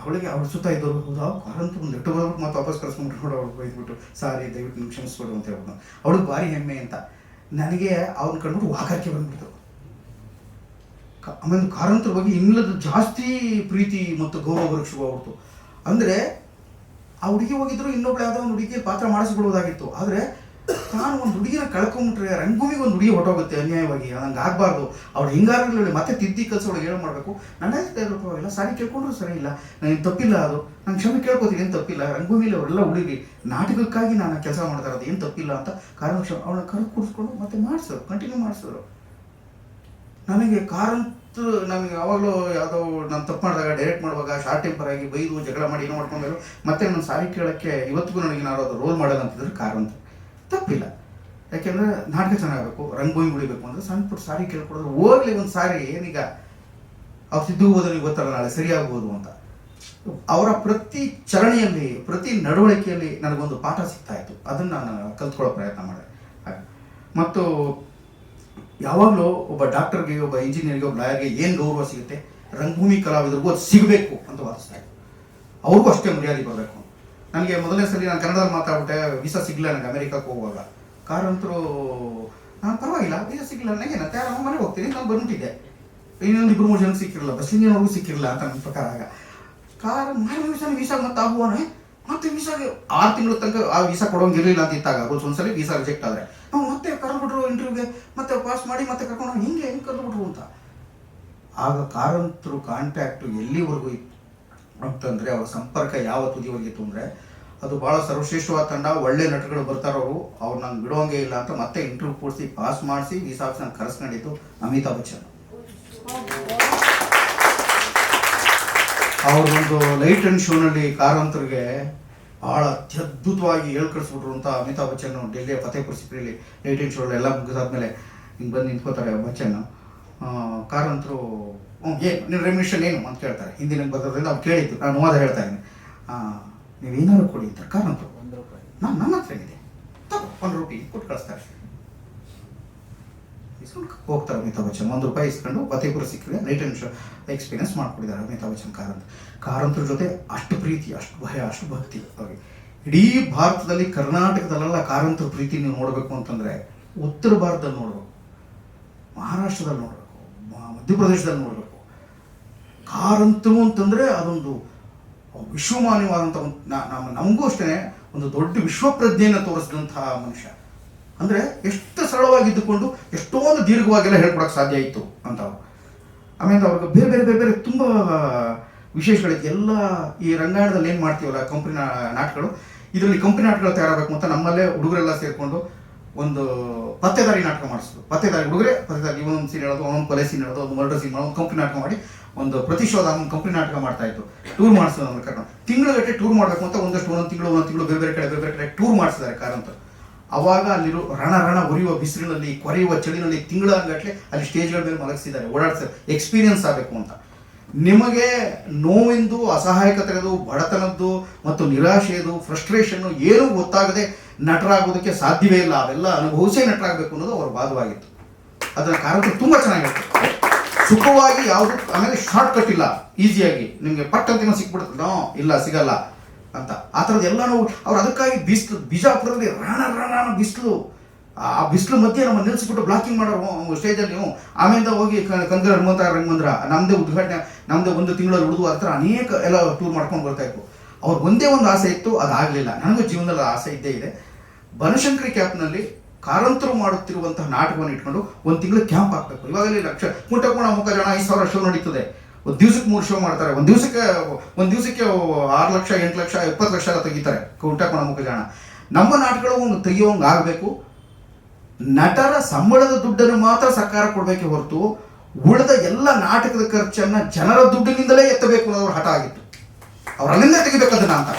ಅವಳಿಗೆ ಅವ್ರ ಸುತ್ತ ಇದ್ದವರು ಹೌದಾ ಕಾರ್ ಅಂತ ಒಂದು ಲೆಟ್ರ್ ಬರೋದು ಮತ್ತೆ ವಾಪಸ್ ಕರೆಸ್ಕೊಂಡ್ಬಿಟ್ಟು ನೋಡಿ ಅವಳು ಬೈದ್ಬಿಟ್ಟು ಸಾರಿ ದಯವಿಟ್ಟು ನಿಮ್ಗೆ ಕ್ಷಮಿಸ್ಕೊಡು ಅಂತ ಹೇಳ್ಬಿಟ್ಟು ಅವಳಿಗೆ ಭಾರಿ ಹೆಮ್ಮೆ ಅಂತ. ನನಗೆ ಅವ್ನ ಕಂಡುಬಿಟ್ಟು ವಾಕರಿಕೆ ಬಂದ್ಬಿಡ್ತು. ಆಮೇಲೆ ಕಾರಂತರ ಬಗ್ಗೆ ಇನ್ನಿಲ್ಲದ ಜಾಸ್ತಿ ಪ್ರೀತಿ ಮತ್ತು ಗೌರವ ಬರೋಕ್ಕೆ ಶುರುವಾಗ್ಬಿಡ್ತು. ಅಂದರೆ ಆ ಹುಡುಗಿ ಹೋಗಿದ್ರು ಇನ್ನೊಬ್ಳು ಯಾವುದೋ ಒಂದು ಹುಡುಗಿ ಪಾತ್ರ ಮಾಡಿಸ್ಬಿಡೋದಾಗಿತ್ತು. ಆದರೆ ನಾನು ಒಂದು ಹುಡುಗಿನ ಕಳ್ಕೊಂಬಿಟ್ರೆ ರಂಗಭೂಮಿಗೆ ಒಂದು ಹುಡುಗಿ ಹೊಟ್ಟೋಗುತ್ತೆ ಅನ್ಯಾಯವಾಗಿ. ನಂಗೆ ಆಗಬಾರ್ದು. ಅವಳು ಹಿಂಗಾರಗಳಲ್ಲಿ ಮತ್ತೆ ತಿದ್ದಿ ಕೆಲಸ ಒಳಗೆ ಏನು ಮಾಡಬೇಕು. ನನ್ನ ಇಲ್ಲ ಸಾರಿ ಕೇಳ್ಕೊಂಡ್ರು ಸರಿ ಇಲ್ಲ, ನನಗೆ ತಪ್ಪಿಲ್ಲ, ಅದು ನಾನು ಕ್ಷಮೆ ಕೇಳ್ಕೊತೀನಿ, ಏನು ತಪ್ಪಿಲ್ಲ. ರಂಗಭೂಮಿಲಿ ಅವರೆಲ್ಲ ಹುಡುಗಿ ನಾಟಕಕ್ಕಾಗಿ ನಾನು ಕೆಲಸ ಮಾಡ್ತಾ ಇರೋದು, ಏನು ತಪ್ಪಿಲ್ಲ ಅಂತ ಕಾರಣ ಅವಳನ್ನ ಕರೆದು ಕೂರಿಸ್ಕೊಂಡು ಮತ್ತೆ ಮಾಡಿಸೋರು, ಕಂಟಿನ್ಯೂ ಮಾಡಿಸಿದ್ರು. ನನಗೆ ನಮಗೆ ಯಾವಾಗಲೂ ಯಾವುದೋ ನಾನು ತಪ್ಪು ಮಾಡಿದಾಗ ಡೈರೆಕ್ಟ್ ಮಾಡುವಾಗ ಶಾರ್ಟ್ ಟೆಂಪರ್ ಆಗಿ ಬೈದು ಜಗಳ ಮಾಡಿ ಏನೋ ಮಾಡ್ಕೊಂಡು ಮತ್ತೆ ನಾನು ಸಾರಿ ಕೇಳೋಕ್ಕೆ ಇವತ್ತಿಗೂ ನನಗೆ ನಾನು ಅದು ರೋಲ್ ಮಾಡಲ್ಲ ಅಂತಿದ್ರೆ ಕಾರಂತ ತಪ್ಪಿಲ್ಲ. ಯಾಕೆಂದರೆ ನಾಟಕ ಚೆನ್ನಾಗಬೇಕು, ರಂಗಭೂಮಿ ಉಳಿಬೇಕು ಅಂದರೆ ಸಣ್ಣ ಪುಟ್ಟ ಸಾರಿ ಕೇಳ್ಕೊಡೋದು ಹೋಗ್ಲಿ. ಒಂದು ಸಾರಿ ಏನೀಗ ಅವ್ರು ಸಿದ್ಧಗೋದು ನೀವು ಗೊತ್ತಲ್ಲ ನಾಳೆ ಸರಿಯಾಗ್ಬೋದು ಅಂತ. ಅವರ ಪ್ರತಿ ಚಲನೆಯಲ್ಲಿ ಪ್ರತಿ ನಡವಳಿಕೆಯಲ್ಲಿ ನನಗೊಂದು ಪಾಠ ಸಿಗ್ತಾ ಇತ್ತು. ಅದನ್ನು ನಾನು ಕಲ್ತ್ಕೊಳ್ಳೋ ಪ್ರಯತ್ನ ಮಾಡಿದೆ. ಮತ್ತು ಯಾವಾಗಲೂ ಒಬ್ಬ ಡಾಕ್ಟರ್ಗೆ, ಒಬ್ಬ ಇಂಜಿನಿಯರ್ಗೆ, ಒಬ್ಬ ಲಾಯರ್ಗೆ ಏನು ಗೌರವ ಸಿಗುತ್ತೆ ರಂಗಭೂಮಿ ಕಲಾವಿದರಿಗೂ ಅದು ಸಿಗಬೇಕು ಅಂತ ವಾದಿಸ್ತಾ ಇತ್ತು. ಅವ್ರಿಗೂ ಅಷ್ಟೇ ಮರ್ಯಾದೆ ಬರಬೇಕು. ನನಗೆ ಮೊದಲನೇ ಸಲ ನಾನು ಕನ್ನಡದಲ್ಲಿ ಮಾತಾಡ್ಬಿಟ್ಟೆ, ವೀಸಾ ಸಿಗಲಿಲ್ಲ ನನಗೆ ಅಮೆರಿಕಕ್ಕೆ ಹೋಗುವಾಗ. ಕಾರಂತರು ನಾನು ಪರವಾಗಿಲ್ಲ ವೀಸಾ ಸಿಗಲಿಲ್ಲ ನನಗೇನಂತೆ ನಾನು ಮನೆಗೆ ಹೋಗ್ತೀನಿ, ನಾನು ಬಂದ್ಬಿಟ್ಟಿದ್ದೆ. ಇನ್ನೊಂದು 2-3 ಜನಕ್ಕೆ ಸಿಕ್ಕಿರಲ್ಲ, ಬಸ್ಸಿನವ್ರಿಗೂ ಸಿಕ್ಕಿರಲ್ಲ ಅಂತ ನನ್ನ ಪ್ರಕಾರ. ಆಗ ವೀಸಾ ಮತ್ತೆ ಆಗುವಾನೆ ಮತ್ತೆ ವೀಸಾಗೆ 6 ತಿಂಗಳ ತನಕ ಆ ವೀಸಾ ಕೊಡೋಂಗಿರಲಿಲ್ಲ ಅಂತ ಇತ್ತಾಗ ರೂಲ್ಸ್. ಒಂದ್ಸಲ ವೀಸಾ ರಿಜೆಕ್ಟ್ ಆದರೆ ನಾವು ಮತ್ತೆ ಕರೆದ್ಬಿಟ್ರು ಇಂಟರ್ವ್ಯೂಗೆ, ಮತ್ತೆ ಪಾಸ್ ಮಾಡಿ ಮತ್ತೆ ಕರ್ಕೊಂಡು ಹೆಂಗೆ ಕರೆದ್ಬಿಟ್ರು ಅಂತ. ಆಗ ಕಾರಂತರು ಕಾಂಟ್ಯಾಕ್ಟು ಎಲ್ಲಿವರೆಗೂ ಇತ್ತು ಅಂತಂದರೆ, ಅವರ ಸಂಪರ್ಕ ಯಾವ ತುದಿವರೆಗಿತ್ತು ಅಂದರೆ, ಅದು ಭಾಳ ಸರ್ವಶ್ರೇಷ್ಠವಾದ ತಂಡ, ಒಳ್ಳೆ ನಟಗಳು ಬರ್ತಾರವರು, ಅವ್ರು ನಂಗೆ ಬಿಡೋಂಗೇ ಇಲ್ಲ ಅಂತ ಮತ್ತೆ ಇಂಟರ್ವ್ಯೂ ಕೊಡಿಸಿ ಪಾಸ್ ಮಾಡಿಸಿ ವೀಸಾ ಆಫೀಸ್ ನಾನು ಕರೆಸ್ಕೊಂಡಿದ್ದು ಅಮಿತಾಬ್ ಬಚ್ಚನ್. ಅವ್ರದ್ದೊಂದು ಲೈಟ್ ಆ್ಯಂಡ್ ಶೋನಲ್ಲಿ ಕಾರಂತರಿಗೆ ಭಾಳ ಅತ್ಯದ್ಭುತವಾಗಿ ಕಳಿಸ್ಬಿಟ್ರು ಅಂತ. ಅಮಿತಾಬ್ ಬಚ್ಚನ್ ಡೆಲ್ಲಿಯ ಫತೇಪುರ್ ಸಿಕ್ರಿಲಿ ಲೈಟ್ ಆ್ಯಂಡ್ ಶೋ ಎಲ್ಲ ಮುಗಿದಾದ್ಮೇಲೆ ಹಿಂಗೆ ಬಂದು ನಿಂತ್ಕೋತಾರೆ ಬಚ್ಚನ್. ಕಾರಂತರು ಏನು ನಿಮ್ಮ ರೆಮ್ಯುನೇಷನ್ ಏನು ಅಂತ ಕೇಳ್ತಾರೆ. ಹಿಂದಿನ ಬರೋದ್ರಿಂದ ಅವ್ರು ಕೇಳಿದ್ದು, ನಾನು ಅನುವಾದ ಹೇಳ್ತಾ ಇದ್ದೀನಿ. ನೀವೇನಾದ್ರು ಕೊಡಿ ಅಂತಾರೆ ಕಾರಂತರು. ನನ್ನ ಹತ್ರ ಏನಿದೆ ತಗೋ ₹1 ಕೊಟ್ಟು ಕಳಿಸ್ತಾರೆ. ಇಸ್ಕೊಂಡು ಹೋಗ್ತಾರೆ ಅಮಿತಾಬ್ ಬಚ್ಚನ್. ₹1 ಇಸ್ಕೊಂಡು ಫತೇಪುರ ಸಿಕ್ಕಿದೆ ಲೈಟ್ ಆ್ಯಂಡ್ ಶೋ ಎಕ್ಸ್ಪೀರಿಯನ್ಸ್ ಮಾಡ್ಕೊಡಿದ್ದಾರೆ ಅಮಿತಾಬ್ ಬಚ್ಚನ್. ಕಾರಂತರ ಜೊತೆ ಅಷ್ಟು ಪ್ರೀತಿ, ಅಷ್ಟು ಭಯ, ಅಷ್ಟು ಭಕ್ತಿ ಅವ್ರಿಗೆ. ಇಡೀ ಭಾರತದಲ್ಲಿ, ಕರ್ನಾಟಕದಲ್ಲೆಲ್ಲ ಕಾರಂತರ ಪ್ರೀತಿ ನೀವು ನೋಡಬೇಕು ಅಂತಂದರೆ ಉತ್ತರ ಭಾರತದಲ್ಲಿ ನೋಡಬೇಕು, ಮಹಾರಾಷ್ಟ್ರದಲ್ಲಿ ನೋಡಬೇಕು, ಮಧ್ಯಪ್ರದೇಶದಲ್ಲಿ ನೋಡಬೇಕು. ಕಾರಂತರು ಅಂತಂದರೆ ಅದೊಂದು ವಿಶ್ವಮಾನ್ಯವಾದಂಥ ನಮಗೂ ಅಷ್ಟೇ ಒಂದು ದೊಡ್ಡ ವಿಶ್ವಪ್ರಜ್ಞೆಯನ್ನು ತೋರಿಸಿದಂತಹ ಮನುಷ್ಯ. ಅಂದರೆ ಎಷ್ಟು ಸರಳವಾಗಿದ್ದುಕೊಂಡು ಎಷ್ಟೊಂದು ದೀರ್ಘವಾಗೆಲ್ಲ ಹೇಳ್ಕೊಡಕ್ಕೆ ಸಾಧ್ಯ ಇತ್ತು ಅಂತ. ಆಮೇಲೆ ಅವ್ರಿಗೆ ಬೇರೆ ಬೇರೆ ಬೇರೆ ಬೇರೆ ತುಂಬ ವಿಶೇಷಗಳಿತ್ತು. ಎಲ್ಲ ಈ ರಂಗಾಯಣದಲ್ಲಿ ಏನು ಮಾಡ್ತೀವಲ್ಲ ಕಂಪ್ನಿ ನಾಟಕಗಳು, ಇದರಲ್ಲಿ ಕಂಪ್ನಿ ನಾಟಕಗಳು ತಯಾರಾಗಬೇಕು ಅಂತ ನಮ್ಮಲ್ಲೇ ಹುಡುಗರೆಲ್ಲ ಸೇರಿಕೊಂಡು ಒಂದು ಪತ್ತೆದಾರಿ ನಾಟಕ ಮಾಡಿಸಿದ್ರು. ಪತ್ತೆದಾರಿ ಹುಡುಗರೇ ಪತ್ತೆದಾರಿ, ಇವನೊಂದು ಸೀನ್ ಹೇಳೋದು, ಅವನೊಂದು ಕೊಲೆ ಸೀನ್ ಹೇಳೋದು, ಒಂದು ಮರ್ಡರ್ ಸೀನ್ ಮಾಡೋದು, ಒಂದು ಕಂಪ್ನಿ ನಾಟಕ ಮಾಡಿ ಒಂದು ಪ್ರತಿಶೋಧ ಒಂದು ಕಂಪ್ನಿ ನಾಟಕ ಮಾಡ್ತಾ ಇತ್ತು. ಟೂರ್ ಮಾಡಿಸೋದು ನಮ್ಮ ಕರ್ಕೊಂಡು ತಿಂಗಳಗಟ್ಟೆ ಟೂರ್ ಮಾಡಬೇಕು ಅಂತ ಒಂದೊಂದು ತಿಂಗಳು ಬೇರೆ ಬೇರೆ ಕಡೆ ಟೂರ್ ಮಾಡಿಸಿದ್ದಾರೆ ಕಾರಂತರು. ಅವಾಗ ಅಲ್ಲಿರೋ ರಣ ಉರಿಯುವ ಬಿಸಿಲಿನಲ್ಲಿ, ಕೊರೆಯುವ ಚಳಿನಲ್ಲಿ ತಿಂಗಳಗಟ್ಟಲೆ ಅಲ್ಲಿ ಸ್ಟೇಜ್ಗಳ ಮೇಲೆ ಮಲಗಿಸಿದ್ದಾರೆ, ಓಡಾಡ್ತಾರೆ, ಎಕ್ಸ್ಪೀರಿಯನ್ಸ್ ಆಗಬೇಕು ಅಂತ. ನಿಮಗೆ ನೋವಿಂದು, ಅಸಹಾಯಕತೆಯದು, ಬಡತನದ್ದು ಮತ್ತು ನಿರಾಶೆಯದು, ಫ್ರಸ್ಟ್ರೇಷನ್ನು ಏನೂ ಗೊತ್ತಾಗದೆ ನಟರಾಗೋದಕ್ಕೆ ಸಾಧ್ಯವೇ ಇಲ್ಲ. ಅವೆಲ್ಲ ಅನುಭವಿಸೇ ನಟರಾಗಬೇಕು ಅನ್ನೋದು ಅವ್ರ ವಾದವಾಗಿತ್ತು. ಅದನ್ನು ಕಾರಂತರು ತುಂಬ ಚೆನ್ನಾಗಿತ್ತು. ಸುಖವಾಗಿ ಯಾವುದು, ಆಮೇಲೆ ಶಾರ್ಟ್ ಕಟ್ ಇಲ್ಲ, ಈಸಿಯಾಗಿ ನಿಮಗೆ ಪಟ್ ಅಂತ ಸಿಕ್ಬಿಡುತ್ತೆ, ನೋ ಇಲ್ಲ ಸಿಗಲ್ಲ ಅಂತ. ಆ ಥರದ್ದು ಎಲ್ಲನೂ ಅವ್ರು ಅದಕ್ಕಾಗಿ ಬಿಜಾಪುರದಲ್ಲಿ ರಣ ಬಿಸಿಲು, ಆ ಬಿಸಿಲು ಮಧ್ಯೆ ನಮ್ಮ ನಿಲ್ಲಿಸ್ಬಿಟ್ಟು ಬ್ಲಾಕಿಂಗ್ ಮಾಡೋರು ಸ್ಟೇಜಲ್ಲಿ. ಆಮೇಲೆ ಹೋಗಿ ಕಂದರ ಹನುಮಂತ ರಂಗಮಂದಿರ ನಮ್ಮದೇ ಉದ್ಘಾಟನೆ, ನಮ್ಮದೇ 1 ತಿಂಗಳಲ್ಲಿ ಉಳಿದು ಆ ಥರ ಅನೇಕ ಎಲ್ಲ ಟೂರ್ ಮಾಡ್ಕೊಂಡು ಬರ್ತಾ ಇತ್ತು. ಅವ್ರಿಗೆ ಒಂದೇ ಒಂದು ಆಸೆ ಇತ್ತು, ಅದಾಗಲಿಲ್ಲ. ನನಗೂ ಜೀವನದಲ್ಲಿ ಆಸೆ ಇದ್ದೇ ಇದೆ. ಬನಶಂಕರಿ ಕ್ಯಾಂಪ್ನಲ್ಲಿ ಕಾರಂತರು ಮಾಡುತ್ತಿರುವಂತಹ ನಾಟಕವನ್ನು ಇಟ್ಕೊಂಡು 1 ತಿಂಗಳು ಕ್ಯಾಂಪ್ ಹಾಕಬೇಕು. ಇವಾಗಲೇ ಕುಂಟಕೋಣ ಮುಖ ಜನ 5,000 ಶೋ ನಡೀತದೆ. ಒಂದು ದಿವಸಕ್ಕೆ 3 ಶೋ ಮಾಡ್ತಾರೆ. ಒಂದು ದಿವಸಕ್ಕೆ 6 ಲಕ್ಷ, 8 ಲಕ್ಷ, 20 ಲಕ್ಷ ಎಲ್ಲ ತೆಗಿತಾರೆ ಕುಂಟಕೋಣ ಮುಖ ಜನ. ನಮ್ಮ ನಾಟಕಗಳು ಒಂದು ತೆಗಿಯೋಂಗೆ ಆಗಬೇಕು. ನಟರ ಸಂಬಳದ ದುಡ್ಡನ್ನು ಮಾತ್ರ ಸರ್ಕಾರ ಕೊಡಬೇಕೆ ಹೊರತು ಉಳಿದ ಎಲ್ಲ ನಾಟಕದ ಖರ್ಚನ್ನು ಜನರ ದುಡ್ಡಿನಿಂದಲೇ ಎತ್ತಬೇಕು ಅನ್ನೋದ್ರ ಹಠ ಆಗಿತ್ತು. ಅವ್ರು ಅಲ್ಲಿಂದ ತೆಗಿಬೇಕು ಅದನ್ನ ಅಂತ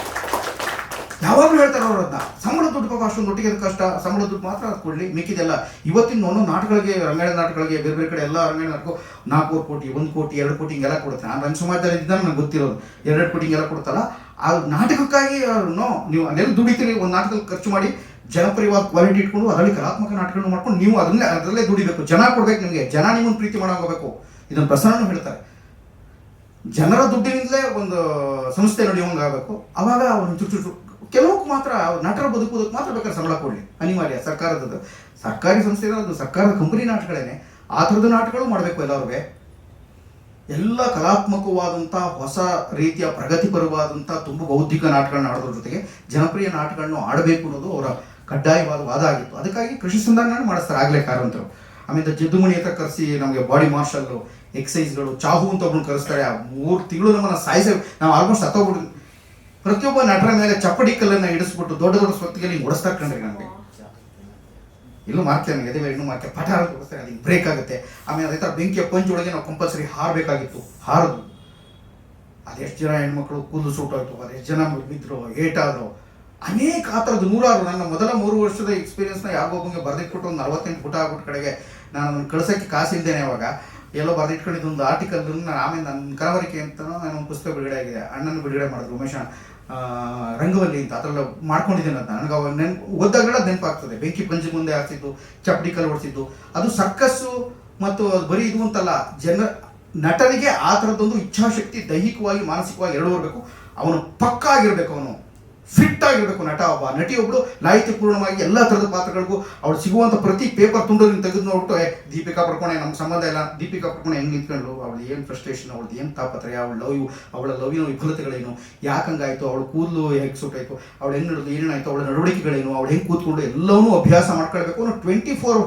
ಯಾವಾಗಲೂ ಹೇಳ್ತಾರೆ ಅವರು. ಅದನ್ನ ಸಂಬಳ ದುಡ್ಡು ಪಾಪ ಅಷ್ಟೊಂದು ಒಟ್ಟಿಗೆ ಕಷ್ಟ, ಸಂಬಳ ದುಡ್ಡು ಮಾತ್ರ ಅದು ಕೊಡಲಿ, ಮಿಕ್ಕಿದೆಲ್ಲ ಇವತ್ತಿನ ಒಂದೊಂದು ನಾಟಕಗಳಿಗೆ, ರಂಗಾಯಣ ನಾಟಕಗಳಿಗೆ, ಬೇರೆ ಬೇರೆ ಕಡೆ ಎಲ್ಲ ರಂಗಾಯಣ ನಾಟಕ 4 ಕೋಟಿ, 1 ಕೋಟಿ, 2 ಕೋಟಿ ಹಿಂಗೆಲ್ಲ ಕೊಡುತ್ತೆ. ನಾನು ರಂಗ ಸಮಾಜದಲ್ಲಿ ಇದ್ದಾಗ ನನಗೆ ಗೊತ್ತಿರೋದು 2 ಕೋಟಿ ಹಿಂಗೆಲ್ಲ ಕೊಡ್ತಲ್ಲ. ಆ ನಾಟಕಕ್ಕಾಗಿ ನೋ ನೀವು ಅಲ್ಲೆಲ್ಲ ದುಡಿತೀರಿ, ಒಂದು ನಾಟಕದಲ್ಲಿ ಖರ್ಚು ಮಾಡಿ ಜನಪ್ರಿಯವಾದ ಕ್ವಾಲಿಟಿ ಇಟ್ಕೊಂಡು ಅದರಲ್ಲಿ ಕಲಾತ್ಮಕ ನಾಟಕಗಳನ್ನು ಮಾಡ್ಕೊಂಡು ನೀವು ಅದರಲ್ಲೇ ದುಡಿಬೇಕು. ಜನ ಕೊಡ್ಬೇಕು ನಿಮಗೆ, ಜನ ನಿಮ್ಮನ್ನು ಪ್ರೀತಿ ಮಾಡೋಗೋಗಬೇಕು. ಇದನ್ನು ಪ್ರಸನ್ನ ಹೇಳ್ತಾರೆ. ಜನರ ದುಡ್ಡಿನಿಂದಲೇ ಒಂದು ಸಂಸ್ಥೆ ನಡೆಯುವಂಗಾಗಬೇಕು. ಅವಾಗ ಅವ್ರು ಚುಚ್ಚು ಕೆಲವಕ್ಕೆ ಮಾತ್ರ ನಟರ ಬದುಕುವುದಕ್ಕೆ ಮಾತ್ರ ಬೇಕಾದ್ರೆ ಸಂಬಳ ಕೊಡಲಿ, ಅನಿವಾರ್ಯ. ಸರ್ಕಾರಿ ಸಂಸ್ಥೆ ಅದು ಸರ್ಕಾರದ ಕಂಪನಿ ನಾಟಕಗಳೇನೆ, ಆ ಥರದ ನಾಟಕಗಳು ಮಾಡಬೇಕು ಎಲ್ಲರೂ. ಎಲ್ಲ ಕಲಾತ್ಮಕವಾದಂಥ ಹೊಸ ರೀತಿಯ ಪ್ರಗತಿಪರವಾದಂಥ ತುಂಬ ಬೌದ್ಧಿಕ ನಾಟಕಗಳನ್ನ ಆಡೋದ್ರ ಜೊತೆಗೆ ಜನಪ್ರಿಯ ನಾಟಕಗಳನ್ನು ಆಡಬೇಕು ಅನ್ನೋದು ಅವರ ಕಡ್ಡಾಯವಾದ ವಾದ ಆಗಿತ್ತು. ಅದಕ್ಕಾಗಿ ಕೃಷಿ ಸಂಧಾನ ಮಾಡಿಸ್ತಾರೆ ಆಗಲೇ ಕಾರಂತರು. ಆಮೇಲೆ ಜದ್ದುಮಣಿ ಹತ್ರ ಕರೆಸಿ ನಮಗೆ ಬಾಡಿ ಮಾರ್ಷಲ್ಲು, ಎಕ್ಸೈಸ್ಗಳು, ಚಾಹು ಅಂತ ಒಬ್ಬನು ಕರೆಸ್ತಾರೆ. ಆ 3 ತಿಂಗಳು ನಮ್ಮನ್ನು ನಾವು ಆಲ್ಮೋಸ್ಟ್ ಸತ್ತೋಗ್ಬಿಟ್ಟು ಪ್ರತಿಯೊಬ್ಬ ನಟರ ಮೇಲೆ ಚಪ್ಪಡಿ ಕಲ್ಲನ್ನು ಇಡಿಸ್ಬಿಟ್ಟು ದೊಡ್ಡ ದೊಡ್ಡ ಸ್ವತ್ತಿಗೆ ಹಿಂಗೆ ಓಡಿಸ್ತಾ ಕಂಡ್ರಿ. ನನಗೆ ಇಲ್ಲೂ ಮಾಡ್ತೇವೆ, ನನಗೆ ಅದೇ ಇನ್ನೂ ಮಾಡ್ತೇವೆ, ಪಠ ಓಡಿಸ್ತಾರೆ, ಅದು ಬ್ರೇಕ್ ಆಗುತ್ತೆ. ಆಮೇಲೆ ಅದೇ ಥರ ಬೆಂಕಿಯ ಪಂಚೊಳಗೆ ನಾವು ಕಂಪಲ್ಸರಿ ಹಾರಬೇಕಾಗಿತ್ತು, ಹಾರದು. ಅದೆಷ್ಟು ಜನ ಹೆಣ್ಮಕ್ಳು ಕೂದಲು ಸೂಟೋಯ್ತು, ಅದೆಷ್ಟು ಜನ ಬಿದ್ದರು, ಏಟಾದರು, ಅನೇಕ ಆ ಥರದ್ದು ನೂರಾರು. ನನ್ನ ಮೊದಲ 3 ವರ್ಷದ ಎಕ್ಸ್ಪೀರಿಯನ್ಸ್ನ ಯಾರಿಗೊಬ್ಬಂಗೆ ಬರೆದಿಟ್ಬಿಟ್ಟು ಒಂದು 48 ಪುಟ ಆಗ್ಬಿಟ್ಟು ಕಡೆಗೆ ನಾನು ಅದನ್ನು ಕಳ್ಸೋಕ್ಕೆ ಕಾಸಿಲ್ದೇನೆ ಅವಾಗ ಎಲ್ಲೋ ಬರೆದಿಟ್ಕೊಂಡಿದ್ದು ಒಂದು ಆರ್ಟಿಕಲ್. ಆಮೇಲೆ ನನ್ನ ಕನವರಿಕೆ ಅಂತ ನಾನು ಒಂದು ಪುಸ್ತಕ ಬಿಡುಗಡೆ ಆಗಿದೆ, ಅಣ್ಣನ ಬಿಡುಗಡೆ ಮಾಡಿದ್ರು ಉಮೇಶ ರಂಗವಲ್ಲಿ ಅಂತ. ಅದರಲ್ಲಿ ಮಾಡ್ಕೊಂಡಿದ್ದೇನೆ ಅಂತ ನನಗೆ ಅವಾಗ ಓದಾಗಲ್ಲ ನೆನಪಾಗ್ತದೆ. ಬೆಂಕಿ ಪಂಚಿ ಮುಂದೆ ಹಾಕ್ತಿದ್ದು, ಚಪ್ಪಡಿ ಕಲ್ಲು ಹೊಡ್ತಿದ್ದು, ಅದು ಸರ್ಕಸ್ಸು ಮತ್ತು ಅದು ಬರೀ ಇದು ಅಂತಲ್ಲ. ನಟನಿಗೆ ಆ ಥರದ್ದೊಂದು ಇಚ್ಛಾಶಕ್ತಿ ದೈಹಿಕವಾಗಿ ಮಾನಸಿಕವಾಗಿ ಎರಡೂ ಇರಬೇಕು. ಅವನು ಪಕ್ಕಾ ಆಗಿರಬೇಕು, ಅವನು ಫಿಟ್ ಆಗಿರಬೇಕು. ನಟಿ ಒಬ್ಬಳು ಲಾಯಿತಿಪೂರ್ಣವಾಗಿ ಎಲ್ಲ ಥರದ ಪಾತ್ರಗಳಿಗೂ ಅವಳು ಸಿಗುವಂಥ ಪ್ರತಿ ಪೇಪರ್ ತುಂಡೋದನ್ನು ತೆಗೆದು ನೋಡ್ಬಿಟ್ಟು ದೀಪಿಕಾ ಪಡ್ಕೊಂಡೆ ನಮ್ಮ ಸಂಬಂಧ ಇಲ್ಲ, ದೀಪಿಕಾ ಪಡ್ಕೊಂಡೆ ಹೆಂಗೆ ನಿಂತ್ಕೊಂಡು, ಅವಳು ಏನು ಫ್ರಸ್ಟ್ರೇಷನ್, ಅವಳದು ಏನು ತಾಪತ್ರಯ, ಅವಳ ಲವಿನ ವಿಫಲತೆಗಳೇನು, ಯಾಕಂಗಾಯಿತು, ಅವಳು ಕೂದಲು ಹೇಗೆ ಸುಟ್ಟಾಯಿತು, ಅವಳು ಹೆಂಗೆ ನಡೆದು ಏನೇನಾಯಿತು, ಅವಳ ನಡವಳಿಕೆಗಳೇನು, ಅವಳು ಹೆಂಗೆ ಕೂತ್ಕೊಂಡು ಎಲ್ಲವನ್ನೂ ಅಭ್ಯಾಸ ಮಾಡ್ಕೊಳ್ಬೇಕು. ಅವನು 24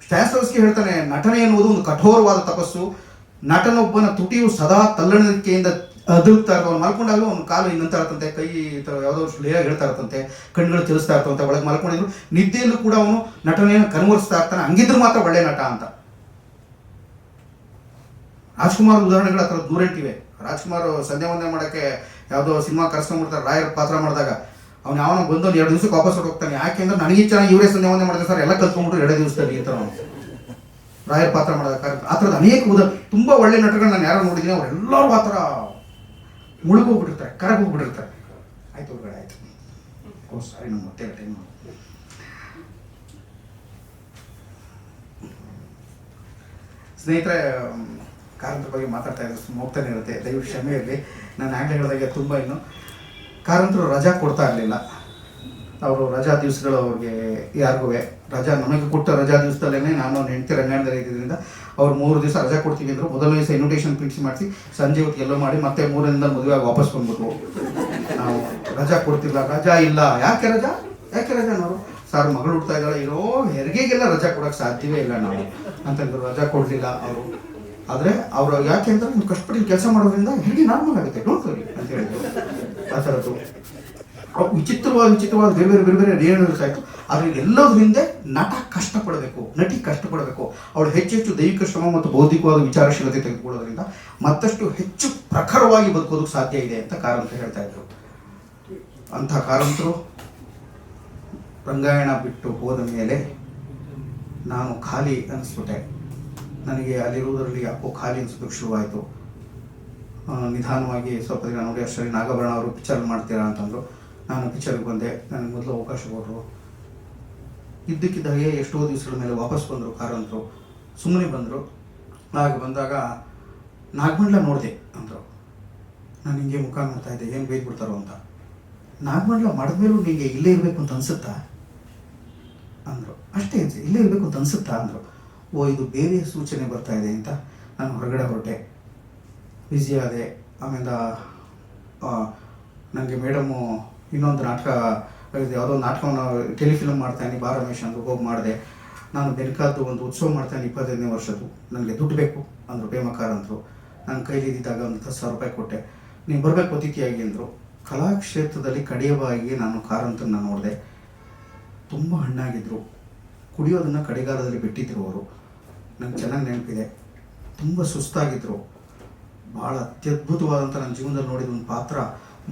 ಸ್ಟ್ಯಾನ್ಸ್ಟೋವ್ಸ್ಕಿ ಹೇಳ್ತಾನೆ, ನಟನೆ ಎನ್ನುವುದು ಒಂದು ಕಠೋರವಾದ ತಪಸ್ಸು. ನಟನೊಬ್ಬನ ತುಟಿಯು ಸದಾ ತಲ್ಲಣಿಕೆಯಿಂದ ಅದುತ್ತಾ ಇರ್ತಾವೆ. ಅವ್ನು ಮಲ್ಕೊಂಡಾಗಲೂ ಅವ್ನ ಕಾಲು ಇನ್ನಂತ ಇರ್ತಂತೆ, ಕೈ ಯಾವುದೋ ಲೇಯಾಗಿ ಹೇಳ್ತಾ ಇರ್ತಂತೆ, ಕಣ್ಗಳು ಚಲಿಸ್ತಾ ಇರ್ತವಂತೆ. ಒಳಗೆ ಮಲ್ಕೊಂಡಿದ್ರು ನಿದ್ದೆಯಲ್ಲೂ ಕೂಡ ಅವನು ನಟನೆಯನ್ನು ಕನ್ವರ್ಸ್ತಾ ಇರ್ತಾನೆ. ಹಂಗಿದ್ರು ಮಾತ್ರ ಒಳ್ಳೆ ನಟ ಅಂತ. ರಾಜ್ಕುಮಾರ್ ಉದಾಹರಣೆಗಳು ಆ ಥರ ನೂರೆಂಟಿವೆ. ರಾಜ್ಕುಮಾರ್ ಸಂಧ್ಯಾ ವಂದನೆ ಮಾಡೋಕ್ಕೆ ಯಾವುದೋ ಸಿನಿಮಾ ಕರ್ಸ್ಕೊಂಡ್ಬಿಡ್ತಾರೆ, ರಾಯರ್ ಪಾತ್ರ ಮಾಡಿದಾಗ ಅವ್ನು ಯಾವನೋ ಬಂದು 2 ದಿವಸಕ್ಕೆ ವಾಪಸ್ ಹೊರಟೋಗ್ತಾನೆ. ಯಾಕೆಂದ್ರೆ ನನಗೆ ಚೆನ್ನಾಗಿ ಇವರೇ ಸಂಧ್ಯಾ ವಂದನೆ ಮಾಡಿದ್ರೆ ಸರ್ ಎಲ್ಲ ಕಲ್ತ್ಕೊಂಡ್ಬಿಟ್ಟು 2 ದಿವಸದಲ್ಲಿ ಈ ಥರ ರಾಯರ್ ಪಾತ್ರ ಮಾಡೋದಕ್ಕೆ. ಆ ಥರದ ಅನೇಕ ತುಂಬ ಒಳ್ಳೆ ನಟಗಳು ನಾನು ಯಾರೋ ನೋಡಿದ್ದೀನಿ, ಅವರೆಲ್ಲರೂ ಆ ಥರ ಮುಳುಗೋಗ್ಬಿಟ್ಟಿರ್ತಾರೆ, ಕರಗೋಗ್ಬಿಟ್ಟಿರ್ತಾರೆ. ಆಯ್ತು ಹೊರಗಡೆ ಆಯ್ತು. ಓ ಸಾರಿ, ನಮ್ಮ ಮತ್ತೆ ಟೈಮ್. ಸ್ನೇಹಿತರೆ, ಕಾರಂತರ ಬಗ್ಗೆ ಮಾತಾಡ್ತಾ ಇದ್ರು ಹೋಗ್ತಾನೆ ಇರುತ್ತೆ, ದಯವಿಟ್ಟು ಕ್ಷಮೆ ಇರಲಿ. ನಾನು ಆಗಲೇ ಹೇಳಿದಾಗೆ ತುಂಬ ಇನ್ನು ಕಾರಂತರು ರಜಾ ಕೊಡ್ತಾ ಇರಲಿಲ್ಲ. ಅವರು ರಜಾ ದಿವಸಗಳು ಅವ್ರಿಗೆ ಯಾರಿಗೂ ರಜಾ ನಮಗೆ ಕೊಟ್ಟ ರಜಾ ದಿವಸದಲ್ಲೇ ನಾನು ಅವ್ನ ಹೆಂಡತಿ ರಂಗಾಯಣದಲ್ಲಿ ಇದ್ದಿದ್ದರಿಂದ ಅವ್ರು 3 ದಿವಸ ರಜಾ ಕೊಡ್ತೀವಿ ಅಂದರು. ಮೊದಲನೇ ದಿವಸ ಇನ್ವಿಟೇಷನ್ ಫಿಕ್ಸ್ ಮಾಡಿಸಿ ಸಂಜೆ ಹೊತ್ತಿಗೆ ಎಲ್ಲೋ ಮಾಡಿ ಮತ್ತೆ 3 ದಿನದ ಮದುವೆಯಾಗಿ ವಾಪಸ್ ಬಂದ್ಬಿಟ್ರು. ನಾವು ರಜಾ ಕೊಡ್ತಿಲ್ಲ, ರಜಾ ಇಲ್ಲ. ಯಾಕೆ ರಜಾ ಅನ್ನೋರು, ಸರ್ ಮಗಳು ಹುಡ್ತಾ ಇದ್ದಾಳೆ, ಇರೋ ಹೆರಿಗೆಗೆಲ್ಲ ರಜಾ ಕೊಡೋಕ್ಕೆ ಸಾಧ್ಯವೇ ಇಲ್ಲ ನಾವು ಅಂತಂದ್ರು. ರಜಾ ಕೊಡಲಿಲ್ಲ ಅವರು. ಆದರೆ ಅವರು ಯಾಕೆ ಅಂದರೆ ನೀವು ಕಷ್ಟಪಟ್ಟು ಕೆಲಸ ಮಾಡೋದ್ರಿಂದ ಹೆರಿಗೆ ನಾರ್ಮಲ್ ಆಗುತ್ತೆ, ಡೋಂಟ್ ವರಿ ಅಂತ ಹೇಳಿದ್ರು. ಆ ಥರದ್ದು ವಿಚಿತ್ರವಾದ ಬೇರೆ ರಿಯಾಲಿಟೀಸ್ ಆಯಿತು. ಆದರೆ ಎಲ್ಲದ್ರ ಹಿಂದೆ ನಟ ಕಷ್ಟಪಡಬೇಕು, ನಟಿ ಕಷ್ಟಪಡಬೇಕು. ಅವಳು ಹೆಚ್ಚು ದೈಹಿಕ ಶ್ರಮ ಮತ್ತು ಬೌದ್ಧಿಕವಾದ ವಿಚಾರಶೀಲತೆ ತೆಗೆದುಕೊಳ್ಳೋದ್ರಿಂದ ಮತ್ತಷ್ಟು ಹೆಚ್ಚು ಪ್ರಖರವಾಗಿ ಬದುಕೋದಕ್ಕೆ ಸಾಧ್ಯ ಇದೆ ಅಂತ ಕಾರಂತರು ಹೇಳ್ತಾ ಇದ್ರು. ಅಂಥ ಕಾರಂತರು ರಂಗಾಯಣ ಬಿಟ್ಟು ಹೋದ ಮೇಲೆ ನಾನು ಖಾಲಿ ಅನಿಸ್ಬಿಟ್ಟೆ. ನನಗೆ ಅಲ್ಲಿರುವುದರಲ್ಲಿ ಯಾಕೋ ಖಾಲಿ ಅನಿಸೋದಕ್ಕೆ ಶುರುವಾಯಿತು. ನಿಧಾನವಾಗಿ ಸ್ವಲ್ಪ ದಿನ ನೋಡಿ ಅಷ್ಟರಲ್ಲಿ ನಾಗಭರಣ ಅವರು ಪಿಕ್ಚರ್ ಮಾಡ್ತೀರಾ ಅಂತಂದರು. ನಾನು ಪಿಕ್ಚರ್ಗೆ ಬಂದೆ. ನನಗೆ ಮೊದಲು ಅವಕಾಶ ಕೊಟ್ಟರು. ಇದ್ದಕ್ಕಿದ್ದಾಗೆ ಎಷ್ಟೋ ದಿವಸಗಳ ಮೇಲೆ ವಾಪಸ್ ಬಂದರು ಕಾರಂತರು. ಸುಮ್ಮನೆ ಬಂದರು. ಹಾಗೆ ಬಂದಾಗ ನಾಗಮಂಡಲ ನೋಡಿದೆ ಅಂದರು. ನಾನು ಹಿಂಗೆ ಮುಖ ನೋಡ್ತಾ ಇದ್ದೆ, ಏನು ಬೈದ್ಬಿಡ್ತಾರೋ ಅಂತ. ನಾಗಮಂಡಲ ಮಾಡಿದ್ಮೇಲೂ ನಿಮಗೆ ಇಲ್ಲೇ ಇರಬೇಕು ಅಂತ ಅನಿಸುತ್ತಾ ಅಂದರು. ಅಷ್ಟೇ ಅನ್ಸಿ, ಇಲ್ಲೇ ಇರಬೇಕು ಅಂತ ಅನಿಸುತ್ತಾ ಅಂದರು. ಓ, ಇದು ಬೇರೆ ಸೂಚನೆ ಬರ್ತಾ ಇದೆ ಅಂತ ನಾನು ಹೊರಗಡೆ ಹೊರಟೆ. ಬ್ಯುಸಿ ಆದೆ. ಆಮೇಲೆ ನನಗೆ ಮೇಡಮು ಇನ್ನೊಂದು ನಾಟಕ, ಯಾವುದೋ ನಾಟಕವನ್ನು ಟೆಲಿಫಿಲ್ಮ್ ಮಾಡ್ತಾನೆ ಬಾ ರಮೇಶ್ ಅಂದರು. ಹೋಗಿ ಮಾಡಿದೆ. ನಾನು ಬೆನಕಾದ್ದು ಒಂದು ಉತ್ಸವ ಮಾಡ್ತಾನೆ 25ನೇ ವರ್ಷದ್ದು. ನನಗೆ ದುಡ್ಡು ಬೇಕು ಅಂದರು ಬೇಮಕಾರಂತರು. ನನ್ನ ಕೈಲಿದ್ದಾಗ ಒಂದು 10,000 ರೂಪಾಯಿ ಕೊಟ್ಟೆ. ನೀವು ಬರಬೇಕು ಅತಿಥಿಯಾಗಿ ಅಂದರು. ಕಲಾಕ್ಷೇತ್ರದಲ್ಲಿ ಕಡೆಯವಾಗಿ ನಾನು ಕಾರಂತರನ್ನ ನೋಡಿದೆ. ತುಂಬ ಹಣ್ಣಾಗಿದ್ದರು. ಕುಡಿಯೋದನ್ನು ಕಡೆಗಾಲದಲ್ಲಿ ಬಿಟ್ಟಿದ್ದರು ಅವರು. ನನಗೆ ಚೆನ್ನಾಗಿ ನೆನಪಿದೆ. ತುಂಬ ಸುಸ್ತಾಗಿದ್ದರು. ಭಾಳ ಅತ್ಯದ್ಭುತವಾದಂಥ ನನ್ನ ಜೀವನದಲ್ಲಿ ನೋಡಿದ ಒಂದು ಪಾತ್ರ,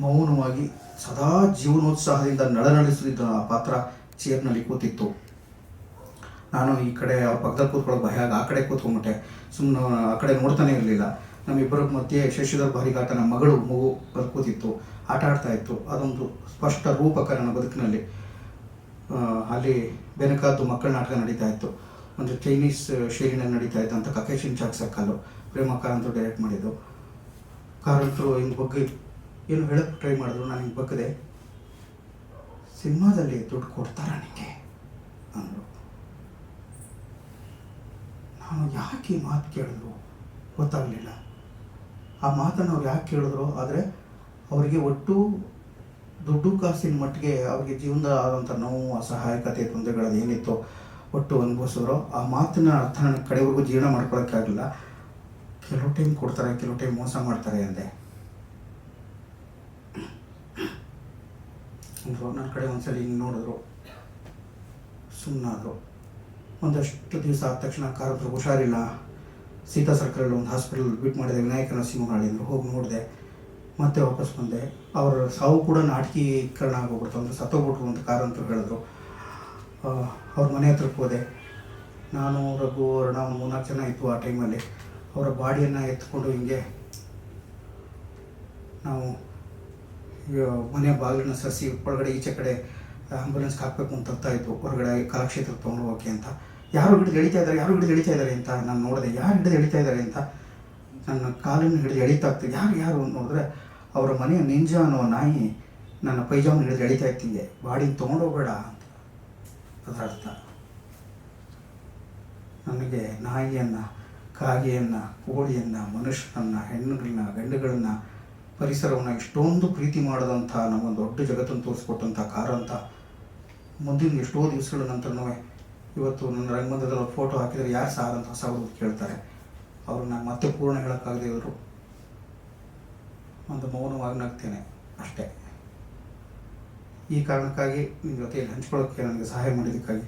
ಮೌನವಾಗಿ ಸದಾ ಜೀವನೋತ್ಸಾಹದಿಂದ ನಳನಳಿಸುತ್ತಿದ್ದ ಆ ಪಾತ್ರ ಚೇರ್ನಲ್ಲಿ ಕೂತಿತ್ತು. ನಾನು ಈ ಕಡೆ ಅವ್ರ ಪಕ್ಕದಲ್ಲಿ ಕೂತ್ಕೊಳ್ಳೋ ಭಯ ಆ ಕಡೆ ಕೂತ್ಕೊಂಡ್ಬಿಟ್ಟೆ. ಸುಮ್ಮನೆ ಆ ಕಡೆ ನೋಡ್ತಾನೆ ಇರಲಿಲ್ಲ. ನಮ್ಮಿಬ್ಬರ ಮಧ್ಯೆ ಶಶಿಧರ್ ಬಾರಿಗಾಟ ನಮ್ಮ ಮಗಳು ಮಗು ಅಲ್ಲಿ ಕೂತಿತ್ತು, ಆಟ ಆಡ್ತಾ ಇತ್ತು. ಅದೊಂದು ಸ್ಪಷ್ಟ ರೂಪಕ ನನ್ನ ಬದುಕಿನಲ್ಲಿ. ಅಲ್ಲಿ ಬೆನಕಾದ್ದು ಮಕ್ಕಳ ನಾಟಕ ನಡೀತಾ ಇತ್ತು. ಒಂದು ಚೈನೀಸ್ ಶೈಲಿನಲ್ಲಿ ನಡೀತಾ ಇದ್ದಂಥ ಕಕೇಶನ್ ಚಾಕ್ ಸರ್ಕಲ್ಲು, ಪ್ರೇಮ ಕಾರಂತರು ಡೈರೆಕ್ಟ್ ಮಾಡಿದ್ದು. ಕಾರಂತರು ಹಿಂಗೆ ಬಗ್ಗೆ ಏನು ಹೇಳಕ್ಕೆ ಟ್ರೈ ಮಾಡಿದ್ರು. ನಾನು ಹಿಂಗೆ ಬಗ್ಗದೆ, ಸಿನಿಮಾದಲ್ಲಿ ದುಡ್ಡು ಕೊಡ್ತಾರ ನಿಮಗೆ ಅಂದರು. ನಾನು ಯಾಕೆ ಈ ಮಾತು ಕೇಳಿದ್ರು ಗೊತ್ತಾಗಲಿಲ್ಲ. ಆ ಮಾತನ್ನು ಅವ್ರು ಯಾಕೆ ಕೇಳಿದ್ರು, ಆದರೆ ಅವರಿಗೆ ಒಟ್ಟು ದುಡ್ಡು ಕಾಸಿನ ಮಟ್ಟಿಗೆ ಅವ್ರಿಗೆ ಜೀವನದ ಆದಂಥ ನೋವು, ಅಸಹಾಯಕತೆ, ತೊಂದರೆಗಳದ್ದು ಏನಿತ್ತು ಒಟ್ಟು ಅನುಭವಿಸಿದ್ರು. ಆ ಮಾತಿನ ಅರ್ಥ ನನಗೆ ಕಡೆವರೆಗೂ ಜೀರ್ಣ ಮಾಡ್ಕೊಳ್ಳೋಕ್ಕಾಗಲಿಲ್ಲ. ಕೆಲವು ಟೈಮ್ ಕೊಡ್ತಾರೆ, ಕೆಲವು ಟೈಮ್ ಮೋಸ ಮಾಡ್ತಾರೆ ಅಂದೆ. ನನ್ನ ಕಡೆ ಒಂದ್ಸಲಿ ಹಿಂಗೆ ನೋಡಿದ್ರು, ಸುಮ್ಮನಾದರು. ಒಂದಷ್ಟು ದಿವಸ ಆದ ತಕ್ಷಣ ಕಾರಂತರು ಹುಷಾರಿಲ್ಲ, ಸೀತಾ ಸರ್ಕಲಲ್ಲಿ ಒಂದು ಹಾಸ್ಪಿಟಲ್ ಬಿಟ್ ಮಾಡಿದೆ, ವಿನಾಯಕ ನರಸಿಂಹ ಹೇಳಿದ್ರು. ಹೋಗಿ ನೋಡಿದೆ, ಮತ್ತೆ ವಾಪಸ್ ಬಂದೆ. ಅವರ ಸಾವು ಕೂಡ ನಾಟಕೀಕರಣ ಆಗೋಗ್ಬಿಡ್ತು, ಅಂದರೆ ಸತ್ತೋಗ್ಬಿಟ್ರು ಅಂತ ಕಾರಂತರು ಹೇಳಿದ್ರು. ಅವ್ರ ಮನೆ ಹತ್ರಕ್ಕೆ ಹೋದೆ. ನಾನು, ರಘು, ಅರುಣ, ಒಂದು 3-4 ಜನ ಇತ್ತು ಆ ಟೈಮಲ್ಲಿ. ಅವರ ಬಾಡಿಯನ್ನು ಎತ್ಕೊಂಡು ಹಿಂಗೆ ನಾವು ಮನೆ ಬಾಗಿಲನ್ನ ಸರಿಸಿ ಒಳಗಡೆ ಈಚೆ ಕಡೆ ಆಂಬುಲೆನ್ಸ್ಗೆ ಹಾಕಬೇಕು ಅಂತ ಇತ್ತು, ಹೊರಗಡೆ ಕಲಾಕ್ಷೇತ್ರಕ್ಕೆ ತೊಗೊಂಡು ಹೋಗೋಕ್ಕೆ ಅಂತ. ಯಾರು ಹಿಡಿದು ಎಳಿತಾ ಇದ್ದಾರೆ ಅಂತ ನಾನು ನೋಡಿದೆ. ಯಾರು ಹಿಡಿದು ಎಳಿತಾ ಇದ್ದಾರೆ ಅಂತ ನನ್ನ ಕಾಲನ್ನು ಹಿಡಿದು ಎಳಿತಾ ಇತ್ತು. ಯಾರು ನೋಡಿದ್ರೆ ಅವರ ಮನೆಯ ನಿಂಜ ಅನ್ನೋ ನಾಯಿ ನನ್ನ ಪೈಜಾಮನ್ನು ಹಿಡಿದು ಎಳಿತಾ ಇತ್ತಿಂಗೆ, ಬಾಡಿಗೆ ತೊಗೊಂಡೋಗ್ಬೇಡ ಅಂತ. ಅದರ ಅರ್ಥ ನನಗೆ ನಾಯಿಯನ್ನು, ಕಾಗೆಯನ್ನು, ಕೋಳಿಯನ್ನು, ಮನುಷ್ಯನನ್ನು, ಹೆಣ್ಣುಗಳನ್ನ, ಗಂಡುಗಳನ್ನ, ಪರಿಸರವನ್ನು ಇಷ್ಟೊಂದು ಪ್ರೀತಿ ಮಾಡೋದಂಥ ನಮಗೊಂದು ದೊಡ್ಡ ಜಗತ್ತನ್ನು ತೋರಿಸ್ಕೊಟ್ಟಂಥ ಕಾರಂತ ಮುಂದಿನ ಎಷ್ಟೋ ದಿವಸಗಳ ನಂತರನೂ ಇವತ್ತು ನನ್ನ ರಂಗಮಂದಿರದಲ್ಲಿ ಅವ್ರ ಫೋಟೋ ಹಾಕಿದರೆ ಯಾರು ಸಾರ್ ಅಂತ ಹೊಸ ಹುಡುಗ ಕೇಳ್ತಾರೆ. ಅವ್ರನ್ನ ಮತ್ತೆ ಪೂರ್ಣ ಹೇಳೋಕ್ಕಾಗದೆ ಇವರು ಒಂದು ಮೌನವಾಗಿ ನಗ್ತೇನೆ ಅಷ್ಟೇ. ಈ ಕಾರಣಕ್ಕಾಗಿ ನಿಮ್ಮ ಜೊತೆಯಲ್ಲಿ ಹಂಚ್ಕೊಳ್ಳೋಕ್ಕೆ ನನಗೆ ಸಹಾಯ ಮಾಡಿದ್ದಕ್ಕಾಗಿ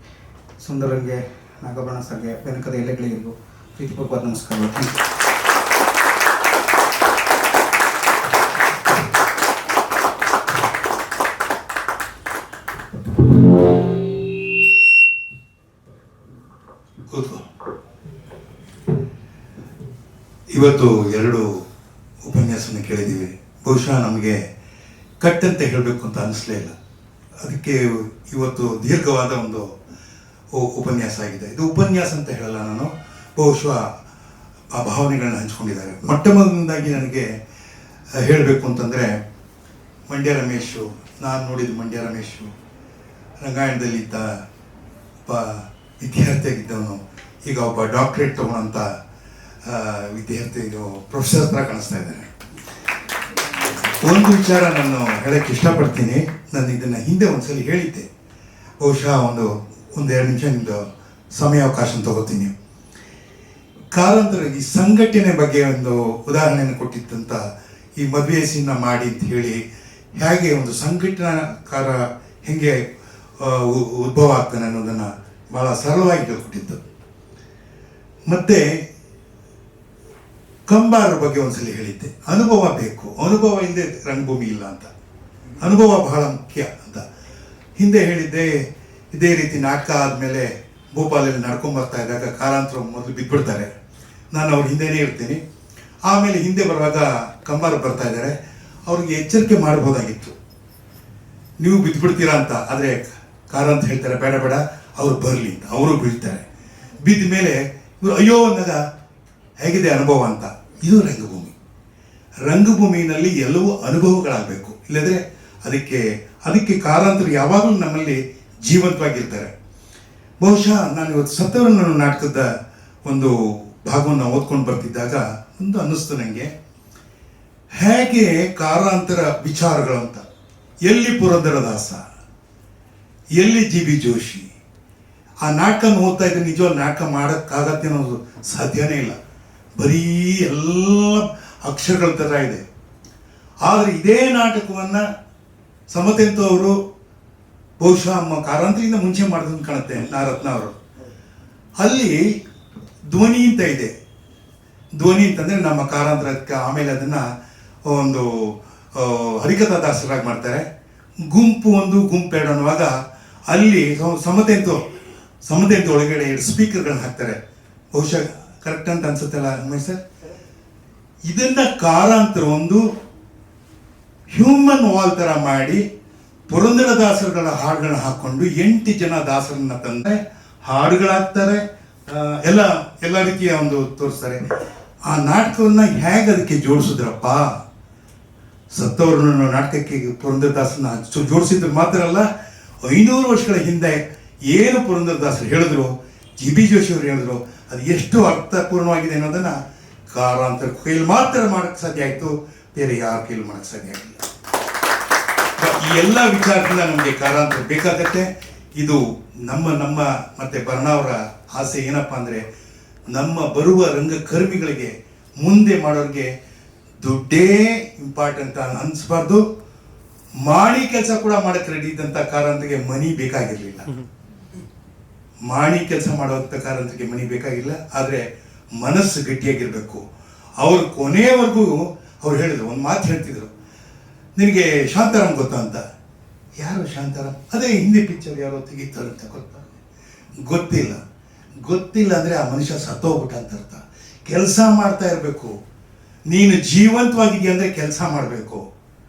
ಸುಂದರಂಗೆ, ನಾಗಭರಣ ಸರ್ಗೆ, ಬೆನಕದ ಎಲೆಗಳಿಗೂ ಪ್ರೀತಿಪೂರ್ವಕವಾದ ನಮಸ್ಕಾರಗಳು. Thank you. ಇವತ್ತು 2 ಉಪನ್ಯಾಸನ ಕೇಳಿದ್ದೀವಿ. ಬಹುಶಃ ನಮಗೆ ಕಟ್ಟಂತೆ ಹೇಳಬೇಕು ಅಂತ ಅನಿಸ್ಲೇ ಇಲ್ಲ. ಅದಕ್ಕೆ ಇವತ್ತು ದೀರ್ಘವಾದ ಒಂದು ಉಪನ್ಯಾಸ ಆಗಿದೆ. ಇದು ಉಪನ್ಯಾಸ ಅಂತ ಹೇಳಲ್ಲ ನಾನು, ಬಹುಶಃ ಆ ಭಾವನೆಗಳನ್ನ ಹಂಚ್ಕೊಂಡಿದ್ದಾರೆ. ಮೊಟ್ಟ ಮೊದಲನೇದಾಗಿ ನನಗೆ ಹೇಳಬೇಕು ಅಂತಂದರೆ, ಮಂಡ್ಯ ರಮೇಶು, ನಾನು ನೋಡಿದ ಮಂಡ್ಯ ರಮೇಶು ರಂಗಾಯಣದಲ್ಲಿದ್ದ ಒಬ್ಬ ವಿದ್ಯಾರ್ಥಿಯಾಗಿದ್ದವನು ಈಗ ಒಬ್ಬ ಡಾಕ್ಟ್ರೇಟ್ ತೊಗೊಳಂಥ ವಿದ್ಯಾರ್ಥಿ, ಪ್ರೊಫೆಸರ್ ಥರ ಕಾಣಿಸ್ತಾ ಇದ್ದಾರೆ. ಒಂದು ವಿಚಾರ ನಾನು ಹೇಳಕ್ಕೆ ಇಷ್ಟಪಡ್ತೀನಿ. ನಾನು ಇದನ್ನು ಹಿಂದೆ ಒಂದ್ಸಲಿ ಹೇಳಿದ್ದೆ. ಬಹುಶಃ ಒಂದೆರಡು ನಿಮಿಷ ನಿಮ್ಮದು ಸಮಯಾವಕಾಶ ತಗೋತೀನಿ. ಕಾರಂತರ ಈ ಸಂಘಟನೆ ಬಗ್ಗೆ ಒಂದು ಉದಾಹರಣೆಯನ್ನು ಕೊಟ್ಟಿದ್ದಂಥ ಈ ಮದುವೆ ಸೀನ ಮಾಡಿ ಅಂತ ಹೇಳಿ, ಹೇಗೆ ಒಂದು ಸಂಘಟನಾಕಾರ ಹೆಂಗೆ ಉದ್ಭವ ಆಗ್ತಾನೆ ಅನ್ನೋದನ್ನು ಭಾಳ ಸರಳವಾಗಿ ಹೇಳ್ಕೊಟ್ಟಿದ್ದು. ಮತ್ತು ಕಂಬಾರ ಬಗ್ಗೆ ಒಂದ್ಸಲಿ ಹೇಳಿದ್ದೆ. ಅನುಭವ ಬೇಕು, ಅನುಭವ ಇಲ್ಲದೆ ರಂಗಭೂಮಿ ಇಲ್ಲ ಅಂತ, ಅನುಭವ ಬಹಳ ಮುಖ್ಯ ಅಂತ ಹಿಂದೆ ಹೇಳಿದ್ದೆ. ಇದೇ ರೀತಿ ನಾಟಕ ಆದಮೇಲೆ ಭೋಪಾಲಲ್ಲಿ ನಡ್ಕೊಂಬರ್ತಾ ಇದ್ದಾಗ ಕಾರಂತರು ಮೊದಲು ಬಿದ್ದುಬಿಡ್ತಾರೆ. ನಾನು ಅವ್ರ ಹಿಂದೆನೇ ಇರ್ತೀನಿ. ಆಮೇಲೆ ಹಿಂದೆ ಬರುವಾಗ ಕಂಬಾರ ಬರ್ತಾ ಇದ್ದಾರೆ. ಅವ್ರಿಗೆ ಎಚ್ಚರಿಕೆ ಮಾಡ್ಬೋದಾಗಿತ್ತು, ನೀವು ಬಿದ್ದುಬಿಡ್ತೀರಾ ಅಂತ. ಆದರೆ ಕಾರಂತ ಹೇಳ್ತಾರೆ, ಬೇಡ ಬೇಡ ಅವ್ರು ಬರಲಿ ಅಂತ. ಅವರು ಬೀಳ್ತಾರೆ. ಬಿದ್ದ ಮೇಲೆ ಇವರು ಅಯ್ಯೋ ಅಂದಾಗ ಹೇಗಿದೆ ಅನುಭವ ಅಂತ. ಇದು ರಂಗಭೂಮಿ. ರಂಗಭೂಮಿನಲ್ಲಿ ಎಲ್ಲವೂ ಅನುಭವಗಳಾಗಬೇಕು, ಇಲ್ಲದ್ರೆ ಅದಕ್ಕೆ ಕಾರಂತರು ಯಾವಾಗಲೂ ನಮ್ಮಲ್ಲಿ ಜೀವಂತವಾಗಿರ್ತಾರೆ. ಬಹುಶಃ ನಾನು ಇವತ್ತು ಸತ್ತವರನ್ನ ನಾಟಕದ ಒಂದು ಭಾಗವನ್ನು ಓದ್ಕೊಂಡು ಬರ್ತಿದ್ದಾಗ ಒಂದು ಅನ್ನಿಸ್ತು ನನಗೆ, ಹೇಗೆ ಕಾರಂತರ ವಿಚಾರಗಳು ಅಂತ. ಎಲ್ಲಿ ಪುರಂದರದಾಸ, ಎಲ್ಲಿ ಜಿ ಬಿ ಜೋಶಿ. ಆ ನಾಟಕ ಓದ್ತಾ ಇದ್ರೆ ನಿಜವಾದ ನಾಟಕ ಮಾಡೋಕ್ಕಾಗತ್ತೆ ಅನ್ನೋದು ಸಾಧ್ಯನೇ ಇಲ್ಲ. ಬರೀ ಎಲ್ಲ ಅಕ್ಷರಗಳ ಥರ ಇದೆ. ಆದರೆ ಇದೇ ನಾಟಕವನ್ನು ಸಮತೆಂತು ಅವರು ಬಹುಶಃ ಕಾರಂತರಿಂದ ಮುಂಚೆ ಮಾಡಿದಂತ ಕಾಣುತ್ತೆ, ನಾರತ್ನ ಅವರು. ಅಲ್ಲಿ ಧ್ವನಿ ಅಂತ ಇದೆ. ಧ್ವನಿ ಅಂತಂದರೆ ನಮ್ಮ ಕಾರಂತರಕ್ಕೆ ಆಮೇಲೆ ಅದನ್ನು ಒಂದು ಹರಿಕಥಾ ದಾಸರಾಗಿ ಮಾಡ್ತಾರೆ. ಗುಂಪು 1 ಗುಂಪು 2 ಅನ್ನುವಾಗ ಅಲ್ಲಿ ಸಮತೆಂತು ಸಮುದಾಯದ ಒಳಗಡೆ 2 ಸ್ಪೀಕರ್ಗಳನ್ನ ಹಾಕ್ತಾರೆ, ಬಹುಶಃ ಕರೆಕ್ಟ್ ಅಂತ ಅನ್ಸುತ್ತಲ್ಲ ಉಮೇಶ್ ಸರ್. ಇದನ್ನ ಕಾರಂತರ ಒಂದು ಹ್ಯೂಮನ್ ವಾಲ್ ತರ ಮಾಡಿ ಪುರಂದರದಾಸರುಗಳ ಹಾಡುಗಳನ್ನ ಹಾಕೊಂಡು 8 ಜನ ದಾಸರನ್ನ ತಂದ್ರೆ ಹಾಡುಗಳಾಗ್ತಾರೆ, ಎಲ್ಲ ರೀತಿಯ ಒಂದು ತೋರಿಸ್ತಾರೆ. ಆ ನಾಟಕವನ್ನ ಹೇಗೆ ಅದಕ್ಕೆ ಜೋಡಿಸಿದ್ರಪ್ಪ, ಸತ್ತವ್ರನ್ನ ನಾಟಕಕ್ಕೆ ಪುರಂದರದಾಸನ ಜೋಡಿಸಿದ್ರು ಮಾತ್ರ ಅಲ್ಲ, 500 ವರ್ಷಗಳ ಹಿಂದೆ ಏನು ಪುರಂದರದಾಸರು ಹೇಳಿದ್ರು, ಜಿ ಬಿ ಜೋಶಿ ಅವರು ಹೇಳಿದ್ರು, ಅದು ಎಷ್ಟು ಅರ್ಥಪೂರ್ಣವಾಗಿದೆ ಅನ್ನೋದನ್ನ ಕಾರಂತರ ಕೈಯಲ್ಲಿ ಮಾತ್ರ ಮಾಡಕ್ಕೆ ಸಾಧ್ಯ ಆಯಿತು, ಬೇರೆ ಯಾರ ಕೈಯಲ್ಲಿ ಮಾಡಕ್ಕೆ ಸಾಧ್ಯ ಆಗಿಲ್ಲ. ಈ ಎಲ್ಲ ವಿಚಾರದಿಂದ ನಮಗೆ ಕಾರಂತರ ಬೇಕಾಗತ್ತೆ. ಇದು ನಮ್ಮ ಮತ್ತೆ ಬರ್ಣಾವರ ಆಸೆ ಏನಪ್ಪಾ ಅಂದ್ರೆ, ನಮ್ಮ ಬರುವ ರಂಗಕರ್ಮಿಗಳಿಗೆ ಮುಂದೆ ಮಾಡೋರಿಗೆ ದುಡ್ಡೇ ಇಂಪಾರ್ಟೆಂಟ್ ಅನ್ಸ್ಬಾರ್ದು. ಮಾಡಿ ಕೆಲಸ ಕೂಡ ಮಾಡಕ್ಕೆ ರೆಡಿ ಇದ್ದಂತ ಕಾರಂತರಿಗೆ ಮನಿ ಬೇಕಾಗಿರ್ಲಿಲ್ಲ, ಮಾಡಿ ಕೆಲಸ ಮಾಡುವಂತ ಕಾರಂತರಿಗೆ ಮನಿ ಬೇಕಾಗಿಲ್ಲ, ಆದ್ರೆ ಮನಸ್ಸು ಗಟ್ಟಿಯಾಗಿರ್ಬೇಕು. ಅವ್ರು ಕೊನೆಯವರೆಗೂ ಅವ್ರು ಹೇಳಿದ್ರು, ಒಂದು ಮಾತು ಹೇಳ್ತಿದ್ರು, ನಿನಗೆ ಶಾಂತಾರಾಮ್ ಗೊತ್ತಾ ಅಂತ. ಯಾರು ಶಾಂತಾರಾಮ್? ಅದೇ ಹಿಂದಿ ಪಿಕ್ಚರ್ ಯಾರೋ ತೆಗಿತಾರೆ ಅಂತ ಗೊತ್ತಿಲ್ಲ ಅಂದ್ರೆ ಆ ಮನುಷ್ಯ ಸತ್ತೋಗ್ಬಿಟ್ಟ ಅಂತ ಅರ್ಥ. ಕೆಲಸ ಮಾಡ್ತಾ ಇರಬೇಕು. ನೀನು ಜೀವಂತವಾಗಿದೆಯಾ ಅಂದ್ರೆ ಕೆಲಸ ಮಾಡಬೇಕು.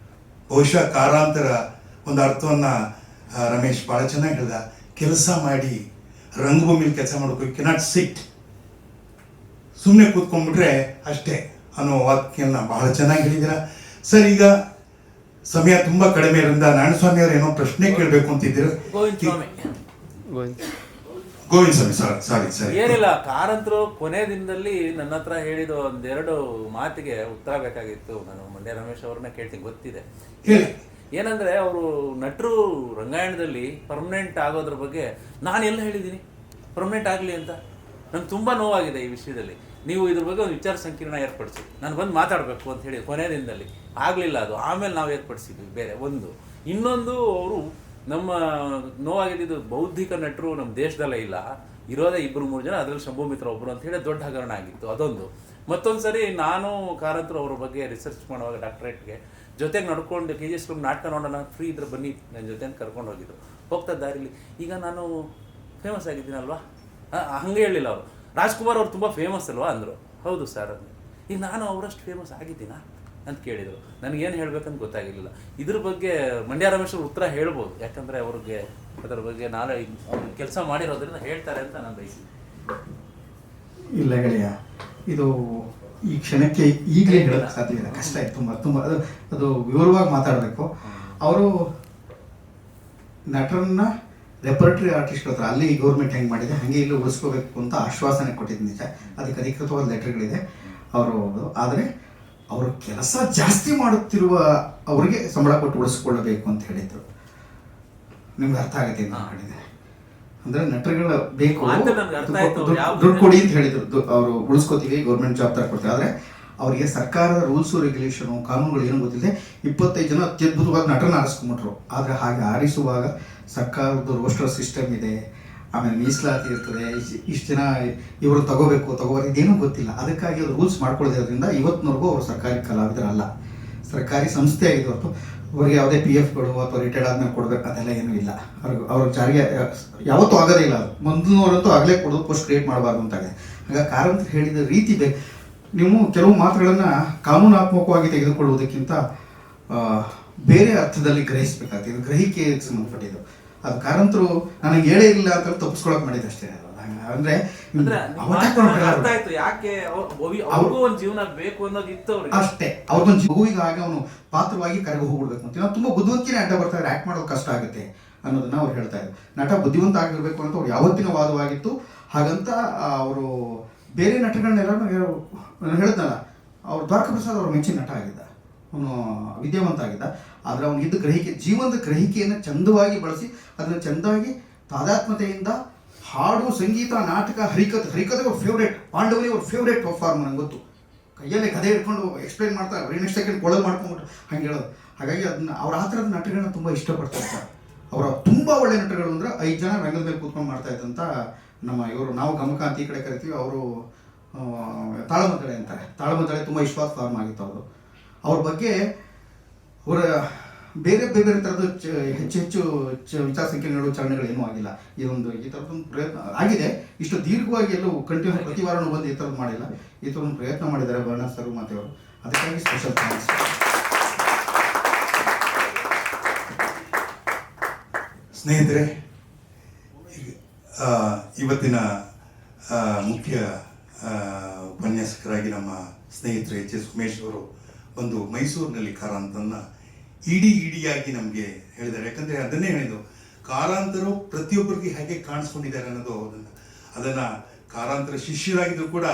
ಬಹುಶಃ ಕಾರಂತರ ಒಂದು ಅರ್ಥವನ್ನ ರಮೇಶ್ ಬಹಳ ಚೆನ್ನಾಗಿ ಹೇಳ್ದ, ಕೆಲಸ ಮಾಡಿ, ರಂಗಭೂಮಿಲಿ ಕೆಲಸ ಮಾಡಬೇಕು. ಯು ಕೆನಾಟ್ ಸಿಟ್, ಸುಮ್ಮನೆ ಕೂತ್ಕೊಂಡ್ಬಿಟ್ರೆ ಅಷ್ಟೇ ಅನ್ನೋ ವಾಕ್ಯನ ಬಹಳ ಚೆನ್ನಾಗಿ ಹೇಳಿದ್ದೀರಾ ಸರ್. ಈಗ ಸಮಯ ತುಂಬಾ ಕಡಿಮೆ ಇರೋದ್ರಿಂದ ನಾರಾಯಣಸ್ವಾಮಿ ಅವರು ಏನೋ ಪ್ರಶ್ನೆ ಕೇಳಬೇಕು ಅಂತಿದ್ರು. ಗೋವಿಂದ ಸ್ವಾಮಿ ಸಾರಿ ಏನಿಲ್ಲ, ಕಾರಂತರು ಕೊನೆ ದಿನದಲ್ಲಿ ನನ್ನ ಹತ್ರ ಹೇಳಿದ 1-2 ಮಾತಿಗೆ ಉತ್ತರ ಬೇಕಾಗಿತ್ತು. ನಾನು ಮಂಡ್ಯ ರಮೇಶ್ ಅವ್ರನ್ನ ಕೇಳ್ತೀನಿ, ಗೊತ್ತಿದೆ. ಹೇಳಿ. ಏನಂದ್ರೆ ಅವರು ನಟರು ರಂಗಾಯಣದಲ್ಲಿ ಪರ್ಮನೆಂಟ್ ಆಗೋದ್ರ ಬಗ್ಗೆ ನಾನು ಎಲ್ಲ ಹೇಳಿದ್ದೀನಿ ಪರ್ಮನೆಂಟ್ ಆಗಲಿ ಅಂತ. ನಂಗೆ ತುಂಬಾ ನೋವಾಗಿದೆ ಈ ವಿಷಯದಲ್ಲಿ. ನೀವು ಇದ್ರ ಬಗ್ಗೆ ಒಂದು ವಿಚಾರ ಸಂಕಿರಣ ಏರ್ಪಡಿಸಿ, ನಾನು ಬಂದು ಮಾತಾಡಬೇಕು ಅಂತ ಹೇಳಿ ಕೊನೆ ದಿನದಲ್ಲಿ ಆಗಲಿಲ್ಲ. ಅದು ಆಮೇಲೆ ನಾವು ಏರ್ಪಡಿಸಿದ್ವಿ ಬೇರೆ ಒಂದು. ಇನ್ನೊಂದು, ಅವರು ನಮ್ಮ ನೋವಾಗಿದ್ದು ಬೌದ್ಧಿಕ ನಟರು ನಮ್ಮ ದೇಶದಲ್ಲೇ ಇಲ್ಲ, ಇರೋದೇ 2-3 ಜನ, ಅದರಲ್ಲಿ ಶಂಭುಮಿತ್ರ ಒಬ್ಬರು ಅಂತ ಹೇಳಿ ದೊಡ್ಡ ಹಗರಣ ಆಗಿತ್ತು ಅದೊಂದು. ಮತ್ತೊಂದು ಸರಿ ನಾನು ಕಾರಂತರು ಅವ್ರ ಬಗ್ಗೆ ರಿಸರ್ಚ್ ಮಾಡುವಾಗ ಡಾಕ್ಟ್ರೇಟ್ಗೆ ಜೊತೆಗೆ ನಡ್ಕೊಂಡು KGS ನಾಟಕ ನೋಡೋಣ, ಫ್ರೀ ಇದ್ರೆ ಬನ್ನಿ ನನ್ನ ಜೊತೆ ಕರ್ಕೊಂಡು ಹೋಗಿದ್ರು. ಹೋಗ್ತಾ ದಾರಿಲಿ, ಈಗ ನಾನು ಫೇಮಸ್ ಆಗಿದ್ದೀನಲ್ವಾ, ಹಂಗೆ ಹೇಳಿಲ್ಲ ಅವರು. ರಾಜ್ಕುಮಾರ್ ಅವ್ರು ತುಂಬ ಫೇಮಸ್ ಅಲ್ವಾ ಅಂದರು. ಹೌದು ಸರ್ ಅಂದೆ. ಈಗ ನಾನು ಅವರಷ್ಟು ಫೇಮಸ್ ಆಗಿದ್ದೀನಾ ಅಂತ ಕೇಳಿದರು. ನನಗೇನು ಹೇಳ್ಬೇಕಂತ ಗೊತ್ತಾಗಿರಲಿಲ್ಲ. ಇದ್ರ ಬಗ್ಗೆ ಮಂಡ್ಯ ರಮೇಶ್ ಅವ್ರು ಉತ್ತರ ಹೇಳ್ಬೋದು, ಯಾಕಂದರೆ ಅವ್ರಿಗೆ ಅದರ ಬಗ್ಗೆ ನಾಳೆ ಅವ್ರು ಕೆಲಸ ಮಾಡಿರೋದ್ರಿಂದ ಹೇಳ್ತಾರೆ ಅಂತ ನಾನು ಬಯಸಿದ್ದೆ. ಇಲ್ಲ ಗೆಳೆಯ, ಇದು ಈ ಕ್ಷಣಕ್ಕೆ ಈಗಲೇ ಹೇಳೋಕ್ಕೆ ಸಾಧ್ಯ ಇಲ್ಲ, ಕಷ್ಟ ಆಯ್ತು ತುಂಬ ಅದು ವಿವರವಾಗಿ ಮಾತಾಡಬೇಕು. ಅವರು ನಟರನ್ನ ರೆಪರ್ಟರಿ ಆರ್ಟಿಸ್ಟ್ ಹತ್ರ ಅಲ್ಲಿ ಗೌರ್ಮೆಂಟ್ ಹೆಂಗೆ ಮಾಡಿದೆ ಹಾಗೆ ಇಲ್ಲಿ ಉಳಿಸ್ಕೋಬೇಕು ಅಂತ ಆಶ್ವಾಸನೆ ಕೊಟ್ಟಿದ್ದು ನಿಜ. ಅದಕ್ಕೆ ಅಧಿಕೃತವಾದ ಲೆಟರ್ಗಳಿದೆ ಅವರು. ಆದರೆ ಅವರು ಕೆಲಸ ಜಾಸ್ತಿ ಮಾಡುತ್ತಿರುವ ಅವರಿಗೆ ಸಂಬಳ ಕೊಟ್ಟು ಉಳಿಸ್ಕೊಳ್ಳಬೇಕು ಅಂತ ಹೇಳಿದ್ರು. ನಿಮ್ಗೆ ಅರ್ಥ ಆಗುತ್ತೆ ಅಂತ ಹೇಳಿದೆ. ಅಂದ್ರೆ ನಟರುಗಳ ಬೇಕು, ದುಡ್ಡು ಕೊಡಿ ಅಂತ ಹೇಳಿದ್ರು. ಅವರು ಉಳಿಸ್ಕೋತೀವಿ, ಗೌರ್ಮೆಂಟ್ ಜಾಬ್ ತರ ಕೊಡ್ತಾರೆ. ಆದರೆ ಅವರಿಗೆ ಸರ್ಕಾರದ ರೂಲ್ಸು ರೆಗ್ಯುಲೇಷನು ಕಾನೂನುಗಳು ಏನು ಗೊತ್ತಿದೆ. 25 ಜನ ಅತ್ಯದ್ಭುತವಾಗಿ ನಟರನ್ನ ಆರಿಸ್ಕೊಂಡ್ಬಿಟ್ರು. ಆದರೆ ಹಾಗೆ ಆರಿಸುವಾಗ ಸರ್ಕಾರದ ರೋಸ್ಟರ್ ಸಿಸ್ಟಮ್ ಇದೆ, ಆಮೇಲೆ ಮೀಸಲಾತಿ ಇರ್ತದೆ, ಇಷ್ಟು ಜನ ಇವರು ತಗೋಬಾರ್ದು, ಇದೇನೂ ಗೊತ್ತಿಲ್ಲ. ಅದಕ್ಕಾಗಿ ಅವರು ರೂಲ್ಸ್ ಮಾಡ್ಕೊಳ್ಳೋದ್ರಿಂದ ಇವತ್ತಿನವರೆಗೂ ಅವರು ಸರ್ಕಾರಿ ಕಲಾವಿದರಲ್ಲ, ಸರ್ಕಾರಿ ಸಂಸ್ಥೆ ಆಗಿದೆ ಹೊರತು ಅವರಿಗೆ ಯಾವುದೇ PFಗಳು ಅಥವಾ ರಿಟೈರ್ಡ್ ಆದ್ಮೇಲೆ ಕೊಡಬೇಕು ಅದೆಲ್ಲ ಏನೂ ಇಲ್ಲ. ಅವ್ರ ಜಾರಿಗೆ ಯಾವತ್ತೂ ಆಗೋದೇ ಇಲ್ಲ. ಮೊದಲಿನವರಂತೂ ಆಗಲೇ ಕೊಡೋದು, ಪೋಸ್ಟ್ ಕ್ರಿಯೇಟ್ ಮಾಡಬಾರ್ದು ಅಂತಾಗಿದೆ. ಹಾಗಾಗಿ ಕಾರಂತರು ಹೇಳಿದ ರೀತಿ ಬೇಕು. ನೀವು ಕೆಲವು ಮಾತುಗಳನ್ನು ಕಾನೂನಾತ್ಮಕವಾಗಿ ತೆಗೆದುಕೊಳ್ಳುವುದಕ್ಕಿಂತ ಬೇರೆ ಅರ್ಥದಲ್ಲಿ ಗ್ರಹಿಸಬೇಕಾಗ್ತದೆ. ಇದು ಗ್ರಹಿಕೆಗೆ ಸಂಬಂಧಪಟ್ಟಿದ್ದು. ಅದು ಕಾರಂತರು ನನಗೆ ಹೇಳೇ ಇಲ್ಲ ಅಂತ ತಪ್ಪಿಸ್ಕೊಳಕ್ ಮಾಡಿದ ಅಷ್ಟೇ. ಅಂದ್ರೆ ಅರ್ಥ ಆಯ್ತು ಯಾಕೆ ಅವ್ರಿಗೂ ಒಂದು ಜೀವನ ಬೇಕು ಅನ್ನೋದು ಇತ್ತು ಅವ್ರಿಗೆ ಅಷ್ಟೇ. ಅವ್ರದೊಂದು ಮಗುವಿಗೆ ಹಾಗೆ ಅವನು ಪಾತ್ರವಾಗಿ ಕರೆಗೆ ಹೋಗ್ಬಿಡ್ಬೇಕು ಅಂತ ತುಂಬಾ ಬುದ್ಧಿವಂತಿನೇ ಅಡ್ಡ ಬರ್ತಾರೆ. ಆಕ್ಟ್ ಮಾಡೋದು ಕಷ್ಟ ಆಗುತ್ತೆ ಅನ್ನೋದನ್ನ ಅವ್ರು ಹೇಳ್ತಾ ಇದ್ರು. ನಟ ಬುದ್ಧಿವಂತ ಆಗಿರ್ಬೇಕು ಅಂತ ಅವ್ರು ಯಾವತ್ತಿನ ವಾದವಾಗಿತ್ತು. ಹಾಗಂತ ಅವರು ಬೇರೆ ನಟಗಳನ್ನೆಲ್ಲ ನಾನು ಹೇಳಿದ್ನಲ್ಲ, ಅವ್ರು ದ್ವಾರಕ ಪ್ರಸಾದ್ ಅವ್ರ ಮೆಚ್ಚಿನ ನಟ ಆಗಿದ್ದ, ಅವನು ವಿದ್ಯಾವಂತ ಆಗಿದ್ದ. ಆದರೆ ಅವನಿಗಿದ್ದ ಗ್ರಹಿಕೆ, ಜೀವನದ ಗ್ರಹಿಕೆಯನ್ನು ಚಂದವಾಗಿ ಬಳಸಿ ಅದನ್ನು ಚಂದವಾಗಿ ತಾದಾತ್ಮತೆಯಿಂದ ಹಾಡು, ಸಂಗೀತ, ನಾಟಕ, ಹರಿಕತೆ ಅವ್ರ ಫೇವ್ರೇಟ್. ಪಾಂಡವರಿ ಅವ್ರ ಫೇವ್ರೇಟ್ ಫಾರ್ಮ್ ನನಗೆ ಗೊತ್ತು. ಕೈಯಲ್ಲೇ ಕಥೆ ಹಿಡ್ಕೊಂಡು ಎಕ್ಸ್ಪ್ಲೈನ್ ಮಾಡ್ತಾರೆ, ಬರೀ ನೆಕ್ಸ್ಟ್ ಸೆಕೆಂಡ್ ಕೊಳಲು ಮಾಡ್ಕೊಂಡ್ಬಿಟ್ಟು ಹಂಗೆ ಹೇಳೋದು. ಹಾಗಾಗಿ ಅದನ್ನ ಅವ್ರ ಆ ಥರದ ನಟಗಳನ್ನ ತುಂಬ ಇಷ್ಟಪಡ್ತಾ ಇರ್ತಾರೆ. ಅವರ ತುಂಬ ಒಳ್ಳೆ ನಟಗಳು ಅಂದರೆ 5 ಜನ ರಂಗದ ಮೇಲೆ ಕೂತ್ಕೊಂಡು ಮಾಡ್ತಾ ಇದ್ದಂಥ ನಮ್ಮ ಇವರು, ನಾವು ಗಮಕಾಂತ ಈ ಕಡೆ ಕರಿತೀವಿ, ಅವರು ತಾಳಮದ್ದಳೆ ಅಂತಾರೆ. ತಾಳಮದ್ದಳೆ ತುಂಬ ಇಷ್ಟವಾದ ಫಾರ್ಮ್ ಆಗಿತ್ತು ಅವ್ರದ್ದು. ಅವ್ರ ಬಗ್ಗೆ ಅವರ ಬೇರೆ ಬೇರೆ ಥರದ ಹೆಚ್ಚು ಹೆಚ್ಚು ವಿಚಾರ ಸಂಕಿರಣ ನೀಡುವ ಚಲನೆಗಳೇನೂ ಆಗಿಲ್ಲ. ಈ ಥರದೊಂದು ಪ್ರಯತ್ನ ಆಗಿದೆ. ಇಷ್ಟು ದೀರ್ಘವಾಗಿ ಎಲ್ಲೂ ಕಂಟಿನ್ಯೂ ಪ್ರತಿ ವಾರನೂ ಬಂದು ಈ ಥರದ್ದು ಮಾಡಿಲ್ಲ. ಈ ಥರದೊಂದು ಪ್ರಯತ್ನ ಮಾಡಿದ್ದಾರೆ ವರ್ಣ ಸರ್ ಮತ್ತು ಅವರು, ಅದಕ್ಕಾಗಿ ಸ್ಪೆಷಲ್ ಥ್ಯಾಂಕ್ಸ್. ಸ್ನೇಹಿತರೆ, ಇವತ್ತಿನ ಮುಖ್ಯ ಉಪನ್ಯಾಸಕರಾಗಿ ನಮ್ಮ ಸ್ನೇಹಿತರು ಎಚ್ ಉಮೇಶ್ ಅವರು ಬಂದು ಮೈಸೂರಿನಲ್ಲಿ ಕಾರಂತರನ್ನ ಇಡಿಯಾಗಿ ನಮಗೆ ಹೇಳಿದ್ದಾರೆ. ಯಾಕಂದರೆ ಅದನ್ನೇ ಹೇಳಿದ್ದು, ಕಾರಂತರು ಪ್ರತಿಯೊಬ್ಬರಿಗೆ ಹೇಗೆ ಕಾಣಿಸ್ಕೊಂಡಿದ್ದಾರೆ ಅನ್ನೋದು ಅದನ್ನು ಕಾರಂತರ ಶಿಷ್ಯರಾಗಿದ್ದರೂ ಕೂಡ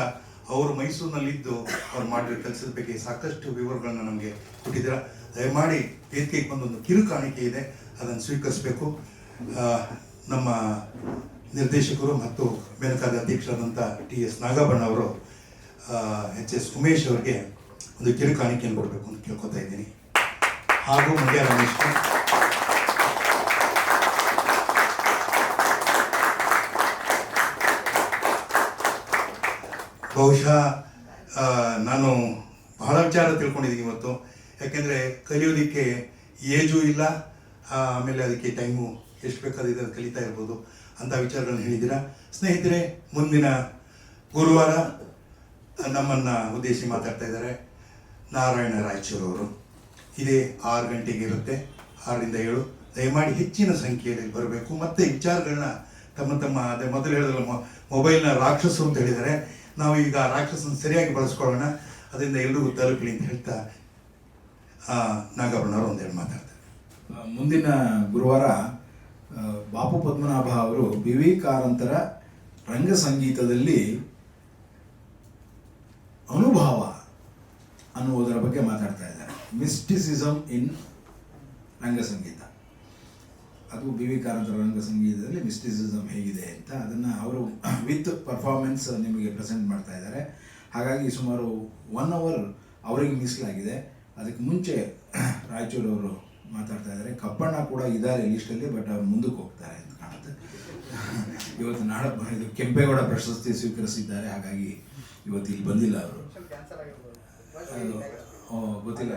ಅವರು ಮೈಸೂರಿನಲ್ಲಿದ್ದು ಅವ್ರು ಮಾಡಿರೋ ಕೆಲಸದ ಬಗ್ಗೆ ಸಾಕಷ್ಟು ವಿವರಗಳನ್ನ ನಮಗೆ ಕೊಟ್ಟಿದ್ದಾರೆ. ದಯಮಾಡಿ ವೇದಿಕೆಗೆ ಬಂದೊಂದು ಕಿರು ಕಾಣಿಕೆ ಇದೆ, ಅದನ್ನು ಸ್ವೀಕರಿಸಬೇಕು. ನಮ್ಮ ನಿರ್ದೇಶಕರು ಮತ್ತು ಮೆನಕಾದ ಅಧ್ಯಕ್ಷರಾದಂಥ TS ನಾಗಬಣ್ಣ ಅವರು HS ಉಮೇಶ್ ಅವರಿಗೆ ಒಂದು ಕಿರು ಕಾಣಿಕೆಯನ್ನು ಕೊಡಬೇಕು ಅಂತ ಕೇಳ್ಕೊತಾ ಇದ್ದೀನಿ. ಹಾಗೂ ಮಂಡ್ಯ ರಮೇಶ್, ಬಹುಶಃ ನಾನು ಬಹಳ ವಿಚಾರ ತಿಳ್ಕೊಂಡಿದ್ದೀನಿ ಇವತ್ತು. ಯಾಕೆಂದರೆ ಕಲಿಯೋದಕ್ಕೆ ಏಜು ಇಲ್ಲ, ಆಮೇಲೆ ಅದಕ್ಕೆ ಟೈಮು ಎಷ್ಟು ಬೇಕಾದ್ರೆ ಕಲಿತಾ ಇರ್ಬೋದು ಅಂತ ವಿಚಾರಗಳನ್ನು ಹೇಳಿದ್ದೀರಾ. ಸ್ನೇಹಿತರೆ, ಮುಂದಿನ ಗುರುವಾರ ನಮ್ಮನ್ನು ಉದ್ದೇಶಿಸಿ ಮಾತಾಡ್ತಾ ಇದ್ದಾರೆ ನಾರಾಯಣ ರಾಯಚೂರವರು. ಇದೇ 6 ಗಂಟೆಗೆ ಇರುತ್ತೆ, 6ರಿಂದ 7. ದಯಮಾಡಿ ಹೆಚ್ಚಿನ ಸಂಖ್ಯೆಯಲ್ಲಿ ಬರಬೇಕು. ಮತ್ತು ವಿಚಾರಗಳನ್ನ ತಮ್ಮ ಅದೇ ಮೊದಲು ಹೇಳಿದ್ರಲ್ಲ, ಮೊಬೈಲ್ನ ರಾಕ್ಷಸರು ಅಂತ ಹೇಳಿದ್ದಾರೆ. ನಾವು ಈಗ ರಾಕ್ಷಸನ ಸರಿಯಾಗಿ ಬಳಸ್ಕೊಳ್ಳೋಣ, ಅದರಿಂದ ಎಲ್ರಿಗೂ ತಲುಪಲಿ ಅಂತ ಹೇಳ್ತಾ ನಾಗಬಣ್ಣವರು ಒಂದೆರಡು ಮಾತಾಡ್ತಾರೆ. ಮುಂದಿನ ಗುರುವಾರ ಬಾಪು ಪದ್ಮನಾಭ ಅವರು BV ಕಾರಂತರ ರಂಗ ಸಂಗೀತದಲ್ಲಿ ಅನುಭವ ಅನ್ನುವುದರ ಬಗ್ಗೆ ಮಾತಾಡ್ತಾ ಇದ್ದಾರೆ. ಮಿಸ್ಟಿಸಿಸಮ್ ಇನ್ ರಂಗ ಸಂಗೀತ, ಅದು BV ಕಾರಂತರ ರಂಗ ಸಂಗೀತದಲ್ಲಿ ಮಿಸ್ಟಿಸಿಸಮ್ ಹೇಗಿದೆ ಅಂತ ಅದನ್ನು ಅವರು ವಿತ್ ಪರ್ಫಾರ್ಮೆನ್ಸ್ ನಿಮಗೆ ಪ್ರೆಸೆಂಟ್ ಮಾಡ್ತಾ ಇದ್ದಾರೆ. ಹಾಗಾಗಿ ಸುಮಾರು 1 ಅವರ್ ಅವರಿಗೆ ಮೀಸಲಾಗಿದೆ. ಅದಕ್ಕೆ ಮುಂಚೆ ರಾಯಚೂರವರು ಮಾತಾಡ್ತಾ ಇದ್ದಾರೆ. ಕಪ್ಪಣ್ಣ ಕೂಡ ಇದ್ದಾರೆ ಲಿಸ್ಟಲ್ಲಿ, ಬಟ್ ಅವ್ರು ಮುಂದಕ್ಕೆ ಹೋಗ್ತಾರೆ ಅಂತ ಕಾಣುತ್ತೆ. ಇವತ್ತು ನಾಳೆ ಇದು ಕೆಂಪೇಗೌಡ ಪ್ರಶಸ್ತಿ ಸ್ವೀಕರಿಸಿದ್ದಾರೆ, ಹಾಗಾಗಿ ಇವತ್ತು ಇಲ್ಲಿ ಬಂದಿಲ್ಲ ಅವರು. ಗೊತ್ತಿಲ್ಲ.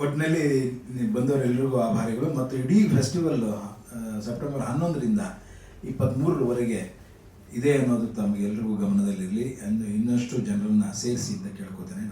ಒಟ್ಟಿನಲ್ಲಿ ಬಂದವರೆಲ್ಲರಿಗೂ ಆಭಾರಿಗಳು. ಮತ್ತು ಇಡೀ ಫೆಸ್ಟಿವಲ್ ಸೆಪ್ಟೆಂಬರ್ 11ರಿಂದ 23ರವರೆಗೆ ಇದೆ ಅನ್ನೋದು ತಮಗೆಲ್ಲರಿಗೂ ಗಮನದಲ್ಲಿರಲಿ. ಇನ್ನಷ್ಟು ಜನರನ್ನ ಸೇರಿಸಿ ಅಂತ ಕೇಳ್ಕೊತೇನೆ.